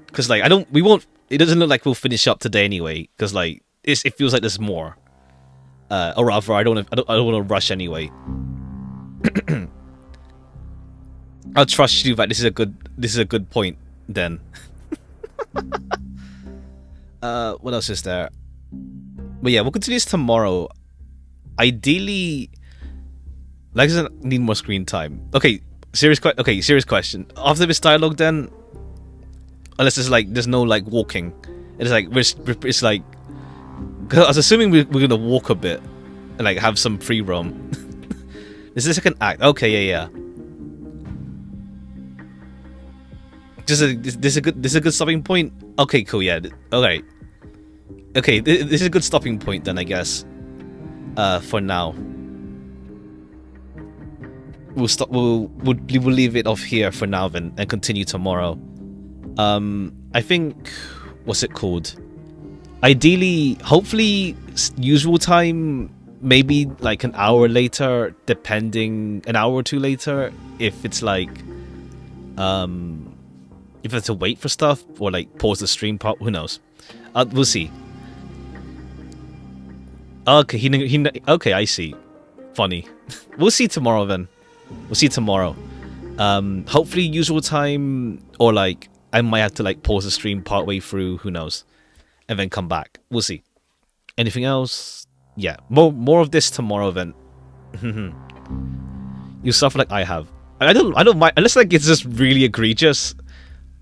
because like we won't. It doesn't look like we'll finish up today anyway. Because like it feels like there's more. Or rather, I don't want to rush anyway. I'll trust you that this is a good point then. What else is there? But yeah, we'll continue this tomorrow. Ideally, like doesn't need more screen time. Okay, serious question. After this dialogue, then, unless it's like there's no like walking, it's like it's like. Cause I was assuming we're gonna walk a bit and like have some free roam. Is this like an act? Okay, yeah. This is a good stopping point. Okay, cool. Yeah. Okay. Okay, this is a good stopping point then, I guess. For now, we'll stop. We'll leave it off here for now then, and continue tomorrow. I think, what's it called? Ideally, hopefully, usual time. Maybe like an hour later, depending, an hour or two later. If it's like, if I have to wait for stuff or like pause the stream part, who knows? We'll see. Okay, okay, I see. Funny. We'll see tomorrow then. We'll see tomorrow. Hopefully usual time, or like I might have to like pause the stream partway through, who knows, and then come back. We'll see. Anything else? Yeah, more of this tomorrow then. You suffer like I have. I don't mind unless like it's just really egregious.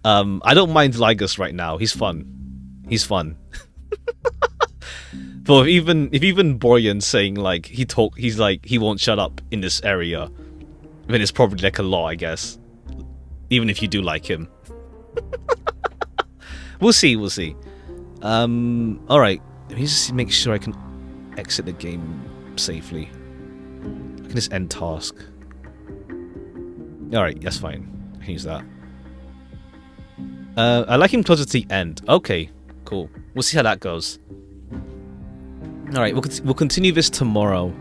I don't mind Lygus right now. He's fun. He's fun. But if even Boryan saying like he's like he won't shut up in this area, then it's probably like a law, I guess. Even if you do like him. We'll see. Alright. Let me just make sure I can exit the game safely. I can just end task. Alright, that's fine. I can use that. I like him closer to the end. Okay, cool. We'll see how that goes. Alright, we'll continue this tomorrow.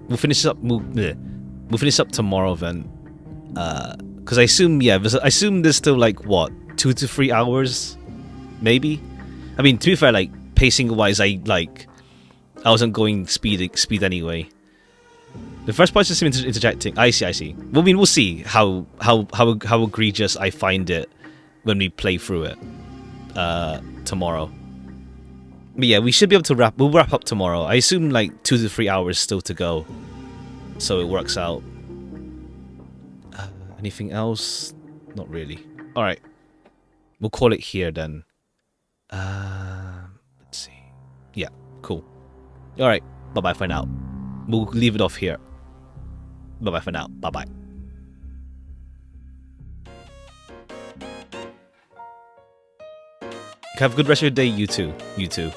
We'll finish up. We'll finish up tomorrow then. Because I assume, yeah, I assume there's still like what 2 to 3 hours, maybe. I mean, to be fair, like pacing wise, I wasn't going speed anyway. The first part is just interjecting. I see. Well, I mean, we'll see how egregious I find it when we play through it tomorrow. But yeah, we should be able to we'll wrap up tomorrow. I assume like 2 to 3 hours still to go, so it works out. Anything else? Not really. All right, we'll call it here then. Let's see. Yeah, cool. All right, bye bye for now. We'll leave it off here. Bye bye for now. Bye bye. Have a good rest of your day, you too. You too.